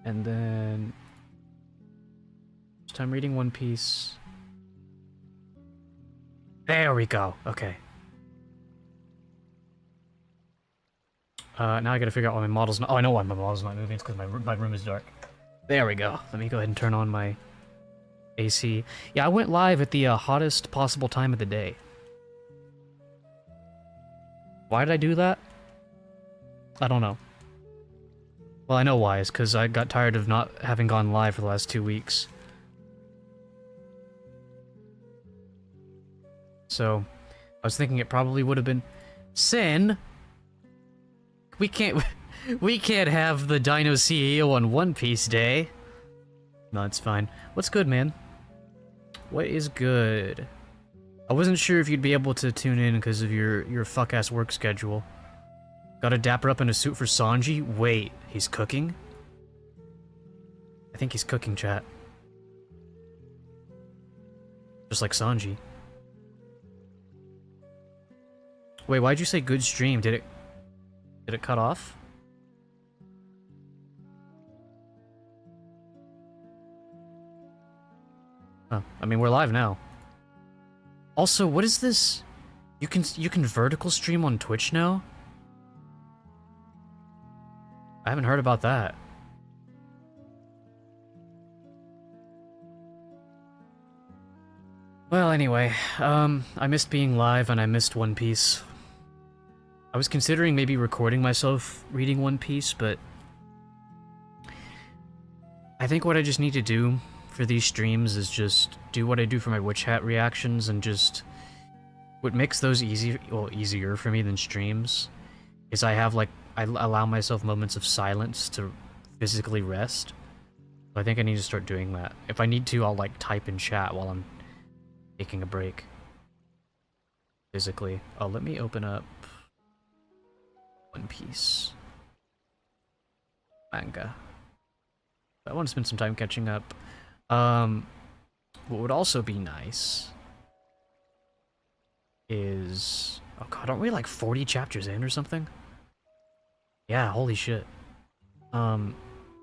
And then... I'm reading One Piece. There we go. Okay. Now I gotta figure out why my model's not... Oh, I know why my model's not moving. It's because my room is dark. There we go. Let me go ahead and turn on my AC. Yeah, I went live at the hottest possible time of the day. Why did I do that? I don't know. Well, I know why. It's because I got tired of not having gone live for the last 2 weeks. So, I was thinking it probably would have been... Sin! We can't have the Dino CEO on One Piece Day. No, it's fine. What's good, man? What is good? I wasn't sure if you'd be able to tune in because of your fuck-ass work schedule. Gotta dapper up in a suit for Sanji? Wait, he's cooking? I think he's cooking, chat. Just like Sanji. Wait, why'd you say good stream? Did it cut off? Oh, I mean, we're live now. Also, what is this? You can vertical stream on Twitch now? I haven't heard about that. Well, anyway, I missed being live and I missed One Piece. I was considering maybe recording myself reading One Piece, but I think what I just need to do for these streams is just do what I do for my Witch Hat reactions and just... What makes those easier for me than streams is I allow myself moments of silence to physically rest. So I think I need to start doing that. If I need to, I'll like type in chat while I'm taking a break. Physically. Oh, let me open up One Piece manga. I want to spend some time catching up. What would also be nice is... Oh god, aren't we like 40 chapters in or something? Yeah, holy shit. What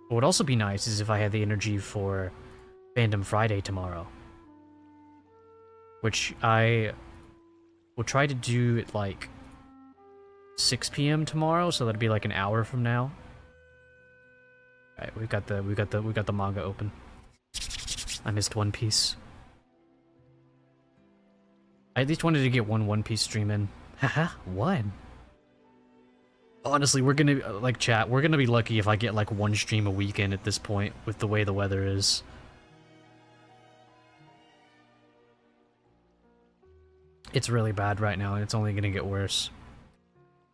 would also be nice is if I had the energy for Fandom Friday tomorrow. Which I will try to do at like 6 PM tomorrow, so that'd be like an hour from now. Alright, we got the manga open. I missed One Piece. I at least wanted to get One Piece stream in. Haha, one. Honestly, we're gonna, like chat, we're gonna be lucky if I get like one stream a weekend at this point with the way the weather is. It's really bad right now and it's only gonna get worse.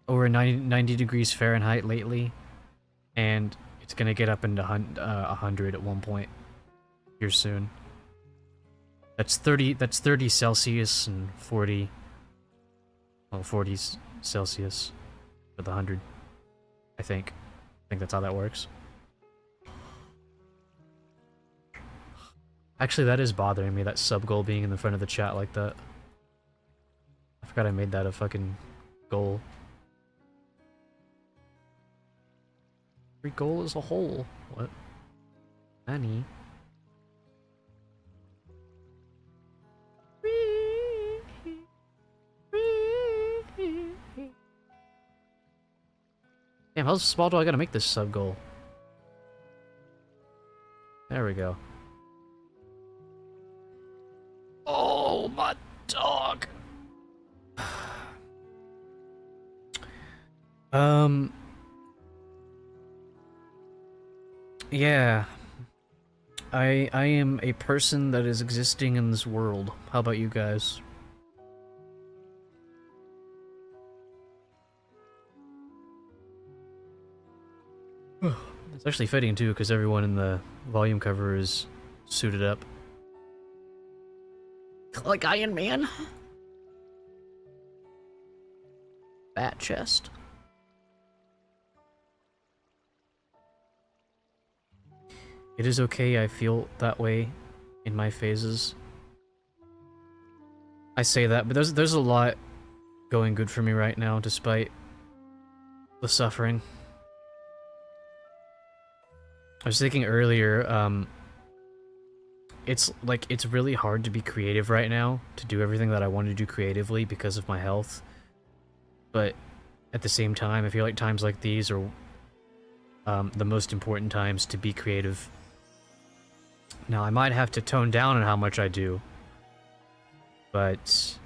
Over 90 degrees Fahrenheit lately, and it's gonna get up into 100 at one point here soon. That's 30 Celsius and 40 Celsius for the 100. I think that's how that works. Actually, that is bothering me, that sub goal being in the front of the chat like that. I forgot I made that a fucking goal. Every goal is a hole. What? Annie? Damn, how small do I gotta make this sub goal? There we go. Oh, my dog! Yeah. I am a person that is existing in this world. How about you guys? It's actually fitting too, because everyone in the volume cover is suited up. Like Iron Man? Bat chest. It is okay, I feel that way in my phases. I say that, but there's a lot going good for me right now, despite the suffering. I was thinking earlier, it's really hard to be creative right now, to do everything that I want to do creatively because of my health. But at the same time, I feel like times like these are the most important times to be creative. Now, I might have to tone down on how much I do, but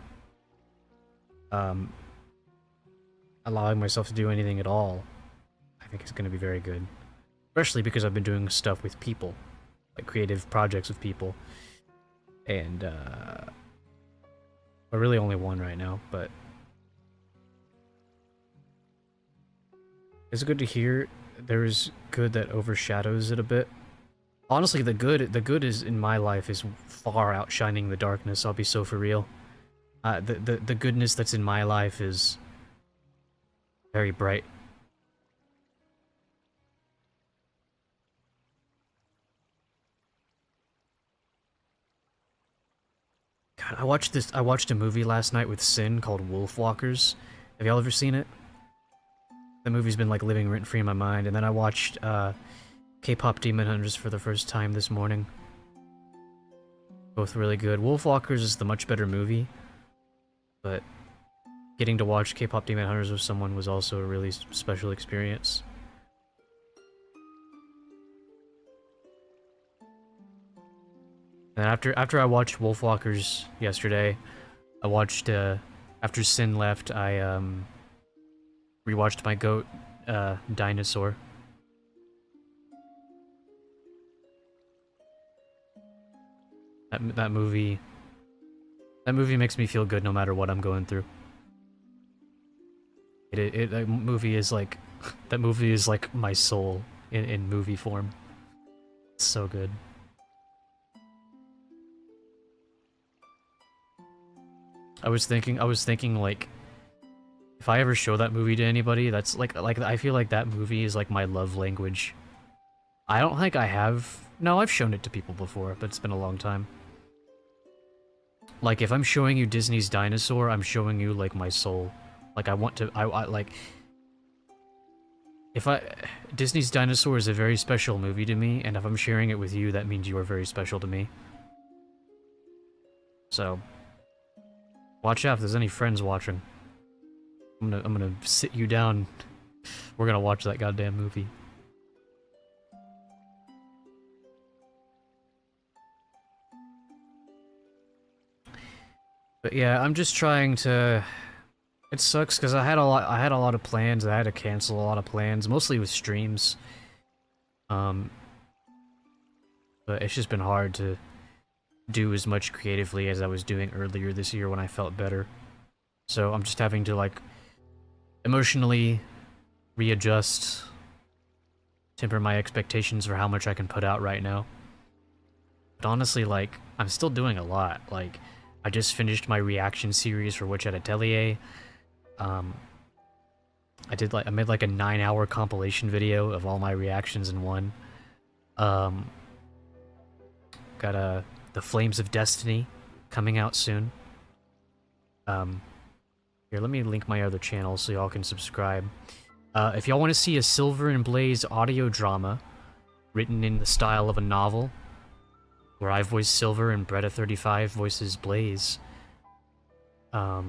allowing myself to do anything at all, I think is going to be very good. Especially because I've been doing stuff with people, like creative projects with people. And, well, really only one right now, but it's good to hear there's good that overshadows it a bit. Honestly, the good is in my life is far outshining the darkness. I'll be so for real. The goodness that's in my life is very bright. God, I watched a movie last night with Sin called Wolfwalkers. Have y'all ever seen it? The movie's been like living rent free in my mind. And then I watched K-pop Demon Hunters for the first time this morning. Both really good. Wolfwalkers is the much better movie, but getting to watch K-pop Demon Hunters with someone was also a really special experience. And after I watched Wolfwalkers yesterday, I watched after Sin left, I rewatched my goat Dinosaur. That movie makes me feel good no matter what I'm going through. That movie is like that movie is like my soul in movie form. It's so good. I was thinking like, if I ever show that movie to anybody, that's like I feel like that movie is like my love language. I don't think I have. No, I've shown it to people before, but it's been a long time. Like, if I'm showing you Disney's Dinosaur, I'm showing you like my soul. Like, I want to. I like. Disney's Dinosaur is a very special movie to me, and if I'm sharing it with you, that means you are very special to me. So, watch out if there's any friends watching. I'm gonna sit you down. We're gonna watch that goddamn movie. But yeah, I'm just trying to. It sucks because I had a lot of plans. I had to cancel a lot of plans, mostly with streams. But it's just been hard to do as much creatively as I was doing earlier this year when I felt better. So I'm just having to like emotionally readjust, temper my expectations for how much I can put out right now. But honestly, like, I'm still doing a lot. Like, I just finished my reaction series for Witch at Atelier. I made like a 9-hour compilation video of all my reactions in one. Got The Flames of Destiny coming out soon. Here, let me link my other channel so y'all can subscribe. If y'all want to see a Silver and Blaze audio drama written in the style of a novel, where I voice Silver and Baratie35 voices Blaze, let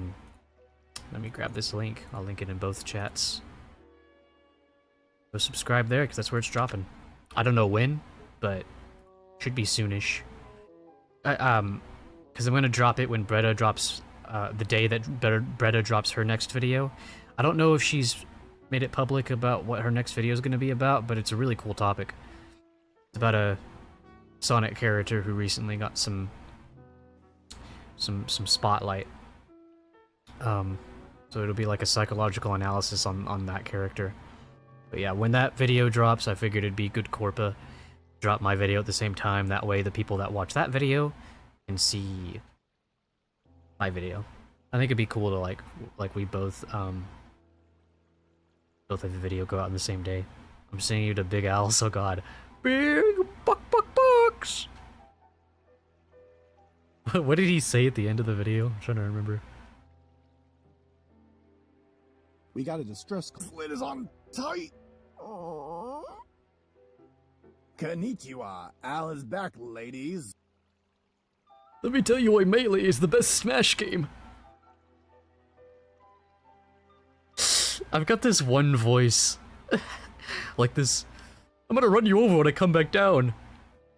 me grab this link. I'll link it in both chats. Go subscribe there, because that's where it's dropping. I don't know when, but should be soonish. Because I'm going to drop it when Bretta drops, the day that Bretta drops her next video. I don't know if she's made it public about what her next video is going to be about, but it's a really cool topic. It's about a Sonic character who recently got some spotlight. So it'll be like a psychological analysis on that character. But yeah, when that video drops, I figured it'd be good corpa. Drop my video at the same time, that way the people that watch that video can see my video. I think it'd be cool to like we both have the video go out on the same day. I'm sending you to Big Al, so God. Big bucks! What did he say at the end of the video? I'm trying to remember. We got a distress lid is on tight. Konnichiwa. Al is back, ladies. Let me tell you why Melee is the best Smash game. I've got this one voice. Like this. I'm gonna run you over when I come back down.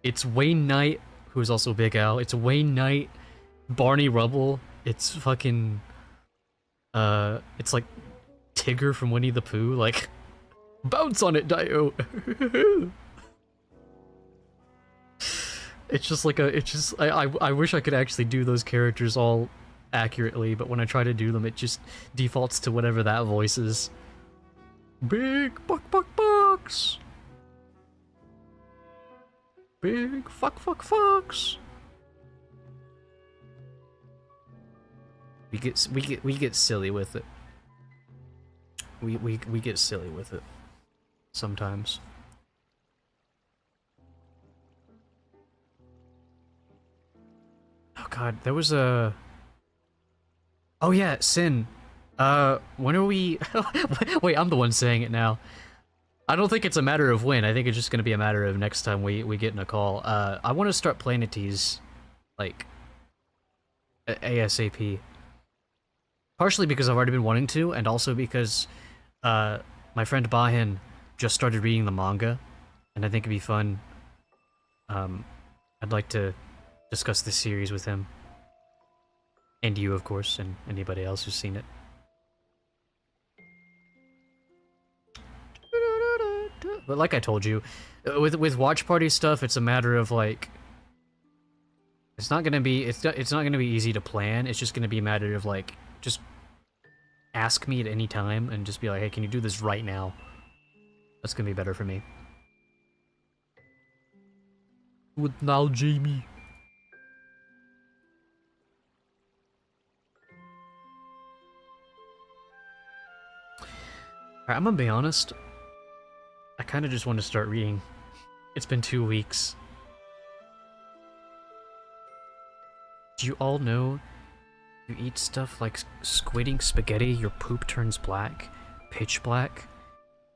It's Wayne Knight, who's also Big Al. It's Wayne Knight, Barney Rubble. It's fucking... it's like Tigger from Winnie the Pooh. Like, bounce on it, Dio. It's just like a... It's just... I wish I could actually do those characters all accurately, but when I try to do them, it just defaults to whatever that voice is. Big bucks. Big fucks. We get silly with it. We get silly with it sometimes. Oh god, there was a... Oh yeah, Sin. When are we... Wait, I'm the one saying it now. I don't think it's a matter of when. I think it's just gonna be a matter of next time we get in a call. I want to start Planeties, like, ASAP. Partially because I've already been wanting to, and also because, my friend Bahin just started reading the manga, and I think it'd be fun. I'd like to discuss this series with him. And you, of course, and anybody else who's seen it. But like I told you, with watch party stuff, it's a matter of like, it's not gonna be easy to plan. It's just gonna be a matter of like, just ask me at any time and just be like, hey, can you do this right now? That's gonna be better for me. What now, Jamie? Alright, I'm gonna be honest. I kind of just want to start reading. It's been 2 weeks. Do you all know you eat stuff like squidding spaghetti, your poop turns black? Pitch black?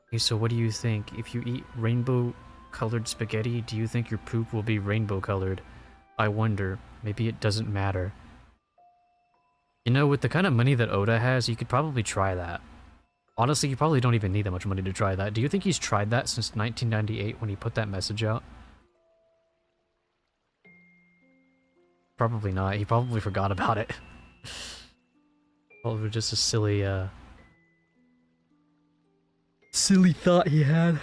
Okay, so what do you think? If you eat rainbow-colored spaghetti, do you think your poop will be rainbow-colored? I wonder. Maybe it doesn't matter. You know, with the kind of money that Oda has, you could probably try that. Honestly, you probably don't even need that much money to try that. Do you think he's tried that since 1998 when he put that message out? Probably not. He probably forgot about it. Well, it was just a silly, Silly thought he had.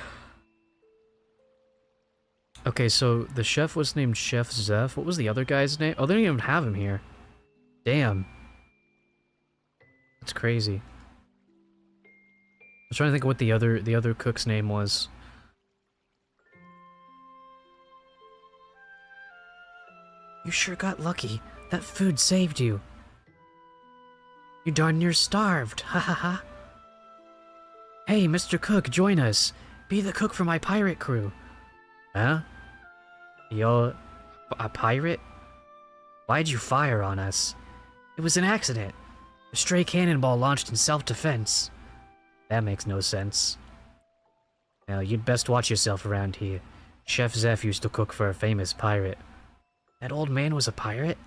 Okay, so the chef was named Chef Zeph. What was the other guy's name? Oh, they don't even have him here. Damn. That's crazy. I was trying to think of what the other cook's name was. You sure got lucky. That food saved you. You darn near starved. Ha ha ha. Hey, Mr. Cook, join us. Be the cook for my pirate crew. Huh? You're a pirate? Why'd you fire on us? It was an accident. A stray cannonball launched in self-defense. That makes no sense. Now, you'd best watch yourself around here. Chef Zeph used to cook for a famous pirate. That old man was a pirate?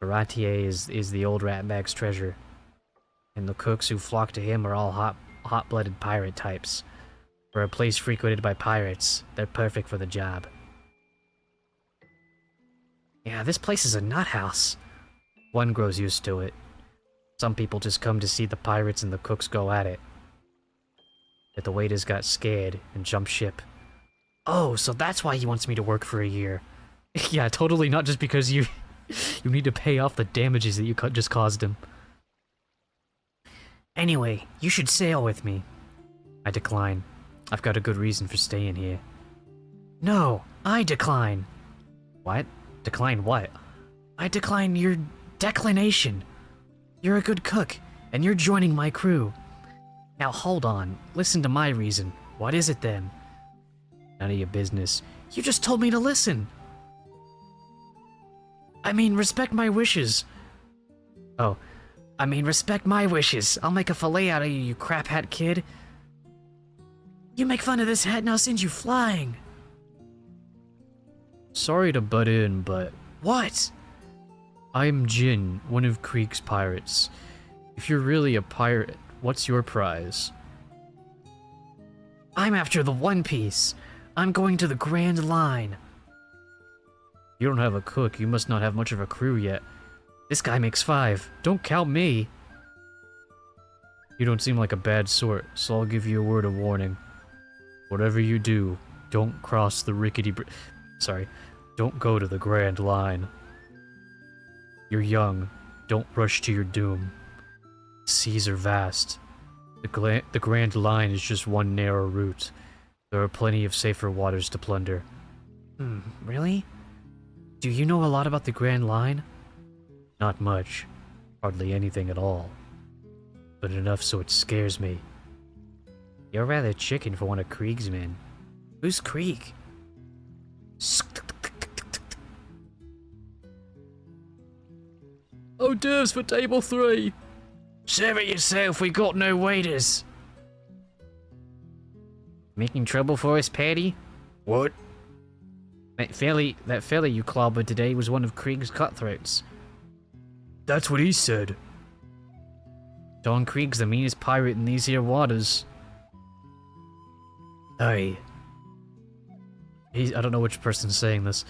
Baratie is the old ratbag's treasure. And the cooks who flock to him are all hot-blooded pirate types. For a place frequented by pirates, they're perfect for the job. Yeah, this place is a nut house. One grows used to it. Some people just come to see the pirates and the cooks go at it. But the waiters got scared and jumped ship. Oh, so that's why he wants me to work for a year. Yeah, totally not just because you need to pay off the damages that you just caused him. Anyway, you should sail with me. I decline. I've got a good reason for staying here. No, I decline. What? Decline what? I decline your declination. You're a good cook, and you're joining my crew. Now hold on, listen to my reason. What is it then? None of your business. You just told me to listen. I mean, respect my wishes. Oh, I mean, respect my wishes. I'll make a fillet out of you, you crap hat kid. You make fun of this hat and I'll send you flying. Sorry to butt in, but... What? I'm Jin, one of Krieg's pirates. If you're really a pirate, what's your prize? I'm after the One Piece. I'm going to the Grand Line. You don't have a cook. You must not have much of a crew yet. This guy makes 5. Don't count me. You don't seem like a bad sort, so I'll give you a word of warning. Whatever you do, don't cross the rickety don't go to the Grand Line. You're young. Don't rush to your doom. Seas are vast. The Grand Line is just one narrow route. There are plenty of safer waters to plunder. Really? Do you know a lot about the Grand Line? Not much. Hardly anything at all. But enough so it scares me. You're rather chicken for one of Krieg's men. Who's Krieg? Oh, divs for table 3. Serve it yourself, we got no waiters. Making trouble for us, Patty? What? That fella you clobbered today was one of Krieg's cutthroats. That's what he said. Don Krieg's the meanest pirate in these here waters. Hey. I don't know which person's saying this.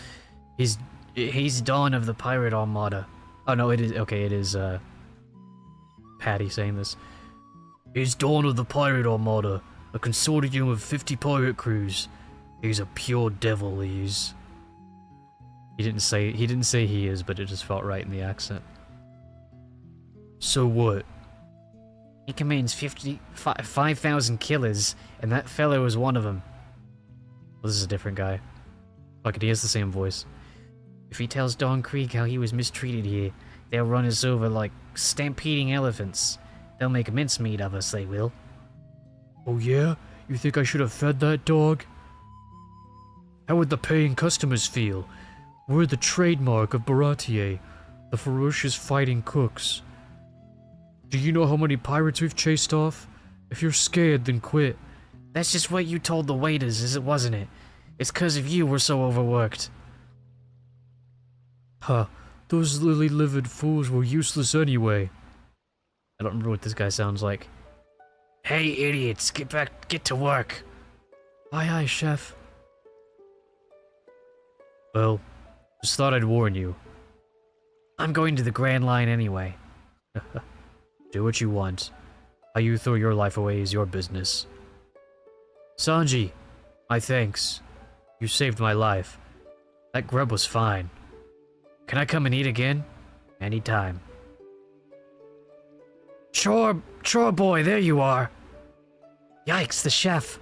He's Don of the Pirate Armada. Oh no, it is Patty saying this. He's Dawn of the Pirate Armada, a consortium of 50 pirate crews. He's a pure devil, he is. He didn't say he is, but it just felt right in the accent. So what? He commands 5,000 killers, and that fellow is one of them. Well, this is a different guy. Fuck it, he has the same voice. If he tells Don Krieg how he was mistreated here, they'll run us over like stampeding elephants. They'll make mincemeat of us, they will. Oh yeah? You think I should have fed that dog? How would the paying customers feel? We're the trademark of Baratie, the ferocious fighting cooks. Do you know how many pirates we've chased off? If you're scared, then quit. That's just what you told the waiters, wasn't it? It's 'cause of you we're so overworked. Huh. Those lily-livered fools were useless anyway. I don't remember what this guy sounds like. Hey, idiots, get to work. Aye, aye, chef. Well, just thought I'd warn you. I'm going to the Grand Line anyway. Do what you want. How you throw your life away is your business. Sanji, my thanks. You saved my life. That grub was fine. Can I come and eat again? Anytime. Chore boy, there you are. Yikes, the chef.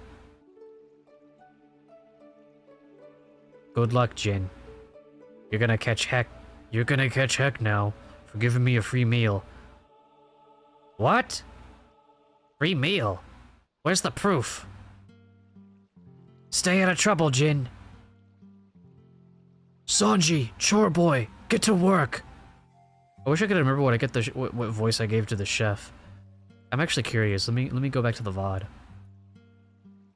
Good luck, Jin. You're gonna catch heck now for giving me a free meal. What? Free meal? Where's the proof? Stay out of trouble, Jin. Sanji, chore boy, get to work. I wish I could remember what what voice I gave to the chef. I'm actually curious. Let me go back to the VOD.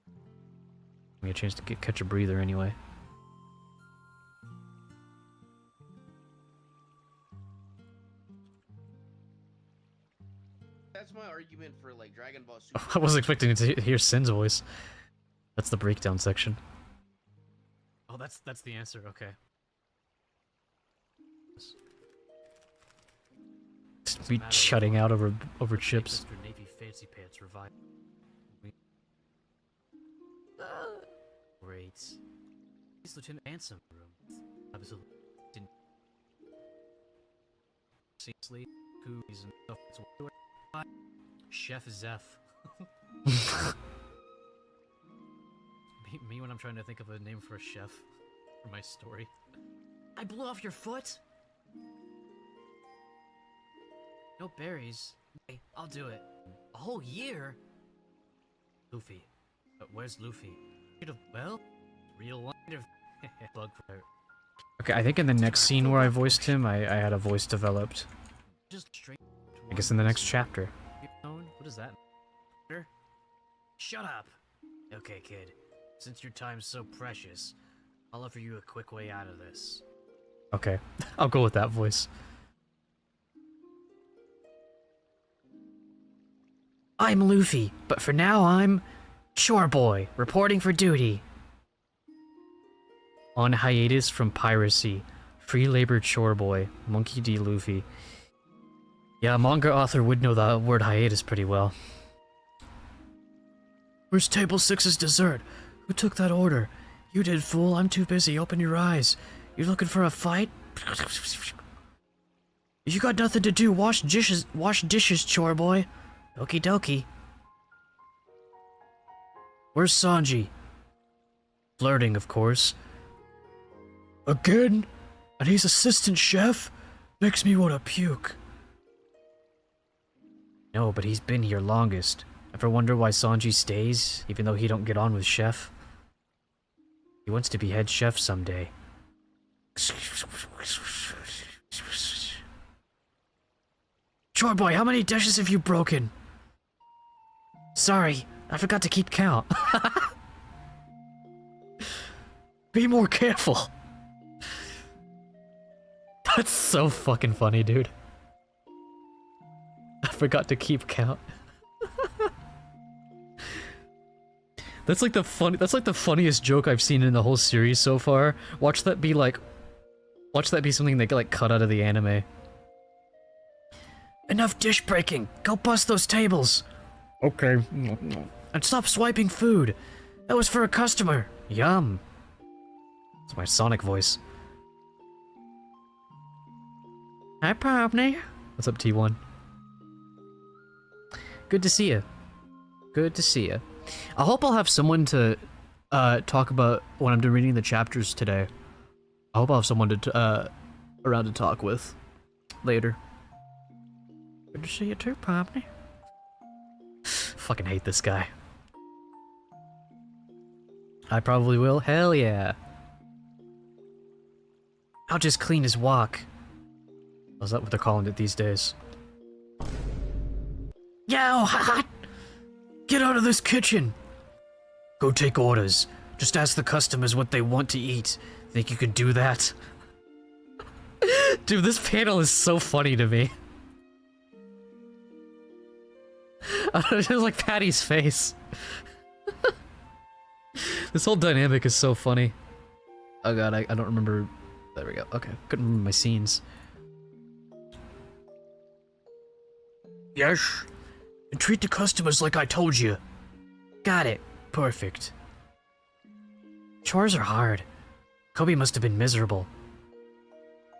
Give me a chance to catch a breather anyway. That's my argument for like Dragon Ball Super. I wasn't expecting to hear Sin's voice. That's the breakdown section. Oh, that's the answer. Okay. Just be shutting out over chips. Mr. Navy Fancy Pants revive. Great. He's Lieutenant Ansem room. Absolutely. Didn't see sleep. Cookies and stuff. Chef Zeph. Me when I'm trying to think of a name for a chef for my story. I blew off your foot? No berries. Hey, I'll do it. A whole year? Luffy. But where's Luffy? Well, real wonder. Bug for. Okay, I think in the next scene where I voiced him, I had a voice developed. Just straight. I guess in the next chapter. What is that? Shut up! Okay, kid. Since your time's so precious, I'll offer you a quick way out of this. Okay, I'll go with that voice. I'm Luffy, but for now I'm Chore Boy, reporting for duty. On hiatus from piracy, free labor chore boy, Monkey D. Luffy. Yeah, a manga author would know the word hiatus pretty well. Where's table 6's dessert? Who took that order? You did, fool. I'm too busy. Open your eyes. You looking for a fight? You got nothing to do. Wash dishes, chore boy. Okie dokie. Where's Sanji? Flirting, of course. Again? And he's assistant chef? Makes me want to puke. No, but he's been here longest. Ever wonder why Sanji stays, even though he don't get on with Chef? He wants to be head chef someday. Chore boy, how many dishes have you broken? Sorry, I forgot to keep count. Be more careful. That's so fucking funny, dude. I forgot to keep count. That's like the funniest joke I've seen in the whole series so far. Watch that be something that get like cut out of the anime. Enough dish breaking. Go bust those tables. Okay. And stop swiping food. That was for a customer. Yum. It's my Sonic voice. Hi, Pomney. What's up, T1? Good to see you. Good to see you. I hope I'll have someone to talk about when I'm done reading the chapters today. I hope I'll have someone to around to talk with later. Good to see you too, Pomney. Fucking hate this guy. I probably will. Hell yeah. I'll just clean his wok. Is that what they're calling it these days? Yo, hot! Get out of this kitchen! Go take orders. Just ask the customers what they want to eat. Think you can do that? Dude, this panel is so funny to me. It's just like Patty's face. This whole dynamic is so funny. Oh god, I don't remember. There we go. Okay, couldn't remember my scenes. Yes. And treat the customers like I told you. Got it. Perfect. Chores are hard. Kobe must have been miserable.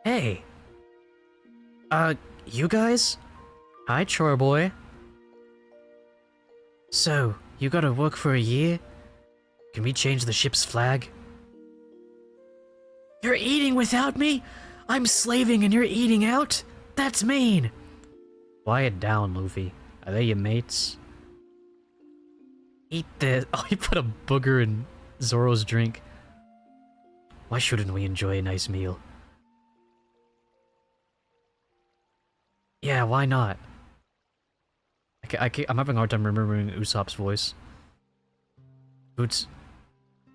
Hey. You guys? Hi, chore boy. So, you gotta work for a year? Can we change the ship's flag? You're eating without me? I'm slaving and you're eating out? That's mean. Quiet down, Luffy. Are they your mates? Eat this. Oh, he put a booger in Zoro's drink. Why shouldn't we enjoy a nice meal? Yeah, why not? I'm having a hard time remembering Usopp's voice. The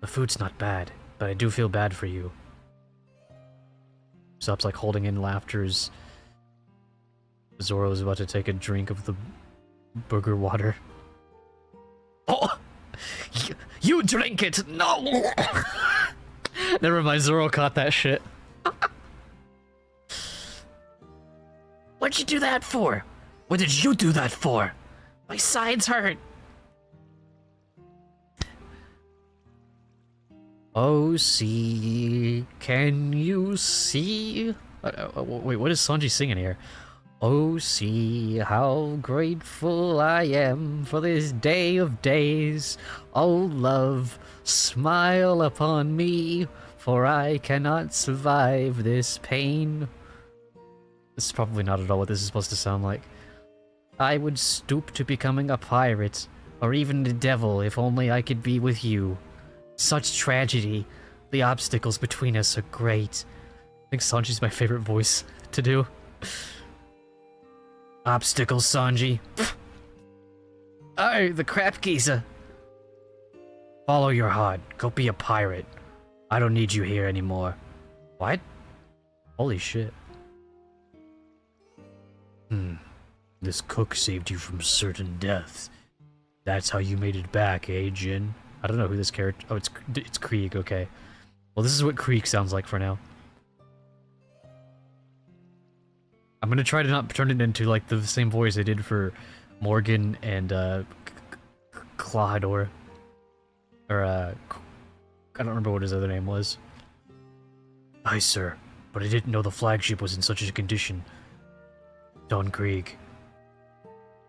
food's not bad, but I do feel bad for you. Usopp's like holding in laughter as Zoro's about to take a drink of the booger water. Oh! You drink it! No! Never mind, Zoro caught that shit. What'd you do that for? What did you do that for? My sides hurt. Oh, see, can you see? Wait, what is Sanji singing here? Oh, see how grateful I am for this day of days. Oh, love, smile upon me, for I cannot survive this pain. This is probably not at all what this is supposed to sound like. I would stoop to becoming a pirate, or even the devil, if only I could be with you. Such tragedy. The obstacles between us are great. I think Sanji's my favorite voice to do. Obstacles, Sanji. Oh, the crap geezer. Follow your heart. Go be a pirate. I don't need you here anymore. What? Holy shit. This cook saved you from certain death. That's how you made it back, eh, Jin? I don't know who this character... Oh, it's Krieg, okay. Well, this is what Krieg sounds like for now. I'm gonna try to not turn it into, like, the same voice I did for Morgan and, Claudor. Or, I don't remember what his other name was. Aye, sir, but I didn't know the flagship was in such a condition. Don Krieg.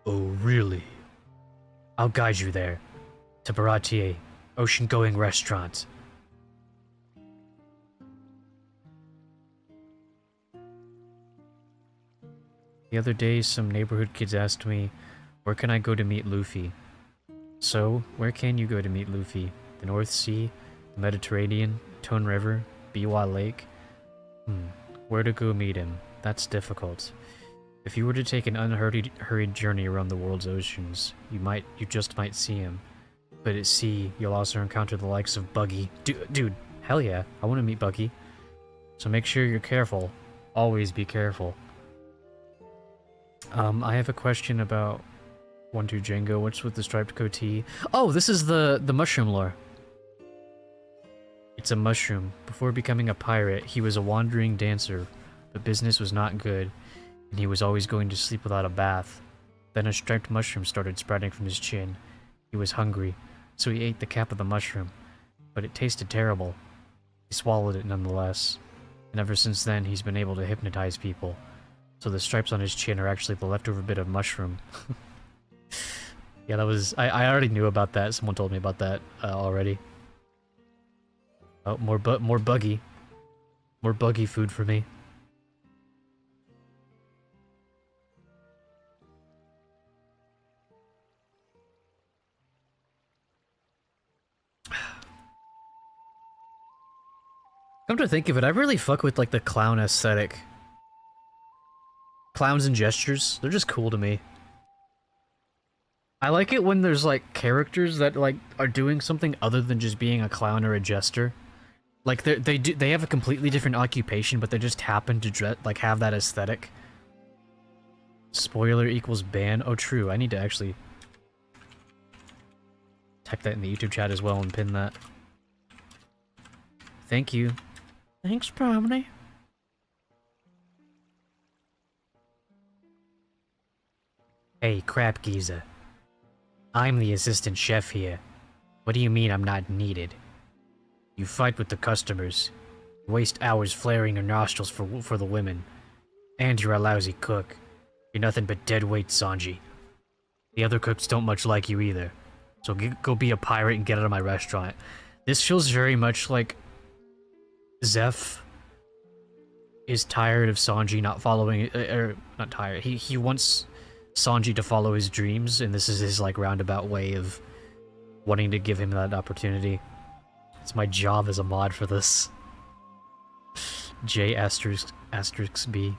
Oh, really? I'll guide you there. To Baratie, ocean-going restaurant. The other day, some neighborhood kids asked me, where can I go to meet Luffy? So, where can you go to meet Luffy? The North Sea? The Mediterranean? Tone River? Biwa Lake? Where to go meet him? That's difficult. If you were to take an unhurried journey around the world's oceans, you just might see him. But at sea, you'll also encounter the likes of Buggy. Dude, hell yeah, I want to meet Buggy. So make sure you're careful. Always be careful. I have a question about 1-2 Django. What's with the striped goatee? Oh, this is the mushroom lore. It's a mushroom. Before becoming a pirate, he was a wandering dancer, but business was not good, and he was always going to sleep without a bath. Then a striped mushroom started spreading from his chin. He was hungry, so he ate the cap of the mushroom, but it tasted terrible. He swallowed it nonetheless, and ever since then he's been able to hypnotize people. So the stripes on his chin are actually the leftover bit of mushroom. Yeah, that was... I already knew about that. Someone told me about that already. Oh, more Buggy. More Buggy food for me. Come to think of it, I really fuck with, like, the clown aesthetic. Clowns and gestures, they're just cool to me. I like it when there's, like, characters that, like, are doing something other than just being a clown or a jester. Like, they have a completely different occupation, but they just happen to, like, have that aesthetic. Spoiler equals ban. Oh, true, I need to actually type that in the YouTube chat as well and pin that. Thank you. Thanks, Baratie. Hey, crap geezer. I'm the assistant chef here. What do you mean I'm not needed? You fight with the customers. Waste hours flaring your nostrils for the women. And you're a lousy cook. You're nothing but dead weight, Sanji. The other cooks don't much like you either. So go be a pirate and get out of my restaurant. This feels very much like Zeph is tired of Sanji not following, or not tired, he wants Sanji to follow his dreams, and this is his, like, roundabout way of wanting to give him that opportunity. It's my job as a mod for this. J asterisk B.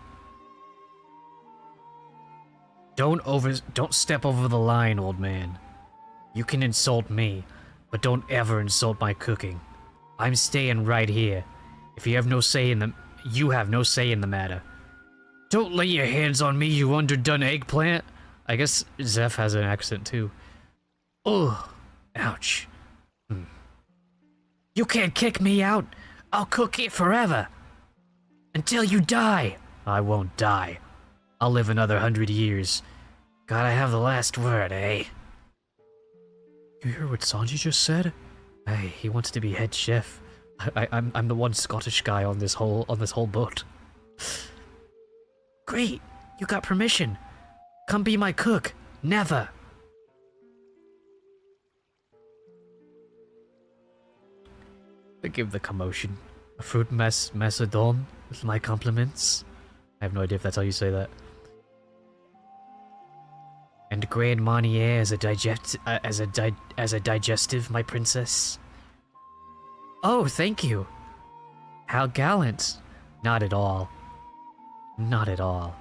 Don't step over the line, old man. You can insult me, but don't ever insult my cooking. I'm staying right here. If you have no say in the matter. Don't lay your hands on me, you underdone eggplant. I guess Zeph has an accent too. Ugh. Ouch. You can't kick me out. I'll cook it forever. Until you die. I won't die. I'll live another 100 years. Gotta have the last word, eh? You hear what Sanji just said? Hey, he wants to be head chef. I'm the one Scottish guy on this whole boat. Great, you got permission. Come be my cook. Never. Forgive the commotion. A fruit macedon with my compliments. I have no idea if that's how you say that. And Grand Marnier as a digestive, my princess. Oh, thank you. How gallant. Not at all. Not at all.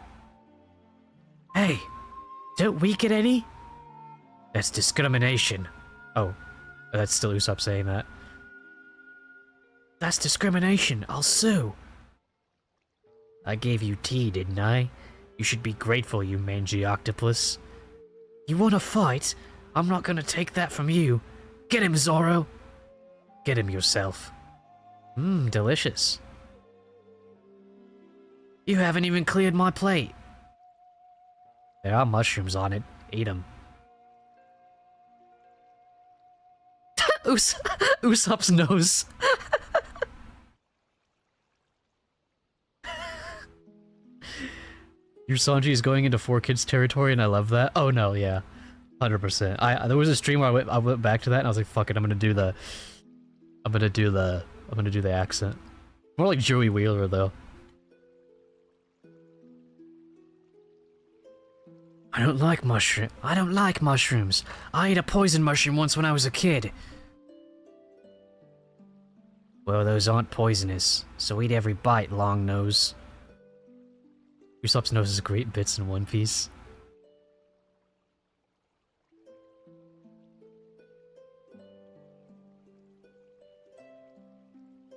Hey, don't we get any? That's discrimination. Oh, that's still Usopp saying that. That's discrimination. I'll sue. I gave you tea, didn't I? You should be grateful, you mangy octopus. You wanna fight? I'm not gonna take that from you. Get him, Zorro. Get him yourself. Mmm, delicious. You haven't even cleared my plate. There are mushrooms on it. Eat them. Usopp's nose. Your Sanji is going into 4Kids territory, and I love that. Oh no, yeah, 100%. There was a stream where I went back to that, and I was like, "Fuck it, I'm gonna do the accent." More like Joey Wheeler though. I don't like mushrooms. I ate a poison mushroom once when I was a kid. Well, those aren't poisonous, so eat every bite, long nose. Usopp's nose is great bits in One Piece.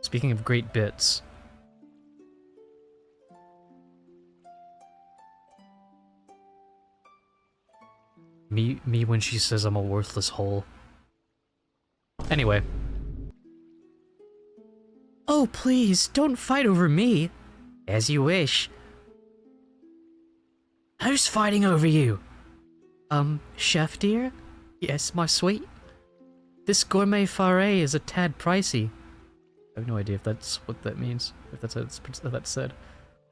Speaking of great bits. Me when she says I'm a worthless hole. Anyway. Oh, please, don't fight over me. As you wish. Who's fighting over you? Chef dear? Yes, my sweet. This gourmet foray is a tad pricey. I have no idea if that's what that means. If that's what that's said.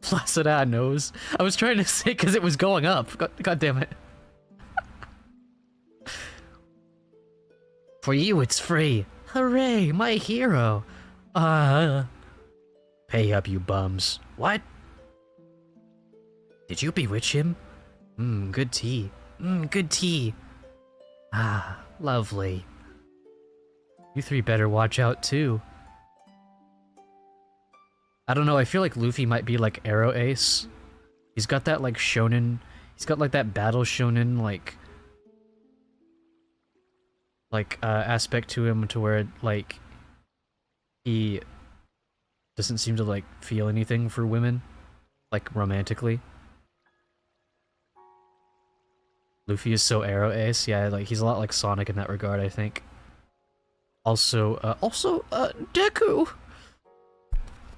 Flaccid nose. I was trying to say because it was going up. God damn it. For you, it's free. Hooray, my hero. Pay up, you bums. What? Did you bewitch him? Good tea. Good tea. Ah, lovely. You three better watch out, too. I don't know, I feel like Luffy might be like Arrow Ace. He's got that, like, shonen... He's got, like, that battle shonen, like, aspect to him to where, like, he doesn't seem to, like, feel anything for women, like, romantically. Luffy is so Arrow Ace, yeah, like, he's a lot like Sonic in that regard, I think. Also, Deku!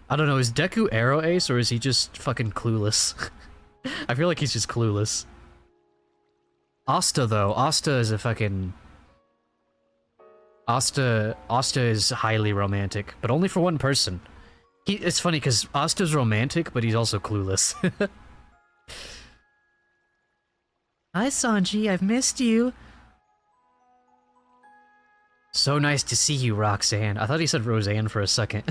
I don't know, is Deku Arrow Ace, or is he just fucking clueless? I feel like he's just clueless. Asta, though, Asta is a fucking... Asta is highly romantic, but only for one person. It's funny, because Asta's romantic, but he's also clueless. Hi, Sanji, I've missed you. So nice to see you, Roxanne. I thought he said Roseanne for a second.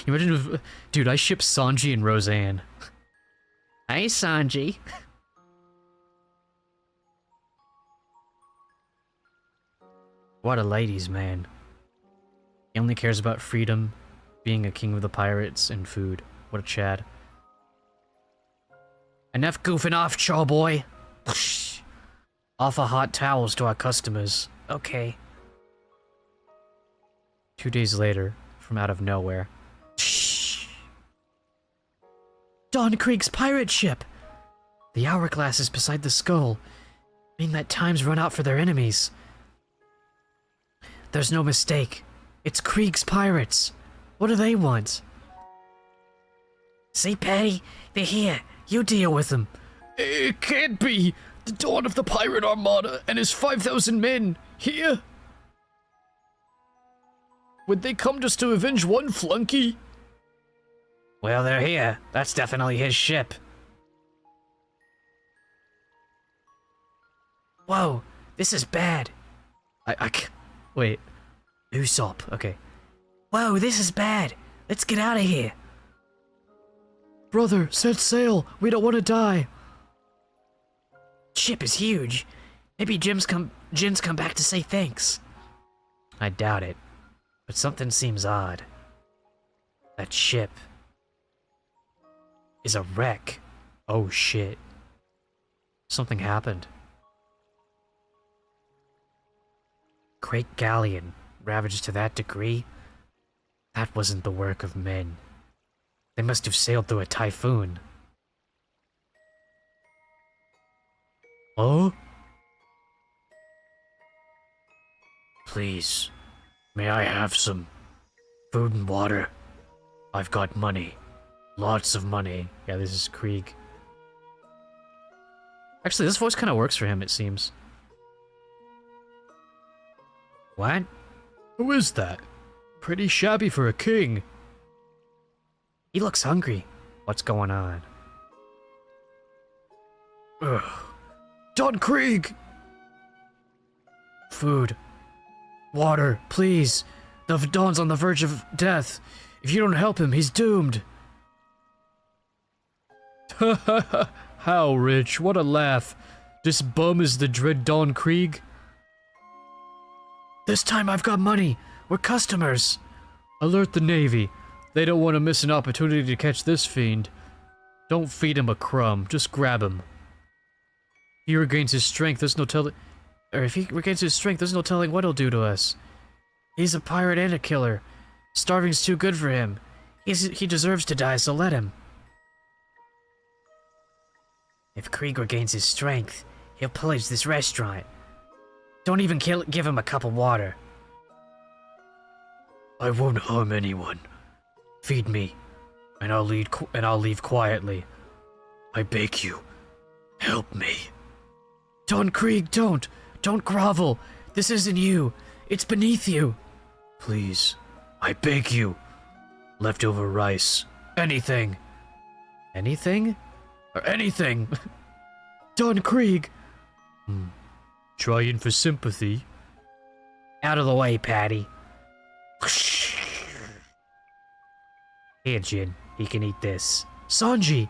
You imagine if... Dude, I ship Sanji and Roseanne. Hi, Sanji. What a ladies' man. He only cares about freedom, being a king of the pirates, and food. What a Chad. Enough goofing off, chow boy. Offer hot towels to our customers. Okay. 2 days later, from out of nowhere. Don Krieg's pirate ship! The hourglass is beside the skull, meaning that time's run out for their enemies. There's no mistake. It's Krieg's pirates. What do they want? See, Patty? They're here. You deal with them. It can't be! The dawn of the pirate armada and his 5,000 men! Here! Would they come just to avenge one flunky? Well, they're here. That's definitely his ship. Whoa, this is bad. Wait. Usopp, okay. Whoa, this is bad. Let's get out of here. Brother, set sail. We don't want to die. Ship is huge. Maybe Jin's come back to say thanks. I doubt it. But something seems odd. That ship is a wreck. Oh shit. Something happened. Great Galleon ravaged to that degree? That wasn't the work of men. They must have sailed through a typhoon. Oh? Please, may I have some food and water? I've got money. Lots of money. Yeah, this is Krieg. Actually, this voice kind of works for him, it seems. What? Who is that? Pretty shabby for a king. He looks hungry. What's going on? Ugh. Don Krieg! Food. Water, please. The Don's on the verge of death. If you don't help him, he's doomed. How, Rich? What a laugh. This bum is the dread Don Krieg? This time I've got money. We're customers. Alert the Navy. They don't want to miss an opportunity to catch this fiend. Don't feed him a crumb, just grab him. If he regains his strength, there's no telling... If he regains his strength, there's no telling what he'll do to us. He's a pirate and a killer. Starving's too good for him. He deserves to die, so let him. If Krieg regains his strength, he'll pillage this restaurant. Don't even give him a cup of water. I won't harm anyone. Feed me, and I'll leave quietly. I beg you, help me. Don Krieg, don't! Don't grovel! This isn't you! It's beneath you! Please, I beg you. Leftover rice. Anything. Anything? Or anything. Don Krieg! Trying for sympathy. Out of the way, Patty. Here, Jin. He can eat this. Sanji!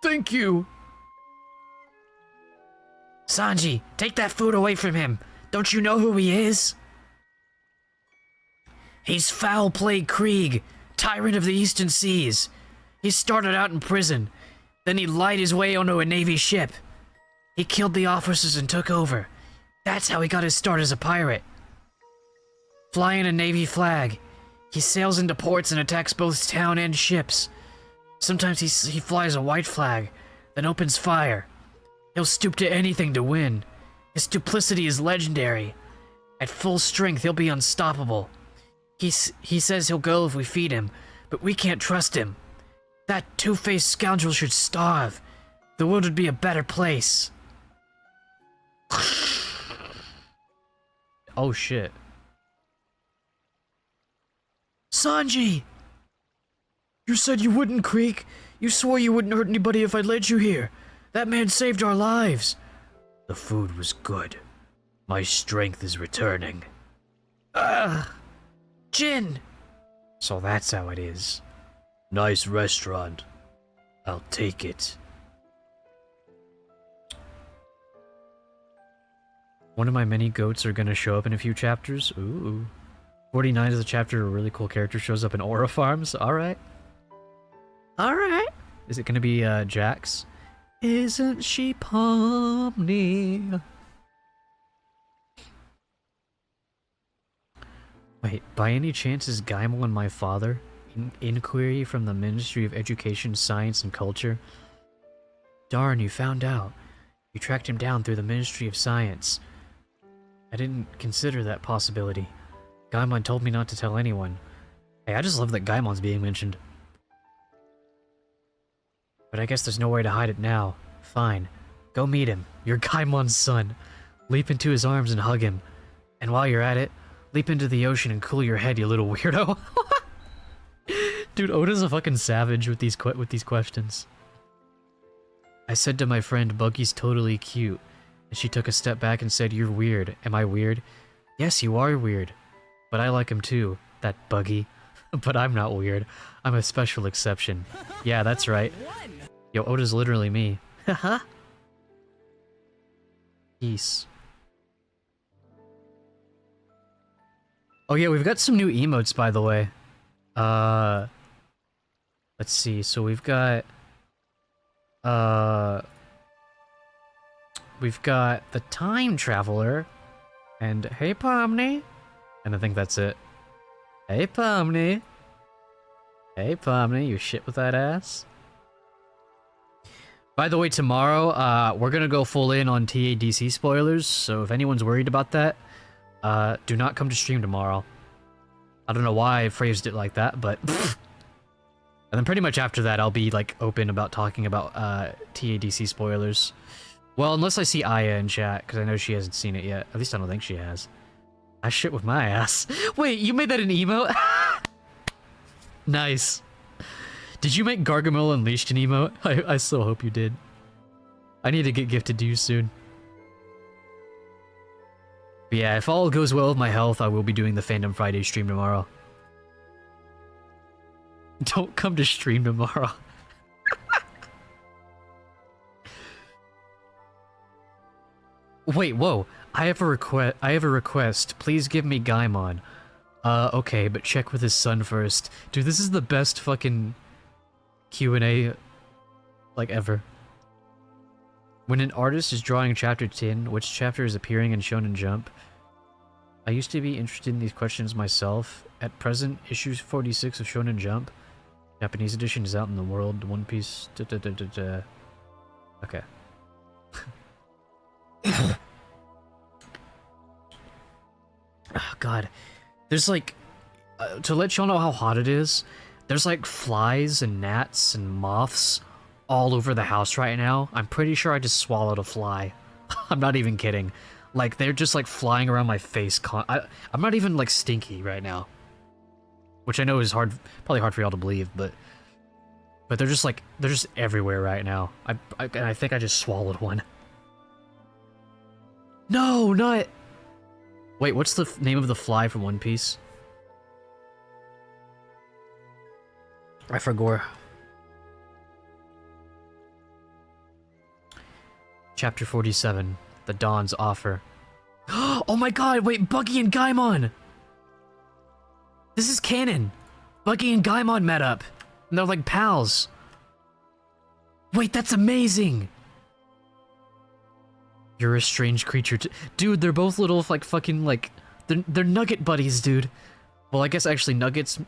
Thank you. Sanji, take that food away from him. Don't you know who he is? He's Foul Play Krieg, tyrant of the Eastern Seas. He started out in prison. Then he lied his way onto a Navy ship. He killed the officers and took over. That's how he got his start as a pirate. Flying a Navy flag, he sails into ports and attacks both town and ships. Sometimes he flies a white flag, then opens fire. He'll stoop to anything to win. His duplicity is legendary. At full strength, he'll be unstoppable. He says he'll go if we feed him, but we can't trust him. That two-faced scoundrel should starve. The world would be a better place. Oh shit. Sanji! You said you wouldn't, Krieg. You swore you wouldn't hurt anybody if I led you here. That man saved our lives. The food was good. My strength is returning. Jin! So that's how it is. Nice restaurant. I'll take it. One of my many goats are gonna show up in a few chapters. Ooh. 49 is a chapter where a really cool character shows up in Aura Farms. Alright. Alright. Is it gonna be, Jax? Isn't she Pomni? Wait, by any chance is Gaimel and my father? Inquiry from the Ministry of Education, Science, and Culture? Darn, you found out. You tracked him down through the Ministry of Science. I didn't consider that possibility. Gaimon told me not to tell anyone. Hey, I just love that Gaimon's being mentioned. But I guess there's no way to hide it now. Fine. Go meet him. You're Gaimon's son. Leap into his arms and hug him. And while you're at it, leap into the ocean and cool your head, you little weirdo. Dude, Oda's a fucking savage with these questions. I said to my friend, Buggy's totally cute. And she took a step back and said, you're weird. Am I weird? Yes, you are weird. But I like him too, that Buggy. But I'm not weird. I'm a special exception. Yeah, that's right. Yo, Oda's literally me. Haha. Peace. Oh yeah, we've got some new emotes, by the way. Let's see. So we've got the Time Traveler and Hey Pomni, and I think that's it. Hey, Pomni. Hey, Pomni, you shit with that ass? By the way, tomorrow, we're gonna go full in on TADC spoilers, so if anyone's worried about that, do not come to stream tomorrow. I don't know why I phrased it like that, but... and then pretty much after that, I'll be, like, open about talking about, TADC spoilers. Well, unless I see Aya in chat, because I know she hasn't seen it yet. At least I don't think she has. I shit with my ass. Wait, you made that an emote? Nice. Did you make Gargamel Unleashed an emote? I so hope you did. I need to get gifted to you soon. But yeah, if all goes well with my health, I will be doing the Fandom Friday stream tomorrow. Don't come to stream tomorrow. Wait, whoa. I have a request. Please give me Gaimon. Okay, but check with his son first. Dude, this is the best fucking Q&A, like, ever. When an artist is drawing chapter 10, which chapter is appearing in Shonen Jump? I used to be interested in these questions myself. At present, issue 46 of Shonen Jump. Japanese edition is out in the world. One Piece... Okay. Oh, God. There's, like... to let y'all know how hot it is, there's, like, flies and gnats and moths all over the house right now. I'm pretty sure I just swallowed a fly. I'm not even kidding. Like, they're just, like, flying around my face. I'm not even, like, stinky right now. Which I know is probably hard for y'all to believe, but they're just, like, they're just everywhere right now. I think I just swallowed one. No, not... Wait, what's the name of the fly from One Piece? I forgot. Chapter 47, The Dawn's Offer. Oh my god, wait, Buggy and Gaimon! This is canon! Buggy and Gaimon met up, and they're like pals. Wait, that's amazing! You're a strange creature dude, they're both little, like, fucking, like... They're nugget buddies, dude. Well, I guess actually nuggets...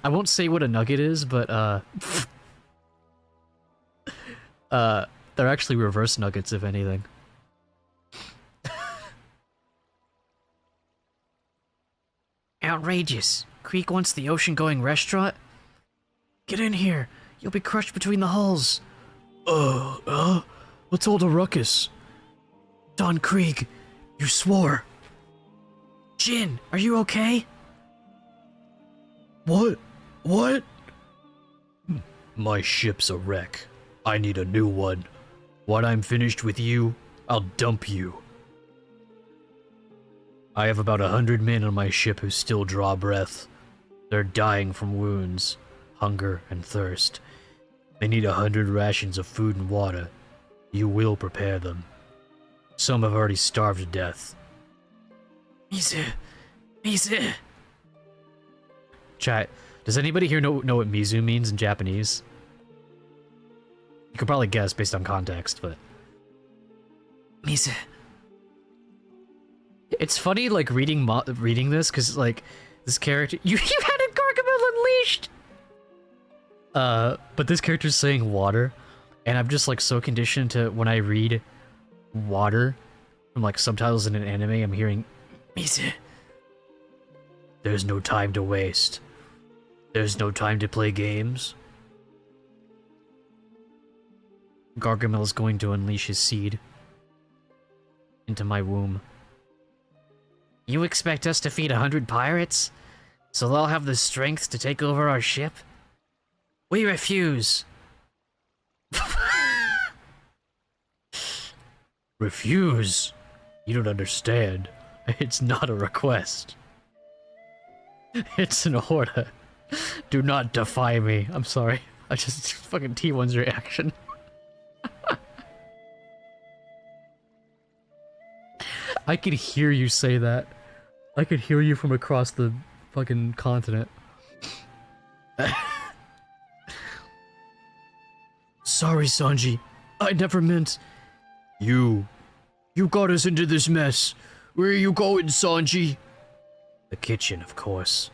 I won't say what a nugget is, but, they're actually reverse nuggets, if anything. Outrageous. Creek wants the ocean-going restaurant? Get in here. You'll be crushed between the hulls. What's all the ruckus? Don Krieg, you swore. Jin, are you okay? What? My ship's a wreck. I need a new one. When I'm finished with you, I'll dump you. I have about 100 men on my ship who still draw breath. They're dying from wounds, hunger, and thirst. They need 100 rations of food and water. You will prepare them. Some have already starved to death. Mizu. Chat, does anybody here know what Mizu means in Japanese? You could probably guess based on context, but... Mizu. It's funny, like, reading this, because, like, this character... You had a Gargamel Unleashed! But this character's saying water, and I'm just, like, so conditioned to when I read water from, like, subtitles in an anime, I'm hearing... Mizu. There's no time to waste. There's no time to play games. Gargamel is going to unleash his seed into my womb. You expect us to feed 100 pirates? So they'll have the strength to take over our ship? We refuse. Refuse? You don't understand. It's not a request. It's an order. Do not defy me. I'm sorry. I just fucking T1's reaction. I could hear you say that. I could hear you from across the fucking continent. Sorry, Sanji. I never meant... You got us into this mess. Where are you going, Sanji? The kitchen, of course.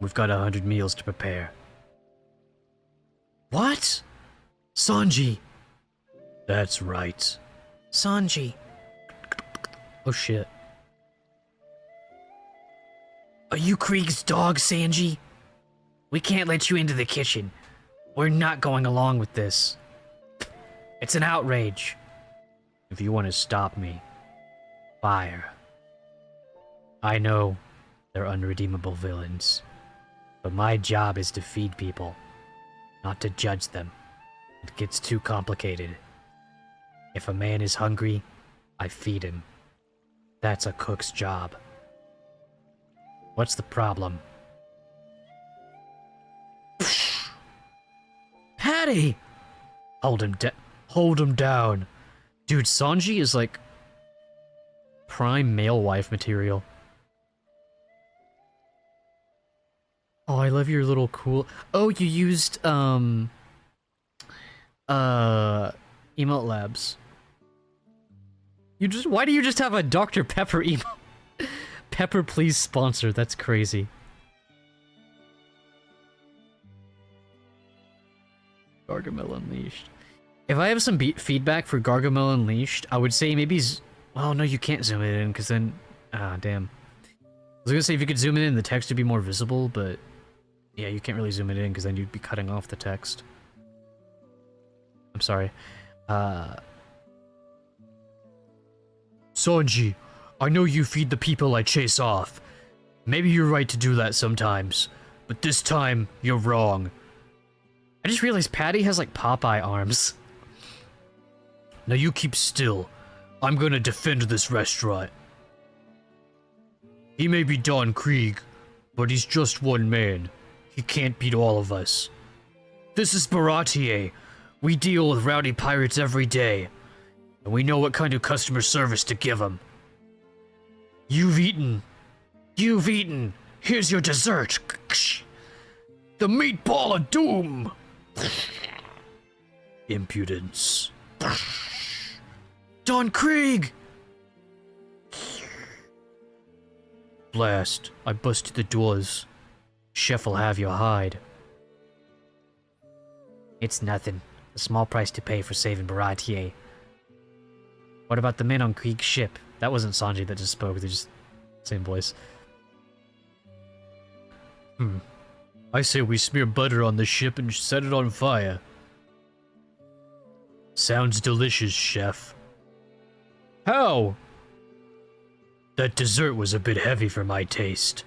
We've got 100 meals to prepare. What? Sanji! That's right. Sanji. Oh shit. Are you Krieg's dog, Sanji? We can't let you into the kitchen. We're not going along with this. It's an outrage. If you want to stop me, fire. I know they're unredeemable villains, but my job is to feed people, not to judge them. It gets too complicated. If a man is hungry, I feed him. That's a cook's job. What's the problem? Patty! Hold him down. Dude, Sanji is like prime male wife material. Oh, I love your little cool... Oh, you used, Emote Labs. Why do you just have a Dr. Pepper emote? Pepper, please sponsor. That's crazy. Gargamel Unleashed. If I have some feedback for Gargamel Unleashed, I would say maybe... Well, no, you can't zoom it in, because then... Ah, damn. I was gonna say if you could zoom it in, the text would be more visible, but... Yeah, you can't really zoom it in, because then you'd be cutting off the text. I'm sorry. Sanji, I know you feed the people I chase off. Maybe you're right to do that sometimes, but this time, you're wrong. I just realized Patty has, like, Popeye arms. Now you keep still. I'm gonna defend this restaurant. He may be Don Krieg, but he's just one man. He can't beat all of us. This is Baratie. We deal with rowdy pirates every day, and we know what kind of customer service to give them. You've eaten. Here's your dessert. The meatball of doom. Impudence. Don Krieg! Blast, I busted the doors. Chef'll have your hide. It's nothing. A small price to pay for saving Baratie. What about the men on Krieg's ship? That wasn't Sanji that just spoke, they're just... Same voice. I say we smear butter on the ship and set it on fire. Sounds delicious, chef. How? That dessert was a bit heavy for my taste.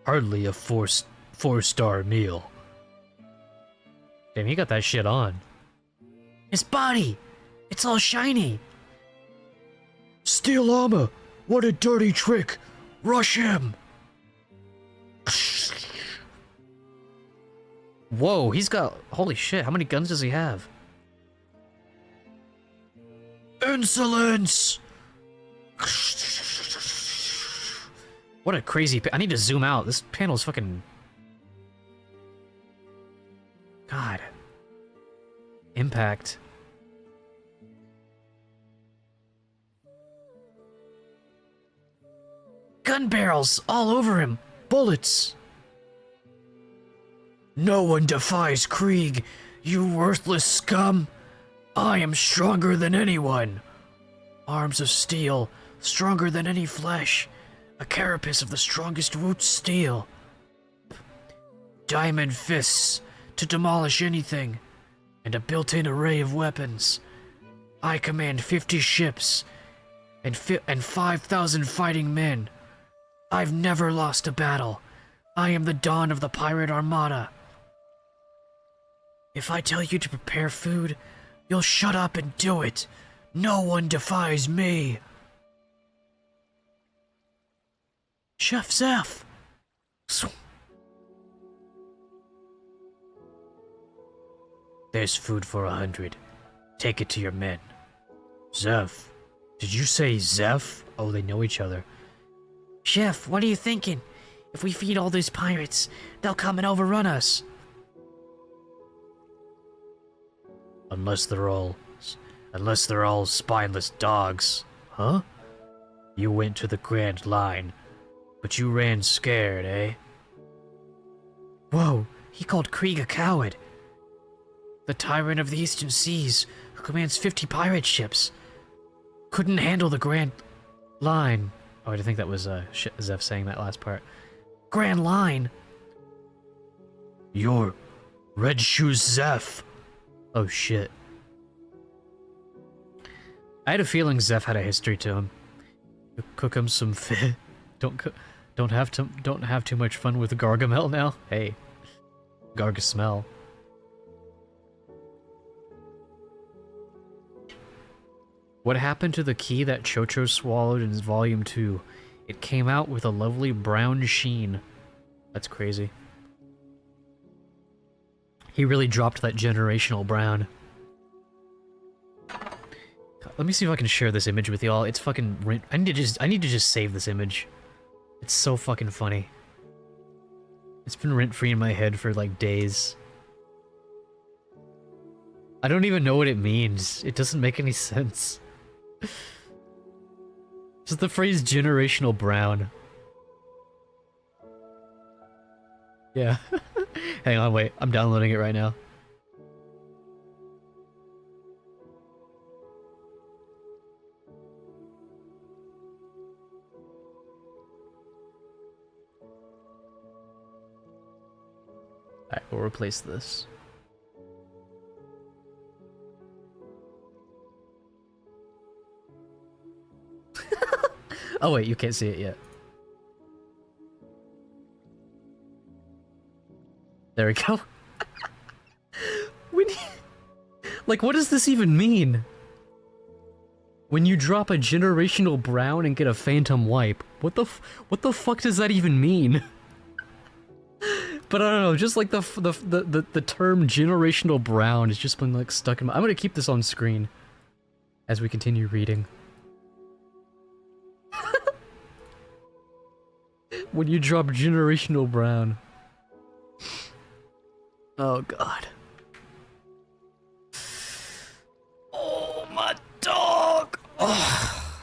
Hardly a four-star meal. Damn, he got that shit on. His body! It's all shiny! Steel armor! What a dirty trick! Rush him! Whoa, he's got... Holy shit, how many guns does he have? Insolence! What a crazy... I need to zoom out. This panel's fucking... God. Impact. Gun barrels all over him. Bullets. No one defies Krieg, you worthless scum. I am stronger than anyone. Arms of steel, stronger than any flesh. A carapace of the strongest root steel. Diamond fists to demolish anything, and a built-in array of weapons. I command 50 ships and 5,000 fighting men. I've never lost a battle. I am the dawn of the pirate armada. If I tell you to prepare food, you'll shut up and do it. No one defies me. Chef Zeph. There's food for 100. Take it to your men. Zeph. Did you say Zeph? Oh, they know each other. Chef, what are you thinking? If we feed all these pirates, they'll come and overrun us. Unless they're all spineless dogs. Huh? You went to the Grand Line. But you ran scared, eh? Whoa, he called Krieg a coward. The tyrant of the Eastern Seas, who commands 50 pirate ships, couldn't handle the Grand Line. Oh, I think that was Zeph saying that last part. Grand Line? You're Red Shoes Zeph. Oh shit. I had a feeling Zeph had a history to him. Cook him some fish. Don't have too much fun with Gargamel now. Hey, Gargasmell. What happened to the key that Chocho swallowed in Volume 2? It came out with a lovely brown sheen. That's crazy. He really dropped that generational brown. Let me see if I can share this image with y'all. It's fucking... I need to just save this image. It's so fucking funny. It's been rent-free in my head for like days. I don't even know what it means. It doesn't make any sense. Just the phrase generational brown. Yeah. Hang on, wait. I'm downloading it right now. Alright, we'll replace this. Oh wait, you can't see it yet. There we go. Like, what does this even mean? When you drop a generational brown and get a phantom wipe, what the fuck does that even mean? But I don't know, just like the term generational brown has just been like stuck in my... I'm gonna keep this on screen as we continue reading. When you drop generational brown. Oh god. Oh my dog! Oh.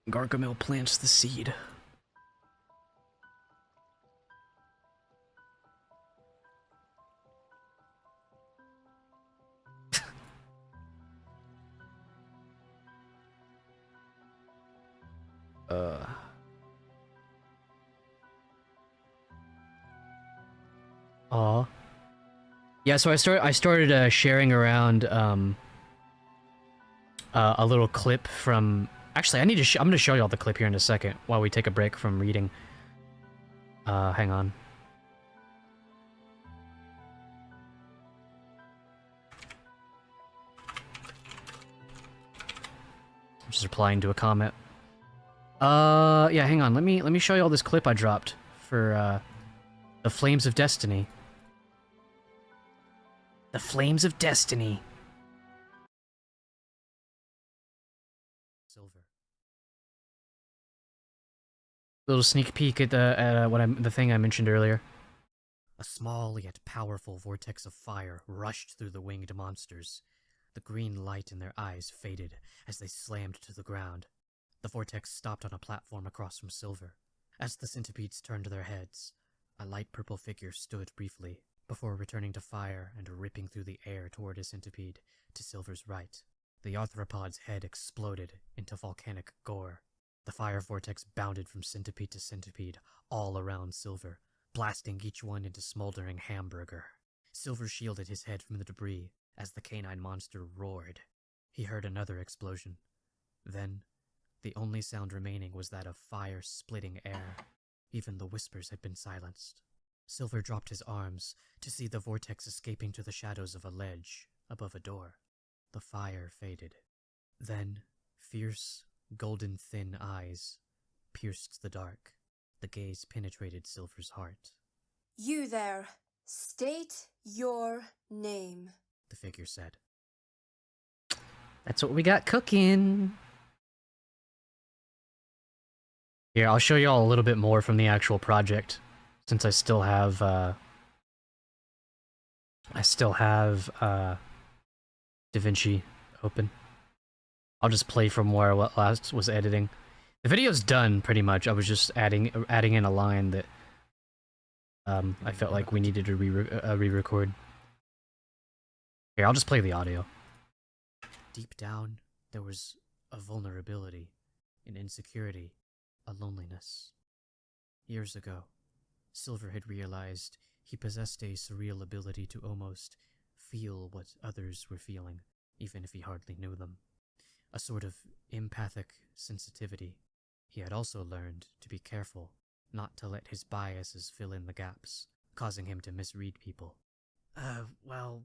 Gargamel plants the seed. Aw. Yeah, so I started sharing around a little clip from... Actually, I'm gonna show y'all the clip here in a second while we take a break from reading. Hang on. I'm just replying to a comment. Yeah, hang on. Let me show y'all this clip I dropped for the Flames of Destiny. The Flames of Destiny. Silver. Little sneak peek at the thing I mentioned earlier. A small yet powerful vortex of fire rushed through the winged monsters. The green light in their eyes faded as they slammed to the ground. The vortex stopped on a platform across from Silver. As the centipedes turned their heads, a light purple figure stood briefly, before returning to fire and ripping through the air toward a centipede to Silver's right. The arthropod's head exploded into volcanic gore. The fire vortex bounded from centipede to centipede, all around Silver, blasting each one into smoldering hamburger. Silver shielded his head from the debris as the canine monster roared. He heard another explosion. Then, the only sound remaining was that of fire splitting air. Even the whispers had been silenced. Silver dropped his arms to see the vortex escaping to the shadows of a ledge above a door. The fire faded. Then, fierce, golden thin eyes pierced the dark. The gaze penetrated Silver's heart. You there, state your name, the figure said. That's what we got cooking. Here, I'll show y'all a little bit more from the actual project, since I still have DaVinci open. I'll just play from where I last was editing. The video's done, pretty much. I was just adding in a line that I felt like we needed to re-record. Here, I'll just play the audio. Deep down, there was a vulnerability, an insecurity, a loneliness. Years ago, Silver had realized he possessed a surreal ability to almost feel what others were feeling, even if he hardly knew them. A sort of empathic sensitivity. He had also learned to be careful, not to let his biases fill in the gaps, causing him to misread people. Well,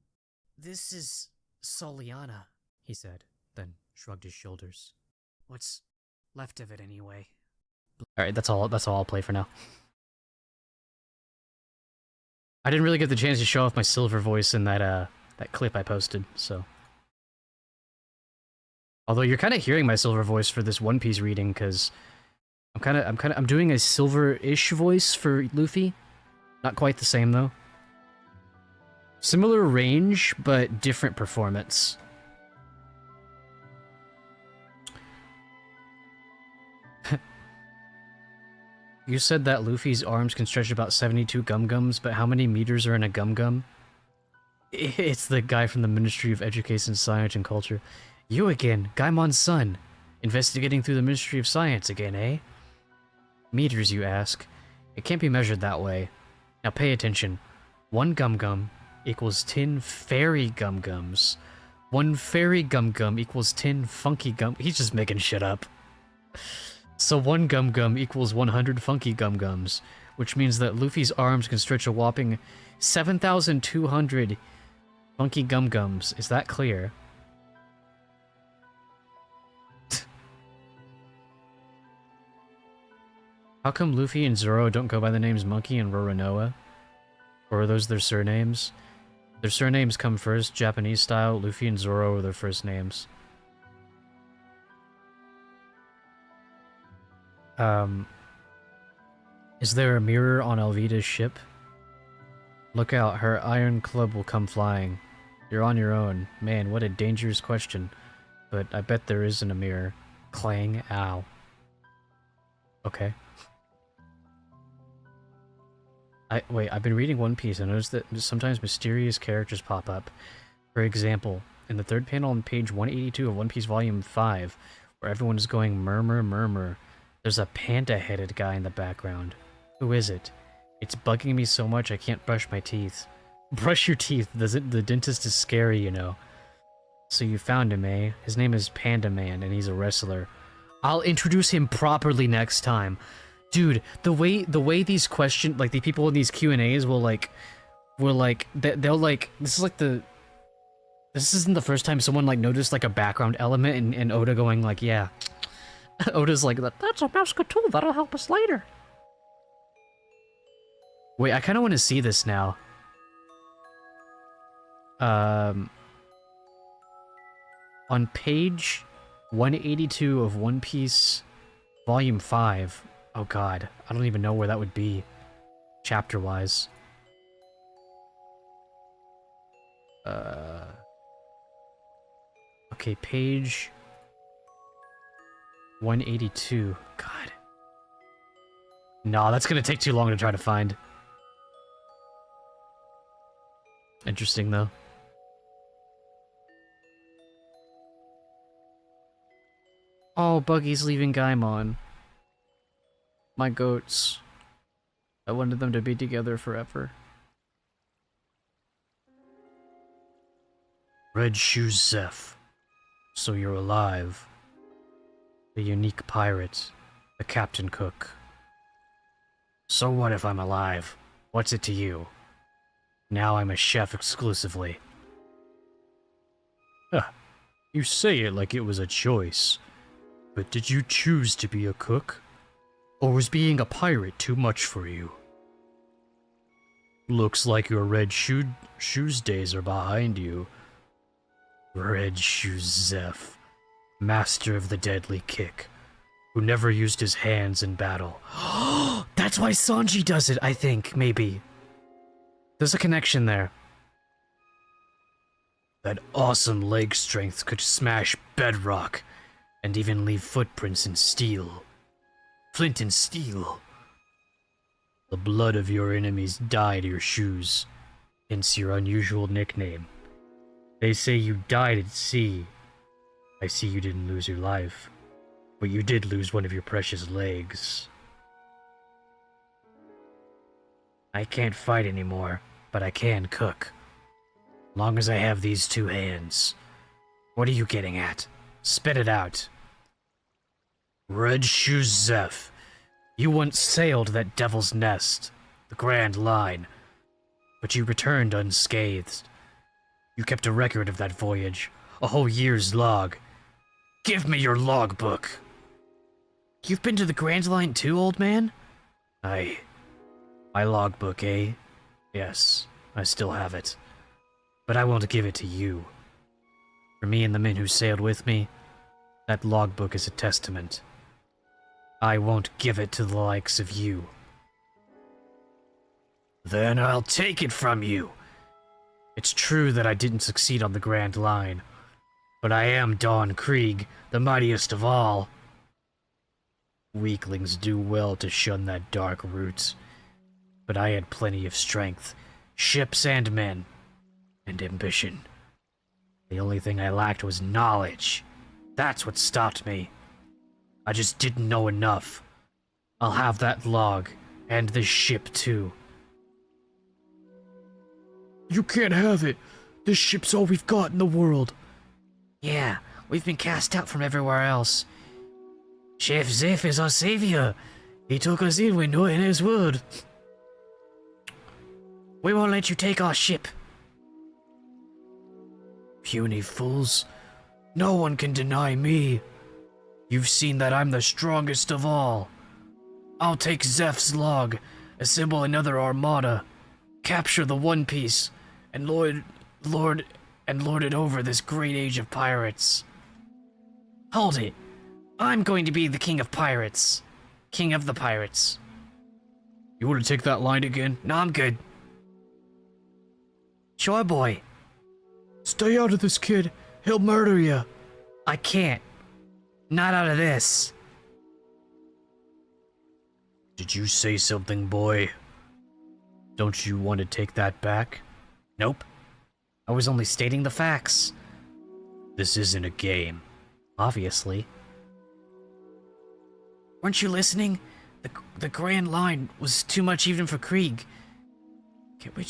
this is Soliana, he said, then shrugged his shoulders. What's left of it anyway? Alright, that's all I'll play for now. I didn't really get the chance to show off my Silver voice in that clip I posted, so. Although you're kind of hearing my Silver voice for this One Piece reading, because I'm doing a Silver-ish voice for Luffy. Not quite the same though. Similar range, but different performance. You said that Luffy's arms can stretch about 72 gum-gums, but how many meters are in a gum-gum? It's the guy from the Ministry of Education, Science, and Culture. You again, Gaimon's son. Investigating through the Ministry of Science again, eh? Meters, you ask. It can't be measured that way. Now pay attention. 1 gum-gum equals 10 fairy gum-gums. 1 fairy gum-gum equals 10 funky gum... He's just making shit up. So 1 gum-gum equals 100 funky gum-gums, which means that Luffy's arms can stretch a whopping 7,200 funky gum-gums. Is that clear? How come Luffy and Zoro don't go by the names Monkey and Roronoa? Or are those their surnames? Their surnames come first, Japanese style. Luffy and Zoro are their first names. Is there a mirror on Alvida's ship? Look out, her iron club will come flying. You're on your own. Man, what a dangerous question. But I bet there isn't a mirror. Clang, ow. Okay. Wait, I've been reading One Piece and noticed that sometimes mysterious characters pop up. For example, in the 3rd panel on page 182 of One Piece Volume 5, where everyone is going murmur, murmur, there's a panda-headed guy in the background. Who is it? It's bugging me so much I can't brush my teeth. Brush your teeth, the dentist is scary, you know. So you found him, eh? His name is Panda Man, and he's a wrestler. I'll introduce him properly next time. Dude, the way these questions, like the people in these Q&As they'll like, this isn't the first time someone like noticed like a background element and Oda going like, yeah. Oda's like, that's a Meska tool, that'll help us later. Wait, I kind of want to see this now. On page 182 of One Piece Volume 5. Oh god, I don't even know where that would be, chapter-wise. Okay, page 182. God. Nah, that's gonna take too long to try to find. Interesting, though. Oh, Buggy's leaving Gaimon. My goats. I wanted them to be together forever. Red Shoes Zeph. So you're alive. The unique pirate. The captain cook. So what if I'm alive? What's it to you? Now I'm a chef exclusively. Huh. You say it like it was a choice. But did you choose to be a cook? Or was being a pirate too much for you? Looks like your Red Shoes days are behind you. Red Shoes Zeph, master of the deadly kick, who never used his hands in battle. That's why Sanji does it, I think, maybe. There's a connection there. That awesome leg strength could smash bedrock, and even leave footprints in steel. flint and steel. The blood of your enemies dyed your shoes, hence your unusual nickname. They say you died at sea. I see you didn't lose your life, but you did lose one of your precious legs. I can't fight anymore, but I can cook. Long as I have these two hands. What are you getting at? Spit it out. Red Shoes Zeph, you once sailed that devil's nest, the Grand Line, but you returned unscathed. You kept a record of that voyage, a whole year's log. Give me your logbook. You've been to the Grand Line too, old man? Aye. My logbook, eh? Yes, I still have it. But I won't give it to you. For me and the men who sailed with me, that logbook is a testament. I won't give it to the likes of you. Then I'll take it from you. It's true that I didn't succeed on the Grand Line, but I am Don Krieg, the mightiest of all. Weaklings do well to shun that dark route, but I had plenty of strength, ships and men, and ambition. The only thing I lacked was knowledge. That's what stopped me. I just didn't know enough. I'll have that log, and this ship too. You can't have it. This ship's all we've got in the world. Yeah, we've been cast out from everywhere else. Chef Zeph is our savior. He took us in with nothing else would. We won't let you take our ship. Puny fools. No one can deny me. You've seen that I'm the strongest of all. I'll take Zeph's log, assemble another armada, capture the One Piece, and lord it over this great age of pirates. Hold it. I'm going to be the king of pirates. King of the pirates. You want to take that line again? No, I'm good. Sure, boy. Stay out of this, kid. He'll murder you. I can't. Not out of this. Did you say something, boy? Don't you want to take that back? Nope. I was only stating the facts. This isn't a game. Obviously. Weren't you listening? The Grand Line was too much even for Krieg. Can't we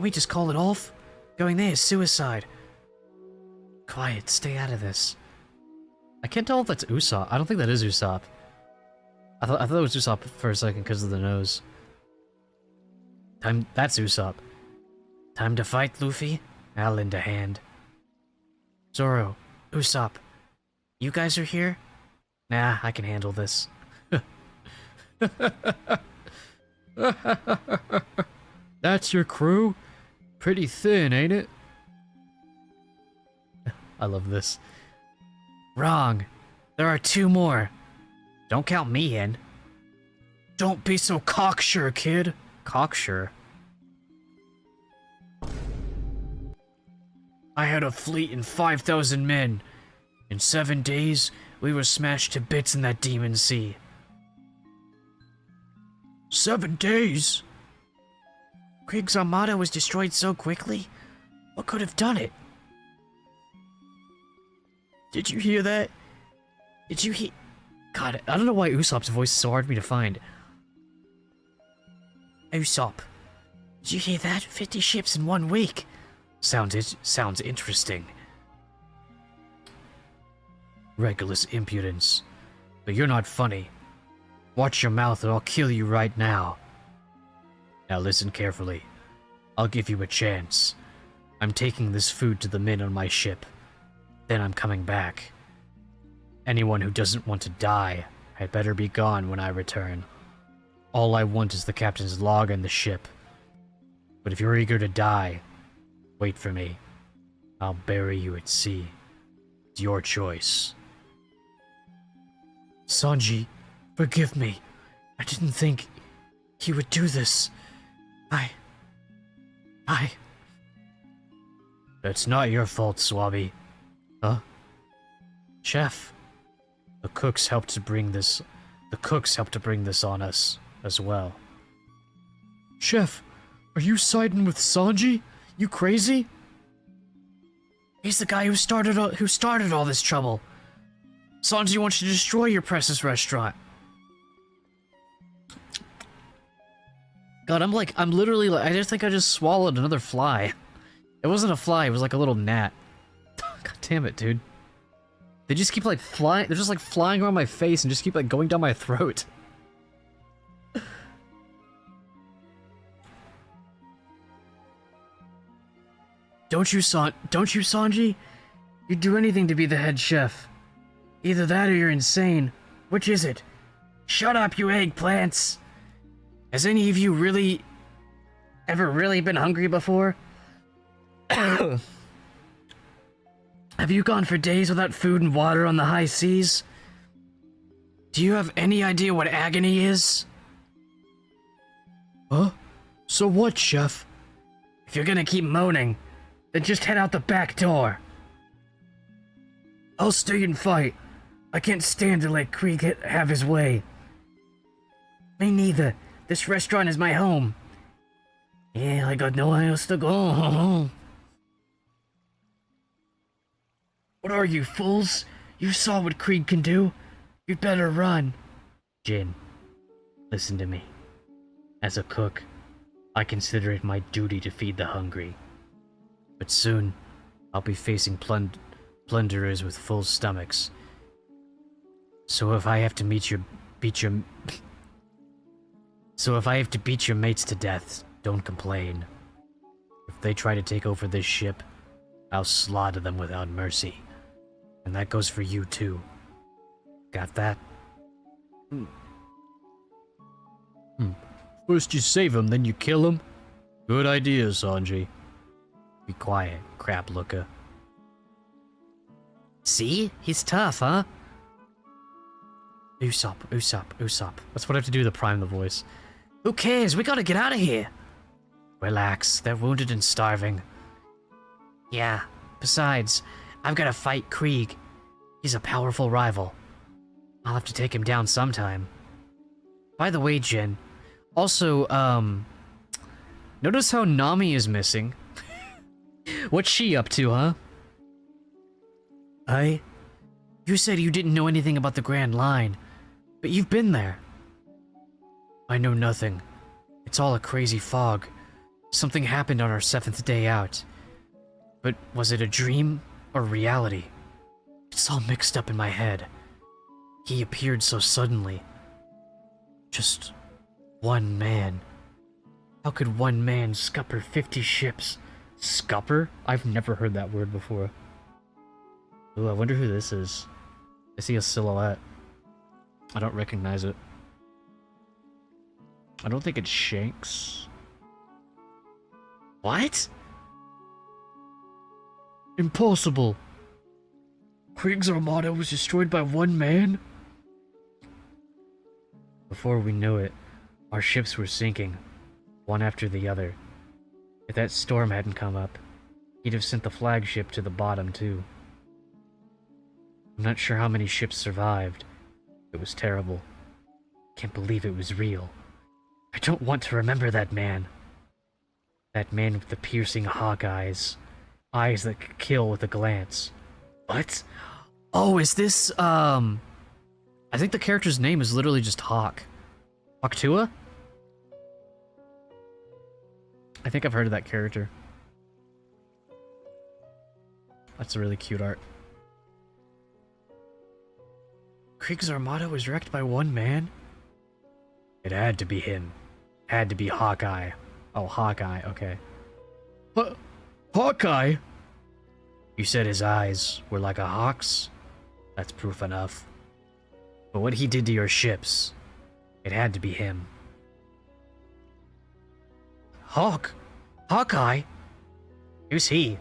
just call it off? Going there is suicide. Quiet, stay out of this. I can't tell if that's Usopp. I don't think that is Usopp. I thought it was Usopp for a second because of the nose. That's Usopp. Time to fight, Luffy? I'll lend a hand. Zoro, Usopp, you guys are here? Nah, I can handle this. That's your crew? Pretty thin, ain't it? I love this. Wrong. There are two more. Don't count me in. Don't be so cocksure, kid. Cocksure? I had a fleet and 5,000 men. In 7 days, we were smashed to bits in that demon sea. 7 days? Krieg's armada was destroyed so quickly? What could have done it? Did you hear that? Did you hear? God, I don't know why Usopp's voice is so hard for me to find. Usopp, did you hear that? 50 ships in 1 week. Sounds interesting. Reckless impudence. But you're not funny. Watch your mouth or I'll kill you right now. Now listen carefully. I'll give you a chance. I'm taking this food to the men on my ship. Then I'm coming back. Anyone who doesn't want to die had better be gone when I return. All I want is the captain's log and the ship. But if you're eager to die, wait for me. I'll bury you at sea. It's your choice. Sanji, forgive me. I didn't think he would do this. That's not your fault, Swabby. Huh? Chef, The cooks helped to bring this on us as well. Chef, are you siding with Sanji? You crazy? He's the guy who started all this trouble. Sanji wants to destroy your precious restaurant. God, I'm literally like, I just think I just swallowed another fly. It wasn't a fly, it was like a little gnat. God damn it, dude. They just keep like flying, they're just like flying around my face and just keep like going down my throat. Don't you, Sanji? You'd do anything to be the head chef. Either that or you're insane. Which is it? Shut up, you eggplants! Has any of you ever really been hungry before? Have you gone for days without food and water on the high seas? Do you have any idea what agony is? Huh? So what, Chef? If you're gonna keep moaning, then just head out the back door. I'll stay and fight. I can't stand to let Krieg have his way. Me neither. This restaurant is my home. Yeah, I got nowhere else to go. What are you, fools? You saw what Krieg can do. You'd better run. Jin, listen to me. As a cook, I consider it my duty to feed the hungry. But soon, I'll be facing plunderers with full stomachs. So if I have to beat your mates to death, don't complain. If they try to take over this ship, I'll slaughter them without mercy. And that goes for you too. Got that? First you save him, then you kill him? Good idea, Sanji. Be quiet, crab looker. See? He's tough, huh? Usopp, Usopp, Usopp. That's what I have to do to prime the voice. Who cares? We gotta get out of here. Relax, they're wounded and starving. Yeah, besides, I've gotta fight Krieg. He's a powerful rival. I'll have to take him down sometime. By the way, Jin, also, notice how Nami is missing. What's she up to, huh? You said you didn't know anything about the Grand Line, but you've been there. I know nothing. It's all a crazy fog. Something happened on our 7th day out. But was it a dream or reality? It's all mixed up in my head. He appeared so suddenly. Just one man. How could one man scupper 50 ships? Scupper? I've never heard that word before. Ooh, I wonder who this is. I see a silhouette. I don't recognize it. I don't think it's Shanks. What? Impossible. Krieg's armada was destroyed by one man? Before we knew it, our ships were sinking, one after the other. If that storm hadn't come up, he'd have sent the flagship to the bottom too. I'm not sure how many ships survived. It was terrible. Can't believe it was real. I don't want to remember that man. That man with the piercing hawk eyes. Eyes that could kill with a glance. What? Oh, is this, I think the character's name is literally just Hawk. Hawktua? I think I've heard of that character. That's a really cute art. Krieg's armada was wrecked by one man? It had to be him. Had to be Hawkeye. Oh, Hawkeye, okay. Hawkeye? You said his eyes were like a hawk's? That's proof enough. But what he did to your ships, it had to be him. Hawkeye? Who's he?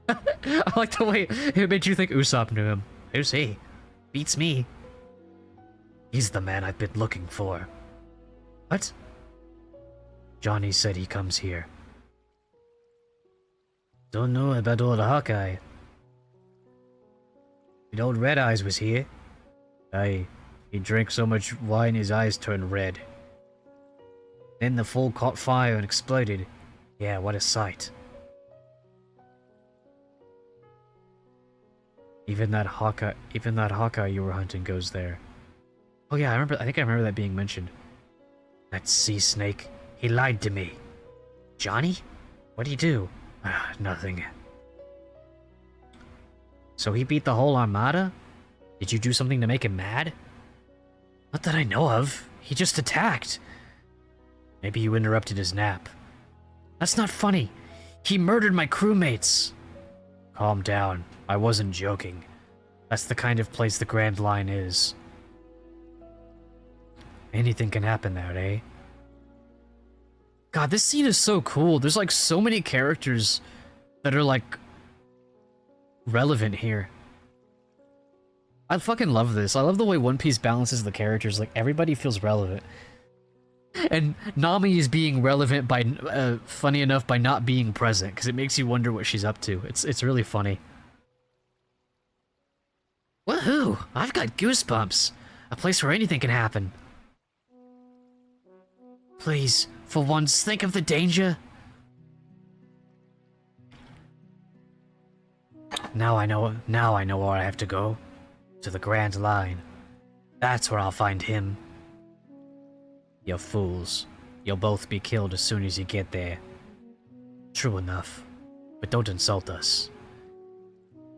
I like the way it made you think Usopp knew him. Who's he? Beats me. He's the man I've been looking for. What? Johnny said he comes here. Don't know about old Hawkeye. But old Red Eyes was here. He drank so much wine his eyes turned red. Then the foal caught fire and exploded. Yeah, what a sight. Even that Hawkeye you were hunting goes there. Oh yeah, I think I remember that being mentioned. That sea snake, he lied to me. Johnny? What'd he do? Nothing. So he beat the whole armada? Did you do something to make him mad? Not that I know of. He just attacked. Maybe you interrupted his nap. That's not funny. He murdered my crewmates. Calm down. I wasn't joking. That's the kind of place the Grand Line is. Anything can happen there, eh? God, this scene is so cool. There's like so many characters that are like relevant here. I fucking love this. I love the way One Piece balances the characters. Like everybody feels relevant. And Nami is being relevant by, funny enough, by not being present, because it makes you wonder what she's up to. It's really funny. Woohoo! I've got goosebumps. A place where anything can happen. Please, for once, think of the danger. Now I know where I have to go. To the Grand Line. That's where I'll find him. You fools. You'll both be killed as soon as you get there. True enough. But don't insult us.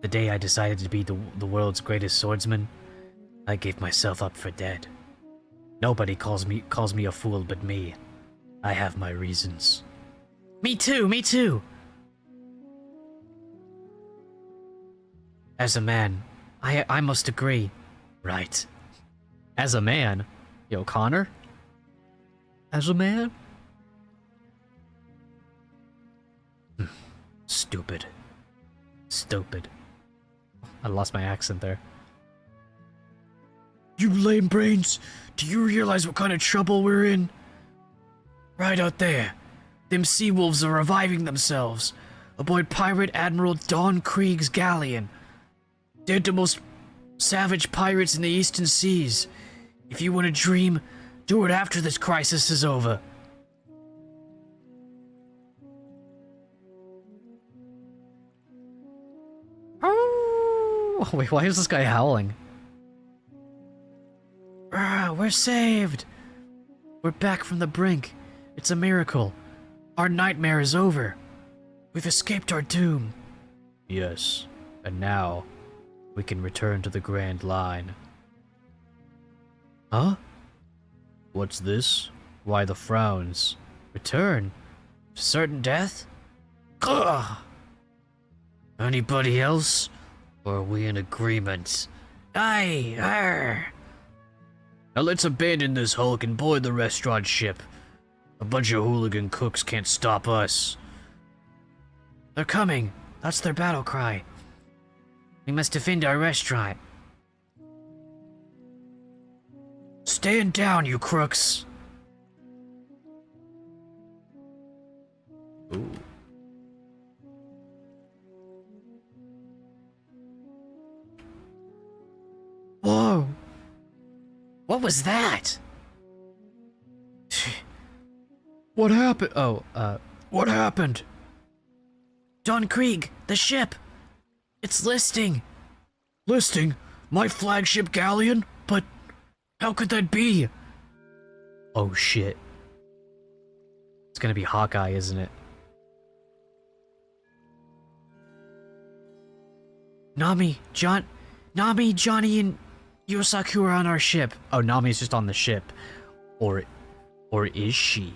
The day I decided to be the world's greatest swordsman, I gave myself up for dead. Nobody calls me a fool but me. I have my reasons. Me too, me too! As a man, I must agree. Right. As a man? Yo, Connor? As a man? Stupid. Stupid. I lost my accent there. You lame brains! Do you realize what kind of trouble we're in? Right out there. Them sea wolves are reviving themselves. Aboard Pirate Admiral Don Krieg's galleon. They're the most savage pirates in the Eastern Seas. If you want to dream, do it after this crisis is over. Oh, wait, why is this guy howling? We're saved! We're back from the brink. It's a miracle. Our nightmare is over. We've escaped our doom. Yes, and now we can return to the Grand Line. Huh? What's this? Why the frowns? Return? To certain death? Ugh! Anybody else? Or are we in agreement? Aye, arr! Now let's abandon this hulk and board the restaurant ship. A bunch of hooligan cooks can't stop us. They're coming. That's their battle cry. We must defend our restaurant. Stand down, you crooks. Ooh. Whoa. What was that? What happened? Oh, what happened? Don Krieg, the ship. It's listing. Listing? My flagship galleon? But how could that be? Oh shit. It's gonna be Hawkeye, isn't it? Nami, Johnny, and Yosaku are on our ship. Oh, Nami's just on the ship. Or is she?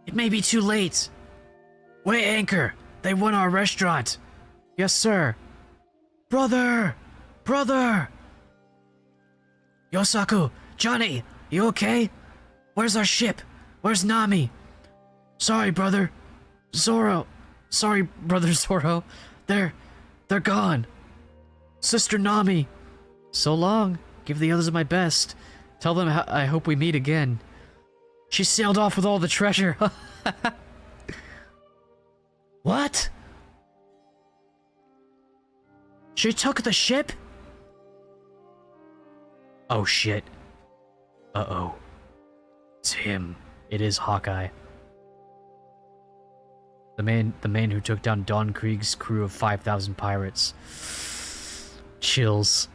It may be too late. Weigh anchor. They won our restaurant. Yes, sir. Brother! Brother! Yosaku! Johnny! You okay? Where's our ship? Where's Nami? Sorry, brother. Zoro. Sorry, brother Zoro. They're gone. Sister Nami. So long. Give the others my best. Tell them I hope we meet again. She sailed off with all the treasure. What? She took the ship? Oh shit. Uh-oh. It's him. It is Hawkeye. The man who took down Dawn Krieg's crew of 5,000 pirates. Chills.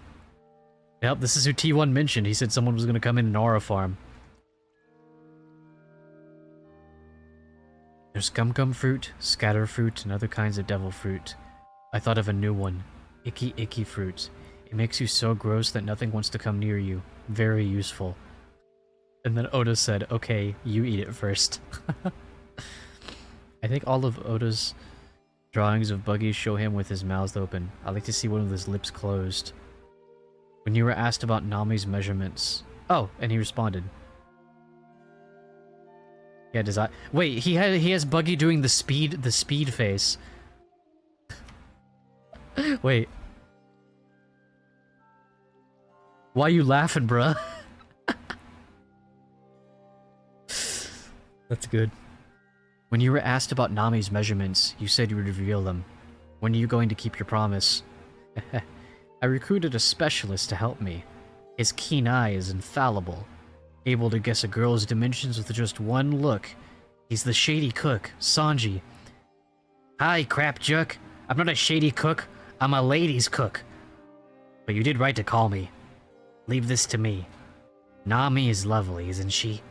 Yep, this is who T1 mentioned. He said someone was gonna come in and aura farm. There's gum fruit, scatter fruit, and other kinds of devil fruit. I thought of a new one. Icky icky fruit. It makes you so gross that nothing wants to come near you. Very useful. And then Oda said, okay, you eat it first. I think all of Oda's drawings of Buggy show him with his mouth open. I like to see one of his lips closed. When you were asked about Nami's measurements... Oh, and he responded. Yeah, does I... Wait, he has Buggy doing the speed face. Wait. Why you laughing, bruh? That's good. When you were asked about Nami's measurements, you said you would reveal them. When are you going to keep your promise? I recruited a specialist to help me. His keen eye is infallible. Able to guess a girl's dimensions with just one look. He's the shady cook, Sanji. Hi, crap jerk. I'm not a shady cook. I'm a ladies' cook. But you did right to call me. Leave this to me. Nami is lovely, isn't she?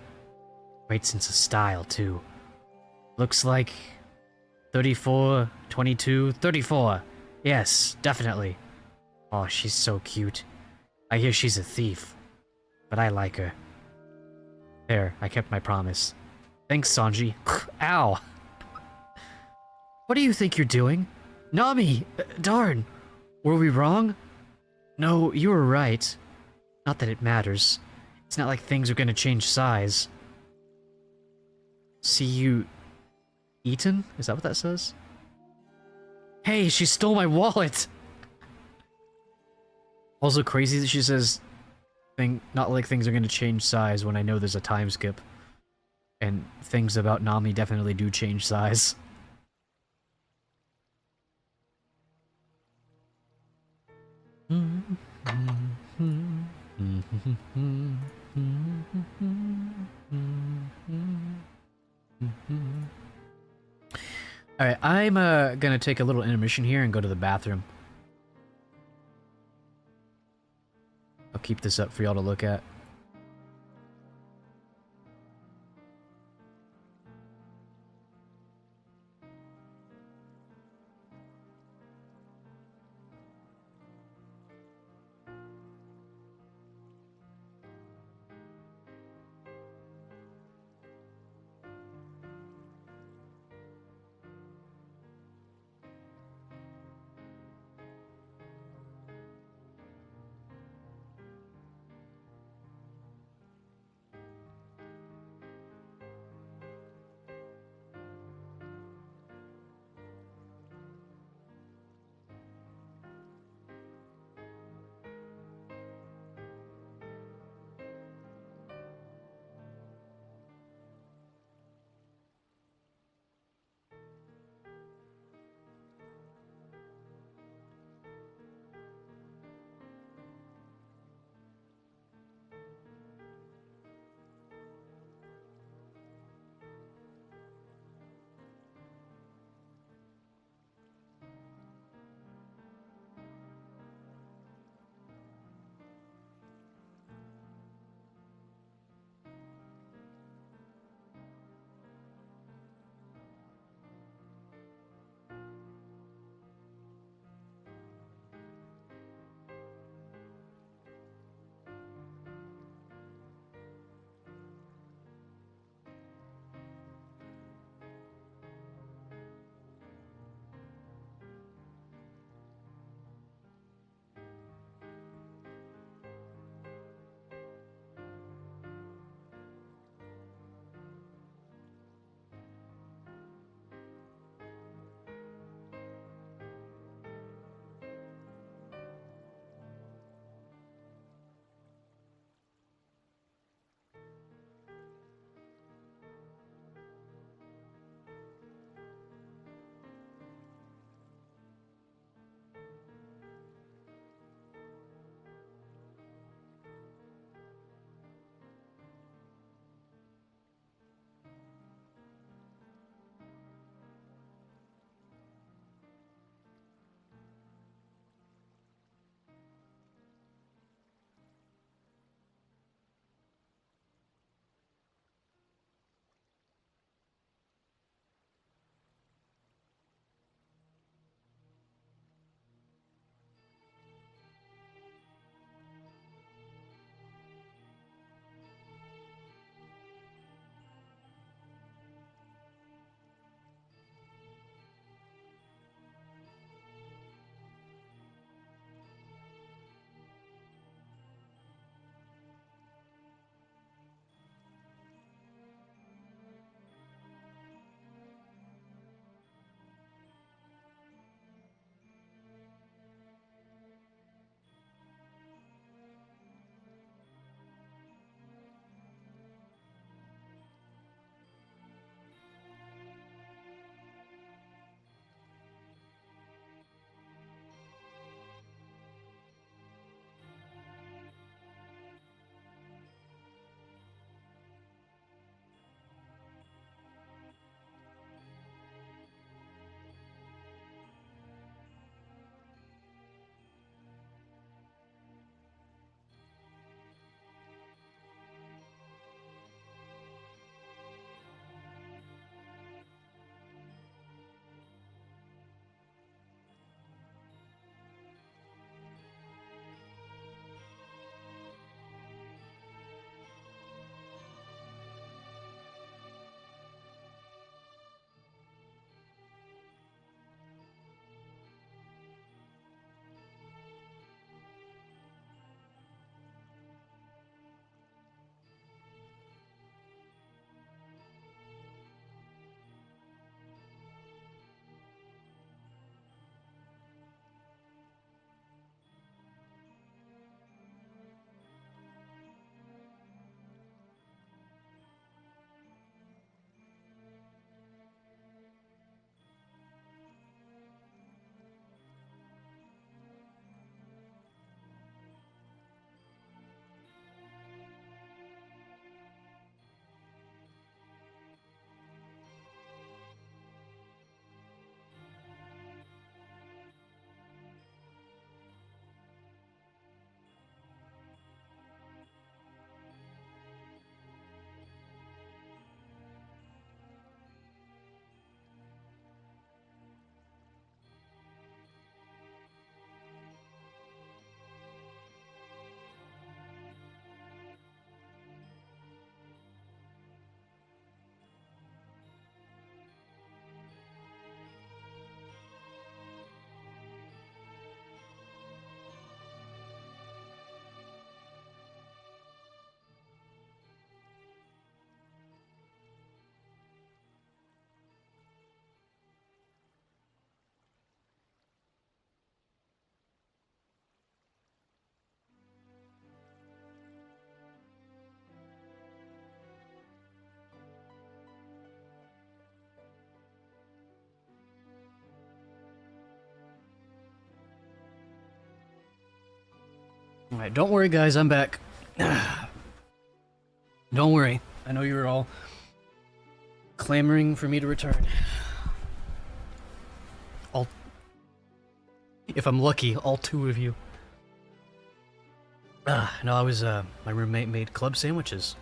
Great sense of style, too. Looks like 34, 22, 34. Yes, definitely. Oh, she's so cute. I hear she's a thief, but I like her. There, I kept my promise. Thanks, Sanji. Ow! What do you think you're doing? Nami! Darn! Were we wrong? No, you were right. Not that it matters. It's not like things are gonna change size. See you... eaten? Is that what that says? Hey, she stole my wallet! Also crazy that she says... not like things are gonna change size when I know there's a time skip. And things about Nami definitely do change size. Alright, I'm gonna take a little intermission here and go to the bathroom. I'll keep this up for y'all to look at. Alright, don't worry guys, I'm back. Don't worry. I know you were all clamoring for me to return. All... If I'm lucky, all 2 of you. No, I was, my roommate made club sandwiches.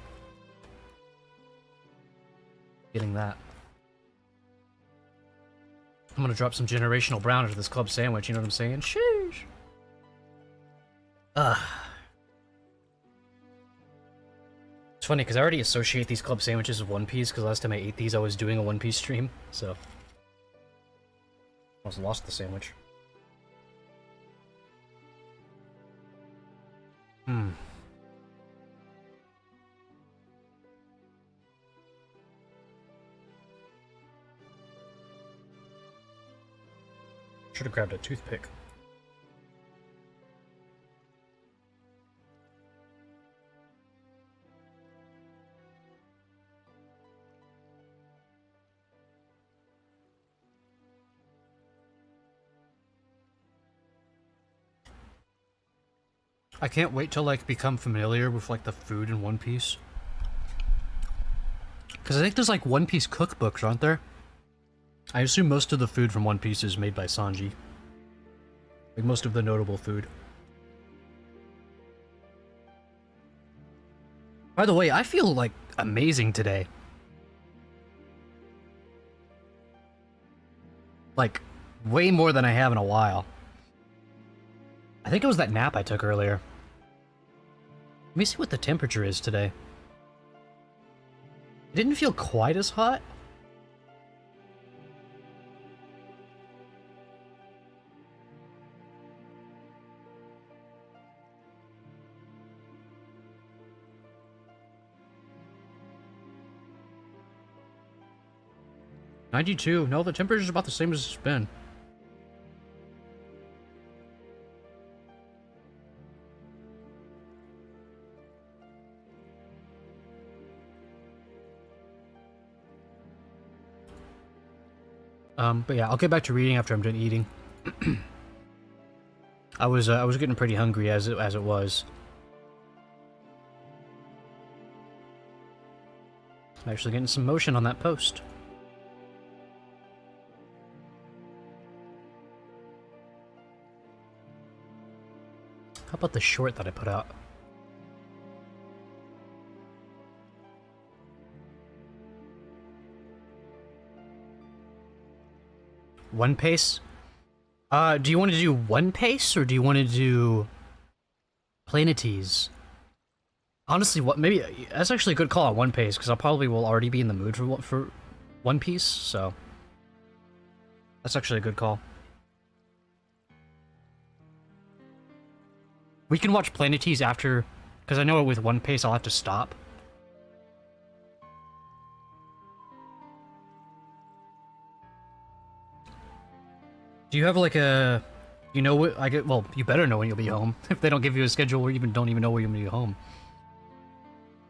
Getting that. I'm gonna drop some generational brown into this club sandwich, you know what I'm saying? Sheesh! It's funny, because I already associate these club sandwiches with One Piece, because last time I ate these I was doing a One Piece stream, so... I almost lost the sandwich. Should have grabbed a toothpick. I can't wait to, like, become familiar with, like, the food in One Piece. Because I think there's, like, One Piece cookbooks, aren't there? I assume most of the food from One Piece is made by Sanji. Like, most of the notable food. By the way, I feel, like, amazing today. Like, way more than I have in a while. I think it was that nap I took earlier. Let me see what the temperature is today. It didn't feel quite as hot. $92. No, the temperature's about the same as it's been. But yeah, I'll get back to reading after I'm done eating. I was getting pretty hungry as it was. I'm actually getting some motion on that post. How about the short that I put out? One Pace? Do you want to do One Pace, or do you want to do Planetes? Honestly, maybe that's actually a good call on One Pace, because I probably will already be in the mood for One Piece, so that's actually a good call. We can watch Planetes after, because I know with One Pace I'll have to stop. Do you have like a, you know what, well, you better know when you'll be home, if they don't give you a schedule or don't even know when you'll be home.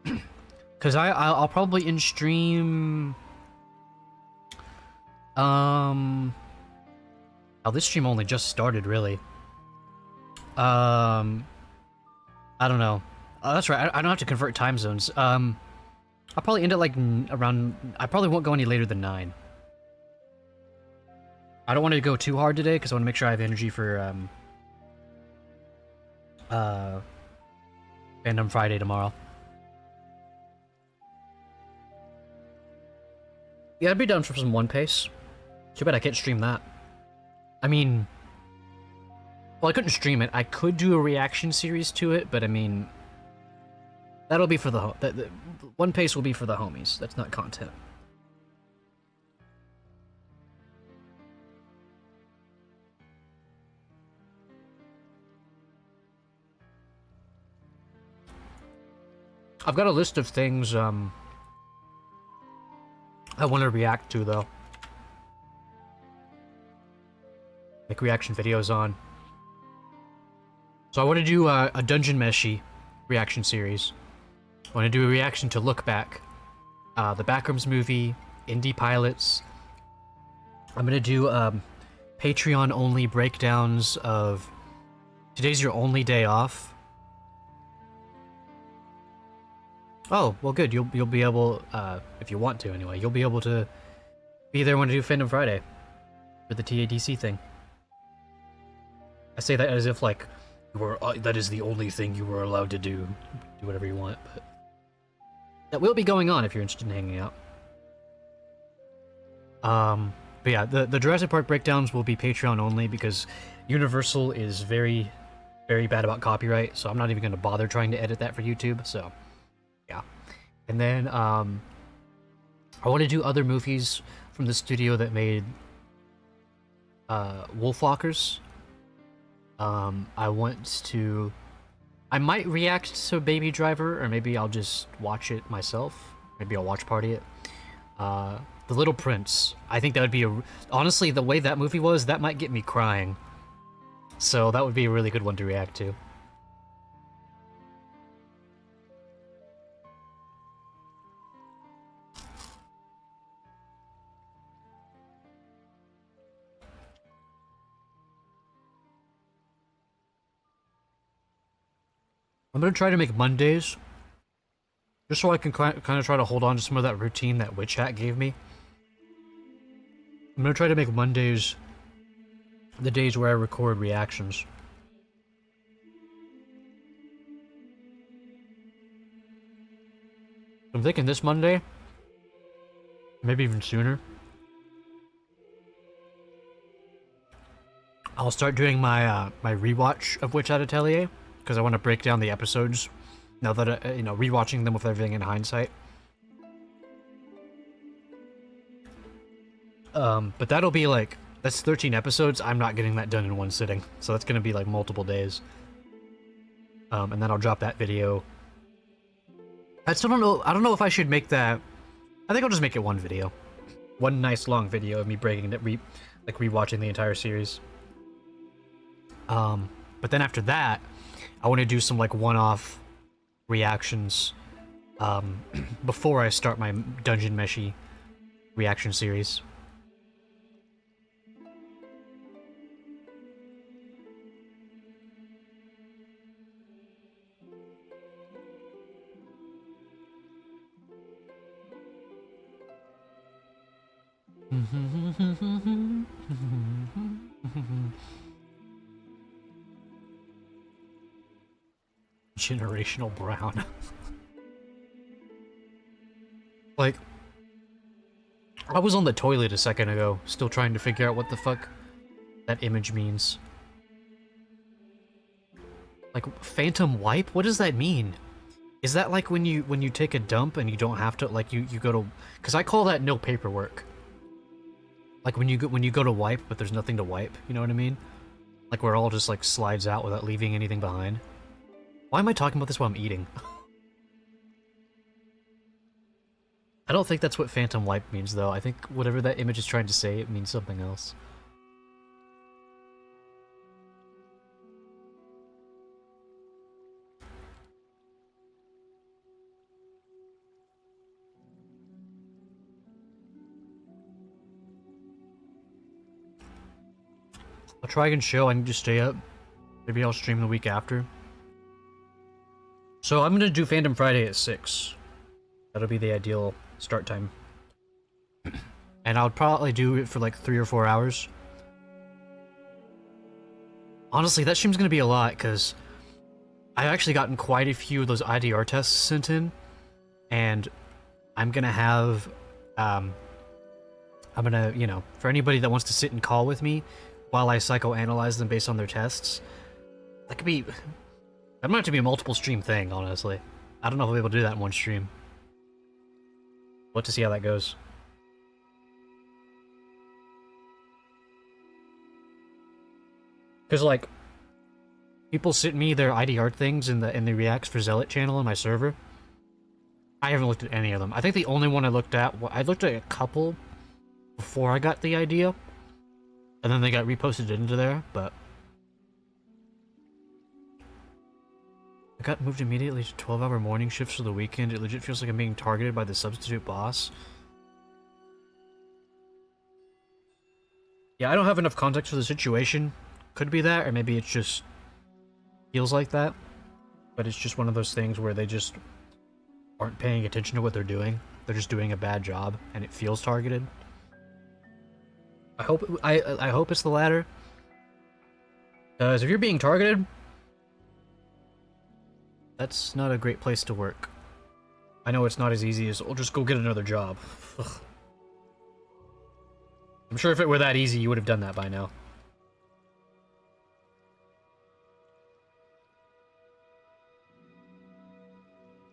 Because I'll probably in-stream, oh, this stream only just started, really. I don't know. Oh, that's right, I don't have to convert time zones. I'll probably end at like around, I probably won't go any later than 9. I don't want to go too hard today, because I want to make sure I have energy for, Fandom Friday tomorrow. Yeah, I'd be down for some One Pace. Too bad I can't stream that. I mean... Well, I couldn't stream it. I could do a reaction series to it, but I mean... That'll be for the... One Pace will be for the homies. That's not content. I've got a list of things, I want to react to, though. Make reaction videos on. So I want to do a Dungeon Meshi reaction series. I want to do a reaction to Look Back, the Backrooms movie, Indie Pilots. I'm going to do Patreon-only breakdowns of Today's Your Only Day Off, Oh, well, good. You'll be able, if you want to anyway, you'll be able to be there when I do Fandom Friday for the TADC thing. I say that as if like you were that is the only thing you were allowed to do. Do whatever you want, but that will be going on if you're interested in hanging out. But yeah, the Jurassic Park breakdowns will be Patreon only because Universal is very, very bad about copyright, so I'm not even going to bother trying to edit that for YouTube, so yeah. And then, I want to do other movies from the studio that made, Wolfwalkers. I might react to Baby Driver, or maybe I'll just watch it myself. Maybe I'll watch party it. The Little Prince. I think that would be honestly, the way that movie was, that might get me crying. So that would be a really good one to react to. I'm gonna try to make Mondays, just so I can kind of try to hold on to some of that routine that Witch Hat gave me. I'm gonna try to make Mondays the days where I record reactions. I'm thinking this Monday, maybe even sooner. I'll start doing my my rewatch of Witch Hat Atelier, because I want to break down the episodes now that you know, rewatching them with everything in hindsight. But that'll be like, that's 13 episodes. I'm not getting that done in one sitting, so that's gonna be like multiple days. And then I'll drop that video. I still don't know. I don't know if I should make that. I think I'll just make it one video, one nice long video of me breaking it, rewatching the entire series. But then after that, I want to do some like one-off reactions before I start my Dungeon Meshi reaction series. Generational brown. Like, I was on the toilet a second ago, still trying to figure out what the fuck that image means. Like, phantom wipe? What does that mean? Is that like when you take a dump and you don't have to, like, you go to, because I call that no paperwork. Like when you go to wipe, but there's nothing to wipe, you know what I mean? Like where it all just like slides out without leaving anything behind. Why am I talking about this while I'm eating? I don't think that's what phantom wipe means though. I think whatever that image is trying to say, it means something else. I'll try and show. I need to stay up. Maybe I'll stream the week after. So I'm gonna do Fandom Friday at 6. That'll be the ideal start time. And I'll probably do it for like 3 or 4 hours. Honestly, that stream's gonna be a lot, because I've actually gotten quite a few of those IDR tests sent in. And I'm gonna have, I'm gonna, you know, for anybody that wants to sit and call with me while I psychoanalyze them based on their tests, that could be, that might have to be a multiple stream thing, honestly. I don't know if I'll be able to do that in one stream. We'll have to see how that goes. Because, like, people sent me their IDR things in the Reacts for Zealot channel on my server. I haven't looked at any of them. I think the only one I looked at a couple before I got the idea. And then they got reposted into there, but I got moved immediately to 12-hour morning shifts for the weekend. It legit feels like I'm being targeted by the substitute boss. Yeah, I don't have enough context for the situation. Could be that, or maybe it just feels like that. But it's just one of those things where they just aren't paying attention to what they're doing. They're just doing a bad job, and it feels targeted. I hope it's the latter. Because if you're being targeted, that's not a great place to work. I know it's not as easy as, well, just go get another job. Ugh. I'm sure if it were that easy, you would have done that by now.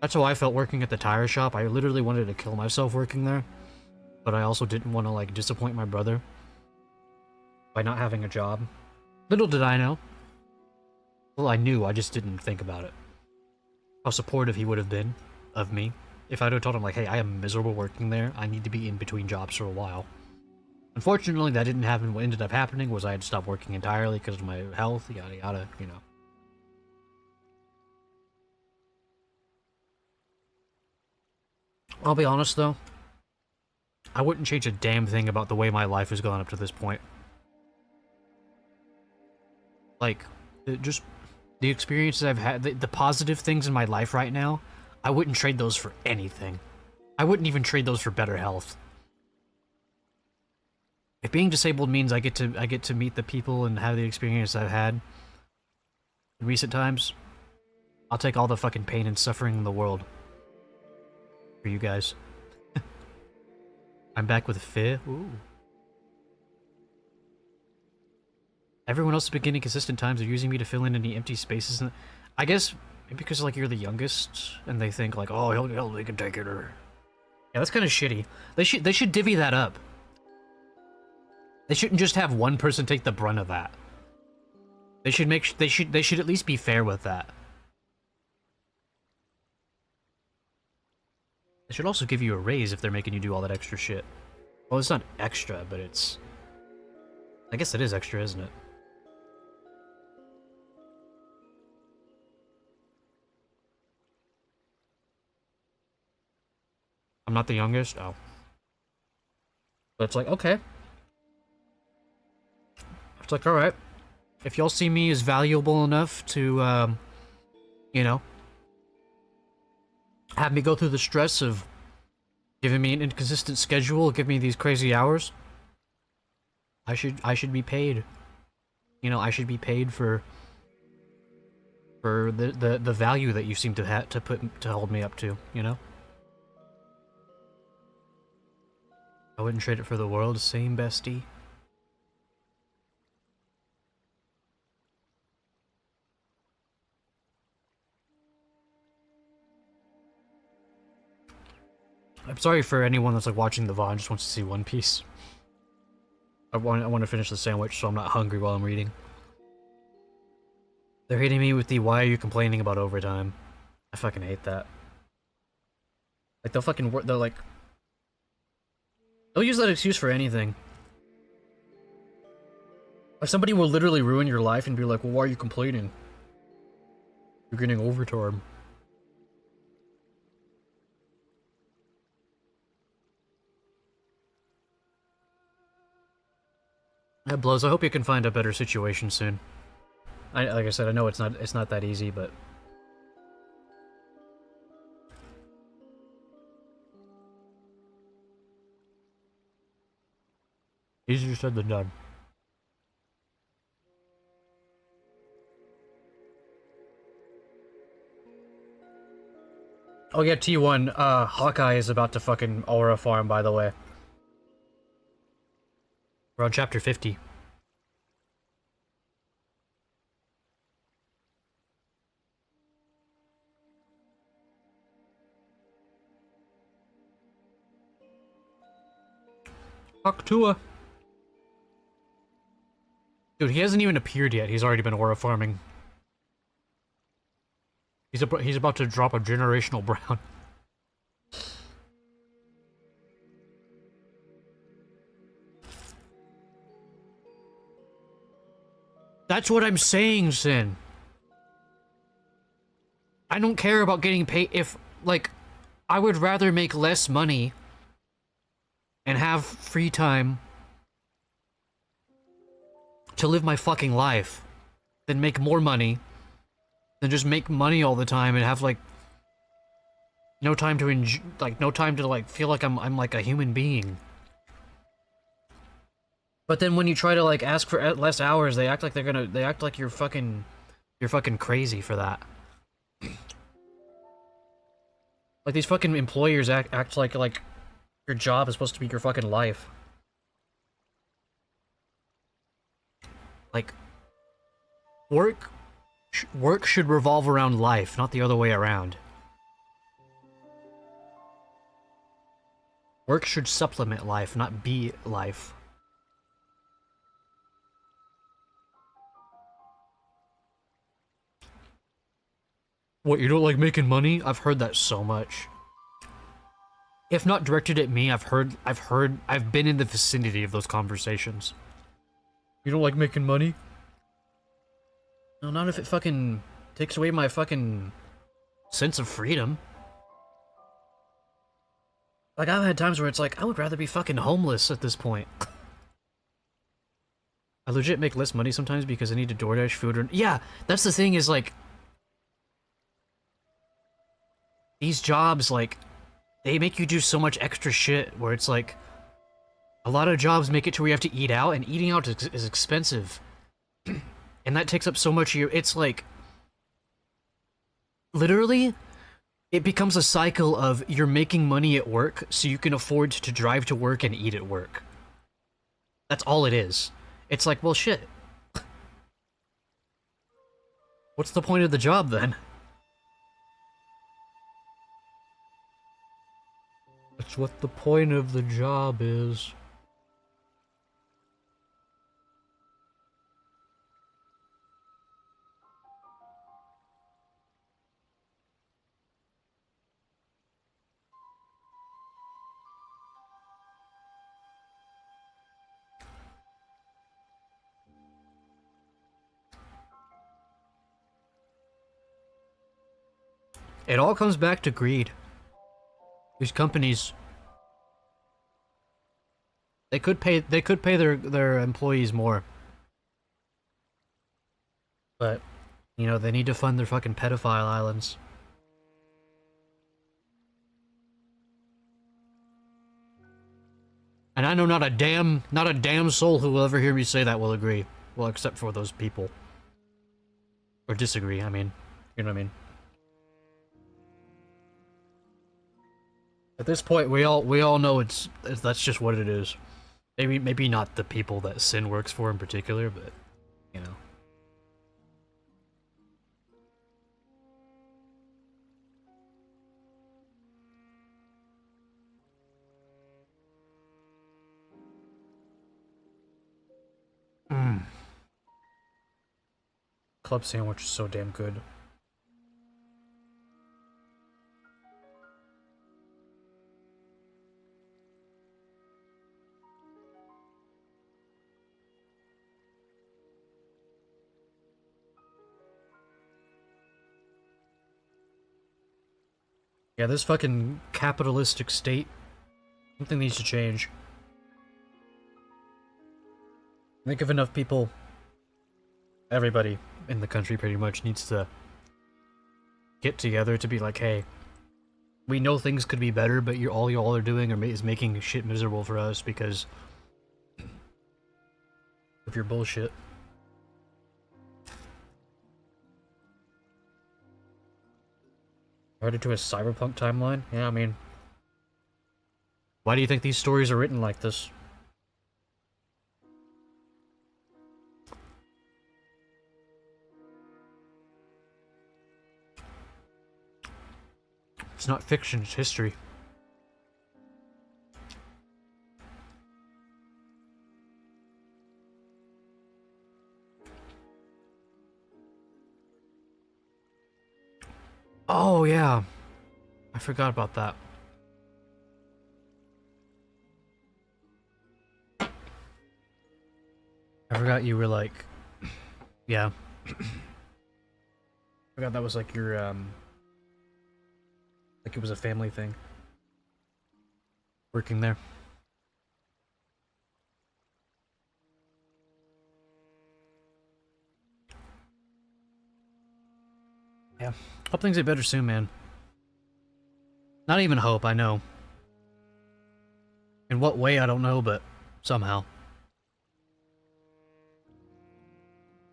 That's how I felt working at the tire shop. I literally wanted to kill myself working there. But I also didn't want to, like, disappoint my brother by not having a job. Little did I know. Well, I knew, I just didn't think about it. How supportive he would have been of me if I'd have told him, like, hey, I am miserable working there. I need to be in between jobs for a while. Unfortunately, that didn't happen. What ended up happening was I had to stop working entirely because of my health, yada yada, you know. I'll be honest, though. I wouldn't change a damn thing about the way my life has gone up to this point. Like, just the experiences I've had, the positive things in my life right now, I wouldn't trade those for anything. I wouldn't even trade those for better health. If being disabled means I get to meet the people and have the experience I've had in recent times, I'll take all the fucking pain and suffering in the world for you guys. I'm back with Fih. Ooh. Everyone else is beginning consistent times. They're using me to fill in any empty spaces. And I guess maybe because like you're the youngest, and they think like, oh, hell, they can take it. Or yeah, that's kind of shitty. They should divvy that up. They shouldn't just have one person take the brunt of that. They should at least be fair with that. They should also give you a raise if they're making you do all that extra shit. Well, it's not extra, but it's... I guess it is extra, isn't it? I'm not the youngest? Oh. But it's like, okay. It's like, alright. If y'all see me as valuable enough to, you know, have me go through the stress of giving me an inconsistent schedule, give me these crazy hours, I should be paid. You know, I should be paid for the value that you seem to hold me up to, you know? I wouldn't trade it for the world, same bestie. I'm sorry for anyone that's like watching the VOD and just wants to see One Piece. I want to finish the sandwich so I'm not hungry while I'm reading. They're hitting me with the why are you complaining about overtime? I fucking hate that. Like they'll like they'll use that excuse for anything. Or somebody will literally ruin your life and be like, well, why are you complaining? You're getting overtime. That blows. I hope you can find a better situation soon. Like I said, I know it's not that easy, but easier said than done. Oh yeah, T1, Hawkeye is about to fucking aura farm, by the way. We're on chapter 50. Haktua. Dude, he hasn't even appeared yet. He's already been aura farming. He's about to drop a generational brown. That's what I'm saying, Sin. I don't care about getting paid if, like, I would rather make less money and have free time to live my fucking life than make more money than just make money all the time and have, like, No time to no time to like feel like I'm like a human being. But then when you try to like ask for less hours, they act like they act like you're fucking crazy for that. Like these fucking employers act like your job is supposed to be your fucking life. Like work should revolve around life, not the other way around. Work should supplement life, not be life. What, you don't like making money? I've heard that so much. If not directed at me, I've been in the vicinity of those conversations. You don't like making money? No, not if it fucking takes away my fucking sense of freedom. Like, I've had times where it's like, I would rather be fucking homeless at this point. I legit make less money sometimes because I need to DoorDash food or... Yeah, that's the thing is, like... These jobs, like... They make you do so much extra shit where it's like... A lot of jobs make it to where you have to eat out, and eating out is expensive. And that takes up so much of your... It's like... Literally, it becomes a cycle of you're making money at work so you can afford to drive to work and eat at work. That's all it is. It's like, well, shit. What's the point of the job, then? That's what the point of the job is. It all comes back to greed. These companies... They could pay their employees more. But, you know, they need to fund their fucking pedophile islands. And I know not a damn soul who will ever hear me say that will agree. Well, except for those people. Or disagree, I mean. You know what I mean? At this point, we all know that's just what it is. Maybe not the people that Sin works for in particular, but you know. Club sandwich is so damn good. Yeah, this fucking capitalistic state, something needs to change. I think if enough people, everybody in the country pretty much needs to get together to be like, hey, we know things could be better, but all y'all are doing is making shit miserable for us because of your bullshit. Headed to a cyberpunk timeline? Yeah, I mean... Why do you think these stories are written like this? It's not fiction, it's history. Oh, yeah. I forgot about that. I forgot you were like... Yeah. Forgot that was like your, like it was a family thing. Working there. Yeah. Hope things get better soon, man. Not even hope, I know. In what way, I don't know, but somehow.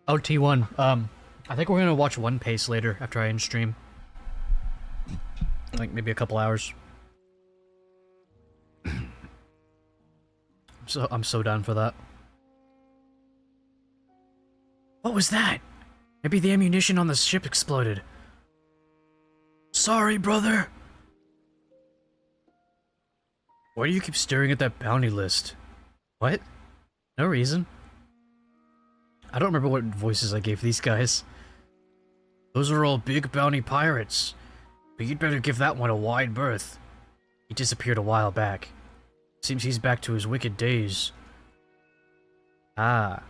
Oh, T1, I think we're gonna watch One Piece later after I end stream. Like, maybe a couple hours. I'm so down for that. What was that? Maybe the ammunition on the ship exploded. Sorry, brother. Why do you keep staring at that bounty list? What? No reason. I don't remember what voices I gave these guys. Those are all big bounty pirates. But you'd better give that one a wide berth. He disappeared a while back. Seems he's back to his wicked days. Ah.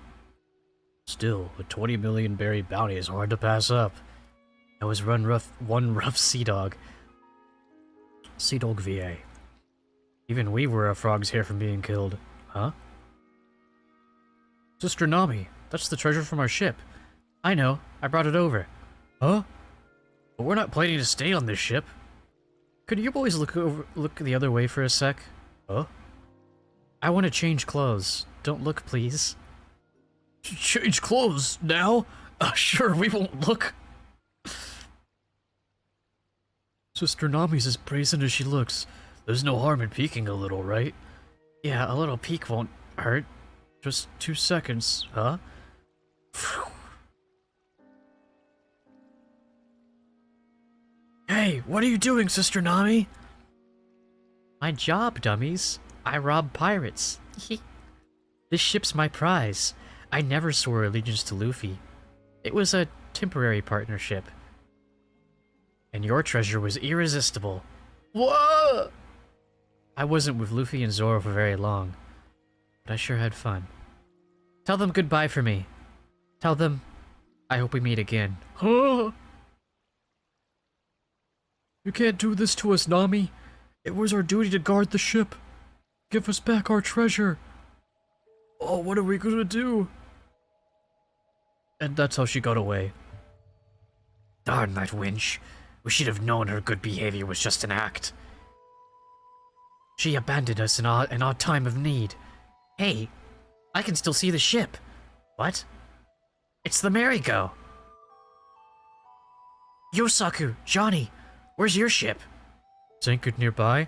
Still, a 20 million berry bounty is hard to pass up. That was one rough sea dog. Sea dog VA. Even we were a frog's hair from being killed. Huh? Sister Nami, that's the treasure from our ship. I know, I brought it over. Huh? But we're not planning to stay on this ship. Could you boys look the other way for a sec? Huh? I want to change clothes. Don't look, please. Change clothes? Now? Sure, we won't look. Sister Nami's as brazen as she looks. There's no harm in peeking a little, right? Yeah, a little peek won't hurt. Just 2 seconds, huh? Hey, what are you doing, Sister Nami? My job, dummies. I rob pirates. This ship's my prize. I never swore allegiance to Luffy. It was a temporary partnership. And your treasure was irresistible. Whoa! I wasn't with Luffy and Zoro for very long, but I sure had fun. Tell them goodbye for me. Tell them I hope we meet again. Huh? You can't do this to us, Nami. It was our duty to guard the ship. Give us back our treasure. Oh, what are we gonna do? And that's how she got away. Darn that wench. We should have known her good behavior was just an act. She abandoned us in our time of need. Hey, I can still see the ship. What? It's the merry-go. Yosaku, Johnny, where's your ship? It's anchored nearby.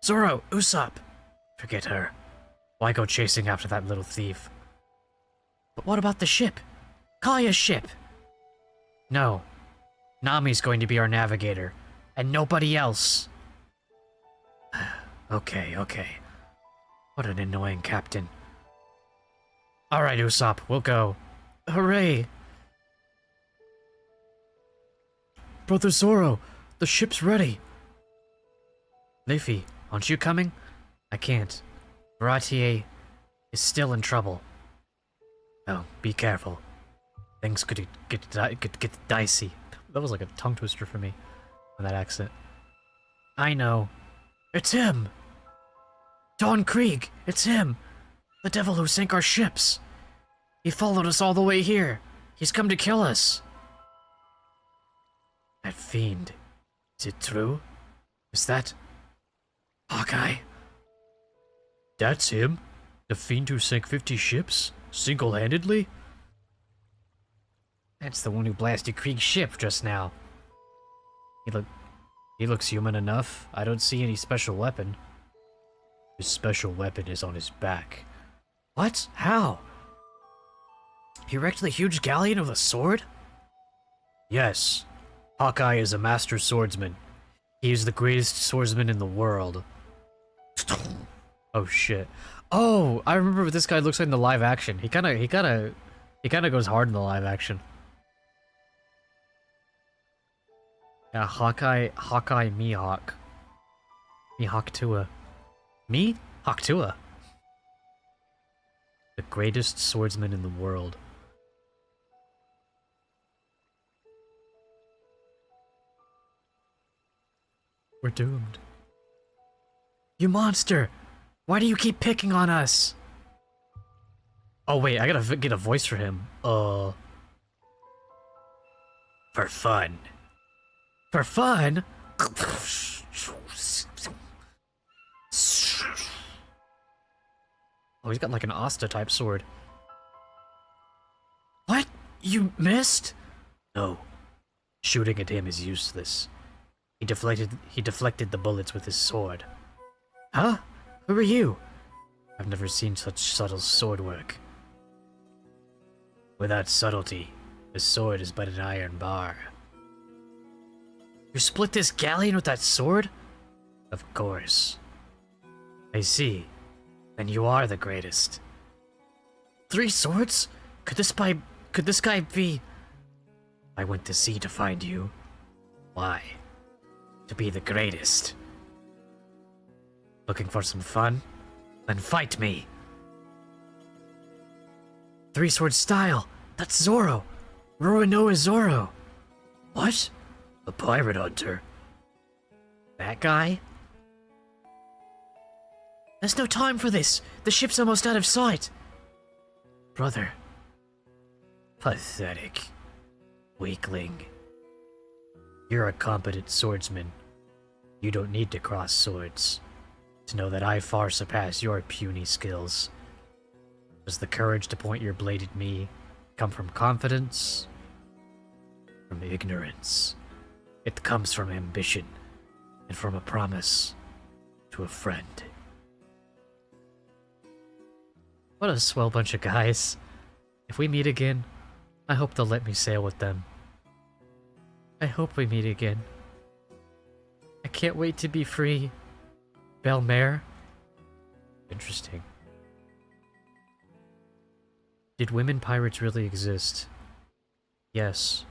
Zoro, Usopp. Forget her. Why go chasing after that little thief? But what about the ship? Kaya's ship. No. Nami's going to be our navigator, and nobody else. Okay. What an annoying captain. Alright, Usopp, we'll go. Hooray! Brother Zoro, the ship's ready. Luffy, aren't you coming? I can't. Baratie is still in trouble. Oh, be careful. Things could get dicey. That was like a tongue twister for me, with that accent. I know. It's him! Don Krieg, it's him! The devil who sank our ships! He followed us all the way here! He's come to kill us! That fiend. Is it true? Is that... Hawkeye? That's him? The fiend who sank 50 ships? Single-handedly? That's the one who blasted Krieg's ship just now. He looks human enough. I don't see any special weapon. His special weapon is on his back. What? How? He wrecked the huge galleon with a sword? Yes. Hawkeye is a master swordsman. He is the greatest swordsman in the world. Oh shit. Oh, I remember what this guy looks like in the live action. He kinda goes hard in the live action. Yeah, Hawkeye Mihawk. Mihawk Tua. Me? Hawk Tua. The greatest swordsman in the world. We're doomed. You monster! Why do you keep picking on us? Oh wait, I gotta get a voice for him. For fun. For fun? Oh, he's got like an Asta type sword. What? You missed? No. Shooting at him is useless. He deflected the bullets with his sword. Huh? Who are you? I've never seen such subtle sword work. Without subtlety, the sword is but an iron bar. You split this galleon with that sword? Of course. I see. Then you are the greatest. 3 swords? Could this guy be... I went to sea to find you. Why? To be the greatest. Looking for some fun? Then fight me. 3-sword style. That's Zoro. Roronoa Zoro. What? A pirate hunter. That guy? There's no time for this. The ship's almost out of sight. Brother. Pathetic. Weakling. You're a competent swordsman. You don't need to cross swords to know that I far surpass your puny skills. Does the courage to point your blade at me come from confidence? From ignorance? It comes from ambition and from a promise to a friend. What a swell bunch of guys. If we meet again, I hope they'll let me sail with them. I hope we meet again. I can't wait to be free. Belmare? Interesting. Did women pirates really exist? Yes,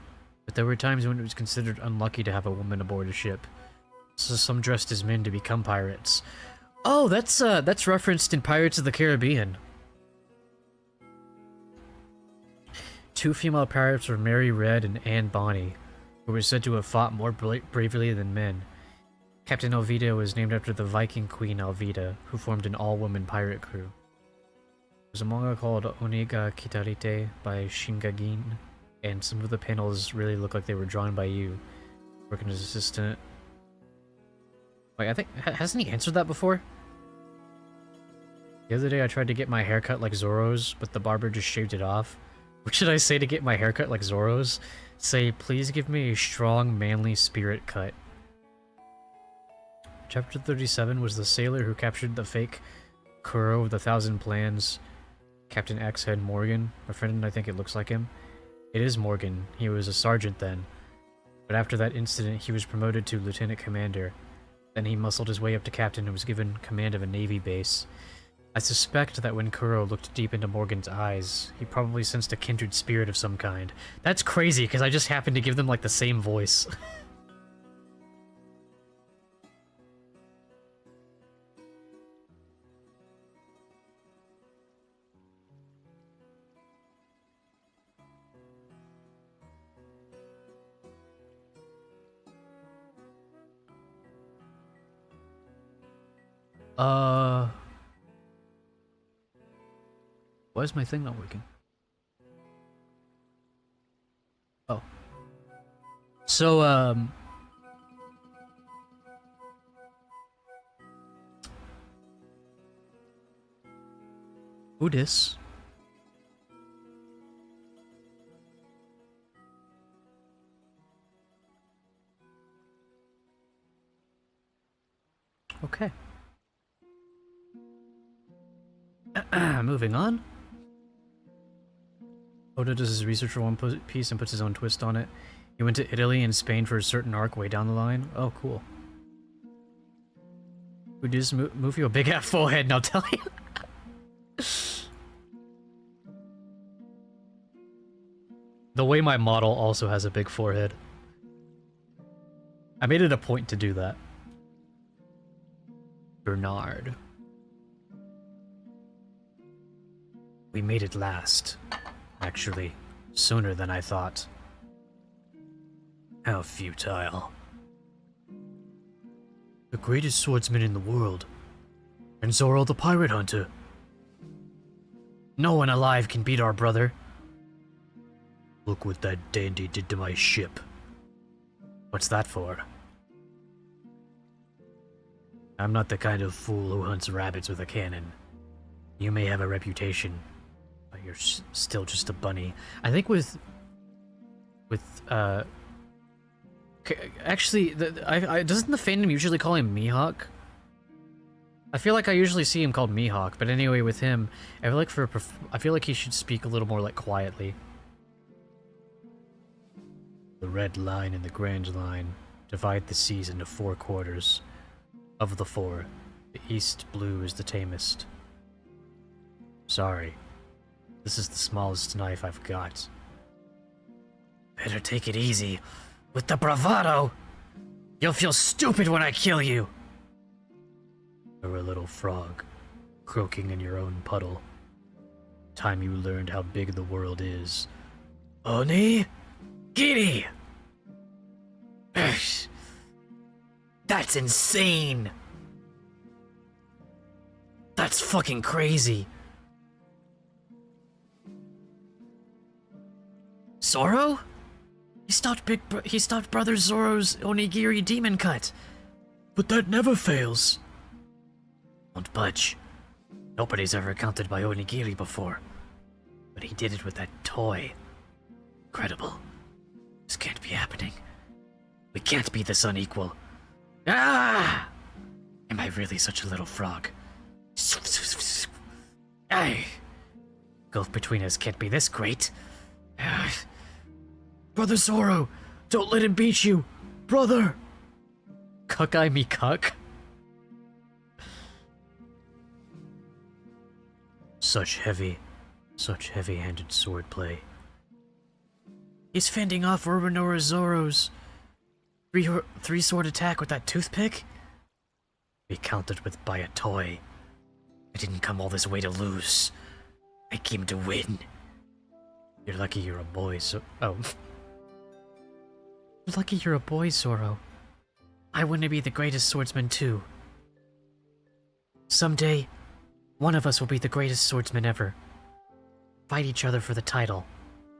but there were times when it was considered unlucky to have a woman aboard a ship. So some dressed as men to become pirates. Oh, that's referenced in Pirates of the Caribbean. 2 female pirates were Mary Red and Anne Bonny, who were said to have fought more bravely than men. Captain Alvida was named after the Viking queen Alvida, who formed an all-woman pirate crew. There was a manga called Oniga Kitarite by Shingagin, and some of the panels really look like they were drawn by you, working as assistant. Wait, I think, hasn't he answered that before? The other day I tried to get my haircut like Zoro's, but the barber just shaved it off. What should I say to get my haircut like Zoro's? Say, please give me a strong, manly spirit cut. Chapter 37 was the sailor who captured the fake Kuro of the Thousand Plans. Captain X had Morgan, a friend, and I think it looks like him. It is Morgan. He was a sergeant then. But after that incident, he was promoted to lieutenant commander. Then he muscled his way up to captain and was given command of a navy base. I suspect that when Kuro looked deep into Morgan's eyes, he probably sensed a kindred spirit of some kind. That's crazy, because I just happened to give them, like, the same voice. Why is my thing not working? Oh. So, Udis. Okay. Moving on. Oda does his research for One Piece and puts his own twist on it. He went to Italy and Spain for a certain arc way down the line. Oh, cool. We just move you a big ass forehead and I'll tell you. The way my model also has a big forehead. I made it a point to do that. Bernard. We made it last. Actually, sooner than I thought. How futile. The greatest swordsman in the world. And Zoro the pirate hunter. No one alive can beat our brother. Look what that dandy did to my ship. What's that for? I'm not the kind of fool who hunts rabbits with a cannon. You may have a reputation, but you're still just a bunny. I think actually, doesn't the fandom usually call him Mihawk? I feel like I usually see him called Mihawk, but anyway, with him, I feel like he should speak a little more like quietly. The red line and the grand line divide the seas into 4 quarters. Of the 4, the east blue is the tamest. Sorry, this is the smallest knife I've got. Better take it easy. With the bravado, you'll feel stupid when I kill you. You're a little frog, croaking in your own puddle. Time you learned how big the world is. Oni Giri! That's insane! That's fucking crazy. Zoro? He stopped Brother Zoro's Onigiri demon cut. But that never fails. Don't budge. Nobody's ever counted by Onigiri before. But he did it with that toy. Incredible. This can't be happening. We can't be this unequal. Ah! Am I really such a little frog? Aye. Gulf between us can't be this great. Brother Zoro, don't let him beat you. Brother! Cuck-eye me cuck? Such heavy-handed swordplay. He's fending off Oronoa Zoro's three-sword attack with that toothpick? Be counted with by a toy. I didn't come all this way to lose. I came to win. You're lucky you're a boy, so... Oh. You're lucky you're a boy, Zoro. I want to be the greatest swordsman, too. Someday, one of us will be the greatest swordsman ever. Fight each other for the title.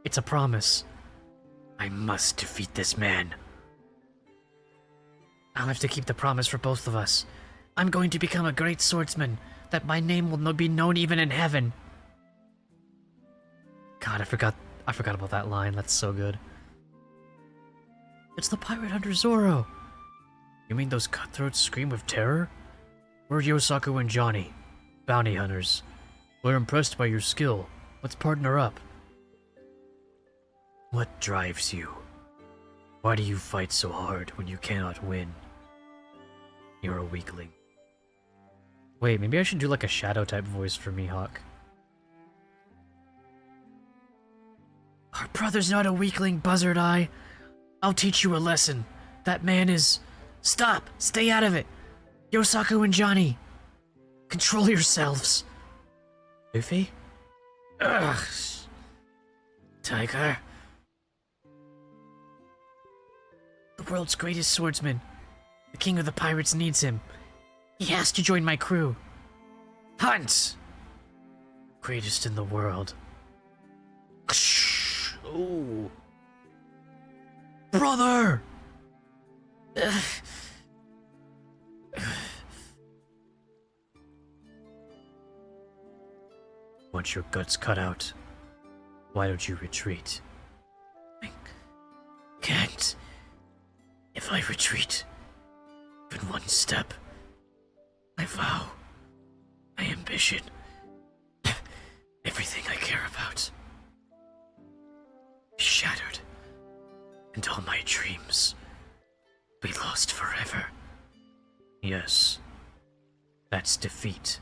It's a promise. I must defeat this man. I'll have to keep the promise for both of us. I'm going to become a great swordsman, that my name will be known even in heaven. God, I forgot about that line. That's so good. It's the pirate hunter Zoro. You mean those cutthroats scream with terror? We're Yosaku and Johnny, bounty hunters. We're impressed by your skill. Let's partner up. What drives you? Why do you fight so hard when you cannot win? You're a weakling. Wait, maybe I should do like a shadow type voice for Mihawk. Our brother's not a weakling, Buzzard Eye. I'll teach you a lesson. That man is... Stop! Stay out of it! Yosaku and Johnny! Control yourselves! Luffy? Ugh! Tiger? The world's greatest swordsman. The king of the pirates needs him. He has to join my crew. Hunt! Greatest in the world. Ooh. Brother! Want your guts cut out? Why don't you retreat? I can't. If I retreat, even one step, I vow, my ambition, everything I care about, is shattered, and all my dreams be lost forever. Yes, that's defeat.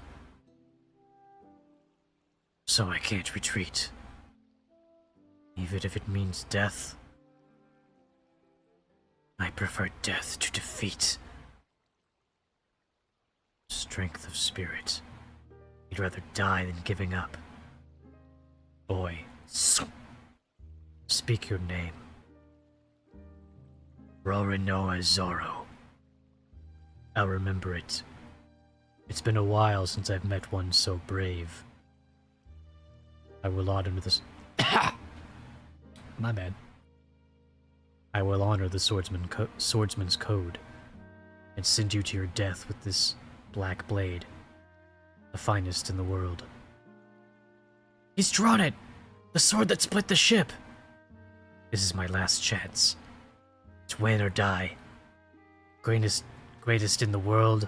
So I can't retreat, even if it means death. I prefer death to defeat. Strength of spirit. You'd rather die than giving up. Boy, speak your name. Rorinoa Zoro. I'll remember it. It's been a while since I've met one so brave. I will honor this. My bad. I will honor the swordsman's code and send you to your death with this black blade, the finest in the world. He's drawn it! The sword that split the ship! This is my last chance. It's win or die. Greatest in the world.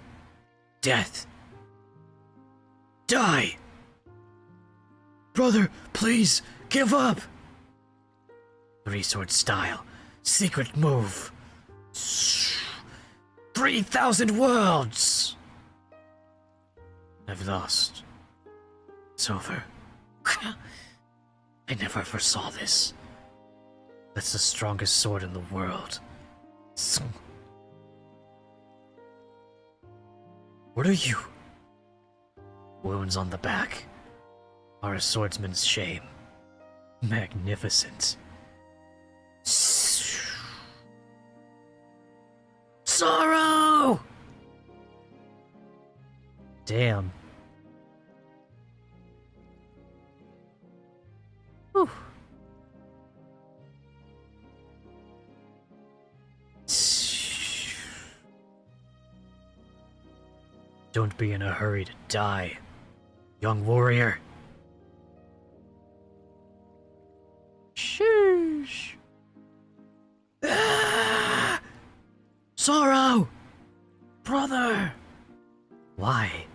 Death. Die! Brother, please, give up! Three-sword style. Secret move. 3,000 worlds! I've lost. It's over. I never foresaw this. That's the strongest sword in the world. What are you? Wounds on the back are a swordsman's shame. Magnificent. Sorrow! Damn. Whew. Don't be in a hurry to die, young warrior. Sheesh. Ah! Sorrow! Brother! Why?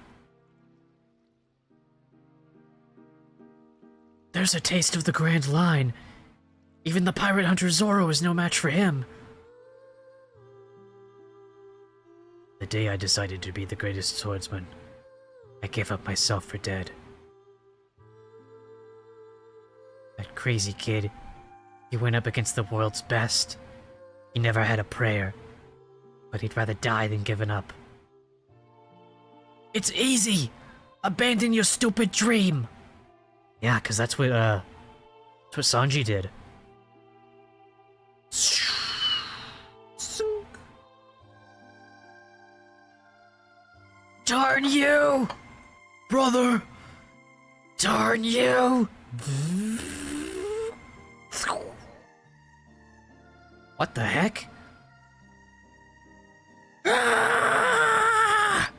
There's a taste of the Grand Line. Even the pirate hunter Zoro is no match for him. The day I decided to be the greatest swordsman, I gave up myself for dead. That crazy kid, he went up against the world's best. He never had a prayer, but he'd rather die than given up. It's easy! Abandon your stupid dream! Yeah, 'cause that's what Sanji did. Darn you! Brother! Darn you! What the heck? Ah!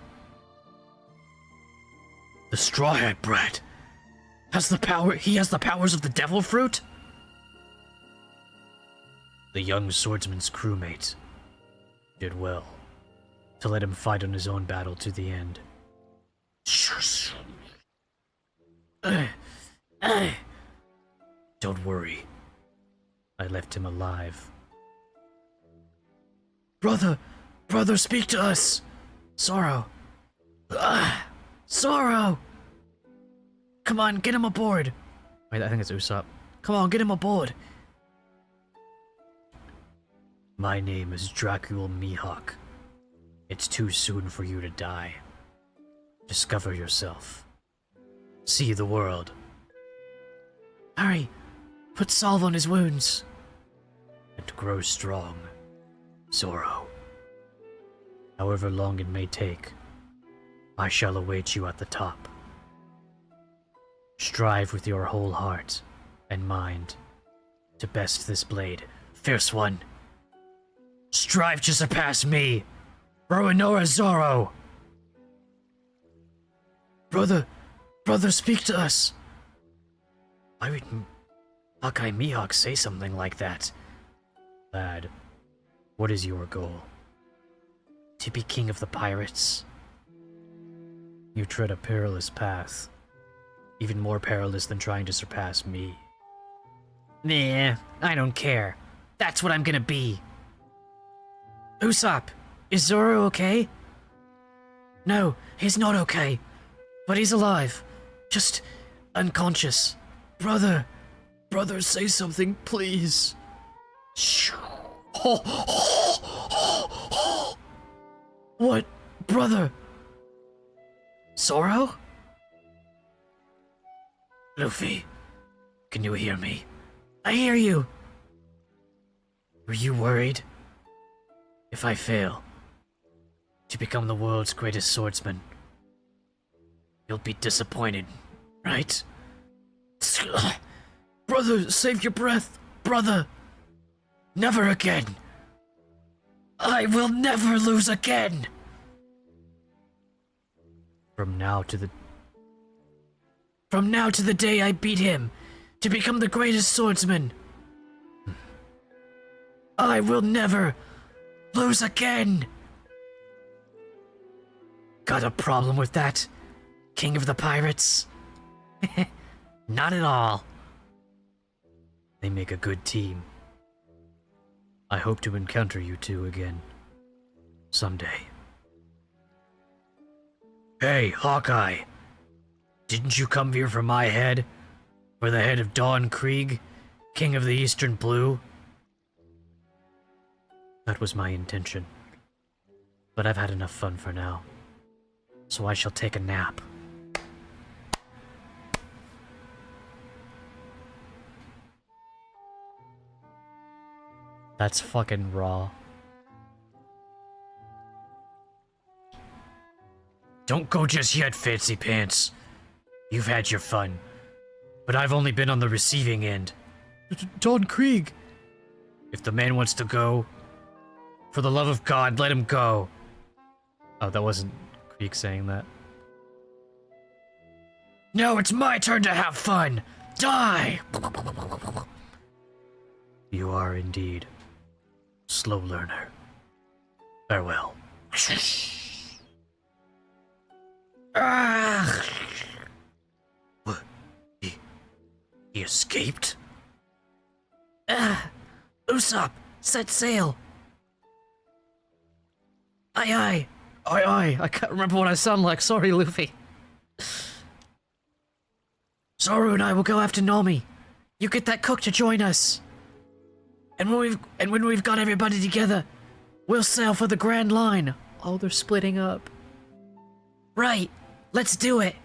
The Straw Hat Brat has the power. He has the powers of the Devil Fruit? The young swordsman's crewmate did well to let him fight on his own battle to the end. Don't worry. I left him alive. Brother! Brother, speak to us! Sorrow! Sorrow! Come on, get him aboard! Wait, I think it's Usopp. Come on, get him aboard! My name is Dracul Mihawk. It's too soon for you to die. Discover yourself. See the world. Hurry! Put salve on his wounds! And grow strong, Zoro. However long it may take, I shall await you at the top. Strive with your whole heart and mind to best this blade, fierce one. Strive to surpass me, Roronoa Zoro! Brother! Brother, speak to us! Why would Hawkeye Mihawk say something like that? Lad, what is your goal? To be king of the pirates? You tread a perilous path. Even more perilous than trying to surpass me. Nah, I don't care. That's what I'm gonna be. Usopp, is Zoro okay? No, he's not okay. But he's alive. Just unconscious. Brother! Brother, say something, please! What? Brother! Zoro? Luffy, can you hear me? I hear you! Were you worried? If I fail to become the world's greatest swordsman, you'll be disappointed, right? Brother, save your breath! Brother! Never again! I will never lose again! From now to the day I beat him, to become the greatest swordsman, I will never lose again! Got a problem with that, King of the Pirates? Not at all. They make a good team. I hope to encounter you two again. Someday. Hey, Hawkeye. Didn't you come here for my head? For the head of Don Krieg, King of the Eastern Blue? That was my intention. But I've had enough fun for now. So I shall take a nap. That's fucking raw. Don't go just yet, Fancy Pants. You've had your fun. But I've only been on the receiving end. Don Krieg! If the man wants to go, for the love of God, let him go. Oh, that wasn't Krieg saying that. No, it's my turn to have fun! Die! You are indeed slow learner. Farewell. What? He escaped? Usopp, set sail. Aye aye. Aye aye. I can't remember what I sound like. Sorry, Luffy. Zoro and I will go after Nami. You get that cook to join us. And when we've got everybody together, we'll sail for the Grand Line. Oh, they're splitting up. Right. Let's do it.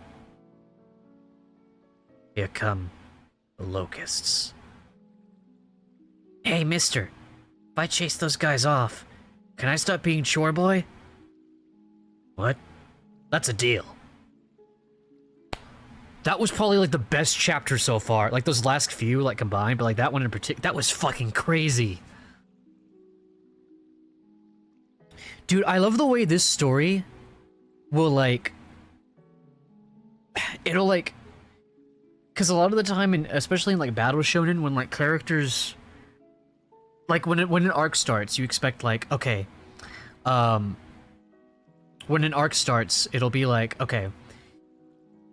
Here come the locusts. Hey, mister. If I chase those guys off, can I stop being chore boy? What? That's a deal. That was probably like the best chapter so far. Like those last few like combined, but like that one in particular, that was fucking crazy. Dude, I love the way this story will like, it'll like, because a lot of the time, especially in like Battle Shonen, when like characters, like when an arc starts, you expect like, okay, when an arc starts, it'll be like, okay,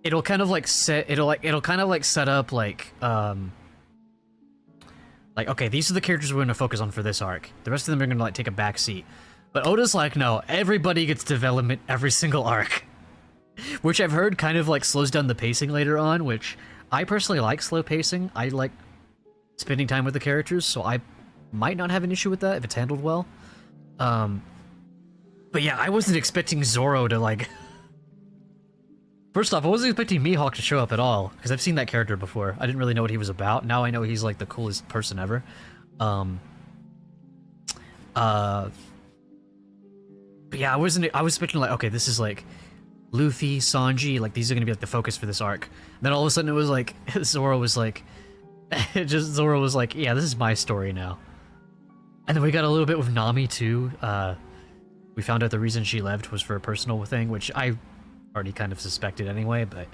it'll kind of like set, it'll kind of like set up like, okay, these are the characters we're gonna focus on for this arc. The rest of them are gonna like take a back seat. But Oda's like, no, everybody gets development every single arc. Which I've heard kind of like slows down the pacing later on, which I personally like slow pacing. I like spending time with the characters, so I might not have an issue with that if it's handled well. But yeah, I wasn't expecting Zoro to like... First off, I wasn't expecting Mihawk to show up at all, because I've seen that character before. I didn't really know what he was about. Now I know he's like the coolest person ever. But yeah, I was expecting like, okay, this is like Luffy, Sanji, like these are gonna be like the focus for this arc. And then all of a sudden it was like, Zoro was like, yeah, this is my story now. And then we got a little bit with Nami too. We found out the reason she left was for a personal thing, which I already kind of suspected anyway, but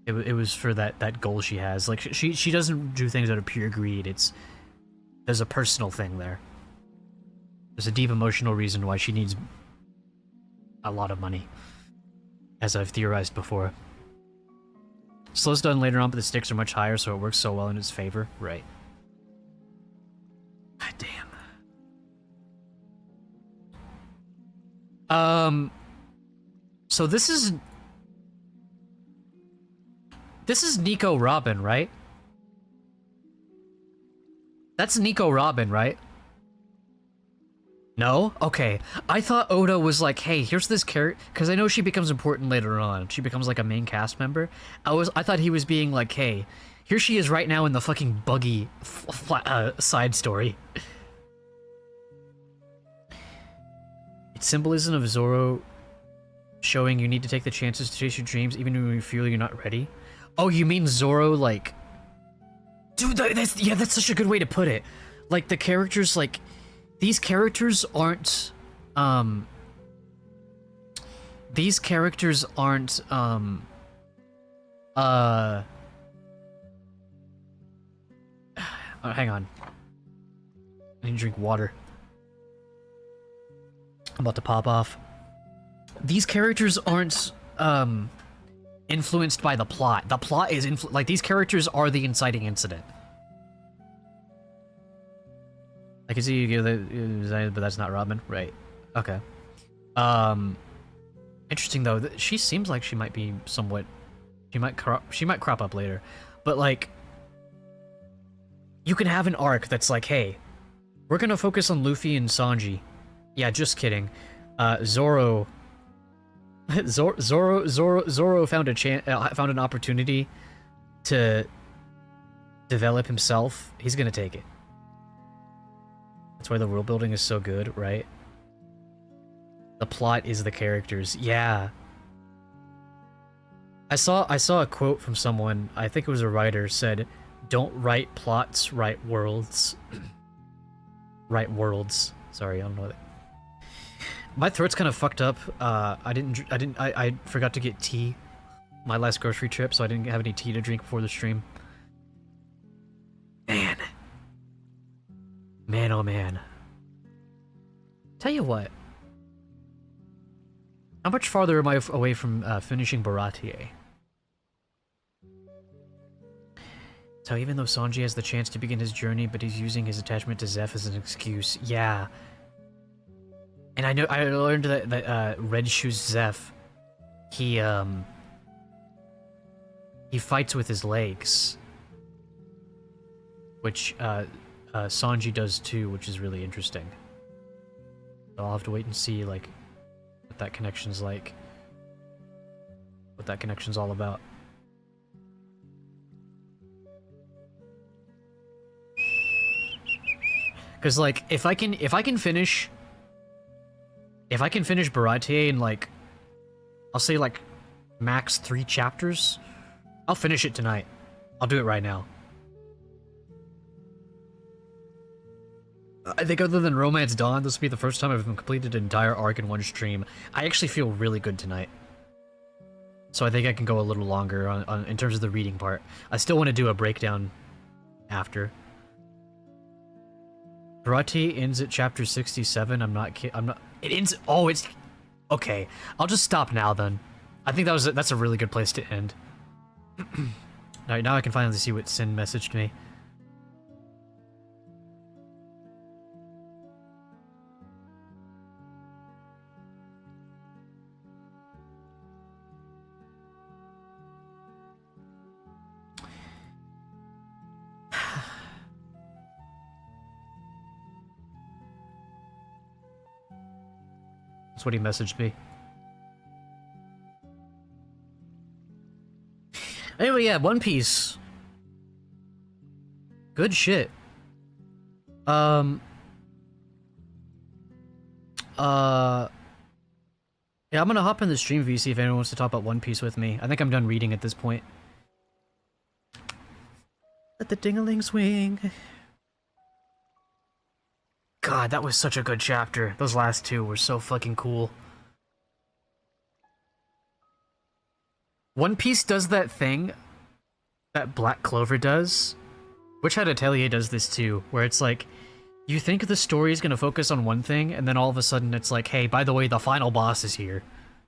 it was for that goal she has. Like she doesn't do things out of pure greed. There's a personal thing there. There's a deep emotional reason why she needs a lot of money, as I've theorized before. Slows down later on, but the stakes are much higher, so it works so well in its favor. Right. God damn. So this is Nico Robin, right? That's Nico Robin, right? No? Okay. I thought Oda was like, hey, here's this character, because I know she becomes important later on. She becomes like a main cast member. I thought he was being like, hey, here she is right now in the fucking buggy side story. It's symbolism of Zoro showing you need to take the chances to chase your dreams even when you feel you're not ready. Oh, you mean Zoro, like... Dude, that's such a good way to put it. Like, the characters, like... These characters aren't, these characters aren't, hang on. I need to drink water. I'm about to pop off. These characters aren't, influenced by the plot. The plot is like, these characters are the inciting incident. I can see you give the, but that's not Robin, right? Okay. Interesting though. She seems like she might be somewhat. She might crop up later, but like, you can have an arc that's like, hey, we're gonna focus on Luffy and Sanji. Yeah, just kidding. Zoro found found an opportunity to develop himself. He's gonna take it. That's why the world building is so good, right? The plot is the characters. Yeah. I saw a quote from someone, I think it was a writer, said, "Don't write plots, write worlds." Write worlds. Sorry, I don't know that. My throat's kind of fucked up. I forgot to get tea my last grocery trip, so I didn't have any tea to drink before the stream. Man. Man, oh man. Tell you what. How much farther am I away from finishing Baratie? So even though Sanji has the chance to begin his journey, but he's using his attachment to Zeph as an excuse. Yeah. And I learned that Red Shoes Zeph, he fights with his legs, which Sanji does too, which is really interesting. So I'll have to wait and see like what that connection's like, what that connection's all about. Because like if I can finish Baratie in like, I'll say like max 3 chapters, I'll finish it tonight. I'll do it right now. I think other than Romance Dawn, this will be the first time I've completed an entire arc in one stream. I actually feel really good tonight. So I think I can go a little longer on in terms of the reading part. I still want to do a breakdown after. Baratie ends at chapter 67. It ends. Oh, it's okay. I'll just stop now then. I think that's a really good place to end. Alright, now I can finally see what Sin messaged me. That's what he messaged me. Anyway, yeah, One Piece. Good shit. Yeah, I'm gonna hop in the stream view, see if anyone wants to talk about One Piece with me. I think I'm done reading at this point. Let the ding-a-ling swing. God, that was such a good chapter. Those last 2 were so fucking cool. One Piece does that thing that Black Clover does. Witch Hat Atelier does this too, where it's like, you think the story is gonna focus on one thing, and then all of a sudden it's like, hey, by the way, the final boss is here.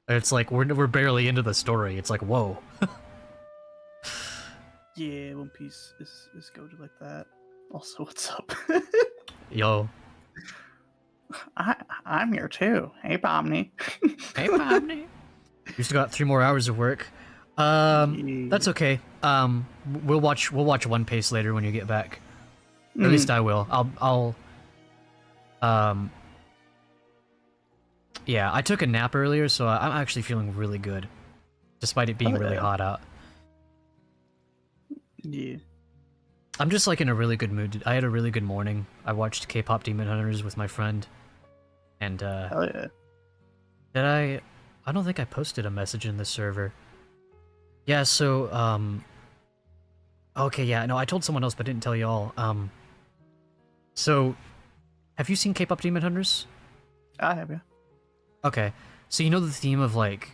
And it's like, we're barely into the story. It's like, whoa. Yeah, One Piece is goated like that. Also, what's up? Yo. I'm here too. Hey, Pomni. Hey, Pomni. You still got 3 more hours of work. That's okay. We'll watch One Piece later when you get back. Or at least I will. Yeah, I took a nap earlier, so I'm actually feeling really good, despite it being really hot out. Yeah. I'm just like in a really good mood. I had a really good morning. I watched K-pop Demon Hunters with my friend, and Hell yeah. did I don't think I posted a message in the server. Yeah, so okay, yeah, no, I told someone else but didn't tell y'all. So have you seen K-pop Demon Hunters? I have, yeah. Okay. So you know the theme of like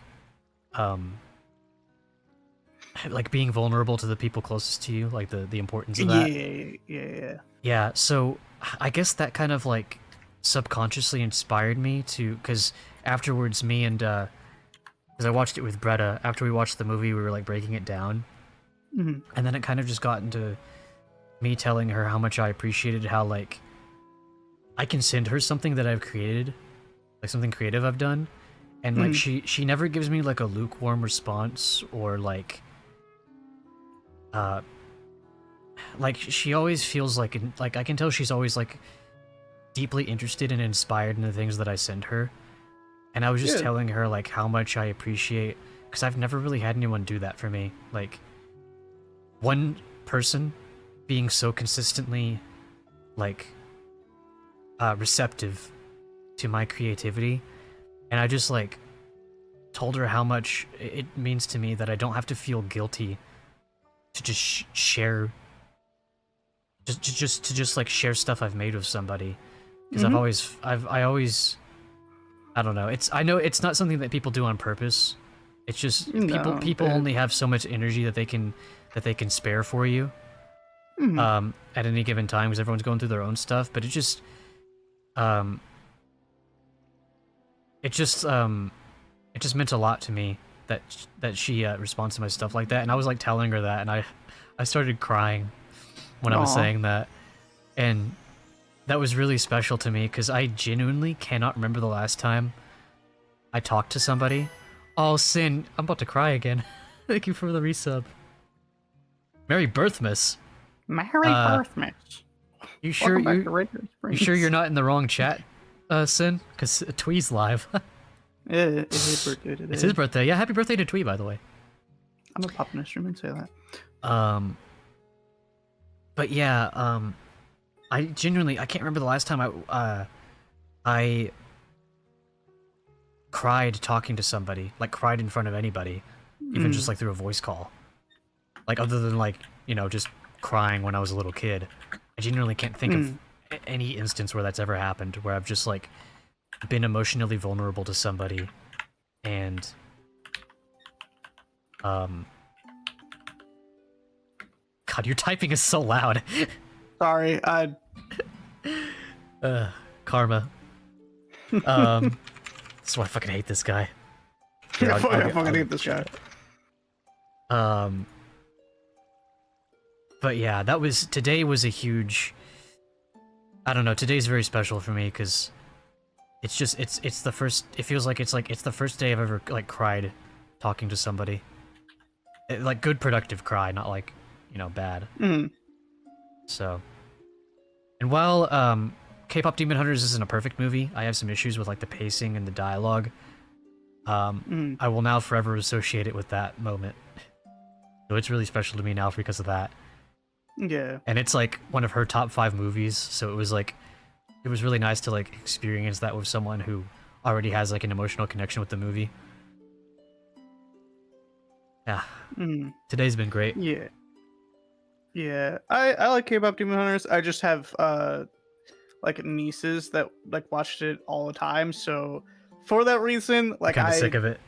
being vulnerable to the people closest to you, like the importance of that. Yeah. Yeah, so I guess that kind of like subconsciously inspired me to, because afterwards me and because I watched it with Bretta, after we watched the movie we were like breaking it down, Mhm. and then it kind of just got into me telling her how much I appreciated how like I can send her something that I've created, like something creative I've done, and like she never gives me like a lukewarm response or like she always feels like I can tell she's always like deeply interested and inspired in the things that I send her. And I was just telling her like how much I appreciate, because I've never really had anyone do that for me. Like one person being so consistently like receptive to my creativity, and I just like told her how much it means to me that I don't have to feel guilty to just share just like share stuff I've made with somebody, because I always I don't know, I know it's not something that people do on purpose. It's just people only have so much energy that they can spare for you at any given time, because everyone's going through their own stuff. But it just meant a lot to me that she responds to my stuff like that. And I was like telling her that, and I started crying when I was saying that, and that was really special to me, because I genuinely cannot remember the last time I talked to somebody. Oh, Sin, I'm about to cry again. Thank you for the resub. Merry Birthmas. Merry Birthmas. You sure Welcome back to Radio you Springs. sure you're not in the wrong chat, Sin? Because Twee's live. Yeah, it's his birthday today. It's his birthday. Yeah, happy birthday to Twee, by the way. I'm gonna pop in a stream and say that. But yeah, I genuinely, I can't remember the last time I cried talking to somebody, like cried in front of anybody, even just like through a voice call. Like other than like, you know, just crying when I was a little kid. I genuinely can't think of any instance where that's ever happened, where I've just like been emotionally vulnerable to somebody, and God, your typing is so loud. Sorry, Karma. That's why I fucking hate this guy. Here, I fucking hate this guy. But yeah, today was a huge, I don't know, today's very special for me, because it's just, it's the first, it feels like it's the first day I've ever, like, cried talking to somebody. Like, good productive cry, not like, you know, bad. So, and while, K-Pop Demon Hunters isn't a perfect movie, I have some issues with, like, the pacing and the dialogue. I will now forever associate it with that moment. So it's really special to me now because of that. Yeah. And it's like one of her top 5 movies, so it was really nice to like experience that with someone who already has like an emotional connection with the movie. Yeah. Today's been great. Yeah. Yeah. I like K-Pop Demon Hunters. I just have like nieces that like watched it all the time, so for that reason, like Kind of sick of it.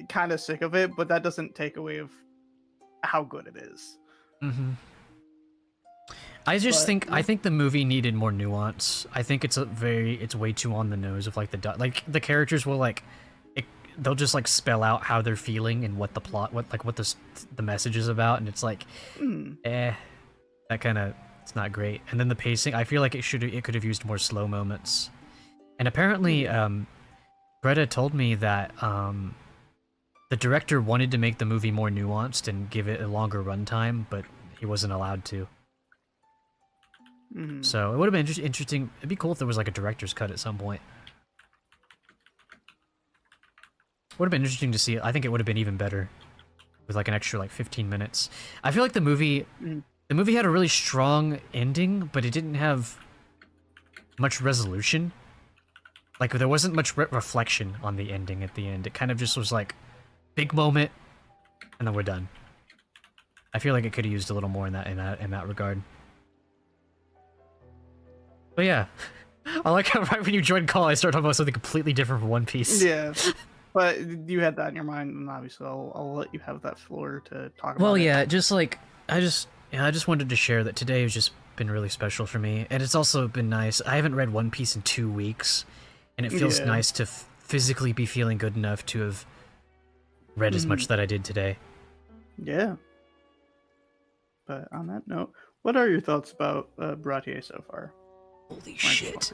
Kind of sick of it, but that doesn't take away of how good it is. I think the movie needed more nuance. I think it's way too on the nose of like the characters will like they'll just like spell out how they're feeling and what the plot what the message is about, and it's like that kind of, it's not great. And then the pacing, I feel like it could have used more slow moments. And apparently Greta told me that the director wanted to make the movie more nuanced and give it a longer runtime, but he wasn't allowed to. So it would have been interesting. It'd be cool if there was like a director's cut at some point. Would have been interesting to see. I think it would have been even better with like an extra like 15 minutes. I feel like the movie had a really strong ending, but it didn't have much resolution. Like there wasn't much reflection on the ending at the end. It kind of just was like big moment, and then we're done. I feel like it could have used a little more in that regard. But yeah, I like how right when you join call, I start talking about something completely different from One Piece. Yeah. But you had that in your mind, and obviously I'll let you have that floor to talk about Well, it. yeah, just like I just wanted to share that today has just been really special for me, and it's also been nice. I haven't read One Piece in 2 weeks, and it feels Yeah. nice to physically be feeling good enough to have read as much that I did today. Yeah. But on that note, what are your thoughts about Baratie so far? Holy shit.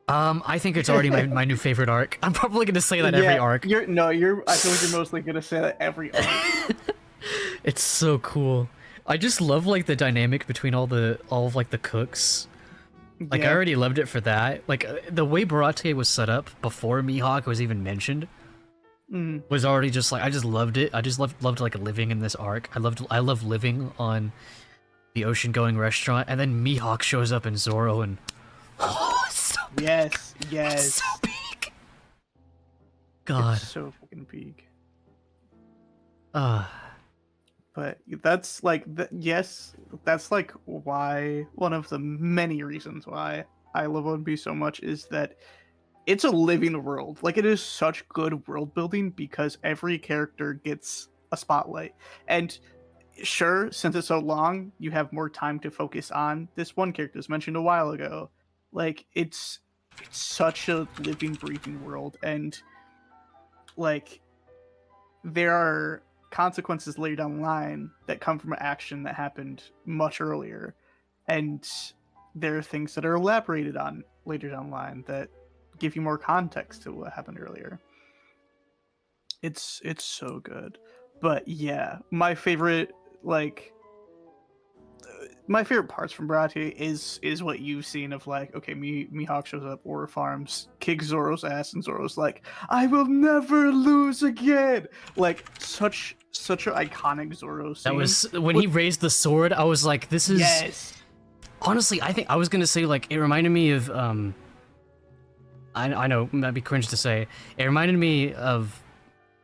I think it's already my new favorite arc. I'm probably gonna say that every arc. I feel like you're mostly gonna say that every arc. It's so cool. I just love like the dynamic between all of like the cooks. Like I Yeah. already loved it for that. Like the way Baratie was set up before Mihawk was even mentioned was already just like I just loved it. I just loved like living in this arc. I love living on the ocean going restaurant, and then Mihawk shows up in Zoro and so Yes. so big. God. It's so fucking peak. Ah. But that's like that's like why one of the many reasons why I love One Piece so much is that it's a living world. Like it is such good world building because every character gets a spotlight. And sure, since it's so long, you have more time to focus on this one character as mentioned a while ago. Like it's such a living, breathing world, and like there are consequences later down the line that come from action that happened much earlier, and there are things that are elaborated on later down the line that give you more context to what happened earlier. It's so good. But yeah, my favorite parts from Baratie is what you've seen of like, okay, Mihawk shows up, Ore farms, kicks Zoro's ass, and Zoro's like, I will never lose again. Like such an iconic Zoro scene. That was when he raised the sword. I was like, this is Yes. honestly, I think I was gonna say like it reminded me of I know it might be cringe to say. It reminded me of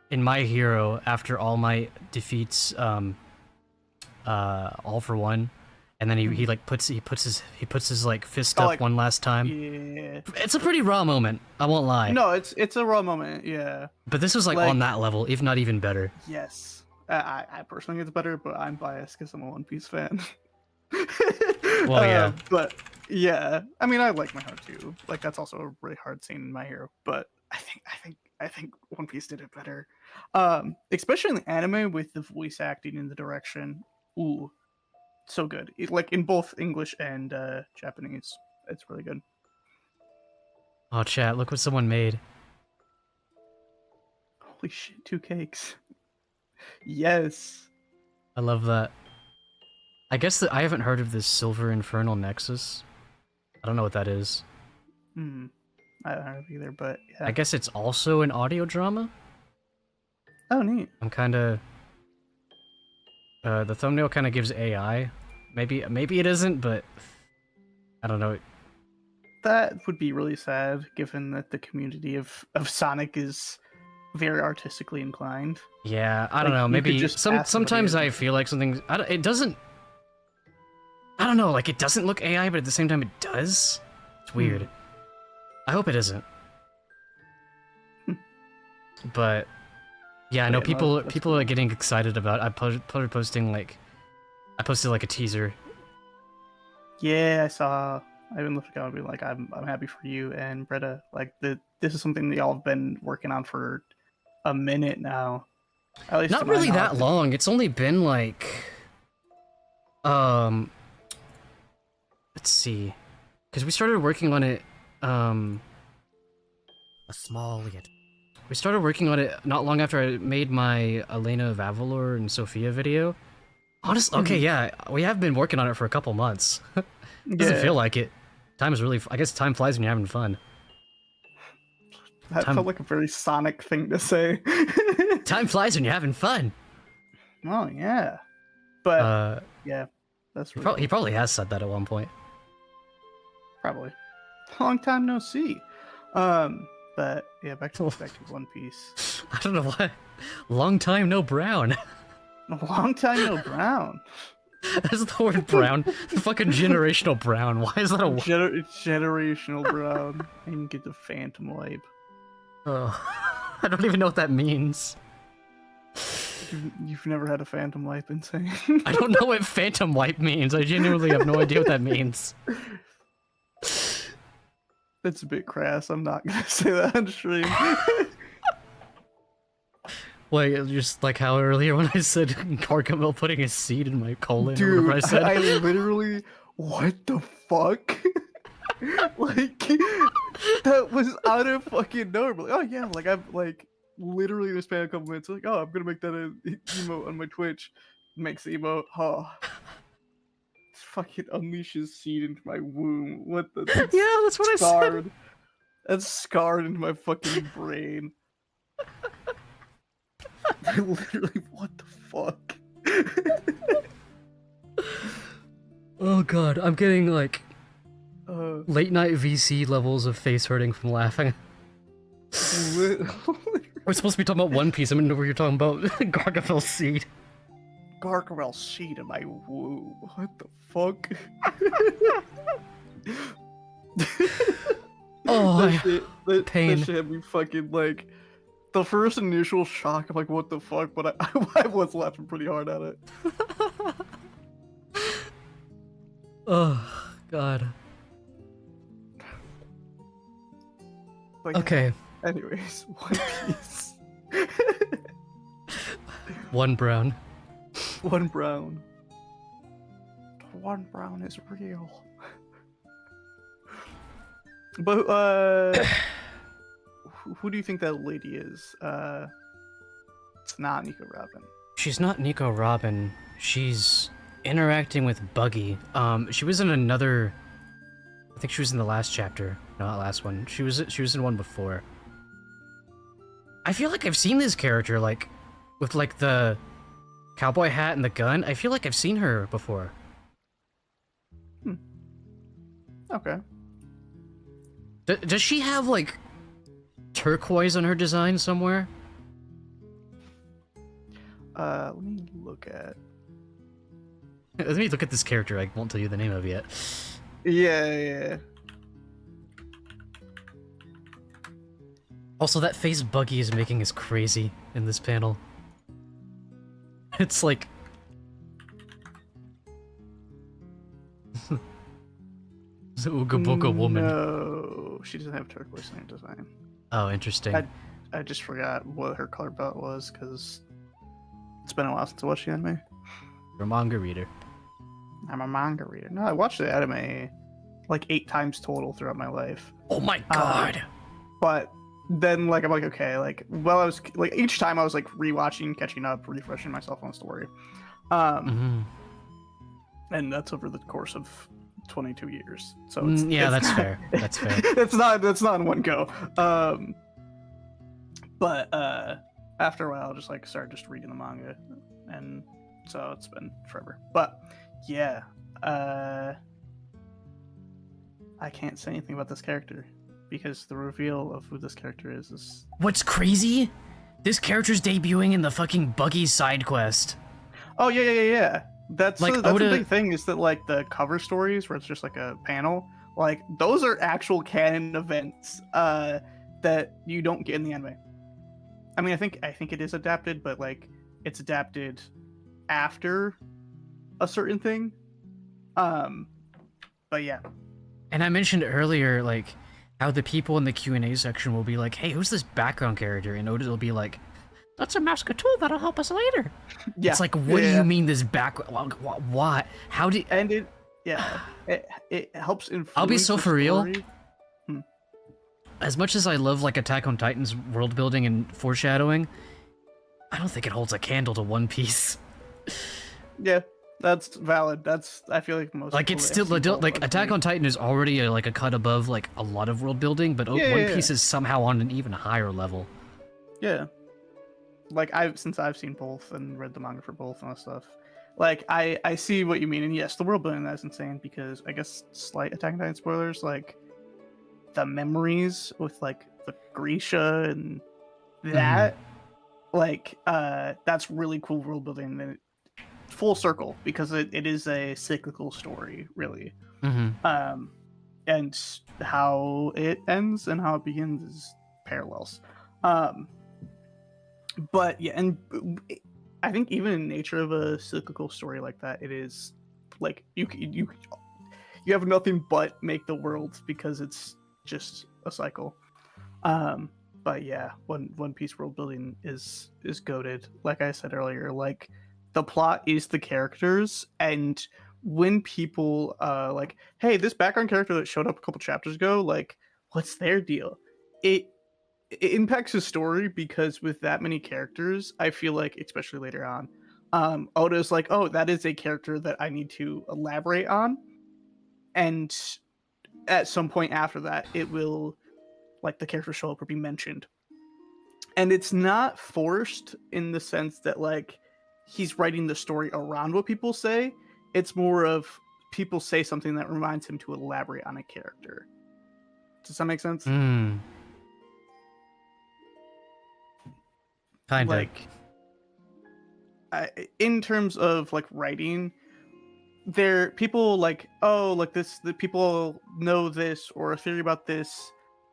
in My Hero after All Might defeats All for One, and then he like puts his like fist up like, one last time. Yeah. It's a pretty raw moment, I won't lie. No, it's a raw moment. Yeah. But this was like on that level, if not even better. Yes. I personally think it's better, but I'm biased because I'm a One Piece fan. Well, yeah. But yeah, I mean, I like My Hero too. Like that's also a really hard scene in My Hero, but I think One Piece did it better. Especially in the anime with the voice acting and the direction. Ooh, so good. Like in both English and Japanese, it's really good. Oh, chat, look what someone made. Holy shit, 2 cakes. Yes. I love that. I guess that I haven't heard of this Silver Infernal Nexus. I don't know what that is. I don't know either, but yeah. I guess it's also an audio drama? Oh, neat. I'm kinda... the thumbnail kinda gives AI. Maybe it isn't, but... I don't know. That would be really sad, given that the community of Sonic is very artistically inclined. Yeah, I don't Like, know, you could maybe... just ask somebody sometimes to- I feel like something... it doesn't... I don't know, like, it doesn't look AI, but at the same time it does? It's weird. I hope it isn't. But... Yeah, I know Yeah, people that's people are getting excited about it. I posted like a teaser. Yeah, I saw. I even left a comment being like, "I'm happy for you and Bretta. Like this is something that y'all have been working on for a minute now. At least Not to my really that knowledge. long. It's only been like, let's see, because we started working on it. A small yet. We started working on it not long after I made my Elena of Avalor and Sophia video. Honestly, okay, yeah, we have been working on it for a couple months. Doesn't feel like it. Time is really. I guess time flies when you're having fun. That felt like a very Sonic thing to say. Time flies when you're having fun. Oh yeah, but yeah, that's really He probably has said that at one point. probably. Long time no see. But yeah, back to One Piece. I don't know why. Long time no brown. A long time no Brown. That's the word brown. Fucking generational brown. Why is that a word? Generational Brown. And get the Phantom Wipe. Oh. I don't even know what that means. You've never had a phantom wipe, insane. I don't know what phantom wipe means. I genuinely have no idea what that means. It's a bit crass. I'm not gonna say that on stream. Like, just like how earlier when I said Gargamel putting his seed in my colon, or Dude, whatever I said. I literally, what the fuck? Like, that was out of fucking nowhere. Like, oh yeah, like I'm like literally in the span of a couple minutes, like, oh, I'm gonna make that an emote on my Twitch. Makes the emote. Oh, fucking unleashes seed into my womb. What the? Yeah, that's what I said. That's scarred into my fucking brain. Literally, what the fuck? Oh god, I'm getting like Li- late night VC levels of face hurting from laughing. We're supposed to be talking about One Piece. I mean, where you're talking about Gargamel's seed. Gargamel seed in my womb. What the fuck? Oh, that pain. shit had me fucking like the first initial shock of like what the fuck, but I was laughing pretty hard at it. Oh god. Like, Okay, anyways, One Piece. one brown. One brown. One brown is real. But who do you think that lady is? It's not Nico Robin. She's not Nico Robin. She's interacting with Buggy. She was in another. I think she was in the last chapter. No, not last one. She was in one before. I feel like I've seen this character like, with like the cowboy hat and the gun. I feel like I've seen her before. Okay. Does she have like turquoise on her design somewhere? Let me look at. Let me look at this character I won't tell you the name of yet. Yeah. Also, that face Buggy is making is crazy in this panel. It's like... It's an Ooga Booga woman. No, she doesn't have turquoise in her design. Oh, interesting. I just forgot what her color palette was because it's been a while since I watched the anime. You're a manga reader. I'm a manga reader. No, I watched the anime like 8 times total throughout my life. Oh my god! But then, like, I'm like, okay, like, well, I was like, each time I was like rewatching, catching up, refreshing myself on the story. And that's over the course of 22 years. So it's, yeah, it's that's not, fair. That's fair. that's not in one go. But after a while, I just like started just reading the manga, and so it's been forever. But yeah, I can't say anything about this character because the reveal of who this character is What's crazy? This character's debuting in the fucking Buggy side quest. Oh yeah. That's Like, that's the big thing is that like the cover stories where it's just like a panel, like those are actual canon events that you don't get in the anime. I mean, I think it is adapted, but like it's adapted after a certain thing. But yeah. And I mentioned earlier, like, how the people in the Q&A section will be like, hey, who's this background character? And Otis will be like, that's a Mascatool that'll help us later. Yeah. It's like, what do you mean this background? What? How do you... And it helps influence. I'll be so the for real. story. As much as I love, like, Attack on Titan's world building and foreshadowing, I don't think it holds a candle to One Piece. Yeah, that's valid. I feel like most Like, people it's that still, see both like, agree. Attack on Titan is already, like, a cut above, like, a lot of world building, but One Piece is somehow on an even higher level. Yeah. Like since I've seen both and read the manga for both and all that stuff. Like I see what you mean, and yes, the world building that's insane because I guess slight Attack on Titan spoilers, like the memories with like the Grisha and that, like that's really cool world building and full circle because it is a cyclical story, really. And how it ends and how it begins is parallels. But yeah, and I think even in nature of a cyclical story like that, it is like you have nothing but make the world because it's just a cycle. But yeah, One Piece world building is goated. Like I said earlier, like the plot is the characters, and when people like, hey, this background character that showed up a couple chapters ago, like, what's their deal? It impacts the story because with that many characters, I feel like, especially later on, Oda's like, oh, that is a character that I need to elaborate on, and at some point after that, it will, like, the character show up or be mentioned, and it's not forced in the sense that like he's writing the story around what people say. It's more of people say something that reminds him to elaborate on a character. Does that make sense? Hmm. Kind of. Like, in terms of like writing, there people like, oh, like this, the people know this or a theory about this.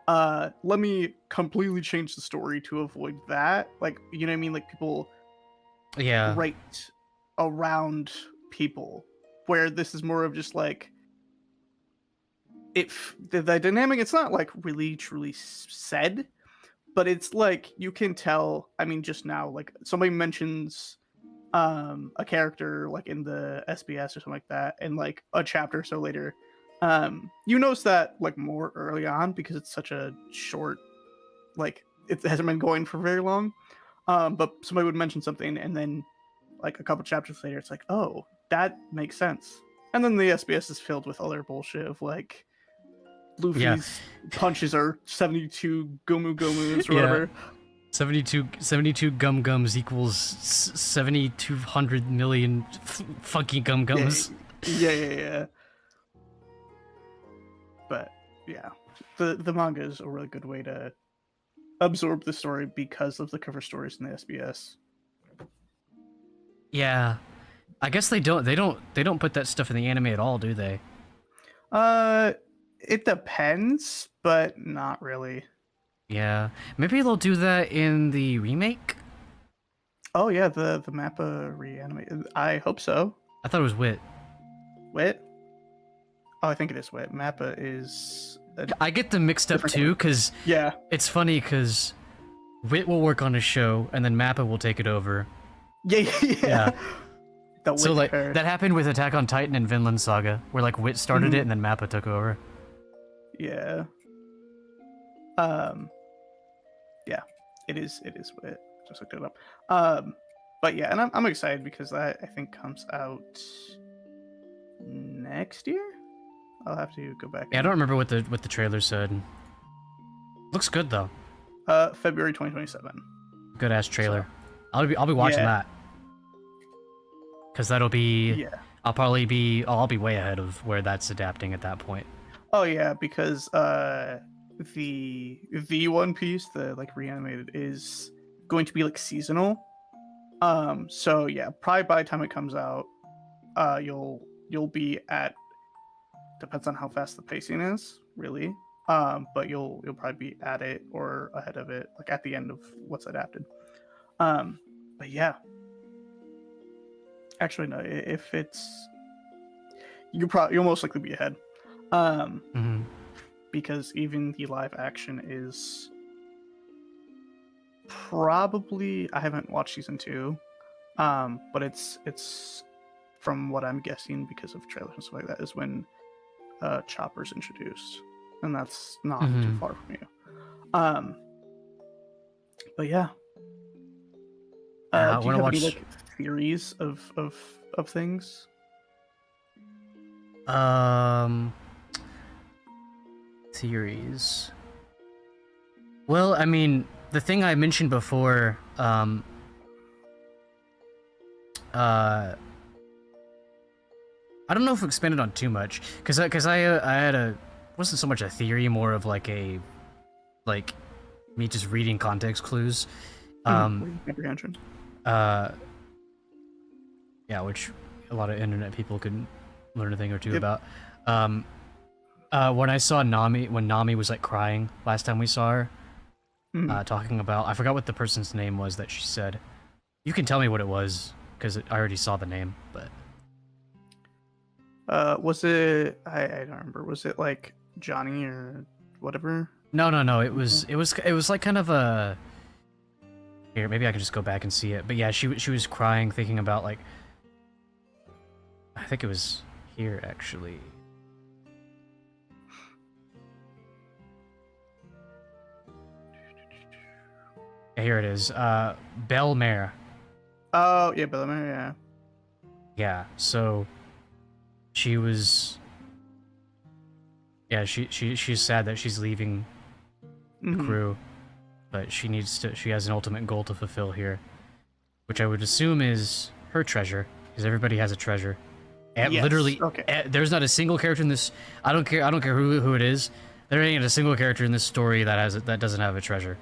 Let me completely change the story to avoid that. Like, you know what I mean? Like people Yeah. write around people, where this is more of just like, if the dynamic, it's not like really truly said, but it's like you can tell. I mean, just now, like somebody mentions a character like in the SBS or something like that, and like a chapter or so later, you notice that like more early on because it's such a short, like it hasn't been going for very long. But somebody would mention something, and then like a couple chapters later, it's like, oh, that makes sense. And then the SBS is filled with other bullshit of like Luffy's punches are 72 Gomu Gomus or whatever. 72 gum gums equals 7,200 million funky gum gums. Yeah. But yeah, the manga is a really good way to absorb the story because of the cover stories in the SBS. Yeah. I guess they don't put that stuff in the anime at all, do they? It depends, but not really. Yeah. Maybe they'll do that in the remake? Oh yeah, the Mappa reanimated. I hope so. I thought it was Wit. Wit? Oh, I think it is Wit. Mappa is I get them mixed up too, because yeah. it's funny because Wit will work on a show and then Mappa will take it over. Yeah. So like that happened with Attack on Titan and Vinland Saga, where like Wit started it and then Mappa took over. Yeah. Yeah, it is Wit. Just looked it up. But yeah, and I'm excited because that I think comes out next year. I'll have to go back. Yeah, I don't remember what the trailer said. Looks good though. February 2027. Good ass trailer. So, I'll be watching that. Cause that'll be I'll be way ahead of where that's adapting at that point. Oh yeah, because the One Piece, the like reanimated, is going to be like seasonal. So yeah, probably by the time it comes out, you'll be at, depends on how fast the pacing is, really. But you'll probably be at it or ahead of it, like at the end of what's adapted. But yeah. Actually no, if it's, you'll most likely be ahead. Because even the live action is probably, I haven't watched season 2, but it's from what I'm guessing, because of trailers and stuff like that, is when Chopper's introduced, and that's not too far from you. But yeah, do you have any like theories of things? Theories. Well, I mean, the thing I mentioned before, I don't know if we expanded on too much, because I had wasn't so much a theory, more of like me just reading context clues. Comprehension. Yeah, which a lot of internet people could learn a thing or two about. When I saw Nami, when Nami was like crying last time we saw her, talking about, I forgot what the person's name was that she said. You can tell me what it was, because I already saw the name, but... Was it, I don't remember, was it like Johnny or whatever? No, it was like kind of a... Here, maybe I can just go back and see it, but yeah, she was crying, thinking about, like... I think it was here, actually. Yeah, here it is. Belle Mare. Oh, yeah, Bellamere, yeah. Yeah, so she was... Yeah, she's sad that she's leaving the crew, but she has an ultimate goal to fulfill here, which I would assume is her treasure, because everybody has a treasure. And Yes, literally, okay. there's not a single character in this. I don't care who it is. There ain't a single character in this story that doesn't have a treasure.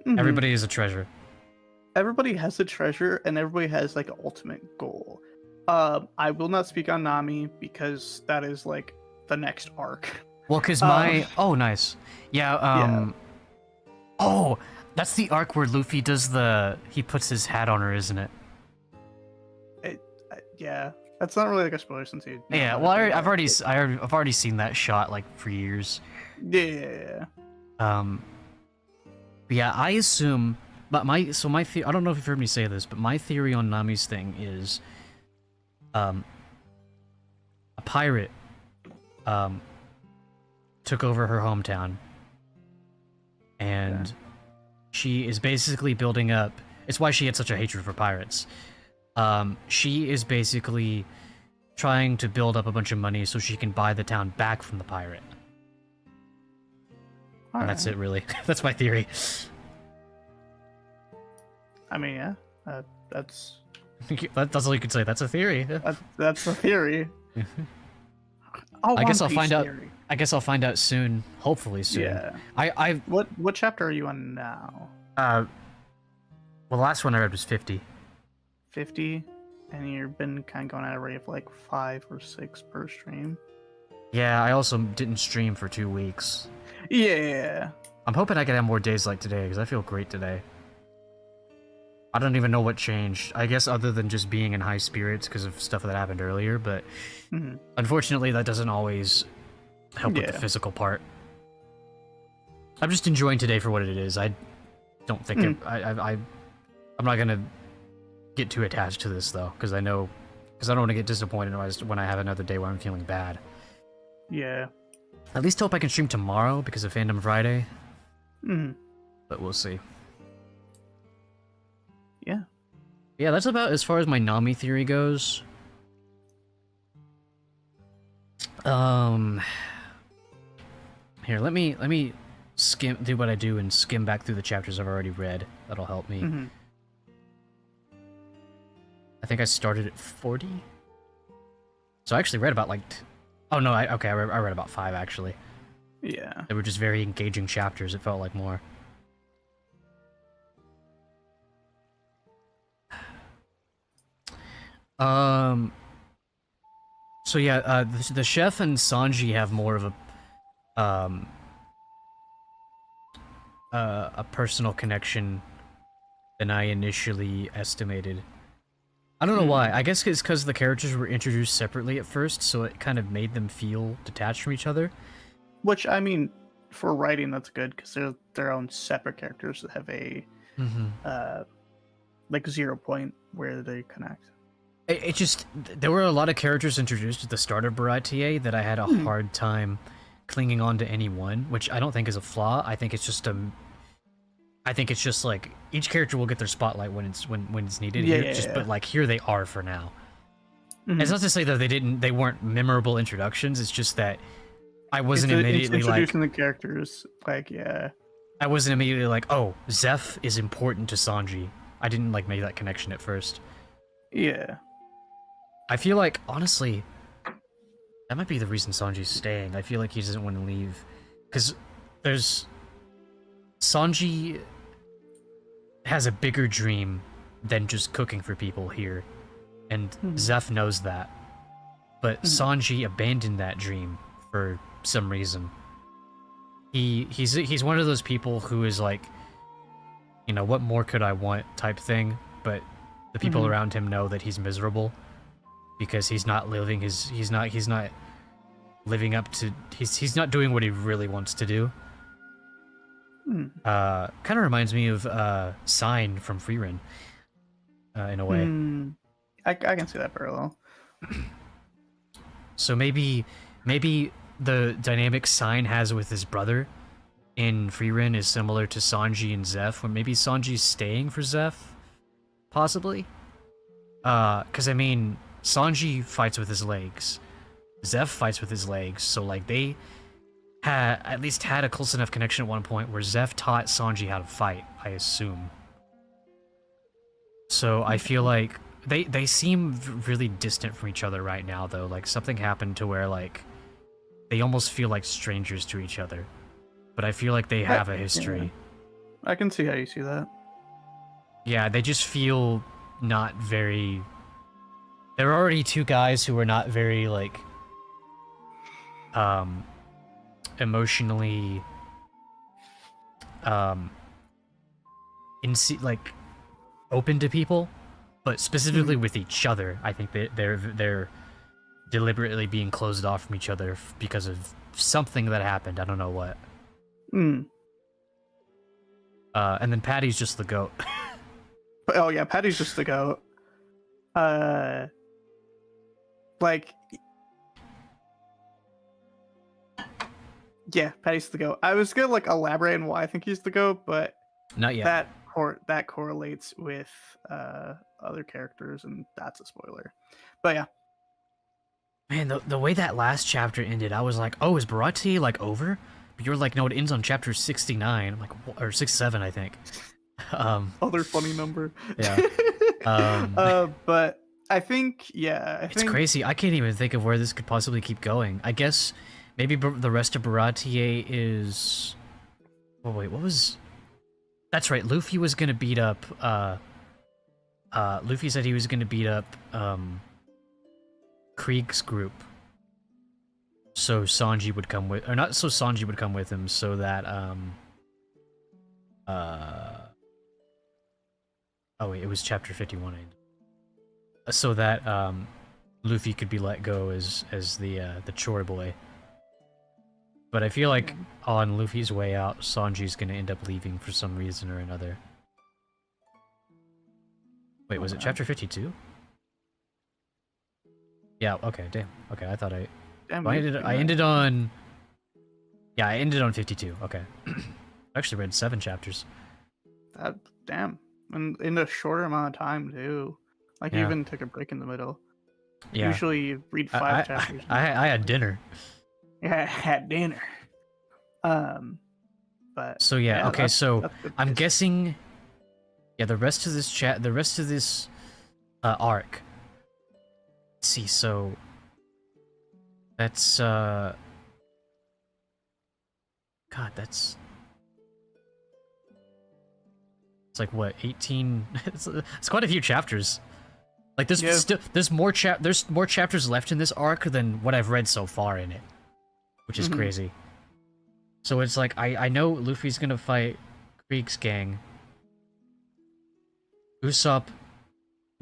Everybody is a treasure. Everybody has a treasure, and everybody has like an ultimate goal. I will not speak on Nami because that is like the next arc. Well, because oh, nice. Yeah. Oh, that's the arc where Luffy does he puts his hat on her, isn't it? Yeah, that's not really like a spoiler since you. Yeah. Well, I've already seen that shot like for years. Yeah. But yeah, I assume. But I don't know if you've heard me say this, but my theory on Nami's thing is, a pirate, took over her hometown, and she is basically building up. It's why she had such a hatred for pirates. She is basically trying to build up a bunch of money so she can buy the town back from the pirate. And that's it, really. That's my theory. I mean, yeah, that's That's all you could say. That's a theory. that's a theory. I guess I'll find out. I guess I'll find out soon. Hopefully soon. Yeah. What chapter are you on now? Well, the last one I read was 50. 50, and you've been kind of going at a rate of like 5 or 6 per stream. Yeah, I also didn't stream for 2 weeks. Yeah. I'm hoping I can have more days like today because I feel great today. I don't even know what changed. I guess other than just being in high spirits because of stuff that happened earlier, but unfortunately that doesn't always help with the physical part. I'm just enjoying today for what it is. I don't think I'm not gonna get too attached to this though, because I don't want to get disappointed when I have another day where I'm feeling bad. Yeah. At least hope I can stream tomorrow because of Fandom Friday. But we'll see. Yeah. Yeah, that's about as far as my Nami theory goes. Here, let me do what I do and skim back through the chapters I've already read. That'll help me. I think I started at 40. So I actually read about like... Oh no, I read about 5 actually. Yeah. They were just very engaging chapters, it felt like more. So yeah, the chef and Sanji have more of a personal connection than I initially estimated. I don't know why. I guess it's because the characters were introduced separately at first, so it kind of made them feel detached from each other. Which, I mean, for writing, that's good, because they're their own separate characters that have a, like, 0 point where they connect. It just... There were a lot of characters introduced at the start of Baratie that I had a hard time clinging on to any one, which I don't think is a flaw. I think it's just like each character will get their spotlight when it's needed. But like here they are for now. It's not to say that they weren't memorable introductions. It's just that I wasn't immediately it's like introducing the characters. Like I wasn't immediately like, oh, Zeph is important to Sanji. I didn't like make that connection at first. Yeah. I feel like honestly, that might be the reason Sanji's staying. I feel like he doesn't want to leave because Sanji has a bigger dream than just cooking for people here, and Zeph knows that. But Sanji abandoned that dream for some reason. he's one of those people who is like, you know, what more could I want type thing, but the people around him know that he's miserable because he's not living he's not living up to he's not doing what he really wants to do. Kind of reminds me of Sign from Freerun, in a way. I can see that parallel. So maybe the dynamic Sign has with his brother in Freerun is similar to Sanji and Zeph, or maybe Sanji's staying for Zeph, possibly. Because I mean, Sanji fights with his legs, Zeph fights with his legs, so like they at least had a close enough connection at one point where Zeph taught Sanji how to fight, I assume. So I feel like they seem really distant from each other right now, though. Like something happened to where like they almost feel like strangers to each other. But I feel like they have a history. Yeah. I can see how you see that. Yeah, they just feel not very... There are already two guys who are not very, like, emotionally, like, open to people, but specifically with each other. I think that they're deliberately being closed off from each other because of something that happened. I don't know what. And then Patty's just the goat. Oh yeah, Patty's just the goat. Like, yeah, Patty's the goat. I was gonna like elaborate on why I think he's the goat, but not yet. That correlates with other characters, and that's a spoiler. But yeah. Man, the way that last chapter ended, I was like, oh, is Baratie like over? But you're like, no, it ends on chapter 69. I'm like, or 67, I think. Other funny number. Yeah. But I think, It's crazy. I can't even think of where this could possibly keep going. I guess maybe the rest of Baratie is... Oh, wait, what was... That's right, Luffy was gonna beat up... Luffy said he was gonna beat up, Krieg's group. So Sanji would come with... Or not so Sanji would come with him, so that, Oh wait, it was chapter 51. So that Luffy could be let go as the chore boy. But I feel like on Luffy's way out, Sanji's gonna end up leaving for some reason or another. Wait, was it chapter 52? Yeah. Okay. Damn. Okay. I thought I ended on. Yeah, I ended on 52. Okay. I actually read 7 chapters. Damn. And in a shorter amount of time too. Like, you even took a break in the middle. Yeah. Usually you read 5 chapters. I had dinner. Yeah, I had dinner. But so yeah, okay, so I'm guessing, yeah, the rest of this arc. Let's see, so that's God, that's it's like what, 18? It's quite a few chapters. Like there's more chapters left in this arc than what I've read so far in it, which is crazy. So it's like I know Luffy's gonna fight Krieg's gang. Usopp,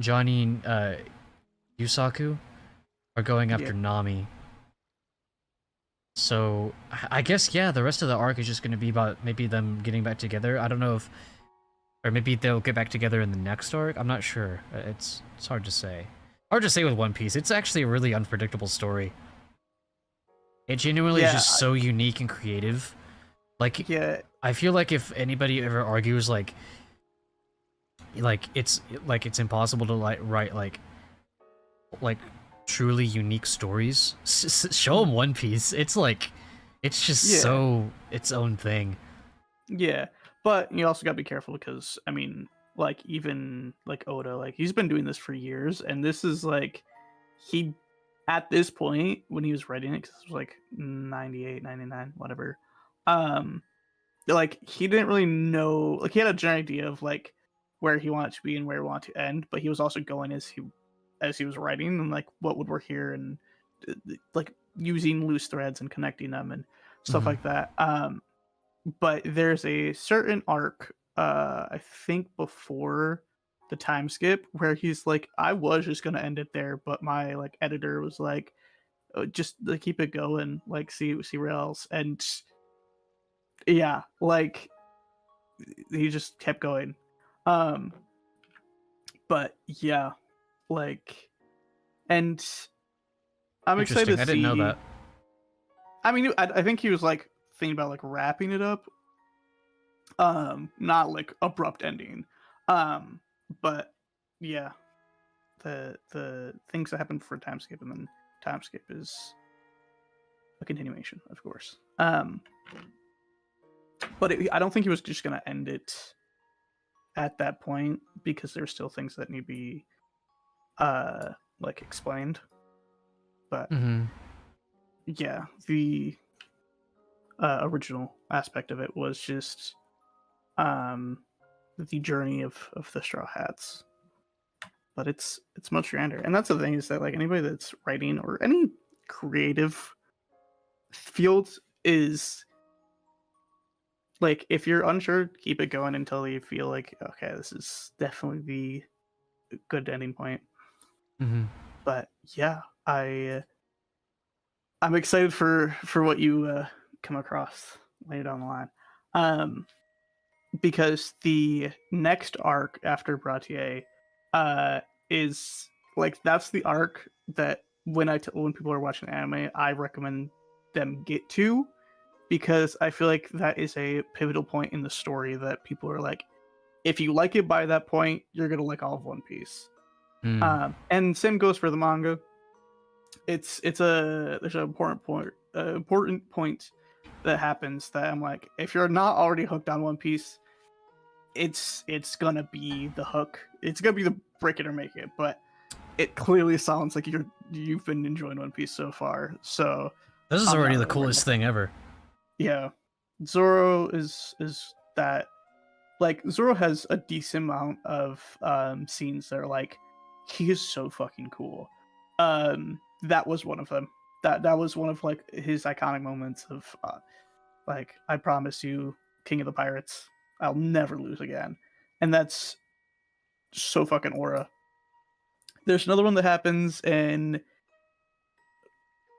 Johnny, and Yusaku are going after Nami. So I guess the rest of the arc is just gonna be about maybe them getting back together. I don't know if, or maybe they'll get back together in the next arc. I'm not sure. It's hard to say. Hard to say with One Piece. It's actually a really unpredictable story. It genuinely is just so unique and creative. Like, I feel like if anybody ever argues like it's impossible to write like truly unique stories, show them One Piece. It's like, it's just so its own thing. Yeah, but you also gotta be careful because I mean, like, even like Oda, like, he's been doing this for years, and this is like, he at this point when he was writing it, because it was like 98, 99, whatever, like, he didn't really know, like, he had a general idea of like where he wanted to be and where he wanted to end, but he was also going as he was writing, and like what would work here, and like using loose threads and connecting them and stuff like that. but there's a certain arc, I think before the time skip, where he's like, I was just gonna end it there, but my like editor was like, just like, keep it going, like see where else, and yeah, like he just kept going. Um, but yeah, like, and I'm excited Interesting. to I didn't know see. that. I mean, I think he was like thinking about like wrapping it up, not like abrupt ending, but yeah, the things that happen before time skip and then time skip is a continuation, of course. But I don't think he was just gonna end it at that point because there's still things that need to be like explained. But Mm-hmm. yeah, the original aspect of it was just the journey of the Straw Hats. But it's much grander, and that's the thing, is that like anybody that's writing or any creative field is like, if you're unsure, keep it going until you feel like, okay, this is definitely the good ending point. Mm-hmm. But yeah, I'm excited for what you come across later down the line, because the next arc after Baratie is like, that's the arc that when people are watching anime, I recommend them get to, because I feel like that is a pivotal point in the story that people are like, if you like it by that point, you're gonna like all of One Piece. Mm. And same goes for the manga. There's an important point that happens that I'm like, if you're not already hooked on One Piece, it's gonna be the hook. It's gonna be the break it or make it. But it clearly sounds like you've been enjoying One Piece so far. So This is I'm already not the really coolest thing ever. Yeah, Zoro is that, like, Zoro has a decent amount of scenes that are like, he is so fucking cool. That was one of them. That was one of like his iconic moments of like, I promise you, King of the Pirates, I'll never lose again. And that's so fucking aura. There's another one that happens in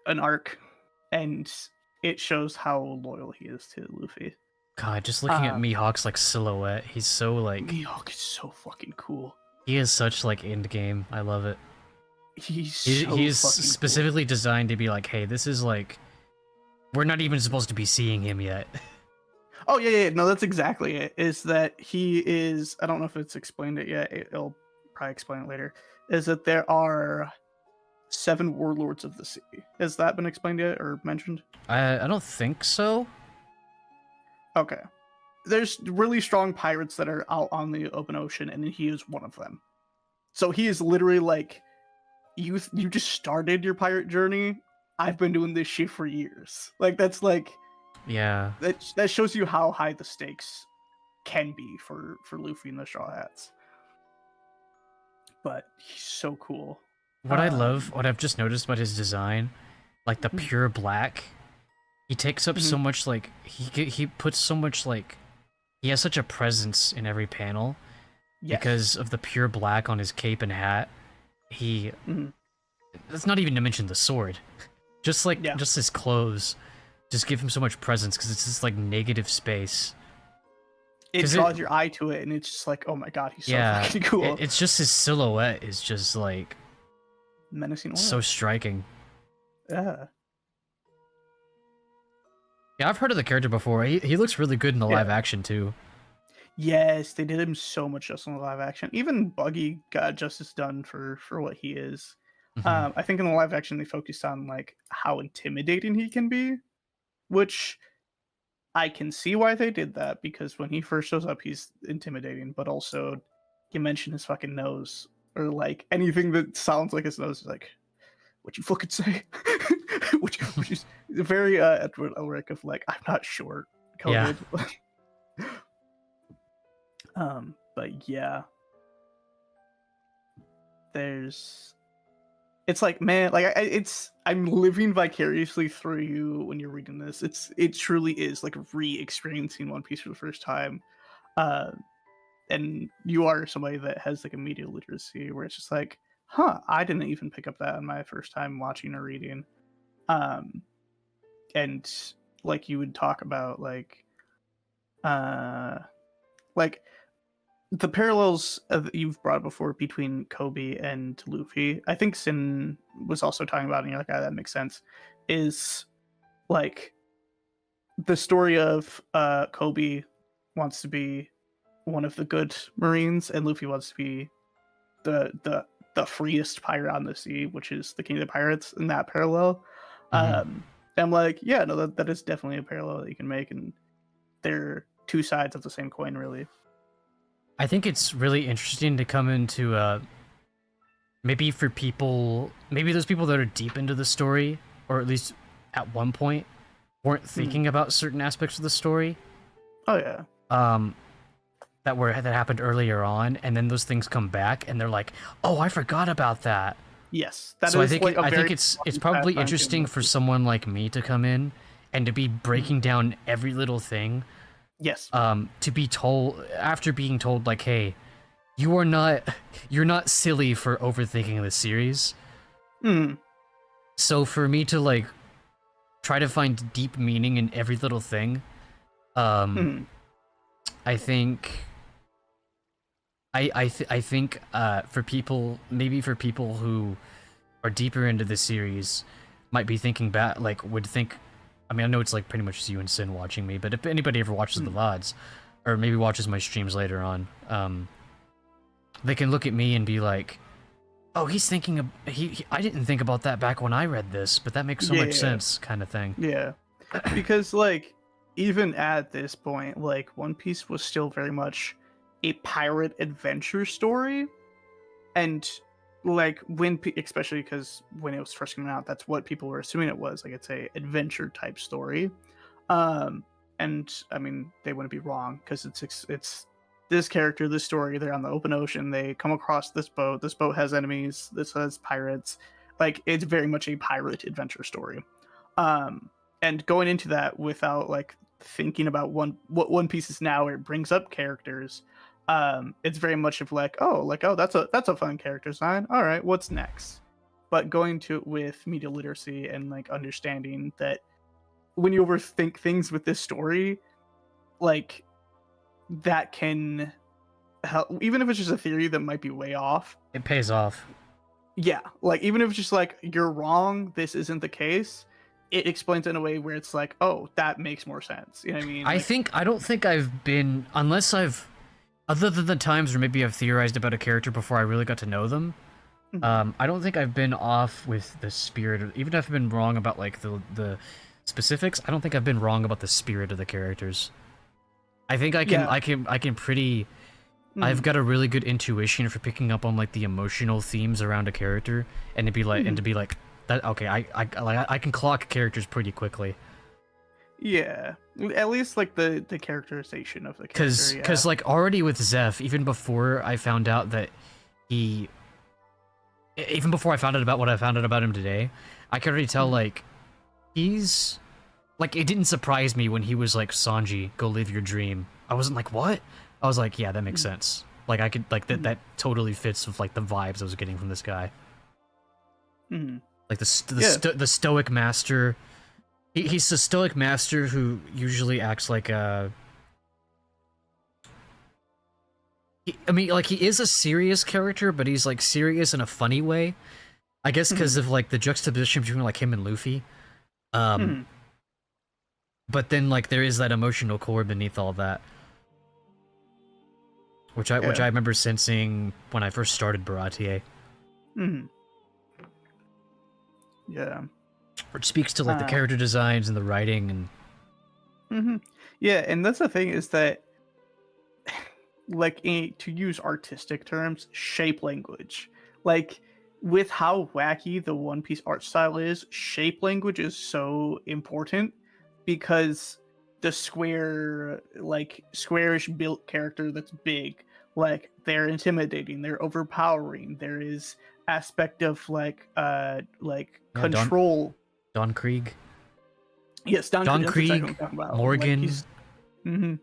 an arc, and it shows how loyal he is to Luffy. God, just looking at Mihawk's like silhouette, he's so like, Mihawk is so fucking cool. he is such like end game. I love it. He's He's fucking specifically designed to be like, hey, this is like, we're not even supposed to be seeing him yet. Cool. Oh yeah, no, that's exactly it. Is that he is? I don't know if it's explained it yet. It'll probably explain it later. Is that there are 7 warlords of the sea? Has that been explained yet or mentioned? I don't think so. Okay. There's really strong pirates that are out on the open ocean, and he is one of them. So he is literally like, you just started your pirate journey. I've been doing this shit for years. Like, that's like, Yeah. that shows you how high the stakes can be for Luffy and the Straw Hats. But he's so cool. What I love, what I've just noticed about his design, like the pure black, he takes up so much, like, he puts so much, like, he has such a presence in every panel. Yes. Because of the pure black on his cape and hat. He, that's not even to mention the sword. Just like, just his clothes, just give him so much presence, because it's this, like, negative space. It draws your eye to it, and it's just like, oh my god, he's so fucking cool. It's just his silhouette is just, like, menacing. So striking. Yeah. Yeah, I've heard of the character before. He looks really good in the live action, too. Yes, they did him so much justice in the live action. Even Buggy got justice done for what he is. I think in the live action they focused on like how intimidating he can be, which I can see why they did that, because when he first shows up he's intimidating, but also you mention his fucking nose, or like anything that sounds like his nose is like, what you fucking say? which is very Edward Elric of like, I'm not short. COVID. Yeah. But yeah, it's like, man, like I'm living vicariously through you when you're reading this. It truly is like re-experiencing One Piece for the first time. Uh, and you are somebody that has like a media literacy where it's just like, huh, I didn't even pick up that on my first time watching or reading. And like you would talk about like the parallels that you've brought before between Kobe and Luffy. I think Sin was also talking about, and you're like, ah, that makes sense. Is like the story of Kobe wants to be one of the good Marines, and Luffy wants to be the freest pirate on the sea, which is the King of the Pirates. In that parallel, I'm like, yeah, no, that is definitely a parallel that you can make, and they're two sides of the same coin, really. I think it's really interesting to come into maybe for people, maybe those people that are deep into the story, or at least at one point weren't thinking about certain aspects of the story. Oh yeah. That happened earlier on, and then those things come back, and they're like, "Oh, I forgot about that." Yes, that so is I think it's probably interesting for someone like me to come in and to be breaking down every little thing. Yes. To be told after being told like, "Hey, you're not silly for overthinking the series." So for me to like try to find deep meaning in every little thing, I think I think for people, maybe for people who are deeper into the series, might be thinking back, like would think. I mean, I know it's like pretty much just you and Sin watching me, but if anybody ever watches the VODs, or maybe watches my streams later on, they can look at me and be like, "Oh, he's thinking of I didn't think about that back when I read this, but that makes so much sense," kind of thing. Yeah, because like even at this point, like One Piece was still very much a pirate adventure story, and like especially because when it was first coming out, that's what people were assuming it was. Like it's a adventure type story, and I mean they wouldn't be wrong because it's this character, this story. They're on the open ocean. They come across this boat. This boat has enemies. This has pirates. Like it's very much a pirate adventure story. And going into that without like thinking about what One Piece is now, where it brings up characters. It's very much of like, oh, that's a fun character design. All right, what's next? But going to it with media literacy and like understanding that when you overthink things with this story, like that can help, even if it's just a theory that might be way off. It pays off. Yeah, like even if it's just like you're wrong, this isn't the case. It explains it in a way where it's like, oh, that makes more sense. You know what I mean? I don't think I've been, unless I've, other than the times where maybe I've theorized about a character before I really got to know them, I don't think I've been off with the spirit of, even if I've been wrong about like the specifics, I don't think I've been wrong about the spirit of the characters. I think I can pretty, I've got a really good intuition for picking up on like the emotional themes around a character, and to be like that, okay, I can clock characters pretty quickly. Yeah, at least like the characterization of the character. Because like already with Zeph, even before I found out that even before I found out about what I found out about him today, I could already tell like he's like, it didn't surprise me when he was like, "Sanji, go live your dream." I wasn't like, what? I was like, yeah, that makes sense. Like I could like that totally fits with like the vibes I was getting from this guy. Like the stoic master. He's a stoic master who usually acts like a... I mean, like, he is a serious character, but he's, like, serious in a funny way. I guess because of, like, the juxtaposition between, like, him and Luffy. But then, like, there is that emotional core beneath all that. Which I remember sensing when I first started Baratie. Yeah. Which speaks to like the character designs and the writing and yeah, and that's the thing is that like to use artistic terms, shape language. Like with how wacky the One Piece art style is, shape language is so important because the squarish built character that's big, like they're intimidating, they're overpowering. There is aspect of like Yeah, control. Don Krieg, Yes, Don Krieg, that's exactly what Krieg, I'm talking about. Morgan. Mm-hmm.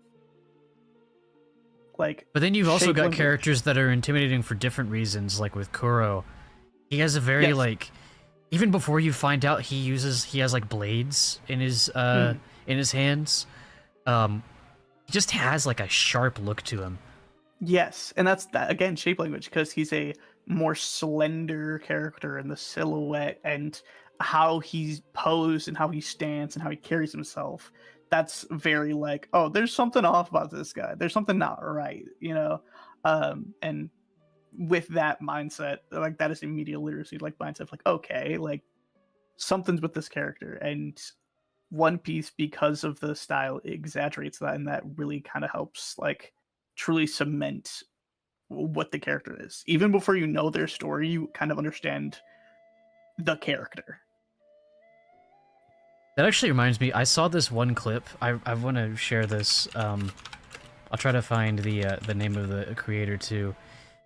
Like, But then you've also shape got language. characters that are intimidating for different reasons, like with Kuro. He has a very Yes. like, even before you find out he has like blades in his hands. He just has like a sharp look to him. Yes, and that's that again, shape language, because he's a more slender character in the silhouette and how he's posed and how he stands and how he carries himself. That's very like, oh, there's something off about this guy. There's something not right, you know. And with that mindset, like that is immediate literacy, like mindset, like okay, like something's with this character. And One Piece, because of the style, exaggerates that, and that really kind of helps like truly cement what the character is. Even before you know their story, you kind of understand the character. That actually reminds me, I saw this one clip. I want to share this. I'll try to find the name of the creator too.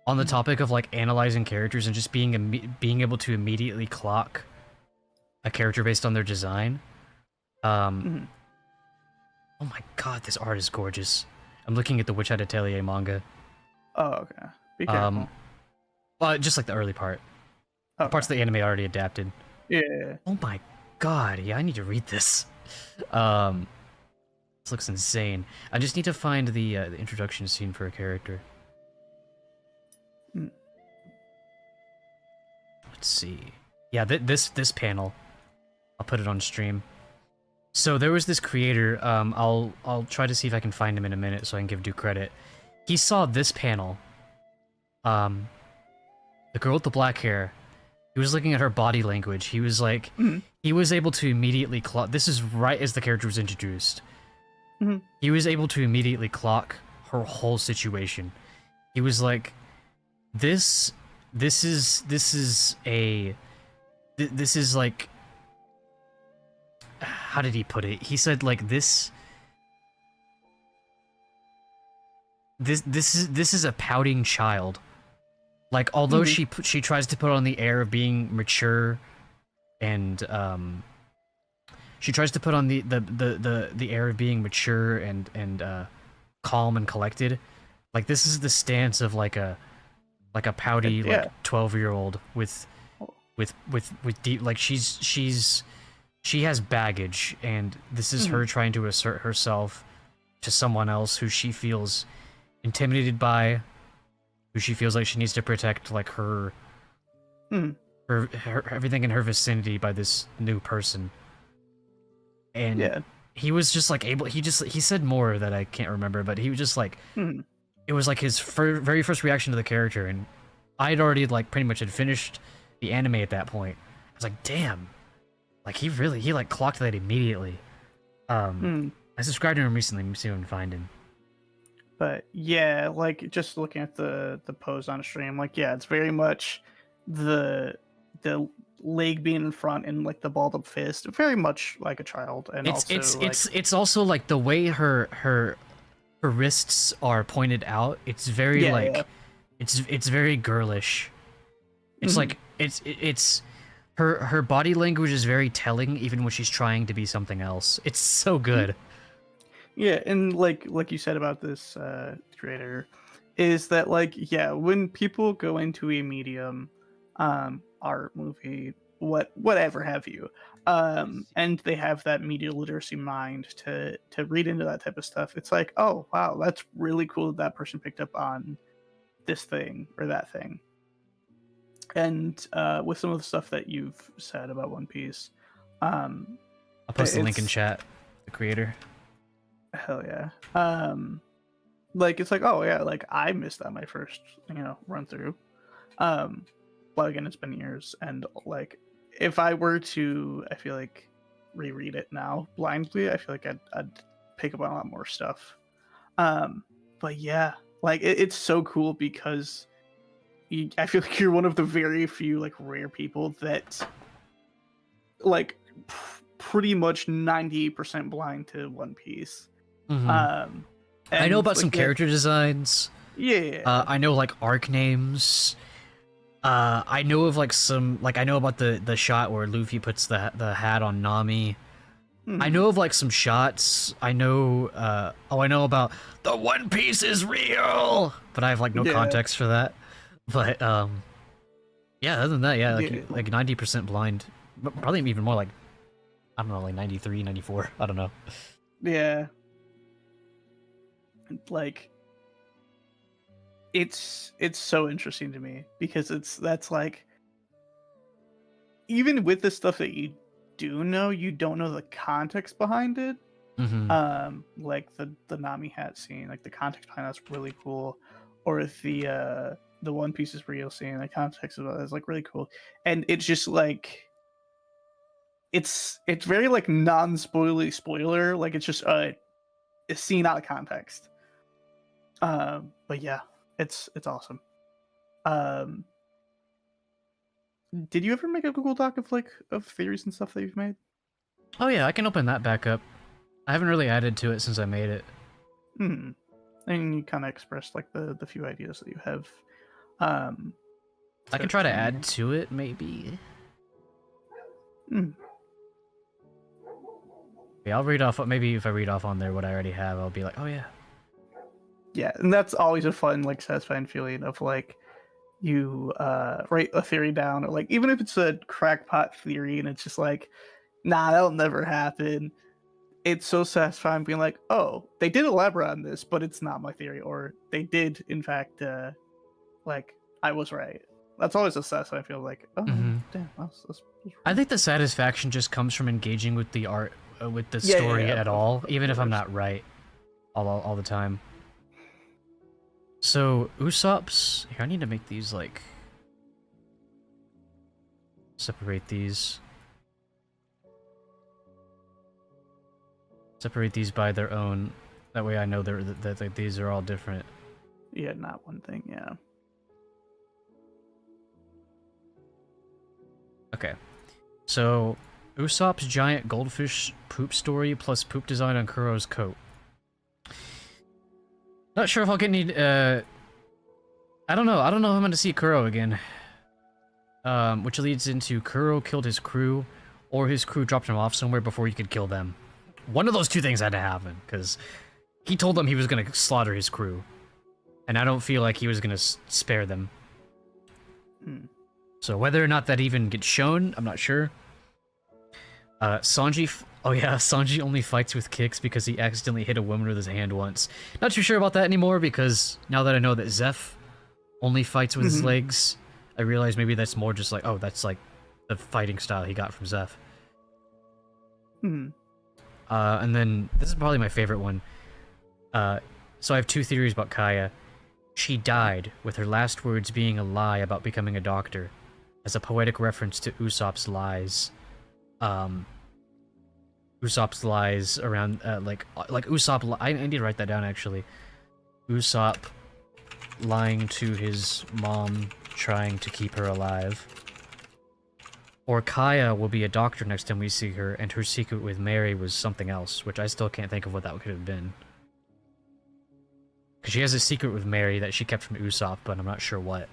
On the topic of like analyzing characters and just being able to immediately clock a character based on their design. Oh my god, this art is gorgeous. I'm looking at the Witch Hat Atelier manga. Oh, okay. Be careful. Well, just like the early part. The parts of the anime already adapted. Yeah. Oh my god, yeah, I need to read this. This looks insane. I just need to find the introduction scene for a character. Let's see. Yeah, this panel. I'll put it on stream. So there was this creator. I'll try to see if I can find him in a minute so I can give due credit. He saw this panel. The girl with the black hair. He was looking at her body language. He was like, he was able to immediately clock. This is right as the character was introduced. He was able to immediately clock her whole situation. He was like, this is like, how did he put it? He said like this is a pouting child. Like, although she tries to put on the air of being mature, and she tries to put on the air of being mature and calm and collected. Like, this is the stance of like a pouty like 12-year-old with deep, like she has baggage, and this is her trying to assert herself to someone else who she feels intimidated by, who she feels like she needs to protect, like her everything in her vicinity by this new person. And he was just like he said more that I can't remember, but he was just like, it was like his very first reaction to the character, and I'd already like pretty much had finished the anime at that point. I was like, damn, like he like clocked that immediately. I subscribed to him recently. Let me see if I can find him. But yeah, like just looking at the pose on stream, like yeah, it's very much the leg being in front and like the balled up fist, very much like a child. And it's also like the way her wrists are pointed out. It's very it's very girlish. It's like it's her body language is very telling, even when she's trying to be something else. It's so good. Yeah, and like you said about this creator, is that like when people go into a medium, art, movie, whatever have you, and they have that media literacy mind to read into that type of stuff, it's like, oh wow, that's really cool that person picked up on this thing or that thing. And with some of the stuff that you've said about One Piece, I'll post the link in chat. The creator. Hell yeah. Like it's like, oh yeah, like I missed that my first, run through. But again, it's been years, and like if I were to, I feel like reread it now blindly, I feel like I'd pick up on a lot more stuff. But yeah, like it's so cool because I feel like you're one of the very few like rare people that like pretty much 90% blind to One Piece. I know about some character designs. Yeah. I know like arc names. I know of like some, like I know about the shot where Luffy puts the hat on Nami. I know of like some shots. I know, I know about the One Piece is real, but I have like no context for that. But yeah, other than that, yeah, like 90% blind, but probably even more like, I don't know, like 93, 94. I don't know. Yeah. Like, it's so interesting to me because that's like, even with the stuff that you do know, you don't know the context behind it. Like the Nami hat scene, like the context behind that's really cool, or the One Piece is real scene, the context of it is like really cool, and it's just like it's very like non-spoilery spoiler, like it's just a scene out of context. But yeah, it's awesome. Did you ever make a Google Doc of theories and stuff that you've made? Oh yeah, I can open that back up. I haven't really added to it since I made it. And you kind of expressed like the few ideas that you have. I can try to add to it, maybe. Yeah, I'll read off. Maybe if I read off on there what I already have, I'll be like, oh yeah. Yeah, and that's always a fun, like, satisfying feeling of like you write a theory down, or like even if it's a crackpot theory and it's just like, nah, that'll never happen. It's so satisfying being like, oh, they did elaborate on this, but it's not my theory, or they did, in fact, like, I was right. That's always a satisfying feel like, oh, damn, that's I think the satisfaction just comes from engaging with the art, with the story at all, even if I'm not right all the time. So, Usopp's... Here, I need to make these, like... Separate these. Separate these by their own. That way I know that these are all different. Yeah, not one thing, yeah. Okay. So, Usopp's giant goldfish poop story plus poop design on Kuro's coat. Not sure if I'll get any, I don't know if I'm gonna see Kuro again. Which leads into Kuro killed his crew, or his crew dropped him off somewhere before he could kill them. One of those two things had to happen, because he told them he was gonna slaughter his crew. And I don't feel like he was gonna spare them. So whether or not that even gets shown, I'm not sure. Sanji... Oh yeah, Sanji only fights with kicks because he accidentally hit a woman with his hand once. Not too sure about that anymore, because now that I know that Zeph only fights with his legs, I realize maybe that's more just like, oh, that's like the fighting style he got from Zeph. And then, this is probably my favorite one. So I have two theories about Kaya. She died, with her last words being a lie about becoming a doctor, as a poetic reference to Usopp's lies. Usopp's lies around, like Usopp, I need to write that down, actually. Usopp lying to his mom, trying to keep her alive. Or Kaya will be a doctor next time we see her, and her secret with Mary was something else, which I still can't think of what that could have been. Because she has a secret with Mary that she kept from Usopp, but I'm not sure what.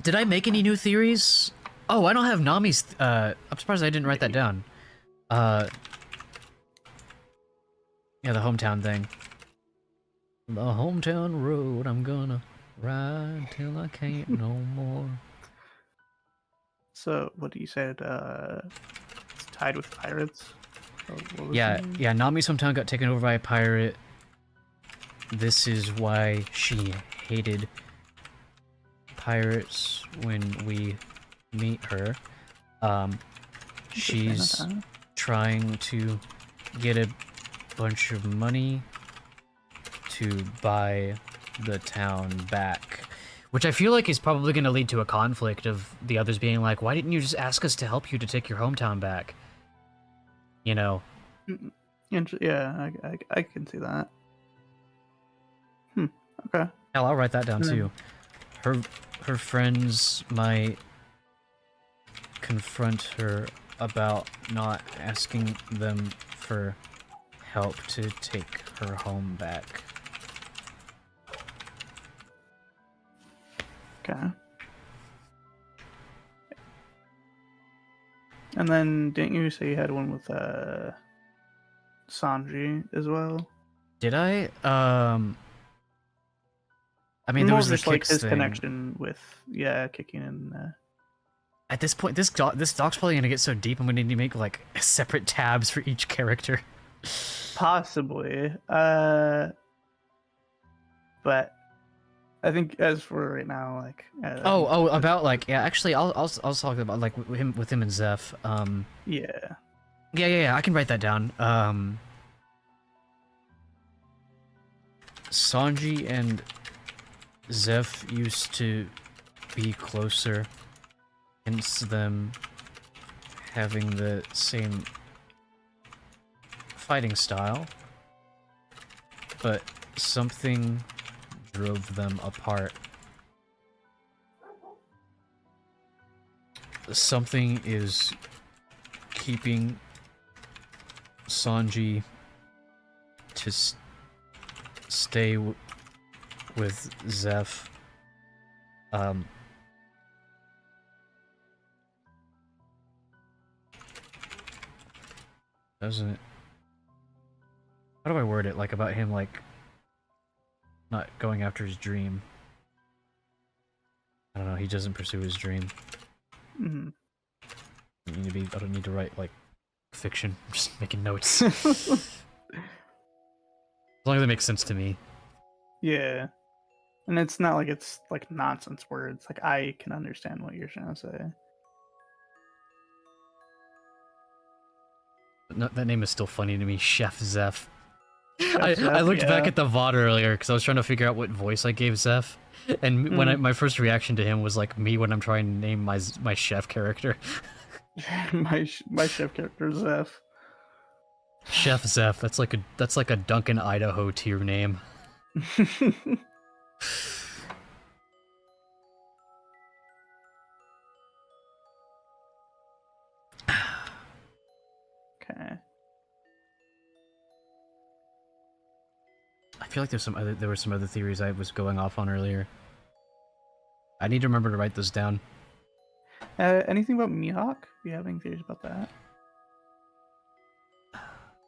Did I make any new theories? Oh, I don't have Nami's... I'm surprised I didn't write that down. Yeah, the hometown thing. The hometown road, I'm gonna ride till I can't no more. So, what you said, it's tied with pirates? Yeah, Nami's hometown got taken over by a pirate. This is why she hated pirates when we meet her. She's trying to get a bunch of money to buy the town back, which I feel like is probably going to lead to a conflict of the others being like, why didn't you just ask us to help you to take your hometown back? You know? Yeah, I can see that. Okay. Hell, I'll write that down too. Her friends might confront her about not asking them for help to take her home back. Okay. And then didn't you say you had one with Sanji as well? Did I? I mean, there More was of the just like kicks his thing. connection with kicking and At this point, this doc's probably gonna get so deep. I'm gonna need to make like separate tabs for each character. possibly. But I think as for right now, like About like yeah. Actually, I'll talk about like with him and Zeph. yeah. Yeah. I can write that down. Sanji and Zeph used to be closer, hence them having the same fighting style, but something drove them apart. Something is keeping Sanji to stay with Zeph. Doesn't it? How do I word it? Like about him, like not going after his dream. I don't know. He doesn't pursue his dream. Mm-hmm. I don't need to write like fiction. I'm just making notes. As long as it makes sense to me. Yeah. And it's not like it's like nonsense words. Like I can understand what you're trying to say. No, that name is still funny to me, Chef Zeph. Chef Zeph, I looked back yeah. at the VOD earlier because I was trying to figure out what voice I gave Zeph, and when my first reaction to him was like me when I'm trying to name my chef character. my chef character is Zeph. Chef Zeph. That's like a Duncan, Idaho tier name. Okay. I feel like there were some other theories I was going off on earlier. I need to remember to write those down. Anything about Mihawk? Do you have any theories about that?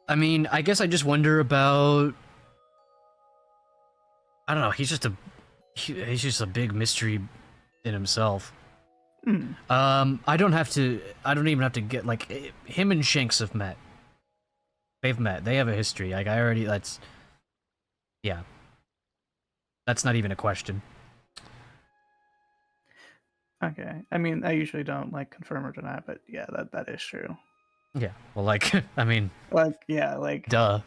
I mean, I guess I just wonder about. I don't know. He's just a big mystery in himself. Mm. I don't even have to get like him and Shanks have met. They've met. They have a history. Like yeah. That's not even a question. Okay. I mean, I usually don't like confirm or deny, but yeah, that is true. Yeah. Well, like I mean, Like yeah, like duh.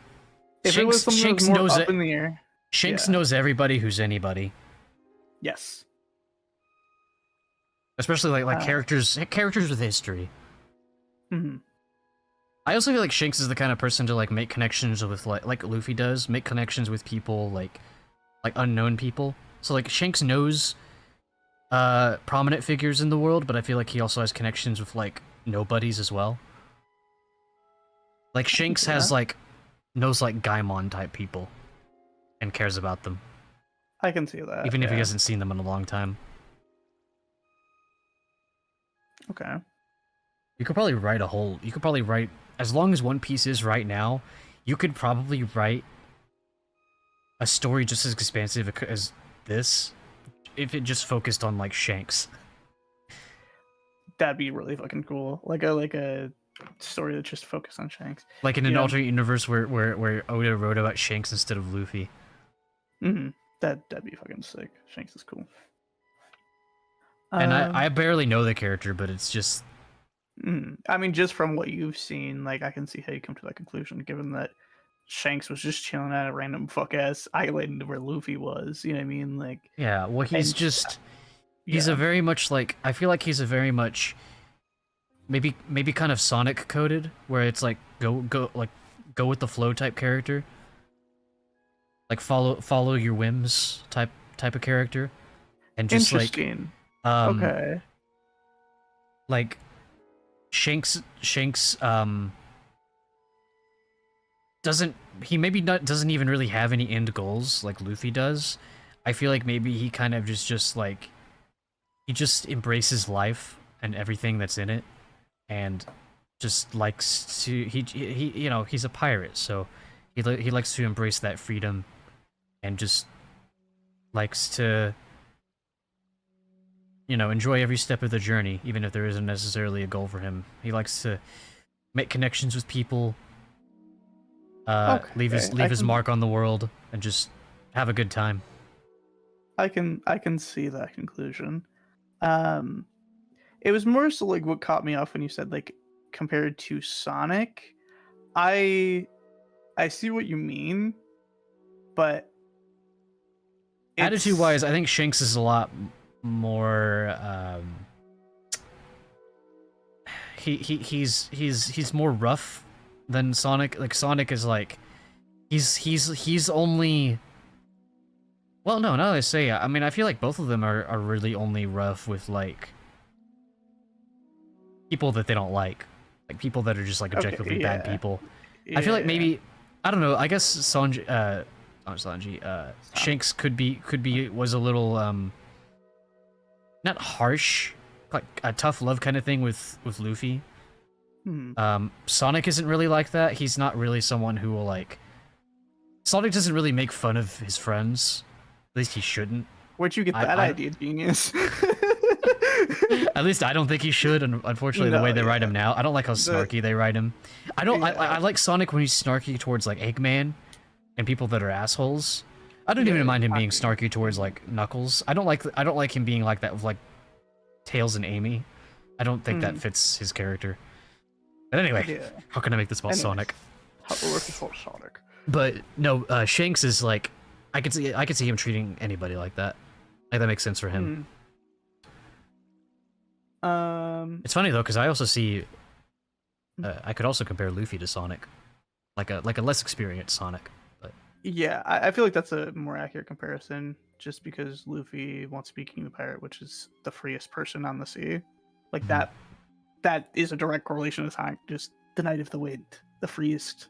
if it was something that was more knows up in the air. Shanks yeah. knows everybody who's anybody. Yes. Especially like characters with history. Mm-hmm. I also feel like Shanks is the kind of person to like make connections with like Luffy does, make connections with people like unknown people. So like Shanks knows prominent figures in the world, but I feel like he also has connections with like nobodies as well. Like Shanks has like knows like Gaimon type people and cares about them. I can see that. Even if he hasn't seen them in a long time. Okay. You could probably write as long as One Piece is right now, you could probably write a story just as expansive as this if it just focused on like Shanks. That'd be really fucking cool. Like a story that just focused on Shanks. Like in an alternate universe where Oda wrote about Shanks instead of Luffy. Mm-hmm. That'd be fucking sick. Shanks is cool. And I barely know the character, but it's just I mean, just from what you've seen, like I can see how you come to that conclusion, given that Shanks was just chilling at a random fuck ass island where Luffy was. You know what I mean? Like yeah. Well, he's a very much like I feel like he's a very much maybe kind of Sonic coded, where it's like go with the flow type character, like follow your whims type of character, and just interesting. Okay. Like Shanks doesn't even really have any end goals like Luffy does. I feel like maybe he kind of just like he just embraces life and everything that's in it, and just likes to he you know, he's a pirate, so he likes to embrace that freedom, and just likes to, you know, enjoy every step of the journey, even if there isn't necessarily a goal for him. He likes to make connections with people, leave his mark on the world, and just have a good time. I can see that conclusion. It was more so like what caught me off when you said like compared to Sonic. I see what you mean, but Attitude-wise, I think Shanks is a lot more. He's more rough than Sonic. Like Sonic is like, he's only. Well, no, now that I say it, I mean, I feel like both of them are really only rough with, like, people that they don't like people that are just, like, objectively bad people. I feel like maybe, I don't know, I guess Shanks was a little, not harsh, like a tough love kind of thing with Luffy. Sonic isn't really like that. He's not really someone who will, like, Sonic doesn't really make fun of his friends. At least he shouldn't. Where'd you get that idea, genius? At least I don't think he should, and unfortunately the way they write him now, I don't like how snarky they write him. I like Sonic when he's snarky towards, like, Eggman and people that are assholes. I don't even mind him being snarky towards, like, Knuckles. I don't like him being like that with, like, Tails and Amy. I don't think that fits his character. But anyway, how can I make this about Sonic? Sonic. But no, Shanks is like, I could see him treating anybody like that. Like, that makes sense for him. It's funny though, because I also see, I could also compare Luffy to Sonic, like a less experienced Sonic. But yeah, I feel like that's a more accurate comparison, just because Luffy wants to be King of the Pirate, which is the freest person on the sea. Like that is a direct correlation to Sonic, just the Knight of the Wind, the freest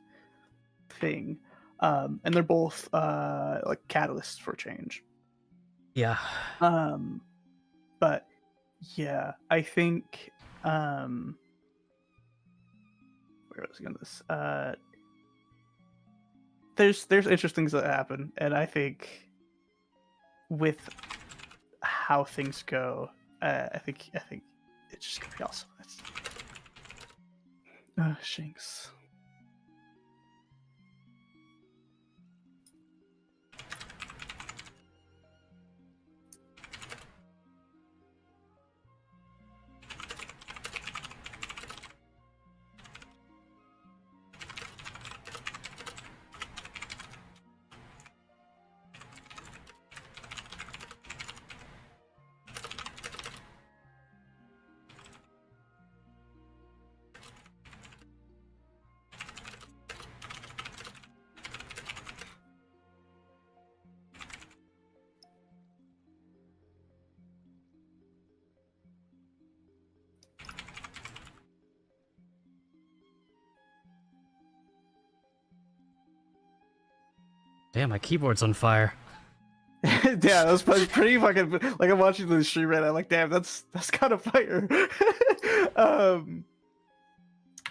thing. And they're both like catalysts for change. Yeah. But yeah, I think where was I going with this? There's interesting things that happen, and I think with how things go, I think it's just gonna be awesome. Shanks. Damn, my keyboard's on fire. Yeah, that was pretty fucking. Like, I'm watching the stream right now. Like, damn, that's kind of fire. Yeah,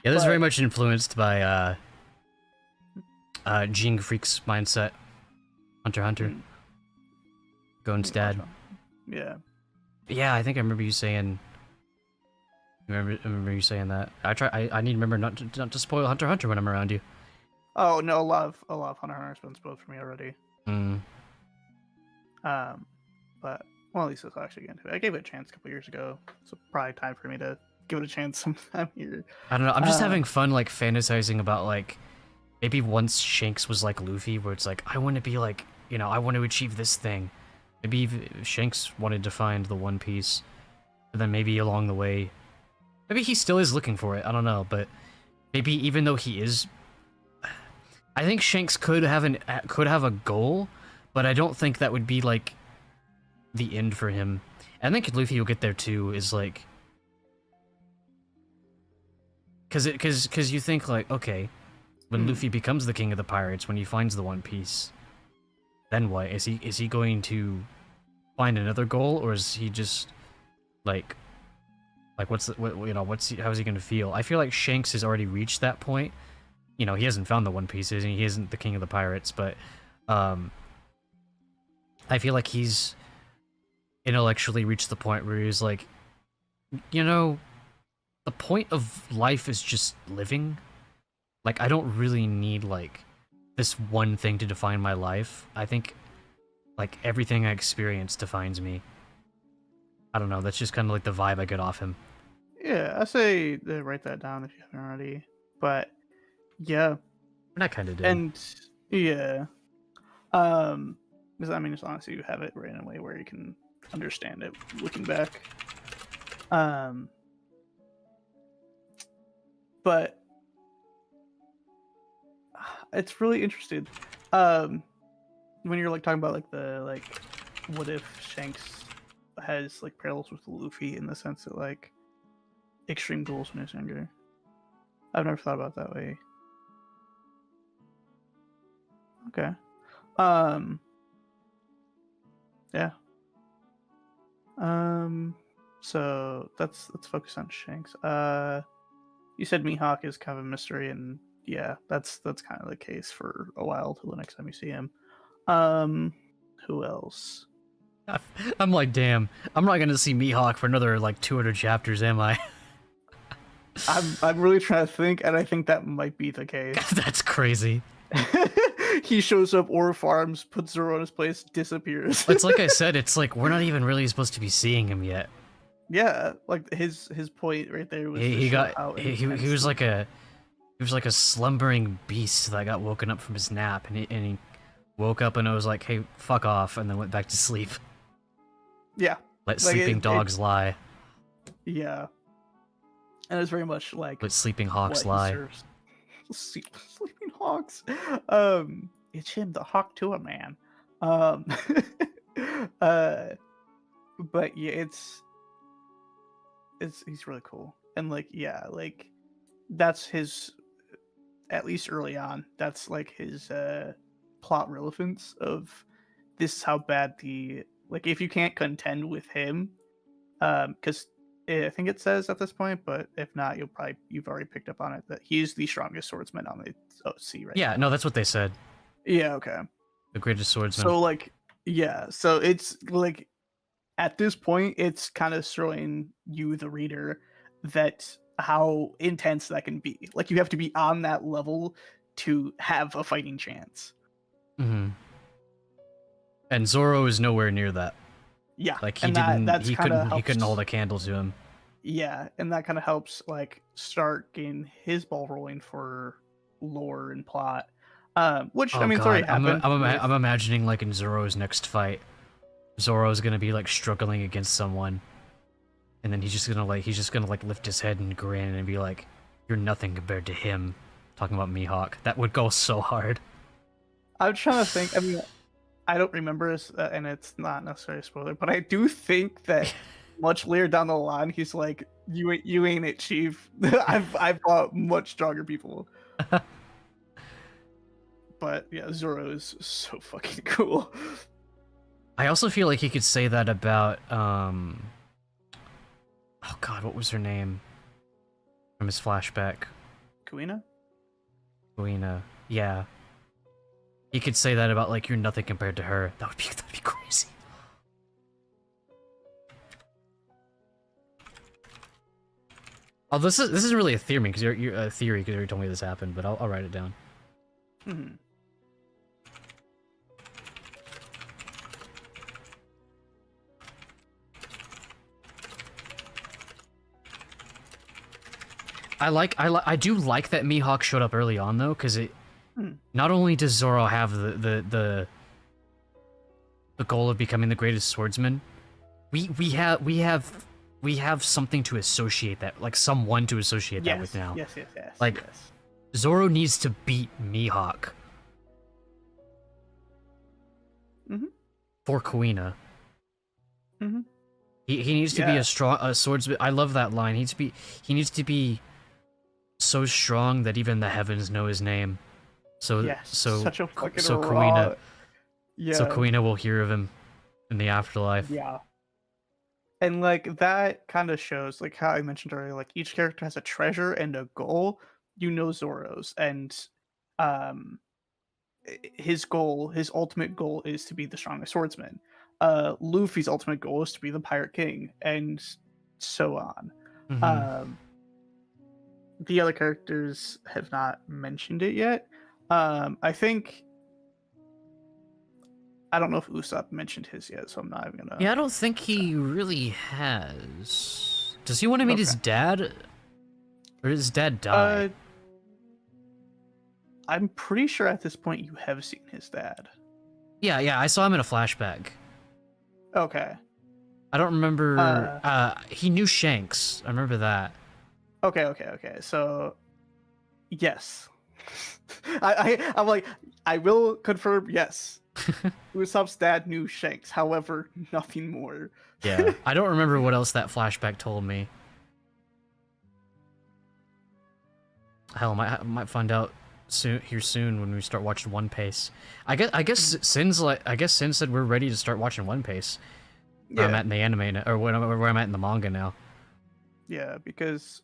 this is very much influenced by Gene Freak's mindset. Hunter x Hunter. Gon's dad. Yeah. Yeah, I think I remember you saying. I remember you saying that. I need to remember not to spoil Hunter x Hunter when I'm around you. Oh no, a lot of Hunter x Hunter's been spoiled for me already. But well, at least it's actually getting to it. I gave it a chance a couple years ago, so probably time for me to give it a chance sometime here. I don't know. I'm just having fun, like, fantasizing about, like, maybe once Shanks was like Luffy, where it's like, I want to be like, you know, I want to achieve this thing. Maybe if Shanks wanted to find the One Piece, but then maybe along the way, maybe he still is looking for it. I don't know, but maybe even though he is, I think Shanks could have a goal, but I don't think that would be like the end for him. I think Luffy will get there too. Is like, because you think like, okay, when Luffy becomes the king of the pirates, when he finds the One Piece, then what? Is he going to find another goal, or is he just Like what's how's he gonna feel? I feel like Shanks has already reached that point. You know, he hasn't found the One Pieces and he isn't the king of the pirates, but I feel like he's intellectually reached the point where he's like, you know, the point of life is just living. Like, I don't really need, like, this one thing to define my life. I think, like, everything I experience defines me. I don't know, that's just kind of like the vibe I get off him. Yeah, I say write that down if you haven't already. But yeah, And I kind of did. and yeah, because I mean, as long as you have it written in a way where you can understand it, looking back. But it's really interesting. When you're like talking about like the like, what if Shanks has like parallels with Luffy in the sense that like extreme goals when he's younger. I've never thought about it that way. Okay. Yeah. So let's focus on Shanks. You said Mihawk is kind of a mystery, and yeah, that's kind of the case for a while till the next time you see him. Who else? I'm like, damn, I'm not gonna see Mihawk for another like 200 chapters, am I? I'm really trying to think, and I think that might be the case. That's crazy. He shows up, Ore farms, puts Zoro in his place, disappears. It's like I said, it's like we're not even really supposed to be seeing him yet. Yeah, like his point right there was He was like a slumbering beast that got woken up from his nap, and he woke up and it was like, hey, fuck off, and then went back to sleep. Yeah, Let sleeping dogs lie. Yeah, and it's very much like Let sleeping hawks lie. Sleeping hawks. It's him, the hawk to a man. But yeah, he's really cool, and like yeah, like that's his, at least early on, that's like his plot relevance of this is how bad the, like, if you can't contend with him, because I think it says at this point, but if not, you've already picked up on it that he's the strongest swordsman on the sea right Yeah, now. no, that's what they said. Yeah, okay. The greatest swordsman. So like, yeah, so it's like at this point, it's kind of showing you, the reader, that how intense that can be. Like, you have to be on that level to have a fighting chance. Mm-hmm. And Zoro is nowhere near that. Yeah, Like he and he couldn't hold a candle to him. Yeah, and that kind of helps like start getting his ball rolling for lore and plot. Which Oh, I mean, it's God. already happened. I'm imagining like in Zoro's next fight, Zoro's gonna be like struggling against someone, and then he's just gonna like lift his head and grin and be like, "You're nothing compared to him." Talking about Mihawk, that would go so hard. I'm trying to think. I mean, I don't remember this, and it's not necessarily a spoiler, but I do think that much later down the line, he's like, "You ain't it, Chief. I've fought much stronger people." But yeah, Zoro is so fucking cool. I also feel like he could say that about oh God, what was her name from his flashback? Kuina? Guina. Yeah. He could say that about like, you're nothing compared to her. That'd be crazy. Oh, this is really a theory because you're a theory because you already told me this happened, but I'll write it down. Mm-hmm. I do like that Mihawk showed up early on though, because it not only does Zoro have the goal of becoming the greatest swordsman, we have something to associate that, like someone to associate that with now. Yes. Like, yes. Zoro needs to beat Mihawk. Mm-hmm. For Kuina. Mm-hmm. He needs to be a swordsman. I love that line. He needs to be so strong that even the heavens know his name. Such a fucking Kuina, yeah. so Kuina will hear of him in the afterlife. Yeah. And like that kind of shows like how I mentioned earlier, like each character has a treasure and a goal. You know Zoro's, and um his goal, his ultimate goal is to be the strongest swordsman. Luffy's ultimate goal is to be the pirate king, and so on. Hmm. Um the other characters have not mentioned it yet. I don't know if Usopp mentioned his yet, so I'm not even gonna. Yeah, I don't think he really has. Does he want to meet his Okay. dad? Or did his dad die? Uh, I'm pretty sure at this point you have seen his dad. Yeah, I saw him in a flashback. Okay. I don't remember. Uh, He knew Shanks. I remember that. okay. So, yes. I'm like, I will confirm, yes. Usopp's dad knew Shanks, however, nothing more. Yeah, I don't remember what else that flashback told me. Hell, I might find out soon when we start watching One Piece. I guess Sin said we're ready to start watching One Piece. Where I'm Yeah, at in the anime now, or where I'm at in the manga now. yeah, because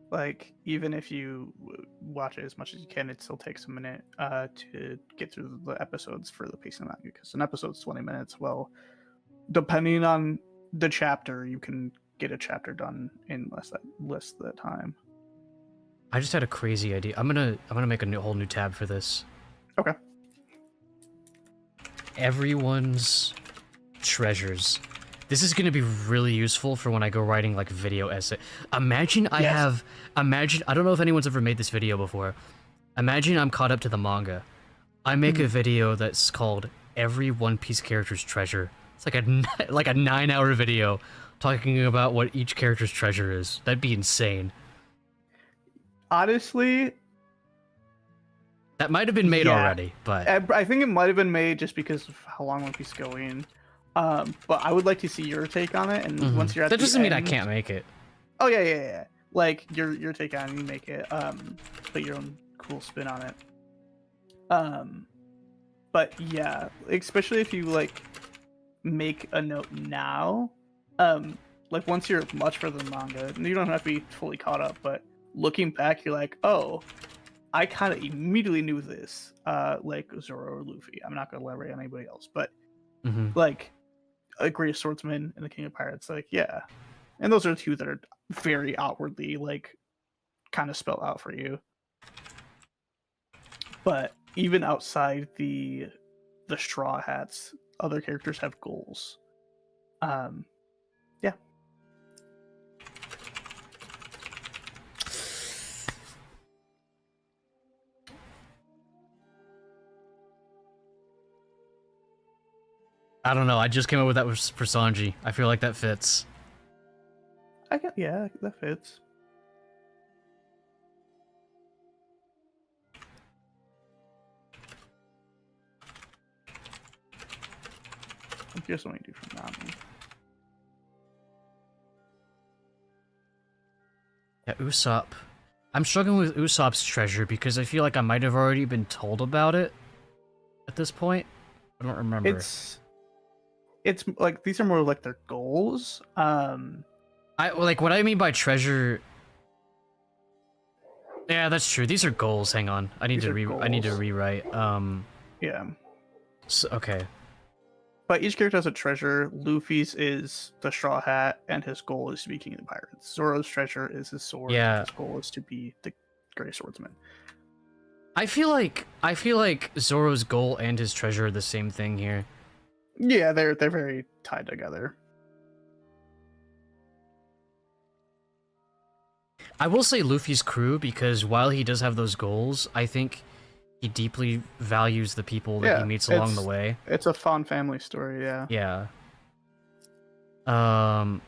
like even if you watch it as much as you can, it still takes a minute to get through the episodes for the pacing of manga, because an episode's 20 minutes. Well, depending on the chapter, you can get a chapter done in less that time. I just had a crazy idea. I'm gonna make a whole new tab for this. Okay. Everyone's treasures. This is gonna be really useful for when I go writing like video essay. Imagine I don't know if anyone's ever made this video before. Imagine I'm caught up to the manga. I make a video that's called Every One Piece Character's Treasure. It's like like a 9-hour video talking about what each character's treasure is. That'd be insane. Honestly, That might have been made Yeah. already, but I think it might have been made just because of how long One Piece is going. But I would like to see your take on it, and once you're at that the doesn't mean I end- can't make it. Oh yeah. Like your take on it, you make it. Put your own cool spin on it. But yeah, especially if you like make a note now. Like once you're much further in manga, you don't have to be fully caught up, but looking back, you're like, oh, I kind of immediately knew this. Like Zoro or Luffy. I'm not gonna elaborate on anybody else, but Hmm. like a great swordsman and the King of Pirates, like yeah, and those are two that are very outwardly like kind of spelled out for you. But even outside the Straw Hats, other characters have goals. Yeah. I don't know. I just came up with that for Sanji. I feel like that fits. Yeah, that fits. I'm curious what we do from Nami. Yeah, Usopp. I'm struggling with Usopp's treasure because I feel like I might have already been told about it at this point. I don't remember. It's like these are more like their goals. Like what I mean by treasure. Yeah, that's true. These are goals. Hang on. I need These to are I need to goals. rewrite. Yeah. So, okay. But each character has a treasure. Luffy's is the Straw Hat, and his goal is to be King of the Pirates. Zoro's treasure is his sword. Yeah. His goal is to be the Great Swordsman. I feel like Zoro's goal and his treasure are the same thing here. Yeah, they're very tied together. I will say Luffy's crew because while he does have those goals, I think he deeply values the people that he meets along the way. It's a fun family story, yeah. Yeah. I'll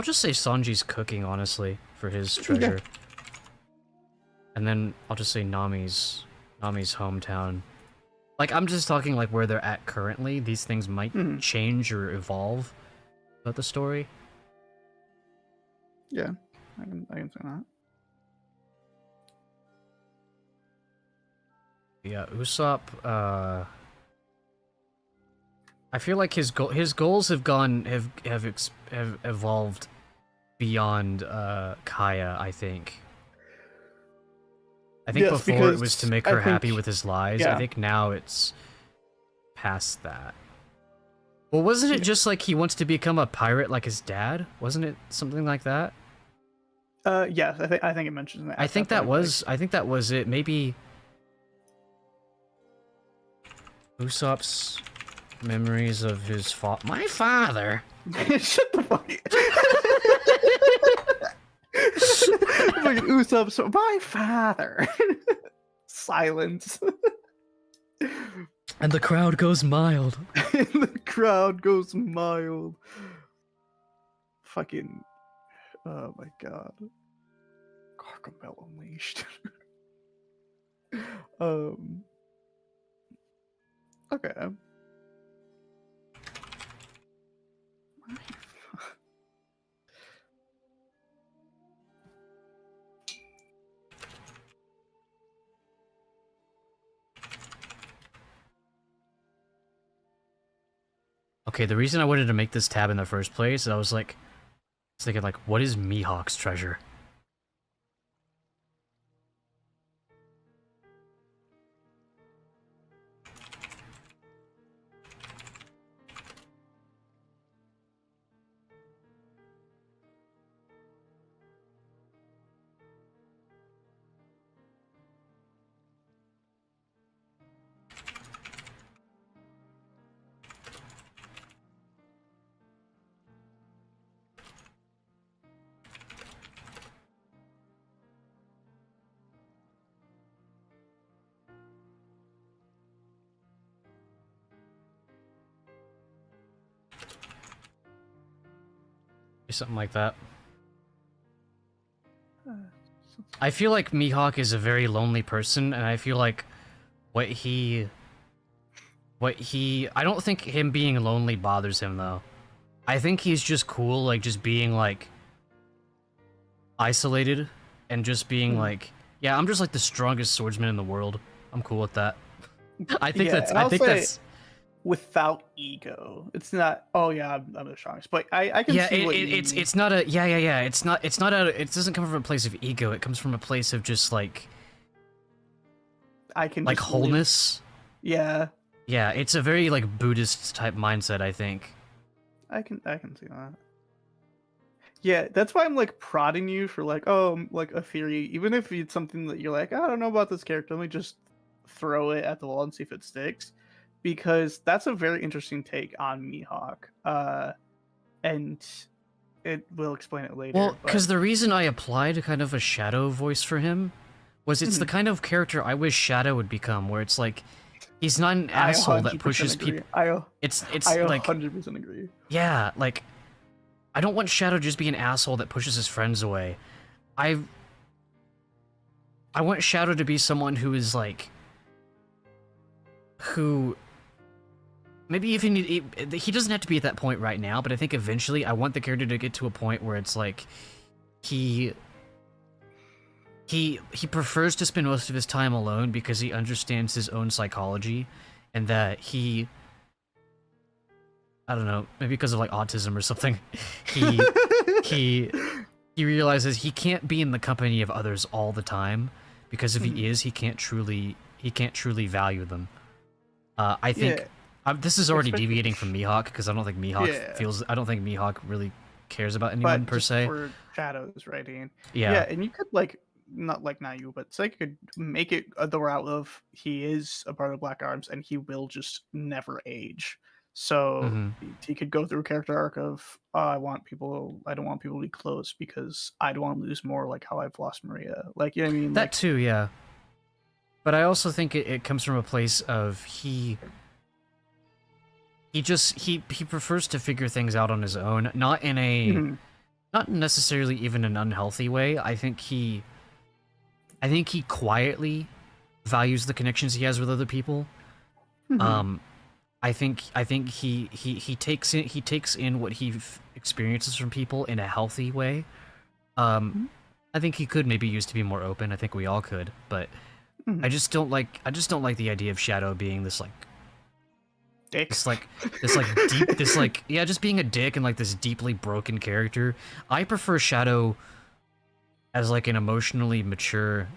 just say Sanji's cooking, honestly, for his treasure. And then I'll just say Nami's hometown. Like, I'm just talking like where they're at currently. These things might change or evolve about the story. Yeah, I can say that. Yeah, Usopp, I feel like his goals have evolved beyond Kaya, I think. I think Yes, before it because was to make I her happy think- with his lies. I yeah. think now it's past that. Well, wasn't it just like he wants to become a pirate like his dad? Wasn't it something like that? Yes, I think it mentions that. I think that was it. Maybe Usopp's memories of his my father. Shut the fuck. Fucking Usopp's my father. Silence. And the crowd goes mild. And the crowd goes mild. Fucking. Oh my god. Gargamel Unleashed. Okay. Okay, the reason I wanted to make this tab in the first place, I was thinking like, what is Mihawk's treasure? Something like that. I feel like Mihawk is a very lonely person, and I feel like I don't think him being lonely bothers him, though. I think he's just cool, like, just being, like, isolated, and just being, like, yeah, I'm just, like, the strongest swordsman in the world. I'm cool with that. I think Yeah, that's, and I I'll think say that's... without ego. It's not. Oh yeah, I'm the strongest. But I can Yeah, see what it's not a... Yeah. It's not it doesn't come from a place of ego, it comes from a place of just, like... I can Like, just live- wholeness. Yeah, Yeah, it's a very, like, Buddhist type mindset, I think. I can see that. Yeah, that's why I'm like prodding you for like, oh, like a theory, even if it's something that you're like, I don't know about this character, let me just throw it at the wall and see if it sticks, because that's a very interesting take on Mihawk, and it will explain it later. Well, but- because the reason I applied kind of a Shadow voice for him was it's the kind of character I wish Shadow would become, where it's like, he's not an I asshole that 100% pushes agree. people. I It's like, 100% agree. yeah, like, I don't want Shadow to just be an asshole that pushes his friends away. I want Shadow to be someone who is like, who maybe even he doesn't have to be at that point right now, but I think eventually I want the character to get to a point where it's like he prefers to spend most of his time alone because he understands his own psychology, and that he, I don't know, maybe because of like autism or something, he realizes he can't be in the company of others all the time, because if he is, he can't truly value them. I think this is already deviating from Mihawk, because I don't think Mihawk I don't think Mihawk really cares about anyone per just se. for Shadow's writing. Yeah. And you could not you, but Psyche could make it the route of he is a part of Black Arms and he will just never age. So he could go through a character arc of I don't want people to be close because I don't want to lose more, like how I've lost Maria. Like, you know what I mean? That too, yeah. But I also think it comes from a place of he prefers to figure things out on his own, not in a not necessarily even an unhealthy way. I think he quietly values the connections he has with other people. I think he takes in what he experiences from people in a healthy way. I think he could maybe use to be more open. I think we all could, but I just don't like the idea of Shadow being this like Dick. This like deep, this like yeah, just being a dick and like this deeply broken character. I prefer Shadow as like an emotionally mature,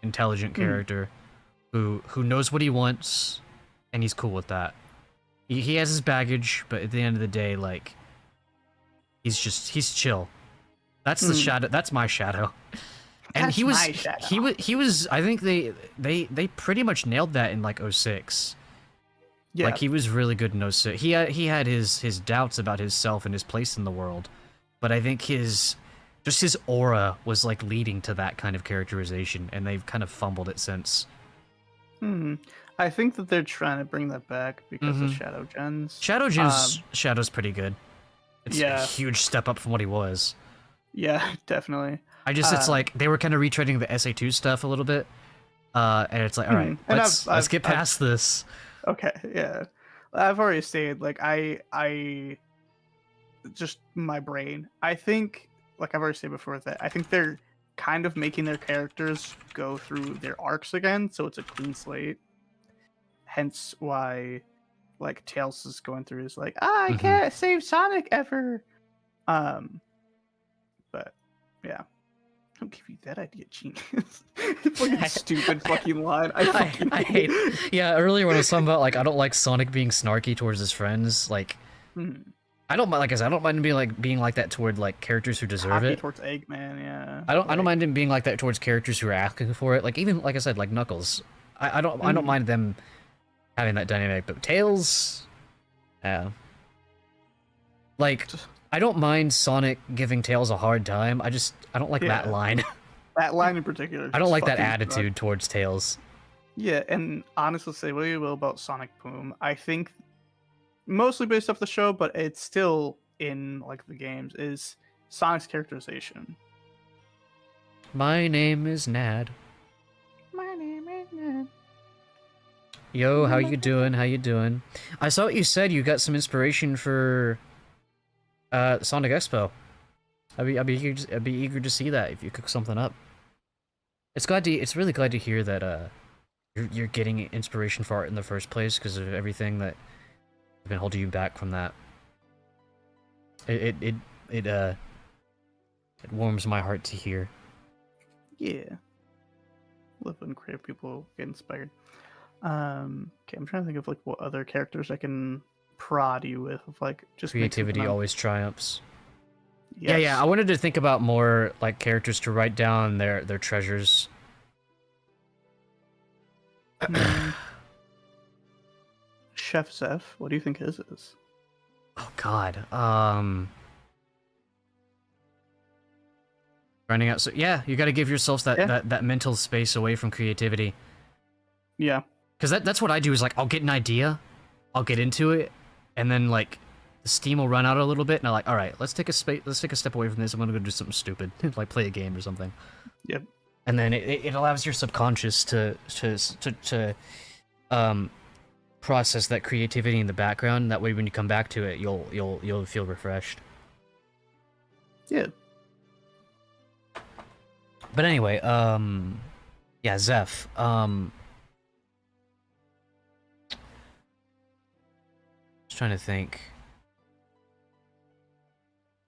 intelligent character who knows what he wants and he's cool with that. He has his baggage, but at the end of the day, like he's chill. That's the Shadow. That's my Shadow. And That's my Shadow. he was I think they pretty much nailed that in like 06. Yeah. Like he was really good in 06. He had his doubts about himself and his place in the world, but I think his aura was like leading to that kind of characterization, and they've kind of fumbled it since. I think that they're trying to bring that back because of Shadow Gens. Shadow's pretty good. It's a huge step up from what he was. Yeah, definitely. It's like they were kind of retreading the SA2 stuff a little bit, and it's like, all right, let's get past this. Okay, yeah. I've already stated, like, I just my brain. I think, like I've already said before, that I think they're kind of making their characters go through their arcs again, so it's a clean slate. Hence why, like, Tails is going through his like, I can't save Sonic ever. But yeah. Don't give you that idea, genius. It's like a stupid fucking line. I hate it. Yeah, earlier when I was talking about like I don't like Sonic being snarky towards his friends, like I don't mind, like I said, I don't mind him being like that toward like characters who deserve Happy it. towards Eggman, yeah. I don't mind him being like that towards characters who are asking for it. Like even like I said, like Knuckles. I don't mind them having that dynamic, but Tails, yeah. Like I don't mind Sonic giving Tails a hard time. I don't like that line. That line in particular. I don't like that attitude towards Tails. Yeah, and honestly, say what you will about Sonic Boom, I think mostly based off the show, but it's still in like the games, is Sonic's characterization. My name is Nad. My name is Nad. Yo, how you doing? How you doing? I saw what you said. You got some inspiration for Sonic Expo. I'd be eager to see that if you cook something up. It's really glad to hear that you're getting inspiration for art in the first place because of everything that has been holding you back from that. It warms my heart to hear. Yeah. Love when creative people get inspired. Okay, I'm trying to think of like what other characters I can prod you with, of like just Creativity always triumphs. Yes. Yeah, I wanted to think about more like characters to write down their treasures. Chef Zeph, what do you think his is? Oh God. Running out. So yeah, you got to give yourselves that mental space away from creativity. Yeah. Because that's what I do. Is like I'll get an idea, I'll get into it, and then like the steam will run out a little bit, and I'm like, all right, let's take a step away from this. I'm gonna go do something stupid, like play a game or something. Yep. And then it allows your subconscious to process that creativity in the background. That way, when you come back to it, you'll feel refreshed. Yeah. But anyway, yeah, Zeph. Just trying to think.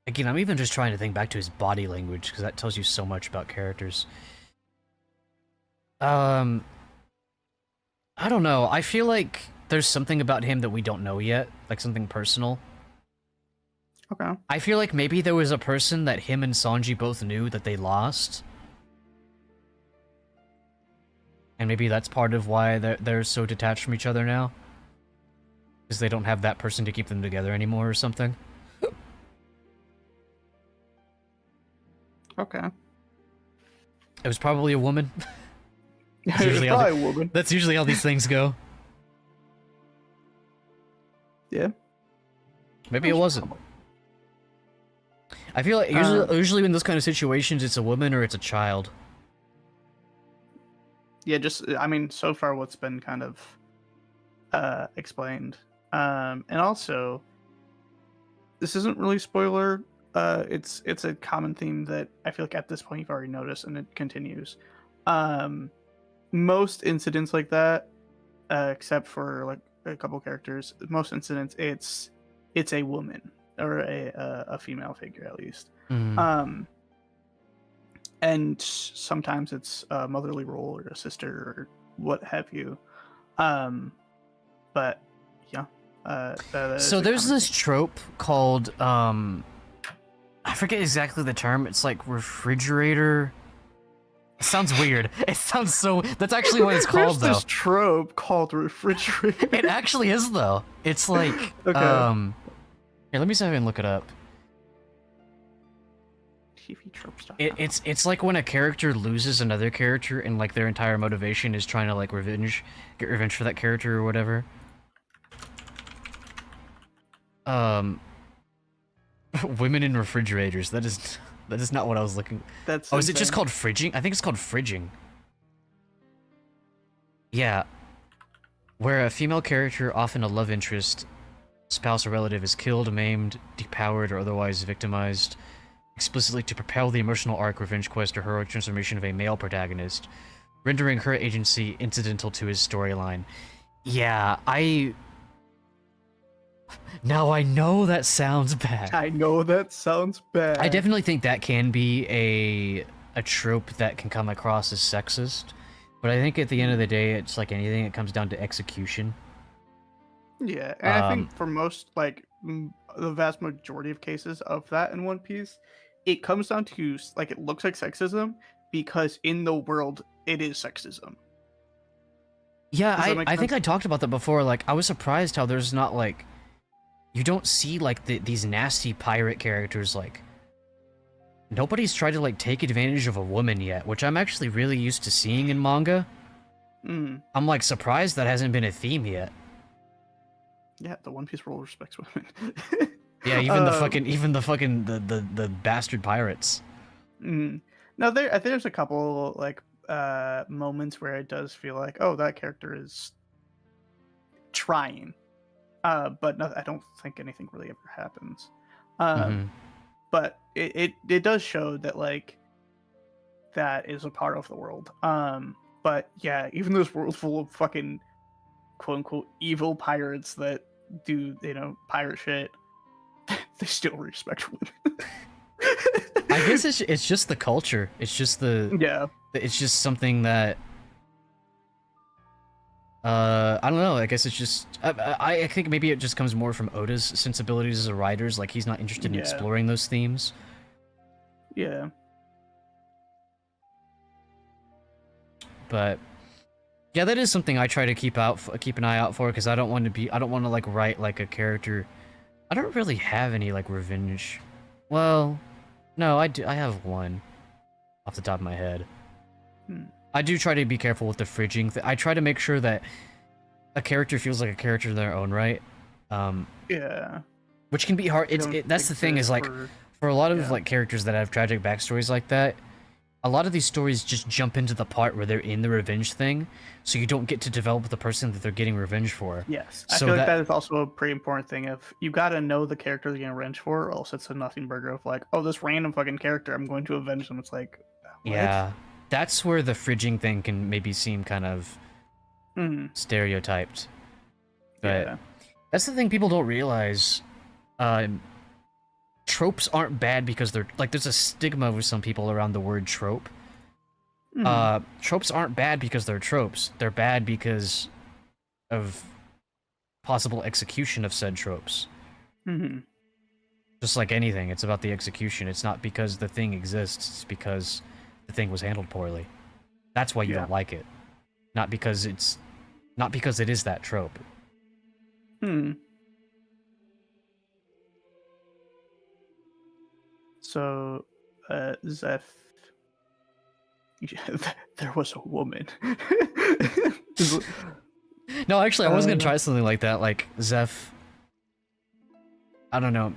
Again, I'm even just trying to think back to his body language because that tells you so much about characters. I don't know. I feel like there's something about him that we don't know yet, like something personal. Okay. I feel like maybe there was a person that him and Sanji both knew that they lost. And maybe that's part of why they're so detached from each other now. Because they don't have that person to keep them together anymore or something. Okay. It was probably a woman. It's probably a woman. That's usually how these things go. Yeah. Maybe it wasn't. I feel like usually in those kind of situations, it's a woman or it's a child. Yeah, just, I mean, so far what's been kind of explained. And also, this isn't really spoiler. It's a common theme that I feel like at this point you've already noticed, and it continues. Most incidents like that, except for like a couple characters, most incidents it's a woman or a female figure at least. Mhm. And sometimes it's a motherly role or a sister or what have you. But yeah. That is So a there's common this trope called I forget exactly the term. It's like refrigerator. It sounds weird. It sounds so. That's actually what it's called, There's this though. trope called refrigerator. It actually is, though. It's like Okay. Here, let me see if I can look it up. TV trope stuff. It's like when a character loses another character and like their entire motivation is trying to like get revenge for that character or whatever. Women in refrigerators. That is not what I was looking. That's Oh, is it just insane. called fridging? I think it's called fridging. Yeah. Where a female character, often a love interest, spouse, or relative, is killed, maimed, depowered, or otherwise victimized, explicitly to propel the emotional arc, revenge quest, or heroic transformation of a male protagonist, rendering her agency incidental to his storyline. Yeah, Now I know that sounds bad. I know that sounds bad. I definitely think that can be a trope that can come across as sexist, but I think at the end of the day, it's like anything, it comes down to execution. Yeah, and I think for most, like, the vast majority of cases of that in One Piece, it comes down to, like, it looks like sexism because in the world, it is sexism. Yeah, Does that make I think sense? I talked about that before. Like, I was surprised how there's not, like, you don't see, like, these nasty pirate characters, like, nobody's tried to, like, take advantage of a woman yet, which I'm actually really used to seeing in manga. Mm. I'm, like, surprised that hasn't been a theme yet. Yeah, the One Piece world respects women. Yeah, even the bastard pirates. Mm. No, I think there's a couple, like, moments where it does feel like, oh, that character is trying. But no, I don't think anything really ever happens. But it does show that, like, that is a part of the world. But yeah, even this world full of fucking quote unquote evil pirates that do, pirate shit, they still respect women. I guess it's just the culture. It's just Yeah. it's just something that I don't know. I guess it's just I think maybe it just comes more from Oda's sensibilities as a writer. Like, he's not interested in Yeah. exploring those themes. Yeah. But yeah, that is something I try to keep an eye out for, because I don't want to like write like a character. I don't really have any like revenge. Well, no, I have one off the top of my head. I do try to be careful with the fridging. I try to make sure that a character feels like a character in their own right. Yeah. Which can be hard. That's the thing, is like, for a lot of like characters that have tragic backstories like that, a lot of these stories just jump into the part where they're in the revenge thing, so you don't get to develop the person that they're getting revenge for. Yes, So I feel like that is also a pretty important thing. If you gotta know the character you're getting revenge for, or else it's a nothing burger of like, oh, this random fucking character, I'm going to avenge them. It's like, what? Yeah, that's where the fridging thing can maybe seem kind of stereotyped. But Yeah. that's the thing people don't realize. Tropes aren't bad because they're like, there's a stigma with some people around the word trope. Tropes aren't bad because they're tropes. They're bad because of possible execution of said tropes. Just like anything, it's about the execution. It's not because the thing exists, it's because the thing was handled poorly. That's why you don't like it. Not because it is that trope. So, Zeph, there was a woman. No, actually, I was gonna try something like that, like Zeph. I don't know.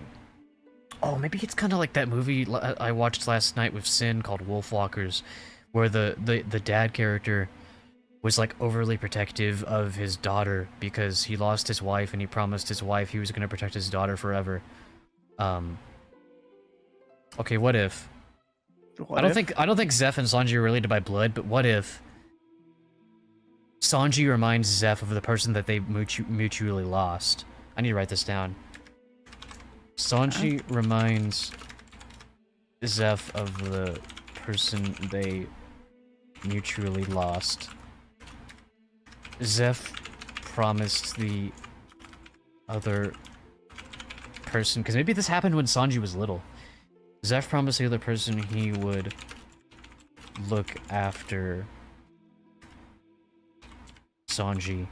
Oh, maybe it's kind of like that movie I watched last night with Sin called Wolfwalkers, where the dad character was like overly protective of his daughter because he lost his wife and he promised his wife he was gonna protect his daughter forever. Okay, what if? I don't think Zeph and Sanji are related by blood, but what if Sanji reminds Zeph of the person that they mutually lost. I need to write this down. Sanji reminds Zeph of the person they mutually lost. Zeph promised the other person, because maybe this happened when Sanji was little. Zeph promised the other person he would look after Sanji.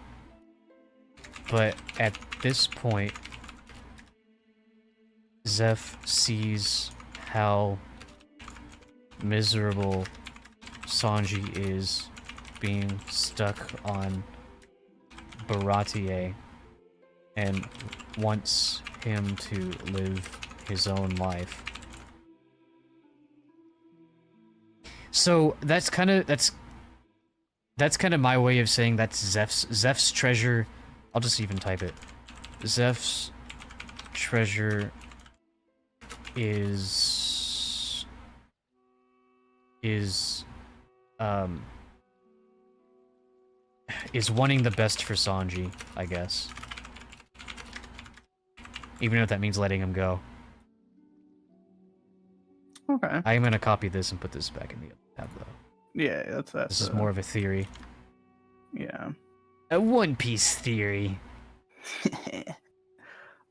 But at this point, Zeph sees how miserable Sanji is being stuck on Baratie and wants him to live his own life. So that's kind of my way of saying that's Zeph's treasure. I'll just even type it. Zeph's treasure is wanting the best for Sanji, I guess. Even if that means letting him go. Okay. I am gonna copy this and put this back in the tab, though. Yeah, that's This is more of a theory. Yeah. A One Piece theory.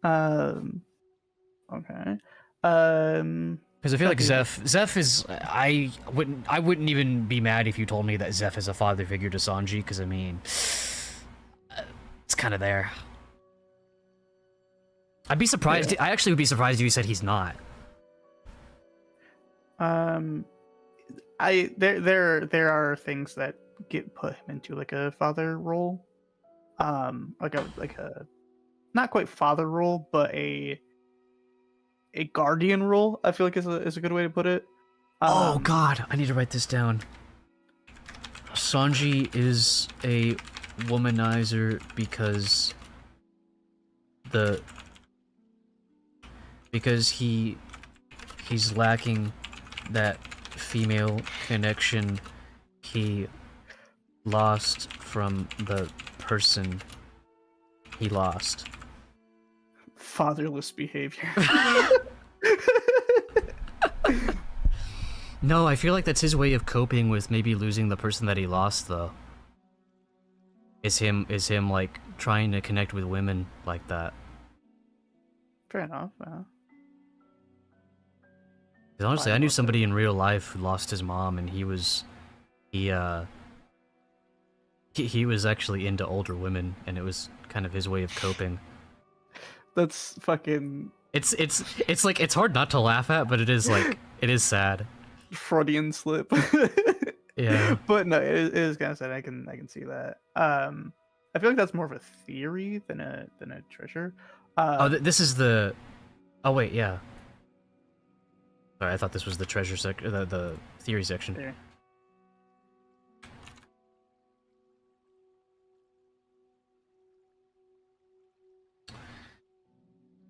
Okay. Because I feel like Zeph is. I wouldn't even be mad if you told me that Zeph is a father figure to Sanji. Because I mean, it's kind of there. I'd be surprised. Yeah. I actually would be surprised if you said he's not. There are things that get put him into like a father role, like a not quite father role, but a guardian role. I feel like is a good way to put it. Oh God, I need to write this down. Sanji is a womanizer because he's lacking that female connection he lost from the person he lost. Fatherless behavior. No, I feel like that's his way of coping with maybe losing the person that he lost, though. Is him like trying to connect with women like that. Fair enough. 'Cause honestly, I knew somebody in real life who lost his mom, and he was actually into older women, and it was kind of his way of coping. That's fucking It's like it's hard not to laugh at, but it is like it is sad. Freudian slip. Yeah. But no, it is kind of sad. I can see that. I feel like that's more of a theory than a treasure. This is the. Oh wait, yeah. Sorry, I thought this was the treasure section, the theory section. There.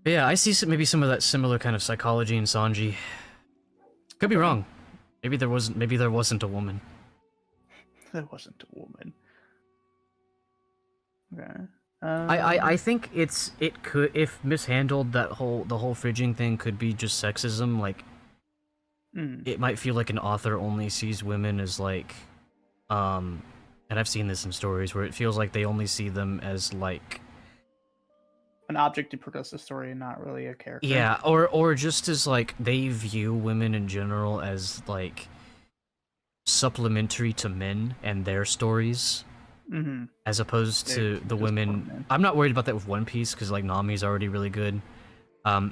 But yeah, I see maybe some of that similar kind of psychology in Sanji. Could be wrong. Maybe there wasn't a woman. There wasn't a woman. Okay. I think it could, if mishandled, the whole fridging thing could be just sexism. Like, it might feel like an author only sees women as like, and I've seen this in stories where it feels like they only see them as like an object to progress the story and not really a character. Yeah, or just as like they view women in general as like supplementary to men and their stories. As opposed to the women. I'm not worried about that with One Piece because like Nami's already really good. I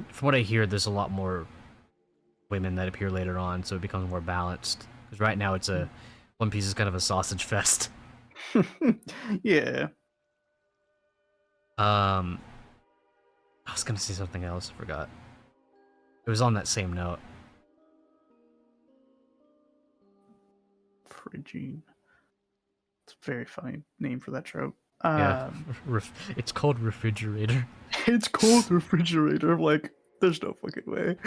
from what I hear, there's a lot more women that appear later on, so it becomes more balanced. Because right now it's One Piece is kind of a sausage fest. Yeah. I was gonna say something else. I forgot. It was on that same note. Frigine. It's a very funny name for that trope. Yeah, it's called refrigerator. It's called refrigerator. Like, there's no fucking way.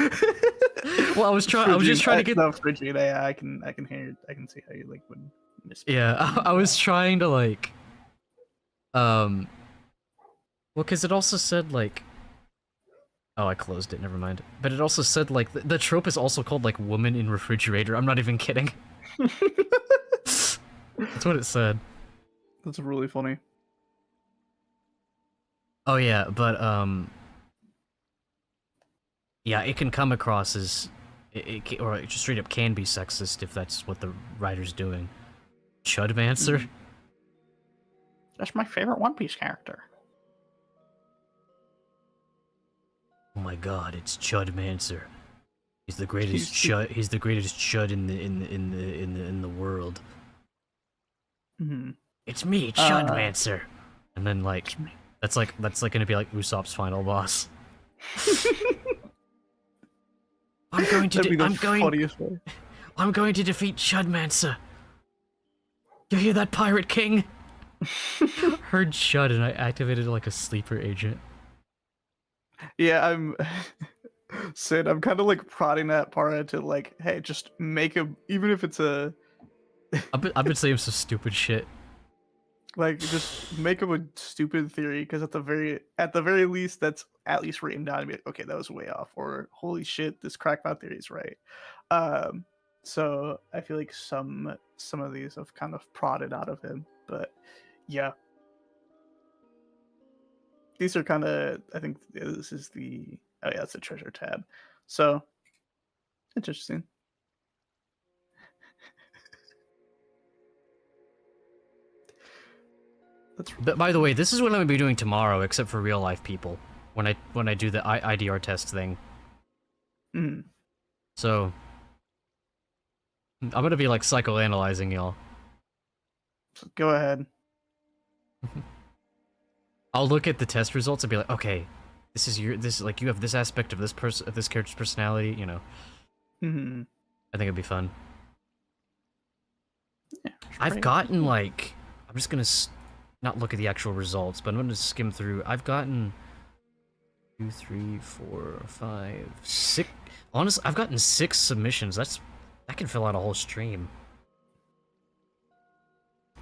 Well, I was just trying to get no Frigine. I can hear. I can see how you like would Yeah, I was trying to like, well, because it also said like, oh, I closed it. Never mind. But it also said like the trope is also called like woman in refrigerator. I'm not even kidding. That's what it said. That's really funny. Oh yeah, but yeah, it can come across as or it just straight up can be sexist if that's what the writer's doing. Chudmancer? That's my favorite One Piece character. Oh my god, it's Chudmancer. He's the greatest He's the- chud. He's the greatest chud in the world. Mhm. It's me, Chudmancer. And then like that's like gonna be like Usopp's final boss. I'm going to That'd be the I'm going funniest way. I'm going to defeat Chudmancer. You hear that, Pirate King? Heard Chud and I activated like a sleeper agent. Yeah, I'm Sid, I'm kind of like prodding that Para to like, hey, just make him, even if it's a I've been saying some stupid shit. like, just make him a stupid theory, because at the very least, that's at least written down and be like, okay, that was way off, or holy shit, this crackpot theory is right. So I feel like some of these have kind of prodded out of him, but yeah. These are kind of, I think this is the, oh yeah, it's a treasure tab. So, interesting. But by the way, this is what I'm gonna be doing tomorrow, except for real life people. When I do the IDR test thing. Mm. So I'm gonna be like psychoanalyzing y'all. So go ahead. I'll look at the test results and be like, okay, this is like you have this aspect of this character's personality, you know. Mm-hmm. I think it'd be fun. Yeah, I've gotten like, I'm just gonna not look at the actual results, but I'm gonna skim through. I've gotten 2, 3, 4, 5, 6. Honestly, I've gotten 6 submissions. That can fill out a whole stream.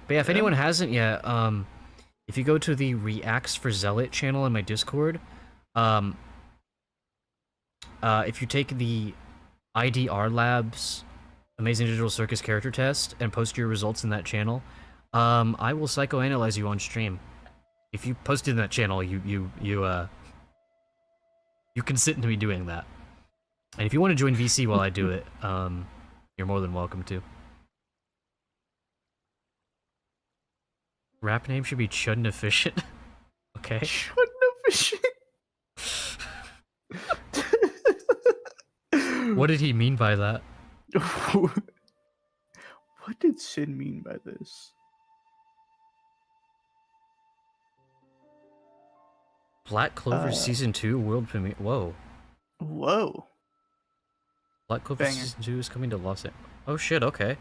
But yeah, if anyone hasn't yet, if you go to the Reacts for Zealot channel in my Discord, if you take the IDR Labs Amazing Digital Circus character test and post your results in that channel, I will psychoanalyze you on stream. If you post it in that channel, you consent to me doing that. And if you want to join VC while I do it, you're more than welcome to. Rap name should be Chudden Efficient. Okay. Chudden Efficient. What did he mean by that? What did Sid mean by this? Black Clover Season 2 world premiere. Whoa. Whoa. Black Clover Banger. Season 2 is coming to Los Angeles. Oh shit, okay.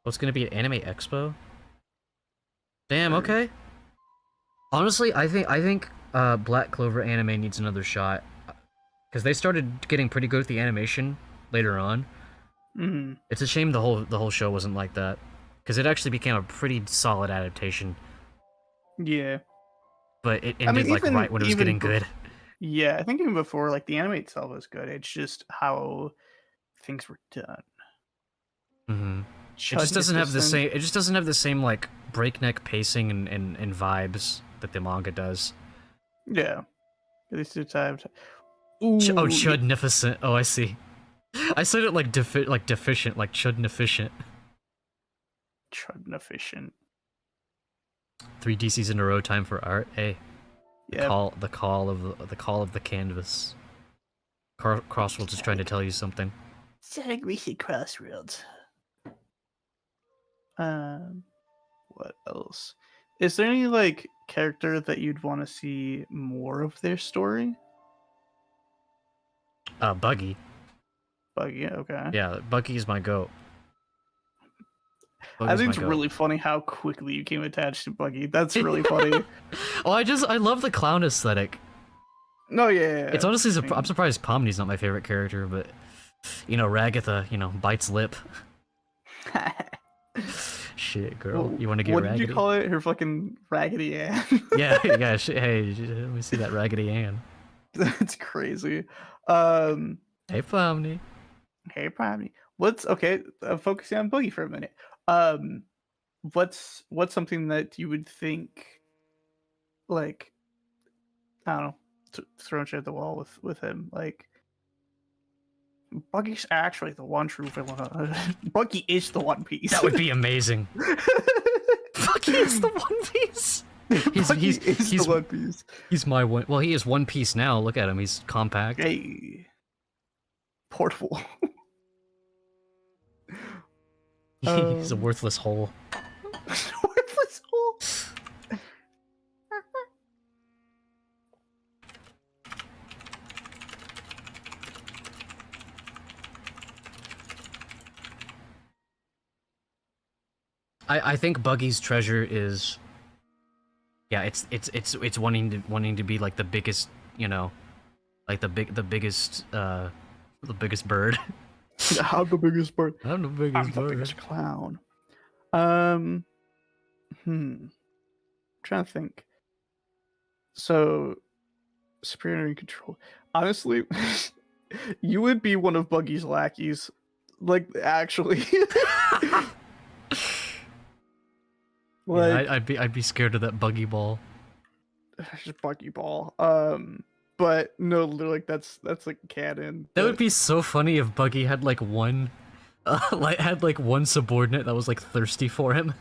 Oh, it's gonna be at Anime Expo? Damn, okay. Honestly, I think Black Clover anime needs another shot. Because they started getting pretty good at the animation later on. Mm. It's a shame the whole show wasn't like that. Because it actually became a pretty solid adaptation. Yeah. But it ended like right when it was getting good. Yeah, I think even before, like, the anime itself was good. It's just how things were done. Mm-hmm. It just doesn't have the same. It just doesn't have the same like breakneck pacing and vibes that the manga does. Yeah. At least it's have. Oh, Chudnificent. Oh, I see. I said it like deficient, like Chudnificient. Chudnificient. 3 DCs in a row. Time for art. Hey. Yeah. The call of the canvas. Crossroads is trying to tell you something. Segregated Crossroads. What else? Is there any like character that you'd want to see more of their story? Buggy. Buggy, okay. Yeah, Buggy is my goat. I think it's really funny how quickly you came attached to Buggy. That's really funny. Oh, I love the clown aesthetic. No, yeah. It's honestly, I'm surprised Pomni's not my favorite character, but you know, Ragatha, you know, bites lip. Shit, girl. Well, You want to get what raggedy? did you call it? Her fucking Raggedy Ann. Yeah, yeah. Hey, let me see that Raggedy Ann. That's crazy. Um, Hey, Pomni. hey, Primey. What's okay? Focusing on Boogie for a minute. Um, what's something that you would think, like, I don't know, throwing shit at the wall with him, like. Buggy's actually the one true villain. Buggy is the One Piece. That would be amazing. Buggy is the One Piece. Buggy is the One Piece. He's my one. Well, he is One Piece now. Look at him. He's compact. Hey, portable. He's a worthless hole. Worthless hole. I think Buggy's treasure is. Yeah, it's wanting to be like the biggest, you know, like the biggest bird. I'm the biggest bird. I'm the biggest I'm the bird. biggest clown. Trying to think. So, superior in control. Honestly, you would be one of Buggy's lackeys. Like, actually. Yeah, I'd be scared of that Buggy ball. Just Buggy ball. But no, like that's like canon. That would be so funny if Buggy had like one, had like one subordinate that was like thirsty for him,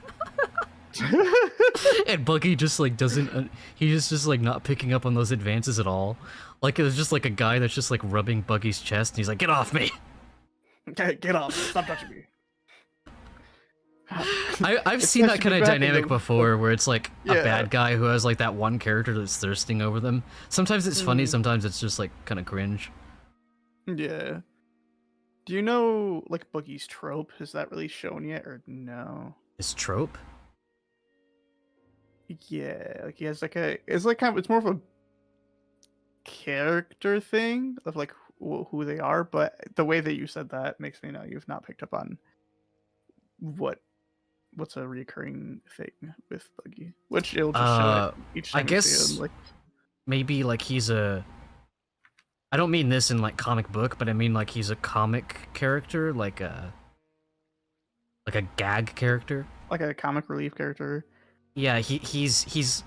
and Buggy just like doesn't. He's just like not picking up on those advances at all. Like it was just like a guy that's just like rubbing Buggy's chest, and he's like, "Get off me!" Get off! Stop touching me. I've seen that kind of dynamic before, where it's like a Yeah. bad guy who has like that one character that's thirsting over them. Sometimes it's funny, sometimes it's just like kind of cringe. Yeah. Do you know like Buggy's trope? Is that really shown yet or no? Is trope? Yeah, like he has like it's like kind of it's more of a character thing of like who they are, but the way that you said that makes me know you've not picked up on what's a recurring thing with Buggy, which it'll just show it each time I you guess see him, like maybe like he's a. I don't mean this in like comic book, but I mean like he's a comic character, like a gag character. like a comic relief character. Yeah, he's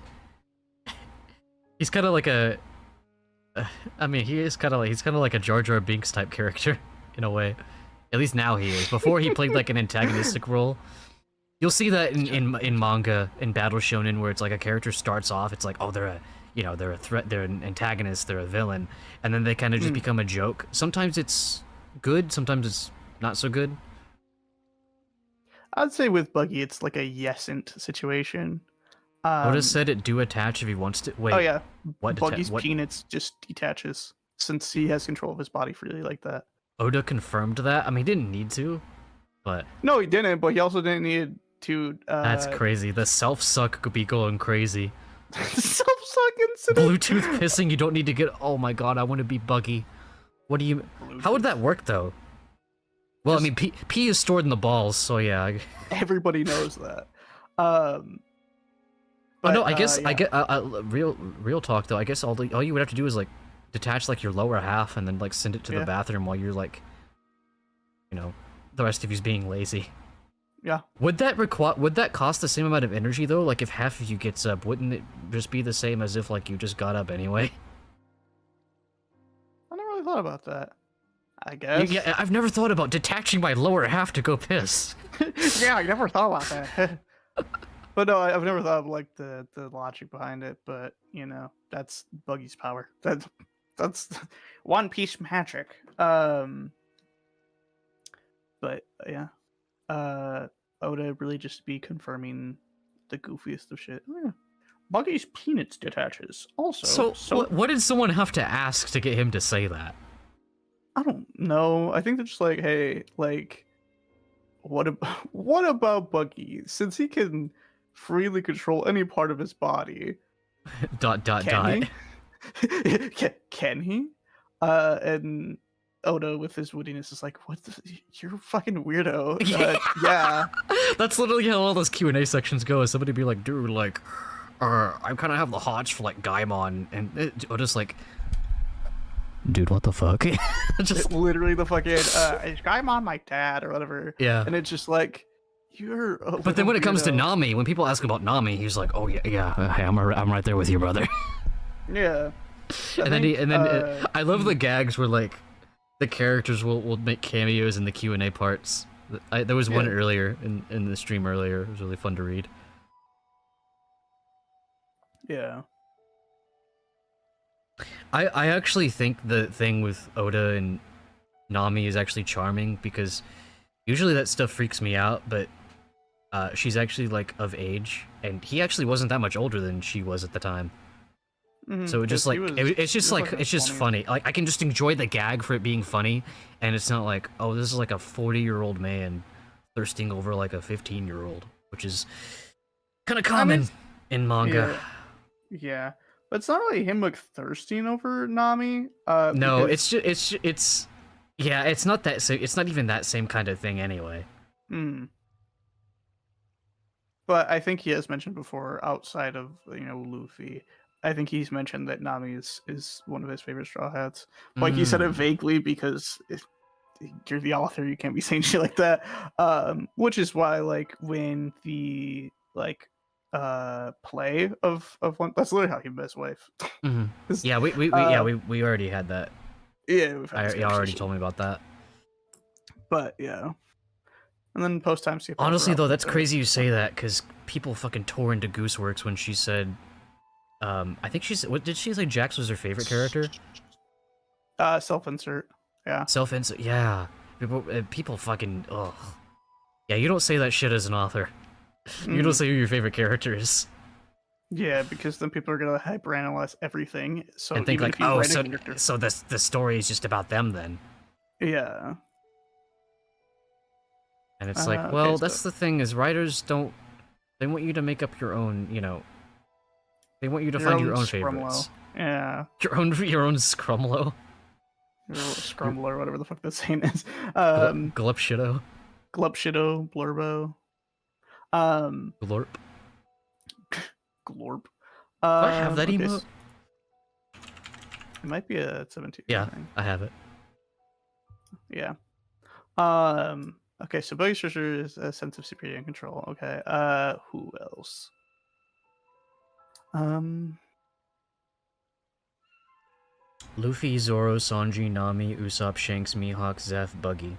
kind of like a. I mean, he's kind of like a Jar Jar Binks type character in a way. At least now he is. Before he played like an antagonistic role. You'll see that in manga, in Battle Shonen, where it's like a character starts off, it's like, oh, they're a threat, they're an antagonist, they're a villain, and then they kind of just become a joke. Sometimes it's good, sometimes it's not so good. I'd say with Buggy, it's like a yesent situation. Oda said it do attach if he wants to. Wait, Oh yeah, what? Buggy's peanuts just detaches since he has control of his body freely like that. Oda confirmed that? I mean, he didn't need to, but... No, he didn't, but he also didn't need to... That's crazy. The self-suck could be going crazy. Self-suck incident! Bluetooth pissing, you don't need to get... Oh my god, I want to be Buggy. What do you... How would that work, though? Well, I mean, pee is stored in the balls, so yeah. Everybody knows that. But, no, I guess yeah. I get real talk though. I guess all you would have to do is like detach like your lower half and then like send it to the bathroom while you're like, you know, the rest of you's being lazy. Yeah. Would that cost the same amount of energy though? Like if half of you gets up, wouldn't it just be the same as if like you just got up anyway? I never really thought about that. I guess. Yeah, I've never thought about detaching my lower half to go piss. Yeah, I never thought about that. But no, I've never thought of like the logic behind it. But you know, that's Buggy's power. That's One Piece magic. But yeah, Oda really just be confirming the goofiest of shit. Oh, yeah. Buggy's peanuts detaches. Also, So what did someone have to ask to get him to say that? I don't know. I think they're just like, hey, like, what about Buggy? Since he can freely control any part of his body, Dot. can he? Can he? And Oda with his wittiness is like, what the, you're a fucking weirdo. Yeah. Yeah. That's literally how all those Q&A sections go. Somebody be like, dude, like, I kind of have the hots for like Gaimon, and Oda's like, dude, what the fuck? Just literally the fucking is Gaimon my dad or whatever. Yeah. And it's just like, you're a But then when it comes to weirdo. Nami, when people ask about Nami, he's like, oh yeah, hey, I'm right there with you, brother. Yeah. And then I love the gags where like the characters will make cameos in the Q&A parts. There was one Yeah. earlier in the stream earlier. It was really fun to read. Yeah. I actually think the thing with Oda and Nami is actually charming because usually that stuff freaks me out, but she's actually like of age, and he actually wasn't that much older than she was at the time. Mhm, So it just 'cause like he was- it's just he was, like like, it's just 20. funny. Like I can just enjoy the gag for it being funny, and it's not like, oh, this is like a 40-year-old man thirsting over like a 15-year-old, which is kind of common in manga. Yeah. But it's not really him like thirsting over Nami. No, because- it's yeah, it's not that it's not even that same kind of thing anyway. Hmm. But I think he has mentioned before, outside of Luffy, I think he's mentioned that Nami is one of his favorite Straw Hats. Like he said it Mm. vaguely because if you're the author, you can't be saying shit like that. Which is why like when the like play of one, that's literally how he met his wife. Mhm. 'Cause, Yeah, we already had that. yeah, we've had this You already conversation. told me about that. But yeah. And then post time skip. Honestly, though, that's crazy you say that because people fucking tore into Gooseworks when she said, I think she said, what did she say? Jax was her favorite character. Self-insert. Yeah. Self-insert. Yeah, people fucking ugh. Yeah, you don't say that shit as an author. You don't say who your favorite character is Yeah, because then people are gonna hyperanalyze everything. So and think even like, if you oh, write a so character- so the story is just about them then. yeah. And it's Okay, like, well, so- that's the thing is writers don't. They want you to make up your own, They want you to find your own favorites. Yeah. Your own Scrumlow. Your little Scrumble or whatever the fuck that saying is. Glupshido. Glupshido, Blurbo. Glorp. Glorp. Do I have that okay, emote? It might be a 17. Yeah, thing. I have it. Yeah. Okay, so Buggy Searcher is a sense of superiority and control. Okay. Who else? Luffy, Zoro, Sanji, Nami, Usopp, Shanks, Mihawk, Zeph, Buggy.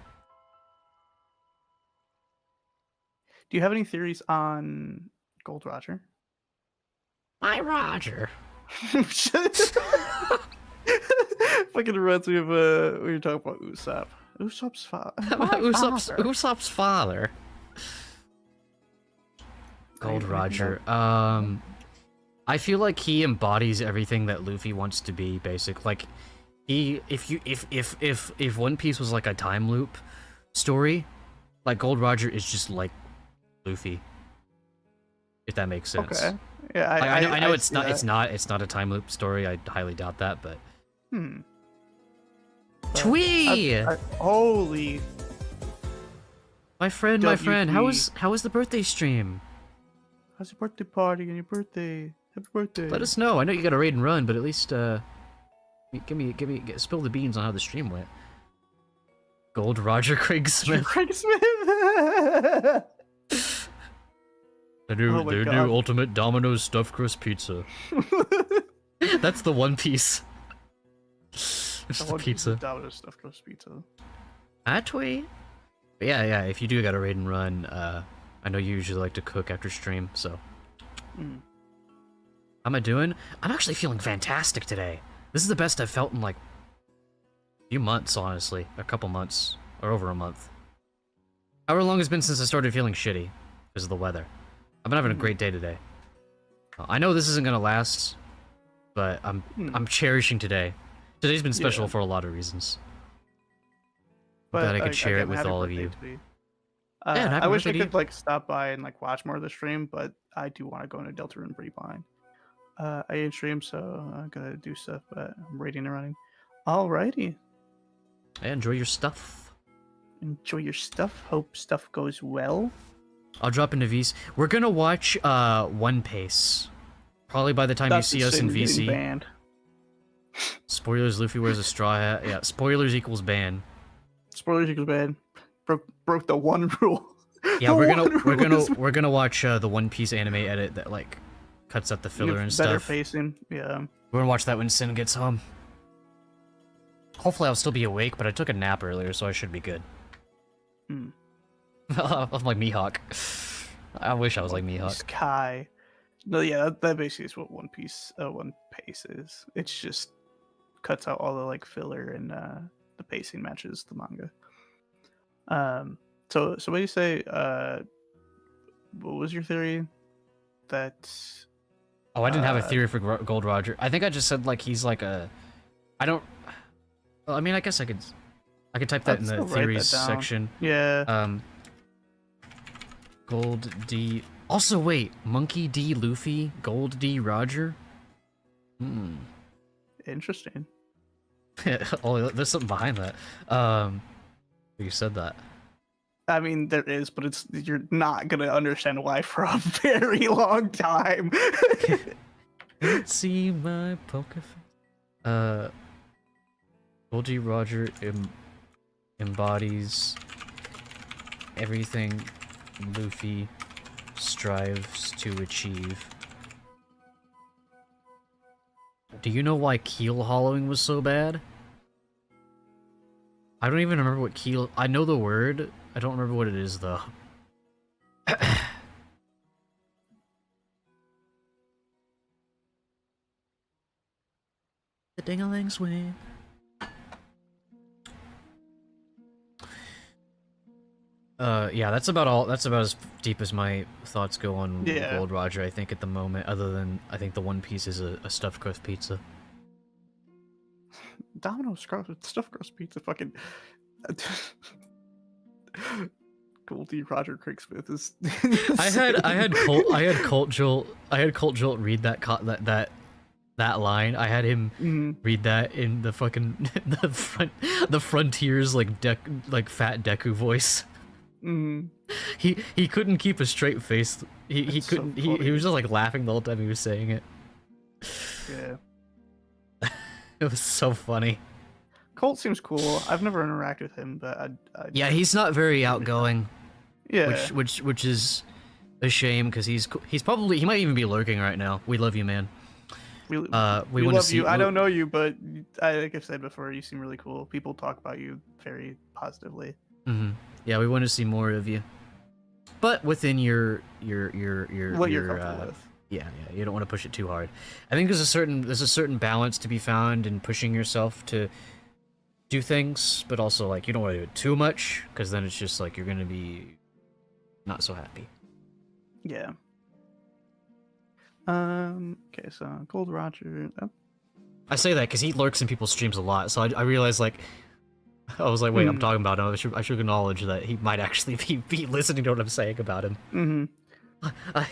Do you have any theories on Gold Roger? My Roger. Fucking reminds me of when you're talking about Usopp. Usopp's father. Usopp's father. Gold Right, Roger. I feel like he embodies everything that Luffy wants to be. Basic, like if One Piece was like a time loop story, like Gold Roger is just like Luffy. If that makes sense. Okay. Yeah, I know it's see not. that. It's not a time loop story. I highly doubt that, but. Hmm. Twee! Holy. My friend, how WP. was the birthday stream? How's your birthday party and your birthday? Happy birthday. Let us know. I know you got a raid and run, but at least spill the beans on how the stream went. Gold Roger Craig Smith. Craig Smith. The new Oh my God. ultimate Domino's stuffed crust pizza. That's the One Piece. It's the pizza. Domino's stuffed crust pizza. Twee. But yeah. If you do got a raid and run, I know you usually like to cook after stream, so. Mm. How am I doing? I'm actually feeling fantastic today. This is the best I've felt in like a few months, honestly. A couple months. Or over a month. However long it's been since I started feeling shitty because of the weather. I've been having a great day today. I know this isn't gonna last, but I'm cherishing today. Today's been special Yeah. for a lot of reasons. But Glad I could share it again, with happy all of birthday you. to me. Yeah, and happy I wish I birthday to could like stop by and like watch more of the stream, but I do want to go into Deltarune pretty blind. I am stream, so I'm gonna do stuff, but I'm raiding and running. Alrighty. Yeah, enjoy your stuff. Enjoy your stuff. Hope stuff goes well. I'll drop into VC. We're gonna watch One Piece. Probably by the time That's you see us in getting VC. banned. Spoilers, Luffy wears a straw hat. Yeah, spoilers equals ban. Spoilers equals bad. Broke the one rule. Yeah, The we're one rule is gonna watch the One Piece anime edit that like cuts out the filler and better stuff. pacing. Yeah. We're gonna watch that when Sin gets home. Hopefully I'll still be awake, but I took a nap earlier, so I should be good. Hmm. I'm like Mihawk. I wish I was like Mihawk. Sky. No, yeah, that basically is what One Piece is. It's just cuts out all the like filler and the pacing matches the manga. So what do you say? What was your theory? That Oh, I didn't have a theory for Gold Roger. I think I just said like he's like a. I don't. Well, I mean, I guess I could type that in the theories section. Yeah. Gold D. Also, wait, Monkey D. Luffy, Gold D. Roger. Hmm. Interesting. Oh, there's something behind that. You said that. I mean, there is, but you're not gonna understand why for a very long time. See my poker face. Gold D. Roger embodies everything Luffy strives to achieve. Do you know why keel hollowing was so bad? I don't even remember what keel... I know the word. I don't remember what it is, though. The ding-a-ling swing. Yeah, that's about all. That's about as deep as my thoughts go on Gold Roger, I think, at the moment, other than I think the One Piece is a stuffed crust pizza. Domino's stuffed crust pizza fucking Goldie Roger Craigsmith is I had Colt Jolt read that line. I had him read that in the fucking the Frontiers like fat Deku voice. He couldn't keep a straight face. He couldn't. So he was just like laughing the whole time he was saying it. Yeah. It was so funny. Colt seems cool. I've never interacted with him, but yeah, he's not very outgoing. Yeah. Which is a shame because he might even be lurking right now. We love you, man. We want love you. I don't know you, but like I've said before, you seem really cool. People talk about you very positively. Yeah, we want to see more of you, but within your what you're comfortable with. Yeah, you don't want to push it too hard. I think there's a certain balance to be found in pushing yourself to do things, but also like you don't want to do it too much because then it's just like you're gonna be not so happy. Yeah. Okay, so Gold Roger. Oh. I say that because he lurks in people's streams a lot, so I realized like I was like, wait, I'm talking about him. I should acknowledge that he might actually be listening to what I'm saying about him.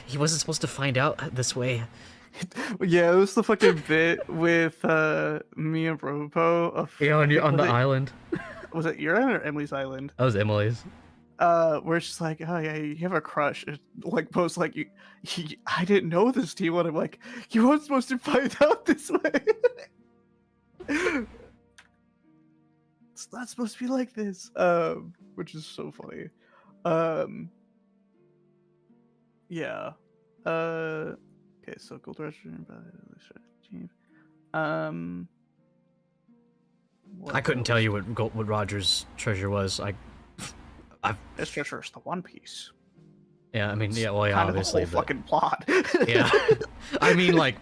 He wasn't supposed to find out this way. Yeah, it was the fucking bit with me and Ropo. Yeah, on the island. Was it your island or Emily's island? That was Emily's. Where it's just like, oh yeah, you have a crush. It's like post like I didn't know this to you, and I'm like, you weren't supposed to find out this way. It's not supposed to be like this. Which is so funny. Yeah. Okay, so Gold Roger. I couldn't tell you what Roger's treasure was. His treasure is the One Piece. Yeah, I mean, yeah, well, yeah, kind obviously. Of the whole fucking plot. Yeah. I mean, like,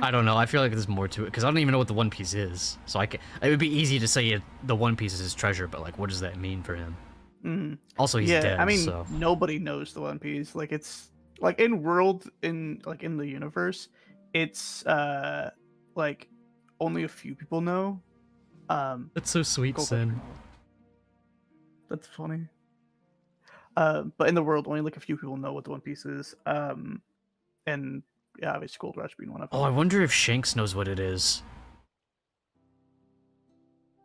I don't know. I feel like there's more to it because I don't even know what the One Piece is. So it would be easy to say the One Piece is his treasure, but like, what does that mean for him? Also, he's dead. I mean, so. Nobody knows the One Piece. Like, it's like in the universe, it's like only a few people know. That's so sweet, Sin. That's funny. But in the world, only like a few people know what the One Piece is. And yeah, obviously Gold Rush being one of them. Oh, I wonder if Shanks knows what it is.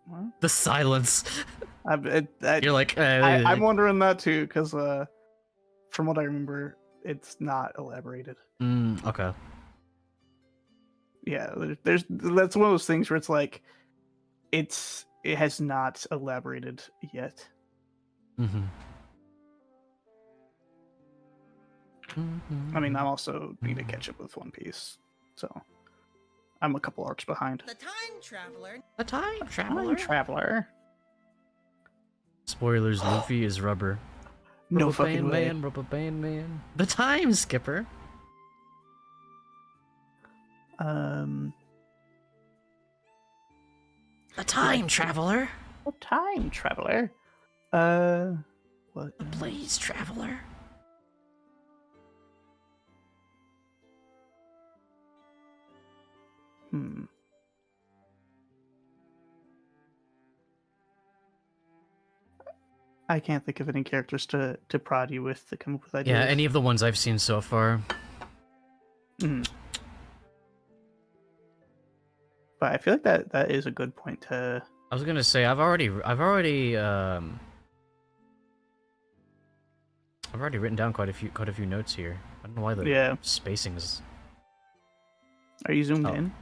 What? The silence. You're like, I'm wondering that too, because from what I remember, it's not elaborated. okay. Yeah, that's one of those things where it's like, it has not elaborated yet. Mm-hmm. I mean, I also need to catch up with One Piece, so I'm a couple arcs behind. The time traveler. The time Time traveler. Spoilers: Luffy is rubber. No Rubber fucking band way. man, rubber band man. The time skipper. The time traveler. A time traveler. What? The blaze traveler. I can't think of any characters to prod you with to come up with ideas. Yeah, any of the ones I've seen so far. But I feel like that is a good point to. I was gonna say I've already written down quite a few notes here. I don't know why the spacing is. Are you zoomed Oh. in?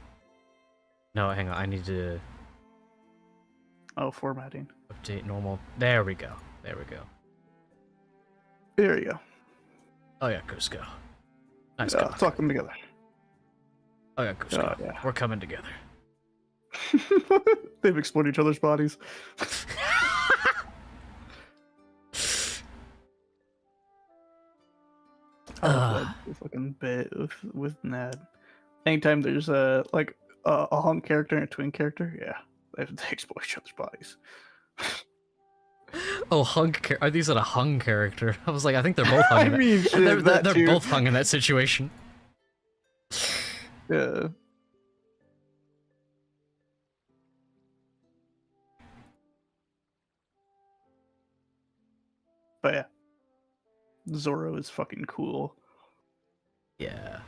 No, hang on. I need to Oh, formatting. update normal. There we go. There we go. There you go. Oh yeah, Cusco. Nice Yeah, cock. talk them together. Oh yeah, Cusco. Oh, yeah. We're coming together. They've explored each other's bodies. I love that fucking bit with Ned. Anytime there's a hunk character and a twin character, yeah, they exploit each other's bodies. Oh, are these a hung character? I was like, I think they're both hung. They're too. both hung in that situation. Yeah. But yeah, Zoro is fucking cool. Yeah.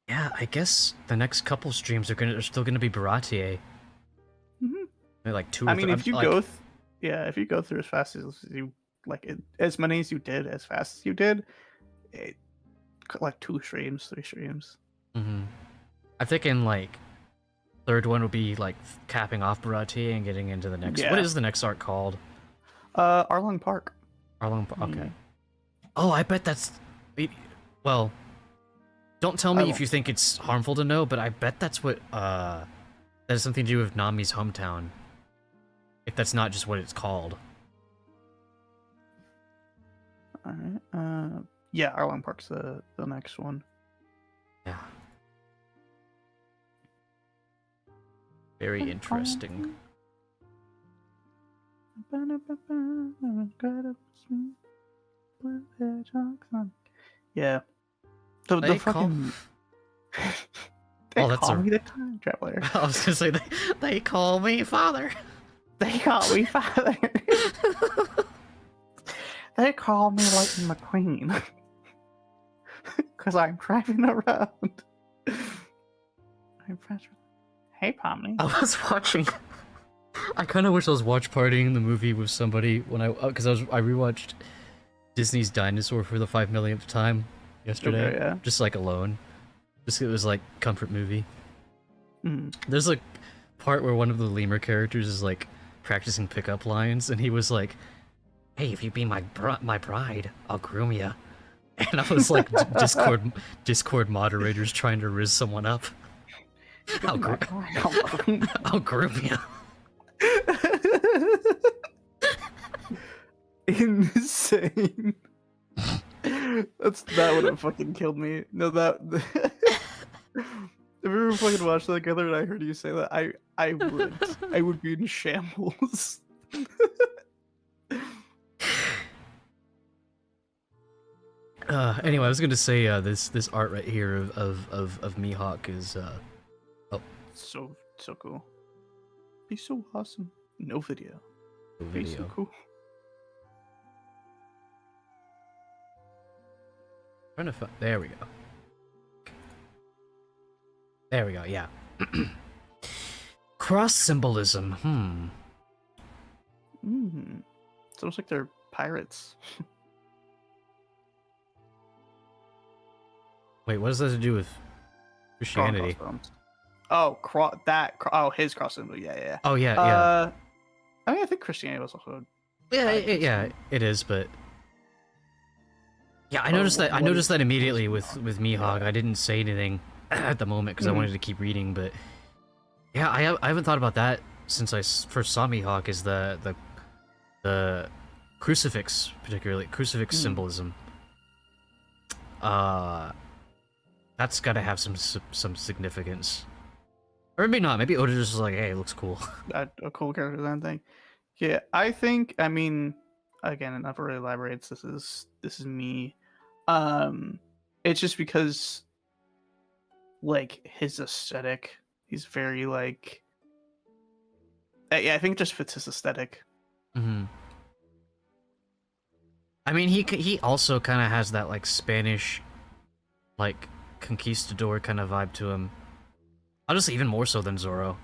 Yeah, I guess the next couple streams are still gonna be Baratie. Mhm. Maybe like two. I or mean, th- if you like, go, if you go through as fast as you as many as you did, as fast as you did, it like 2 streams, 3 streams. I'm thinking like third one will be like capping off Baratie and getting into the next. Yeah. What is the next arc called? Arlong Park. Okay. Oh, I bet that's. Well, don't tell me if you think it's harmful to know, but I bet that's what. That has something to do with Nami's hometown. If that's not just what it's called. All right. Yeah, Arlong Park's the next one. Yeah. Very interesting. Yeah. The They fucking. Oh, that's call a- me the time traveler. I was gonna say they call me father. They call me father. They call me Lightning McQueen. Because I'm driving around. I'm friends with. Hey, Pomni. I was watching. I kind of wish I was watch partying the movie with somebody when I rewatched Disney's Dinosaur for the 5 millionth time yesterday. Okay, yeah. Just like alone. Just it was like comfort movie. Mm. There's a part where one of the lemur characters is like practicing pickup lines, and he was like, "Hey, if you be my bride, I'll groom ya." And I was like, Discord moderators trying to riz someone up. I'll groom ya. Insane. That would have fucking killed me. No, that. If we were fucking watching that together and I heard you say that, I would be in shambles. Anyway, I was gonna say this art right here of Mihawk is So cool. Be so awesome. No video. a Be so video. cool. Trying to find. There we go. There we go. Yeah. Cross symbolism. It's almost like they're pirates. Wait, what does that have to do with Christianity? Oh, his cross symbol. Yeah. Oh yeah. I mean, I think Christianity was also. Yeah, it is, but yeah, I noticed that. I noticed that immediately with Mihawk. I didn't say anything at the moment because I wanted to keep reading, but yeah, I haven't thought about that since I first saw Mihawk. Is the crucifix, particularly crucifix symbolism. That's got to have some significance, or maybe not. Maybe Oda just was like, "Hey, it looks cool." A cool character design thing. Yeah, I think. I mean, again, it never really elaborates. This is me. It's just because, like, his aesthetic. He's very like. Yeah, I think it just fits his aesthetic. I mean, he also kind of has that like Spanish, like conquistador kind of vibe to him. Honestly, even more so than Zoro.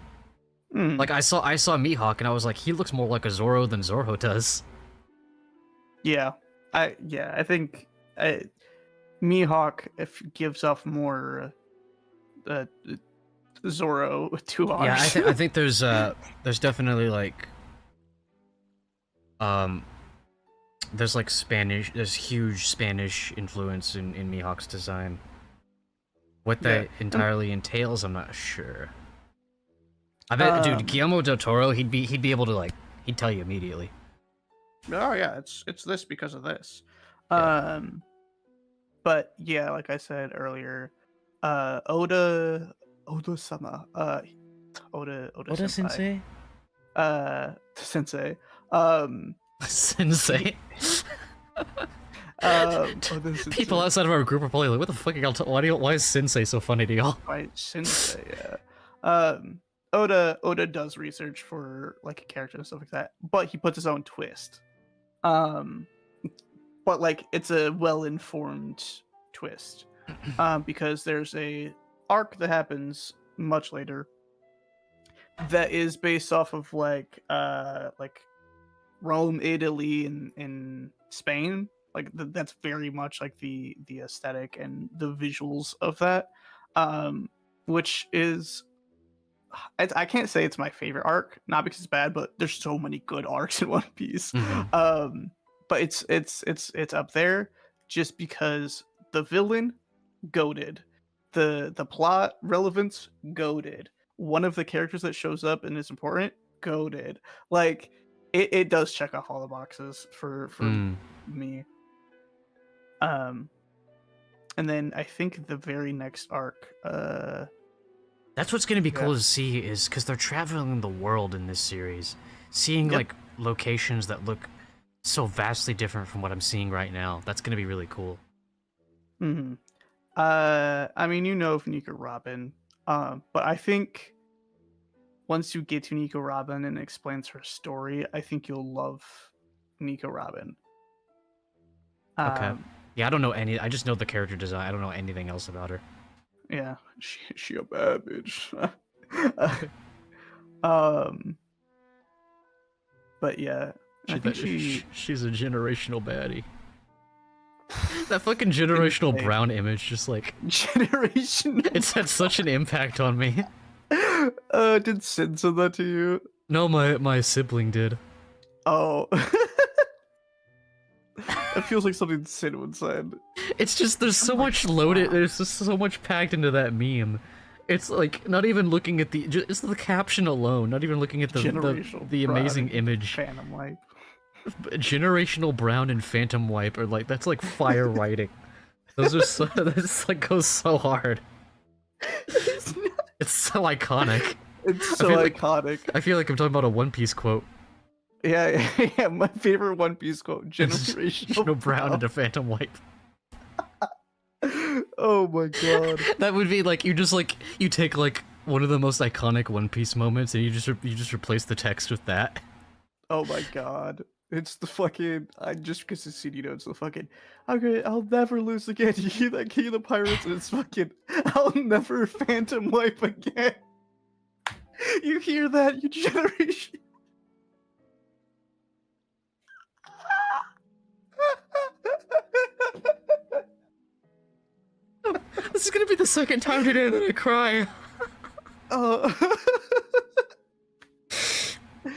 Like I saw Mihawk and I was like, he looks more like a Zoro than Zoro does. Yeah, I think Mihawk gives off more Zoro to ours. Yeah, I think there's definitely like there's like there's huge Spanish influence in Mihawk's design. What that entirely entails, I'm not sure. I bet, dude, Guillermo del Toro, he'd be able to like, he'd tell you immediately. Oh yeah, it's this because of this. Yeah. But yeah, like I said earlier, Oda-sama, Oda Sensei? Sensei. Sensei. People outside of our group are probably like, what the fuck, why is Sensei so funny to y'all? Right, Sensei, yeah. Oda does research for like a character and stuff like that, but he puts his own twist. But like it's a well-informed twist. Because there's a arc that happens much later that is based off of like Rome, Italy, and Spain. Like that's very much like the aesthetic and the visuals of that, which is I can't say it's my favorite arc, not because it's bad, but there's so many good arcs in One Piece. But it's up there just because the villain goated, the plot relevance goated, one of the characters that shows up and is important goated. Like it does check off all the boxes for me. And then I think the very next arc, that's what's gonna be cool to see, is because they're traveling the world in this series, seeing like locations that look so vastly different from what I'm seeing right now. That's gonna be really cool. I mean, you know of Nico Robin, but I think once you get to Nico Robin and it explains her story, I think you'll love Nico Robin. Okay. Yeah, I don't know I just know the character design. I don't know anything else about her. Yeah, she a bad bitch. But yeah, she's a generational baddie. That fucking generational brown image, just like generation. It's had such an impact on me. Did Sin send that to you? No, my sibling did. Oh. It feels like something Sin would send. It's just there's so much loaded. There's just so much packed into that meme. It's like not even looking at it's the caption alone. Not even looking at the amazing image. Phantom wipe. Generational brown and phantom wipe are like that's like fire writing. Those are so that's like goes so hard. It's so iconic. It's so iconic. I feel like I'm talking about a One Piece quote. Yeah, my favorite One Piece quote: generational brown and a phantom wipe. Oh my god. That would be like you take like one of the most iconic One Piece moments and you just replace the text with that. Oh my god. It's the fucking just because it's CD notes, the fucking okay, I'll never lose again. You hear that King of the Pirates and it's fucking I'll never phantom wipe again. You hear that, you generation? This is gonna be the second time today that I cry.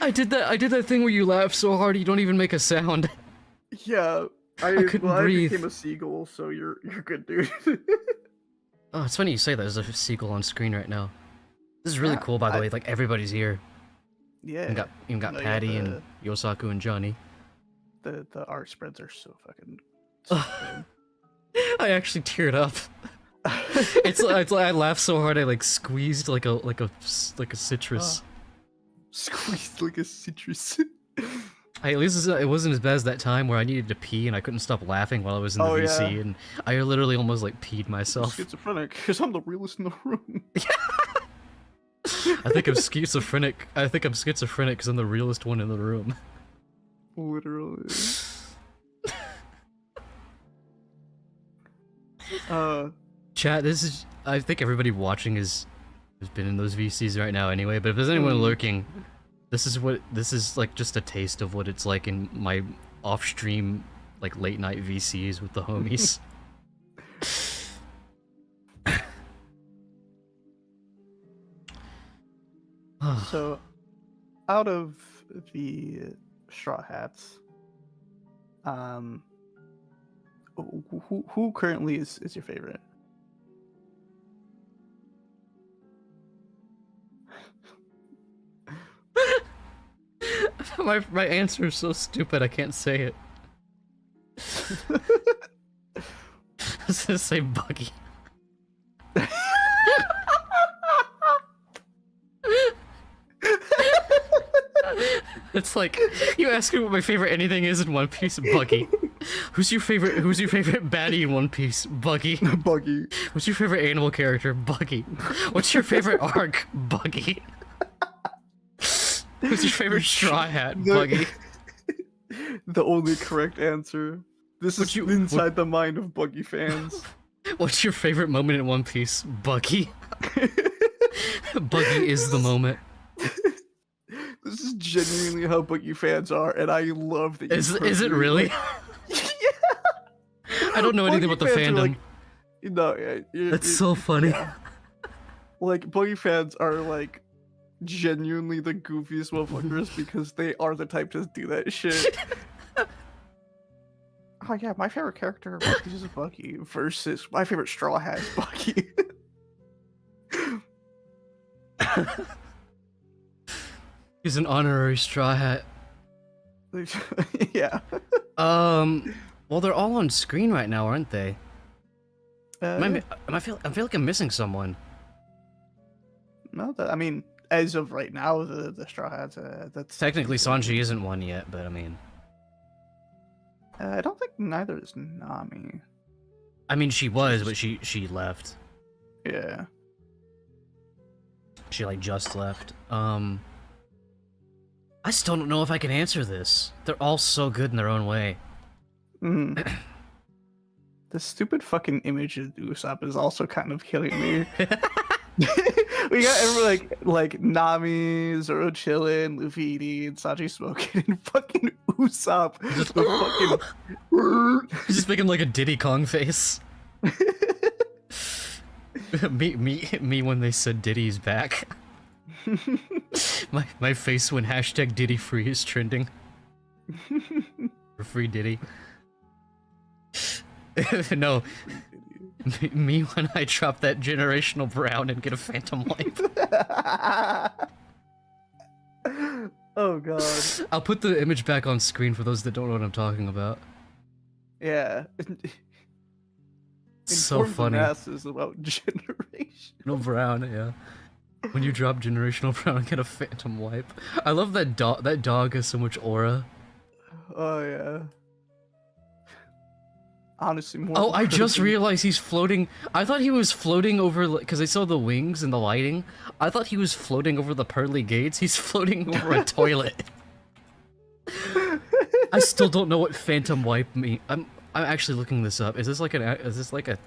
I did that thing where you laugh so hard you don't even make a sound. Yeah, I couldn't breathe. I became a seagull, so you're good, dude. Oh, it's funny you say that. There's a seagull on screen right now. This is really cool, by the way. Like, everybody's here. Yeah. You got Patty and Yosaku and Johnny. The art spreads are so fucking. I actually teared up. it's like I laughed so hard I like squeezed like a citrus. Squeezed like a citrus. At least it wasn't as bad as that time where I needed to pee and I couldn't stop laughing while I was in the VC, and I literally almost like peed myself. Schizophrenic, because I'm the realest in the room. I think I'm schizophrenic. I think I'm schizophrenic because I'm the realest one in the room. Literally. Chat, this is. I think everybody watching has been in those VCs right now anyway. But if there's anyone lurking, this is like just a taste of what it's like in my off-stream like late night VCs with the homies. So, out of the Straw Hats, who currently is your favorite? my answer is so stupid I can't say it. I was gonna say Buggy. It's like you ask me what my favorite anything is in One Piece. Buggy. Who's your favorite baddie in One Piece? Buggy. Buggy. What's your favorite animal character? Buggy. What's your favorite arc? Buggy. Who's your favorite Straw Hat? Buggy. The only correct answer. This is inside the mind of Buggy fans. What's your favorite moment in One Piece? Buggy. Buggy is the moment. This is genuinely how Buggy fans are, and I love that. Is it really? Yeah. I don't know anything Buggy about the fans fandom. Are like, That's so funny. Yeah. Like Buggy fans are like genuinely the goofiest motherfuckers because they are the type to do that shit. Oh yeah, my favorite character is Buggy versus my favorite Straw Hat is Buggy. He's an honorary Straw Hat. Yeah. Well, they're all on screen right now, aren't they? I feel like I'm missing someone. No, I mean, as of right now, the Straw Hats. That's Technically, Sanji isn't one yet, but I mean, I don't think neither is Nami. I mean, she was, but she left. Yeah. She like just left. I still don't know if I can answer this. They're all so good in their own way. The stupid fucking image of Usopp is also kind of killing me. We got everyone like Nami, Zoro chilling, Luffy eating, Sanji smoking, and fucking Usopp just fucking just making like a Diddy Kong face. me when they said Diddy's back. my face when hashtag Diddy free is trending. For free Diddy. No. Me when I drop that generational brown and get a phantom wipe. Oh god. I'll put the image back on screen for those that don't know what I'm talking about. Yeah. It's so funny. Masses about generation. No brown, yeah. When you drop generational brown and get a phantom wipe. I love that dog. That dog has so much aura. Oh yeah. Honestly, more. Oh, I just realized he's floating. I thought he was floating over, because I saw the wings and the lighting. I thought he was floating over the pearly gates. He's floating over a toilet. I still don't know what phantom wipe means. I'm actually looking this up. Is this like a?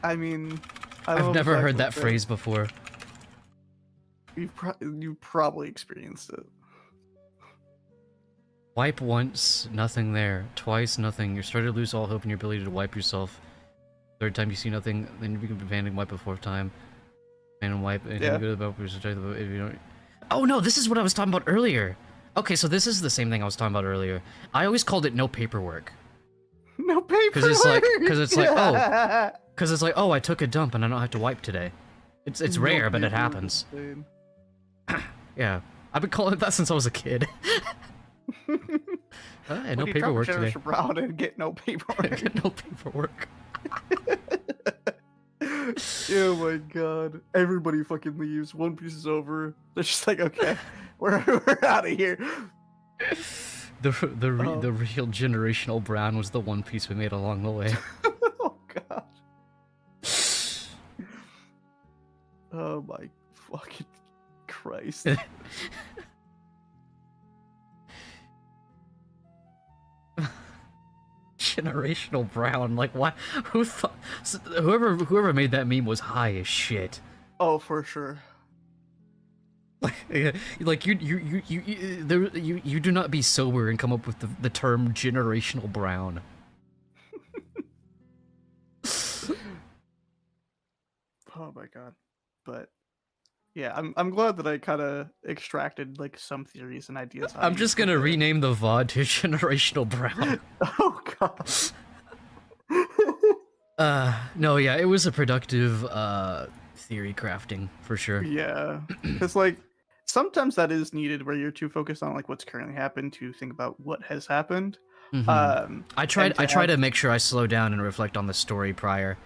I mean, I've never heard that phrase before. You've probably experienced it. Wipe once, nothing there. Twice, nothing. You're starting to lose all hope in your ability to wipe yourself. Third time you see nothing, then you can abandon wipe a fourth time. And wipe, and Yeah. you go to the boat, if you don't... Oh no, this is what I was talking about earlier! Okay, so this is the same thing I was talking about earlier. I always called it no paperwork. No paper. Because it's like, oh, I took a dump and I don't have to wipe today. It's rare, but it happens. Yeah, I've been calling it that since I was a kid. No paperwork today. Brown and get no paperwork. Get no paperwork. Oh my god! Everybody fucking leaves. One Piece is over. They're just like, okay, we're out of here. The real generational brown was the one piece we made along the way. Oh god. Oh my fucking Christ. Generational brown, like why? Who thought? Whoever made that meme was high as shit. Oh, for sure. Like you do not be sober and come up with the term generational brown. Oh my god. But yeah, I'm glad that I kind of extracted like some theories and ideas. I'm just gonna rename the VOD to generational brown. Oh god. No, yeah, it was a productive theory crafting for sure. Yeah, because like sometimes that is needed where you're too focused on like what's currently happened to think about what has happened. Mm-hmm. I try to make sure I slow down and reflect on the story prior.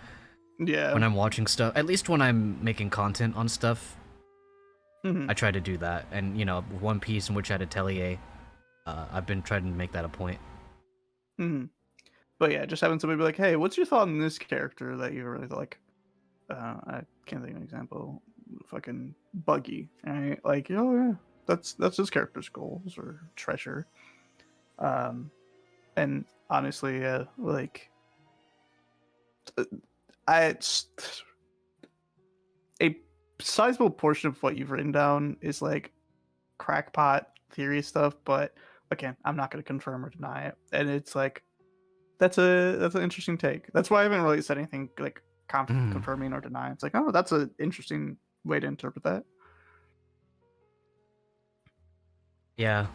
Yeah. When I'm watching stuff, at least when I'm making content on stuff, I try to do that. And you know, One Piece and Which Had Atelier, I've been trying to make that a point. But yeah, just having somebody be like, "Hey, what's your thought on this character that you really like?" I can't think of an example. Fucking Buggy, right? Like, oh yeah, that's his character's goals or treasure. And honestly, like, a sizable portion of what you've written down is like crackpot theory stuff, but again, I'm not going to confirm or deny it. And it's like that's an interesting take. That's why I haven't really said anything like confirming or denying. It's like, oh, that's an interesting way to interpret that. Yeah.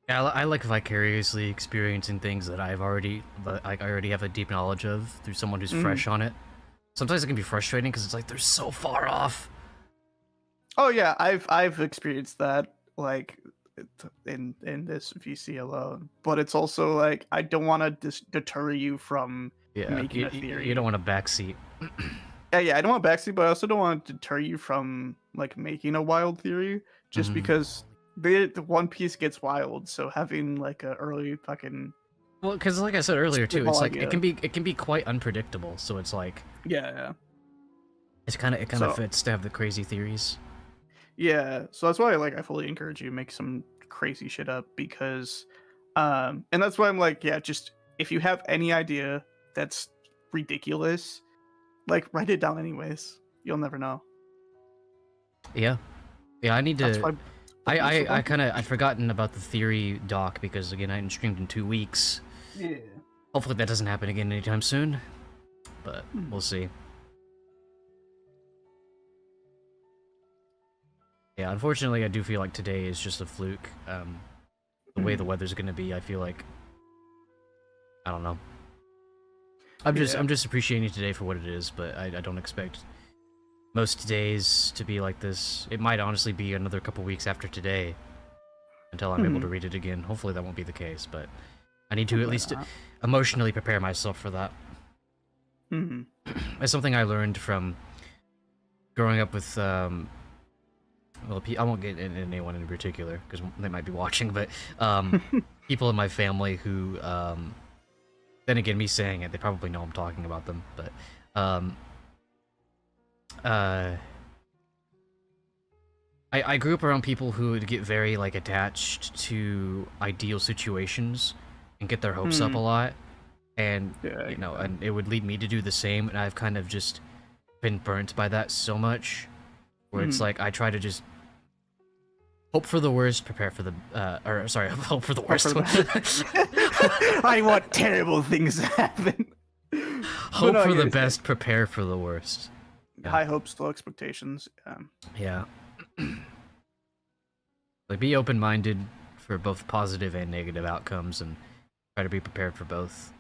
I like vicariously experiencing things that I already have a deep knowledge of through someone who's fresh on it. Sometimes it can be frustrating because it's like they're so far off. Oh yeah, I've experienced that like in this VC alone, but it's also like I don't want to deter you from making a theory. You don't want a backseat. Yeah, I don't want backseat, but I also don't want to deter you from like making a wild theory just because the One Piece gets wild. So having like a early fucking because like I said earlier too, it's like idea. it can be quite unpredictable. So it's like it kind of fits to have the crazy theories. Yeah, so that's why like I fully encourage you to make some crazy shit up because and that's why I'm like, yeah, just if you have any idea that's ridiculous, like write it down anyways. You'll never know. Yeah. I need to. That's why I'd forgotten about the theory doc because again I hadn't streamed in 2 weeks. Yeah. Hopefully that doesn't happen again anytime soon, but we'll see. Yeah, unfortunately I do feel like today is just a fluke. The way the weather's gonna be, I feel like I don't know. I'm just appreciating today for what it is, but I don't expect most days to be like this. It might honestly be another couple weeks after today until I'm able to read it again. Hopefully that won't be the case, but I need to at least emotionally prepare myself for that. It's something I learned from growing up with, well, I won't get into anyone in particular because they might be watching, but people in my family who, then again, me saying it, they probably know I'm talking about them, but I grew up around people who would get very like attached to ideal situations and get their hopes up a lot, and you know, and it would lead me to do the same. And I've kind of just been burnt by that so much, where it's like I try to just Hope for the worst, prepare for the or sorry, hope for the worst. I want terrible things to happen. Hope no, for the you're- best, prepare for the worst. Yeah. High hopes, low expectations. Yeah. Like, be open-minded for both positive and negative outcomes, and try to be prepared for both.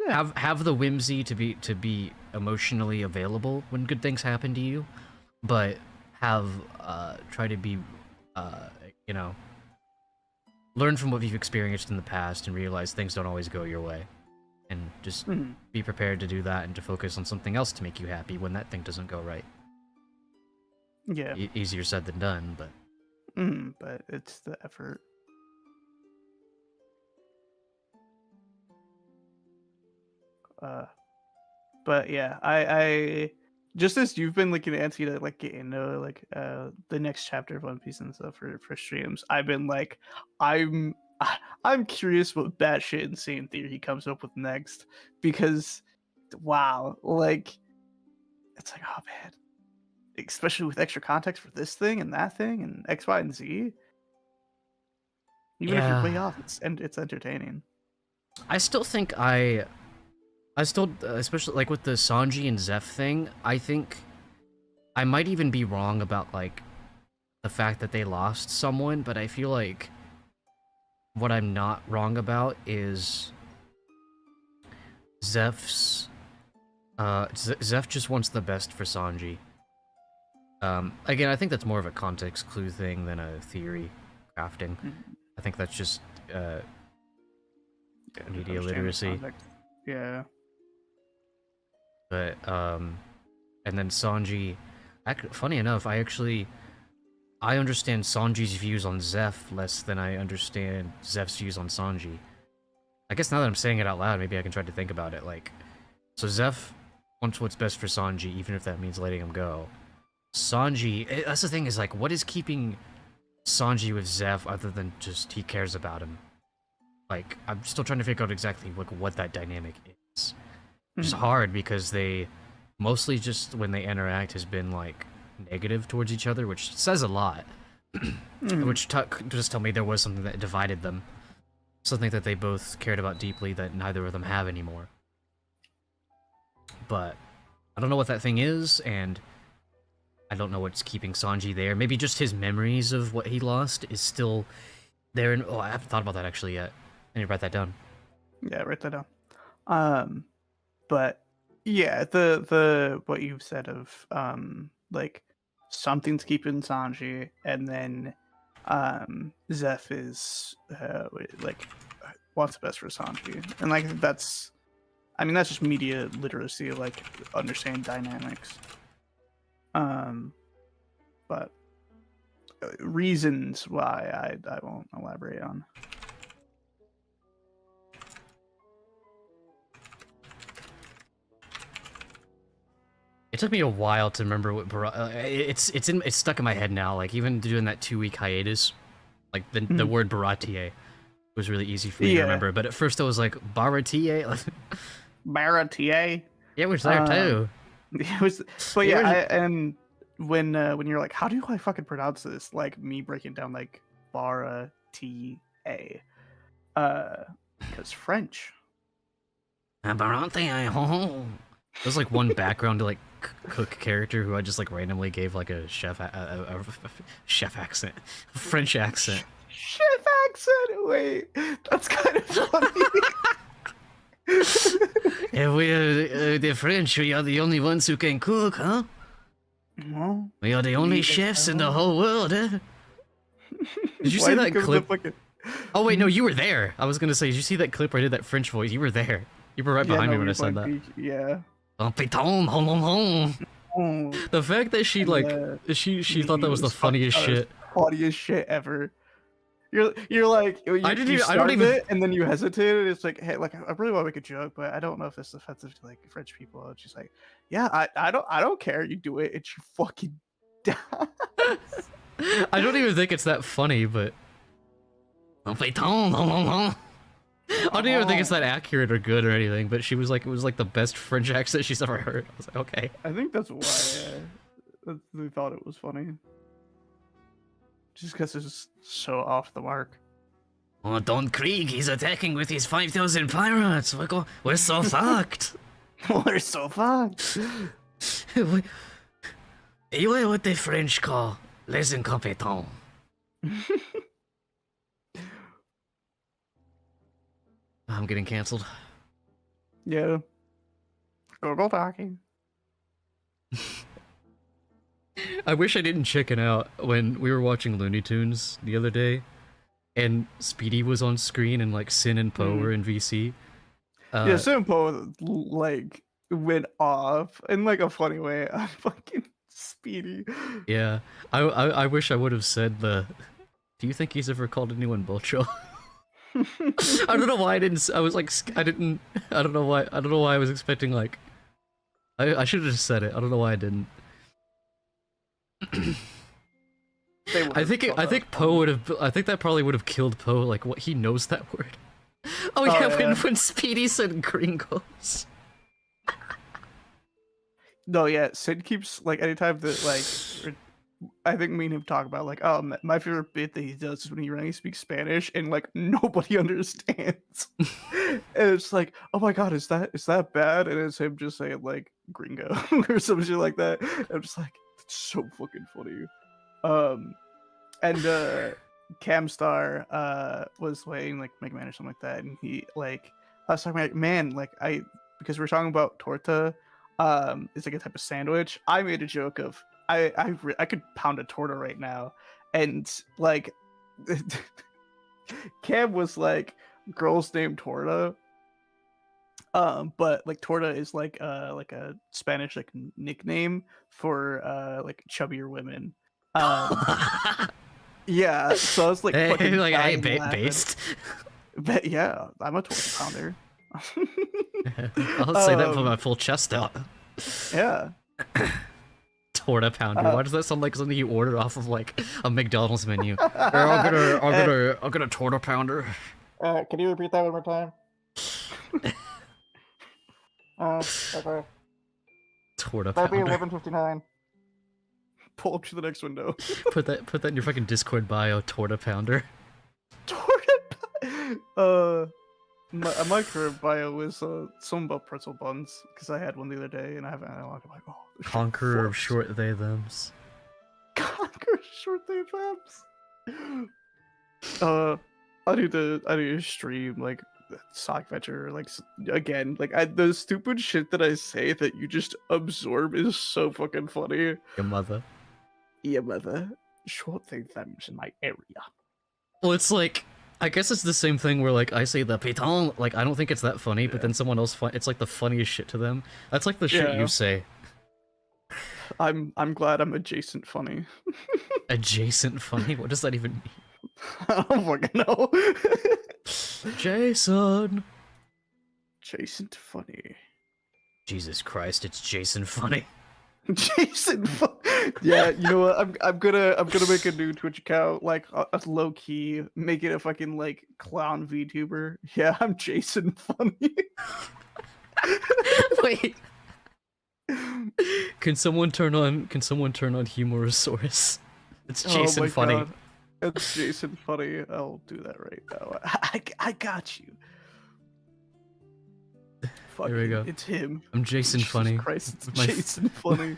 Yeah. Have the whimsy to be emotionally available when good things happen to you, but try to be you know, learn from what you've experienced in the past and realize things don't always go your way, and just be prepared to do that and to focus on something else to make you happy when that thing doesn't go right. Yeah. Easier said than done, but But it's the effort. But yeah, I just as you've been like antsy to like get into like the next chapter of One Piece and stuff for streams, I've been like, I'm curious what batshit insane theory he comes up with next, because wow, like it's like, oh man, especially with extra context for this thing and that thing and X, Y, and Z. Even if you're way off, it's entertaining. I still think especially like with the Sanji and Zeph thing, I think I might even be wrong about like the fact that they lost someone, but I feel like what I'm not wrong about is Zeph's Zeph just wants the best for Sanji. Again, I think that's more of a context clue thing than a theory crafting. I think that's just media literacy. Yeah. But and then Sanji, funny enough, I understand Sanji's views on Zeph less than I understand Zeph's views on Sanji. I guess now that I'm saying it out loud, maybe I can try to think about it. Like, so Zeph wants what's best for Sanji, even if that means letting him go. Sanji, that's the thing, is like, what is keeping Sanji with Zeph other than just he cares about him? Like, I'm still trying to figure out exactly like what that dynamic is. It's hard because they mostly just when they interact has been like negative towards each other, which says a lot. Which just tell me there was something that divided them, something that they both cared about deeply that neither of them have anymore. But I don't know what that thing is, and I don't know what's keeping Sanji there. Maybe just his memories of what he lost is still there. And I haven't thought about that actually yet. I need to write that down. Yeah, write that down. But yeah, the what you've said of like something's keeping Sanji, and then Zeph is like wants the best for Sanji, and like that's just media literacy, like understanding dynamics. But reasons why I won't elaborate on. It took me a while to remember what it's stuck in my head now. Like even doing that 2-week hiatus, like the word Baratie was really easy for me to remember. But at first I was like Baratie, Baratie. Yeah, it was there too. It was, but yeah, and when you're like, how do I fucking pronounce this? Like me breaking down like Baratie, because French. Baratie. There's like one background to like cook character who I just like randomly gave like a chef accent, French accent. Chef accent. Wait, that's kind of funny. Yeah, we are the French. We are the only ones who can cook, huh? Well, We are the only chefs in the whole world, eh? Did you see that clip? Oh wait, no, you were there. I was gonna say, did you see that clip where I did that French voice? You were there. You were right behind me when I said that. Yeah. The fact that she like she thought that was the funniest shit. Funniest shit ever. You're like I don't even it, and then you hesitated. It's like, hey, like I really want to make a joke, but I don't know if this is offensive to like French people. And she's like, yeah, I don't care. You do it, and she fucking dies. I don't even think it's that funny, but I don't even think it's that accurate or good or anything, but she was like, it was like the best French accent she's ever heard. I was like, okay. I think that's why we thought it was funny. just because it's so off the mark. Oh, Don Krieg, he's attacking with his 5,000 pirates. We're so fucked. We're so fucked. You are what the French call les incompetents. I'm getting cancelled. Yeah. Google talking. I wish I didn't chicken out when we were watching Looney Tunes the other day, and Speedy was on screen and like Sin and Poe were in VC. Yeah, Simpo like went off in like a funny way on fucking Speedy. Yeah, I wish I would have said the. Do you think he's ever called anyone Bocho? I don't know why I didn't. I was like, I didn't. I don't know why. I don't know why I was expecting like. I should have just said it. I don't know why I didn't. I think Poe would have. I think that probably would have killed Poe. Like, what, he knows that word. Oh yeah, when Speedy said gringos. No, yeah, Sid keeps like anytime that like I think me and him talk about like, oh, my favorite bit that he does is when he randomly speaks Spanish and like nobody understands. And it's like, oh my god, is that bad? And it's him just saying like gringo or some shit like that. I'm just like, it's so fucking funny. And Camstar was playing like Mega Man or something like that, and he like I was talking like, man, like because we're talking about torta, it's like a type of sandwich. I made a joke of I could pound a torta right now, and like Cam was like girls named Torta, but like Torta is like a Spanish like nickname for like chubbier women. Yeah, so I was like, Hey, like I dying ain't laughing. based. But yeah, I'm a torta pounder. I'll say that with my full chest out. Yeah. Torta pounder. Why does that sound like something you ordered off of like a McDonald's menu? I'll get a torta pounder. Can you repeat that one more time? Okay. Torta That'd be pounder. 11:59. Pull up to the next window. Put that in your fucking Discord bio. Torta pounder. My current bio is something about pretzel buns because I had one the other day and I haven't. I'm like, oh, this shit Conqueror of fucks. short they thems. Conqueror short they thems. I need to stream like Sock Venture like again. Like the stupid shit that I say that you just absorb is so fucking funny. Your mother. Yeah, mother. Short they thems in my area. Well, it's like, I guess it's the same thing where like I say the piton, like I don't think it's that funny, but then someone else it's like the funniest shit to them. That's like the shit Yeah. you say. I'm glad I'm adjacent funny. Adjacent funny? What does that even mean? I don't fucking know. Jason. Adjacent funny. Jesus Christ, it's Jason funny. Jason yeah, you know what, I'm gonna make a new Twitch account, like a low key, make it a fucking like clown VTuber. Yeah, I'm Jason funny. Wait. Can someone turn on Humorosaurus? It's Jason Oh my funny. God. It's Jason funny. I'll do that right now. I got you. There we go. It's him. I'm Jason Jesus funny. Christ, it's With my- Jason funny.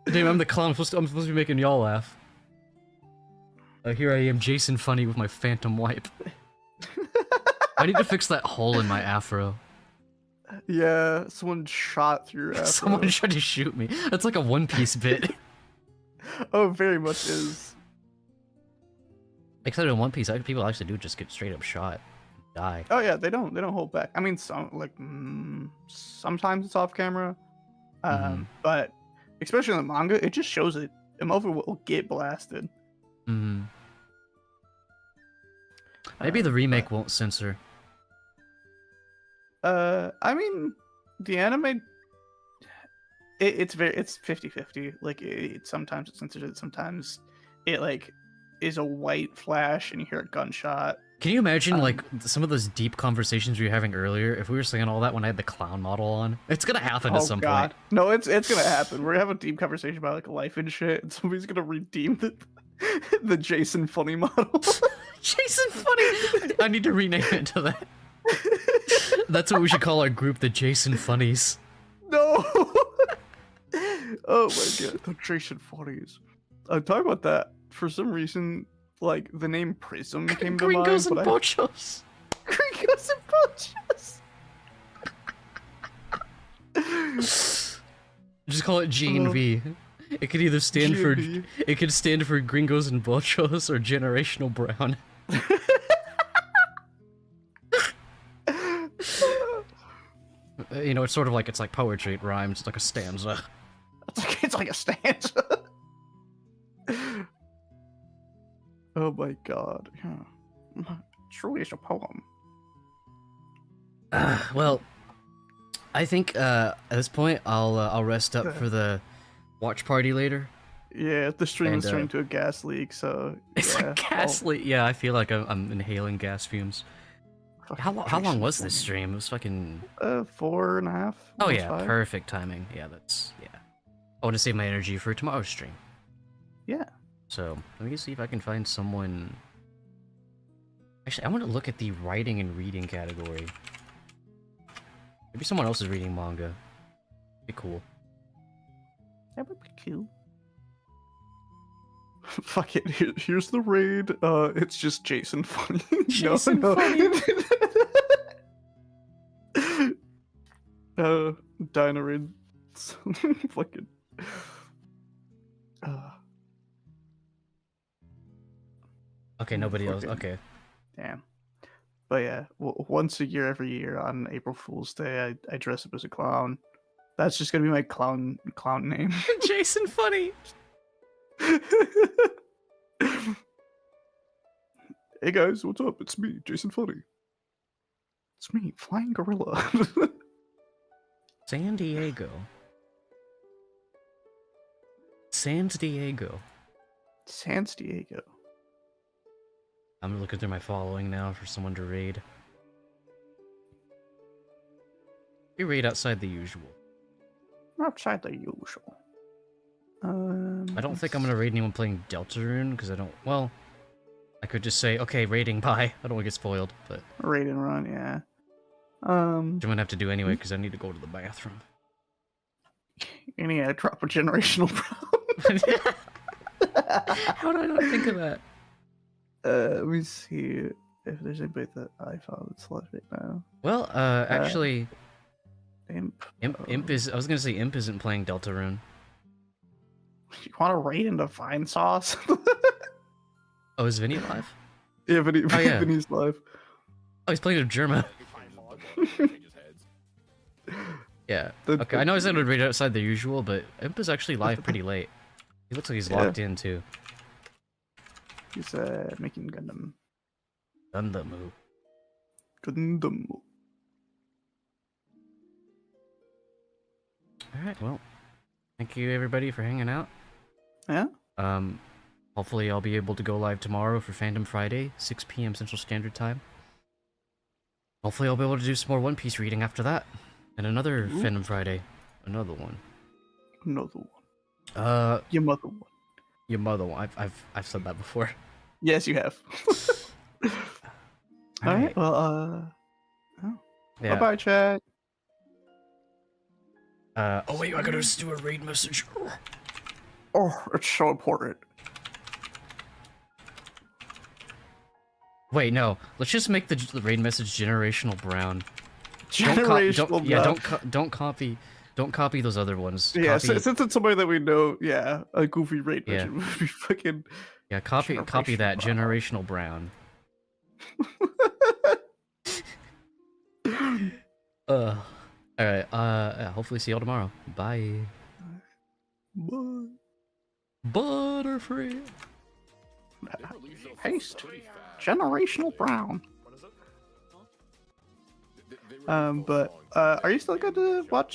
Damn, I'm the clown. I'm supposed to be making y'all laugh. Here I am, Jason funny with my phantom wipe. I need to fix that hole in my afro. Yeah, someone shot through your afro. Someone tried to shoot me. That's like a One Piece bit. Oh, very much is. Except in One Piece, people actually do just get straight up shot, die. Oh yeah, they don't hold back. I mean, some like sometimes it's off camera, but especially in the manga, it just shows it. A motherfucker will get blasted. Maybe the remake won't censor. I mean, the anime, it's 50-50. Like sometimes it censors it, sometimes it like is a white flash and you hear a gunshot. Can you imagine, like, some of those deep conversations we were having earlier? If we were saying all that when I had the clown model on, it's gonna happen at some point. No, it's gonna happen. We're having a deep conversation about like life and shit, and somebody's gonna redeem the Jason Funny model. Jason Funny. I need to rename it to that. That's what we should call our group, the Jason Funnies. No. Oh my god, the Jason Funnies. I'm talking about that. For some reason, like the name Prism came to mind. Gringos and Pochos. Gringos and Pochos. Just call it G and V. It could either stand for it could stand for Gringos and Bochos or Generational Brown. You know, it's sort of like, it's like poetry, it rhymes, it's like a stanza. It's like a stanza. Oh my god. Yeah. Truly is a poem. Well, I think at this point I'll rest up for the watch party later. Yeah, the stream is turning to a gas leak, so it's a gas leak. Yeah, I feel like I'm inhaling gas fumes. How long was this stream? It was fucking 4.5. Oh yeah, 5. perfect timing. Yeah, I want to save my energy for tomorrow's stream. Yeah. So let me see if I can find someone. Actually, I want to look at the writing and reading category. Maybe someone else is reading manga. Be cool. That would be cool. Fuck it. Here's the raid. It's just Jason Funny. Jason Funny. Dino raid. Fucking. Okay, nobody else. Okay. Damn. But yeah, once a year, every year on April Fool's Day, I dress up as a clown. That's just gonna be my clown name. Jason Funny. Hey guys, what's up? It's me, Jason Funny. It's me, Flying Gorilla. San Diego. San Diego. San Diego. I'm looking through my following now for someone to raid. We raid outside the usual. Outside the usual. I don't think I'm gonna raid anyone playing Deltarune, because I don't. Well, I could just say, okay, raiding, bye. I don't want to get spoiled, but. Raid and run, yeah. I'm gonna have to do anyway, because I need to go to the bathroom. And yeah, drop a generational problem. How did I not think of that? Let me see if there's anybody that I found that's left right now. Well, actually, Imp is. I was gonna say Imp isn't playing Deltarune. You want to raid into Vine Sauce? Oh, is Vinny live? Yeah, yeah. Vinny's live. Oh, he's playing with Germa. Yeah. Okay, I know I said it would raid outside the usual, but Imp is actually live pretty late. He looks like he's locked in too. He's making Gundam. Gundam. Alright, well. Thank you everybody for hanging out. Yeah? Hopefully I'll be able to go live tomorrow for Fandom Friday, 6 PM Central Standard Time. Hopefully I'll be able to do some more One Piece reading after that. And another Fandom Friday. Another one. Your mother one. Your mother one. I've said that before. Yes, you have. Alright, well, yeah. Bye-bye, chat. Oh wait, I gotta just do a raid message. Oh, it's so important. Wait, no. Let's just make the raid message Generational Brown. Don't copy those other ones. Yeah, since it's somebody that we know, yeah, a goofy raid message would be fucking. Yeah, copy that Generational Brown. Alright, hopefully see y'all tomorrow. Bye. Bye. Butterfree. Haste. Generational Brown. But are you still going to watch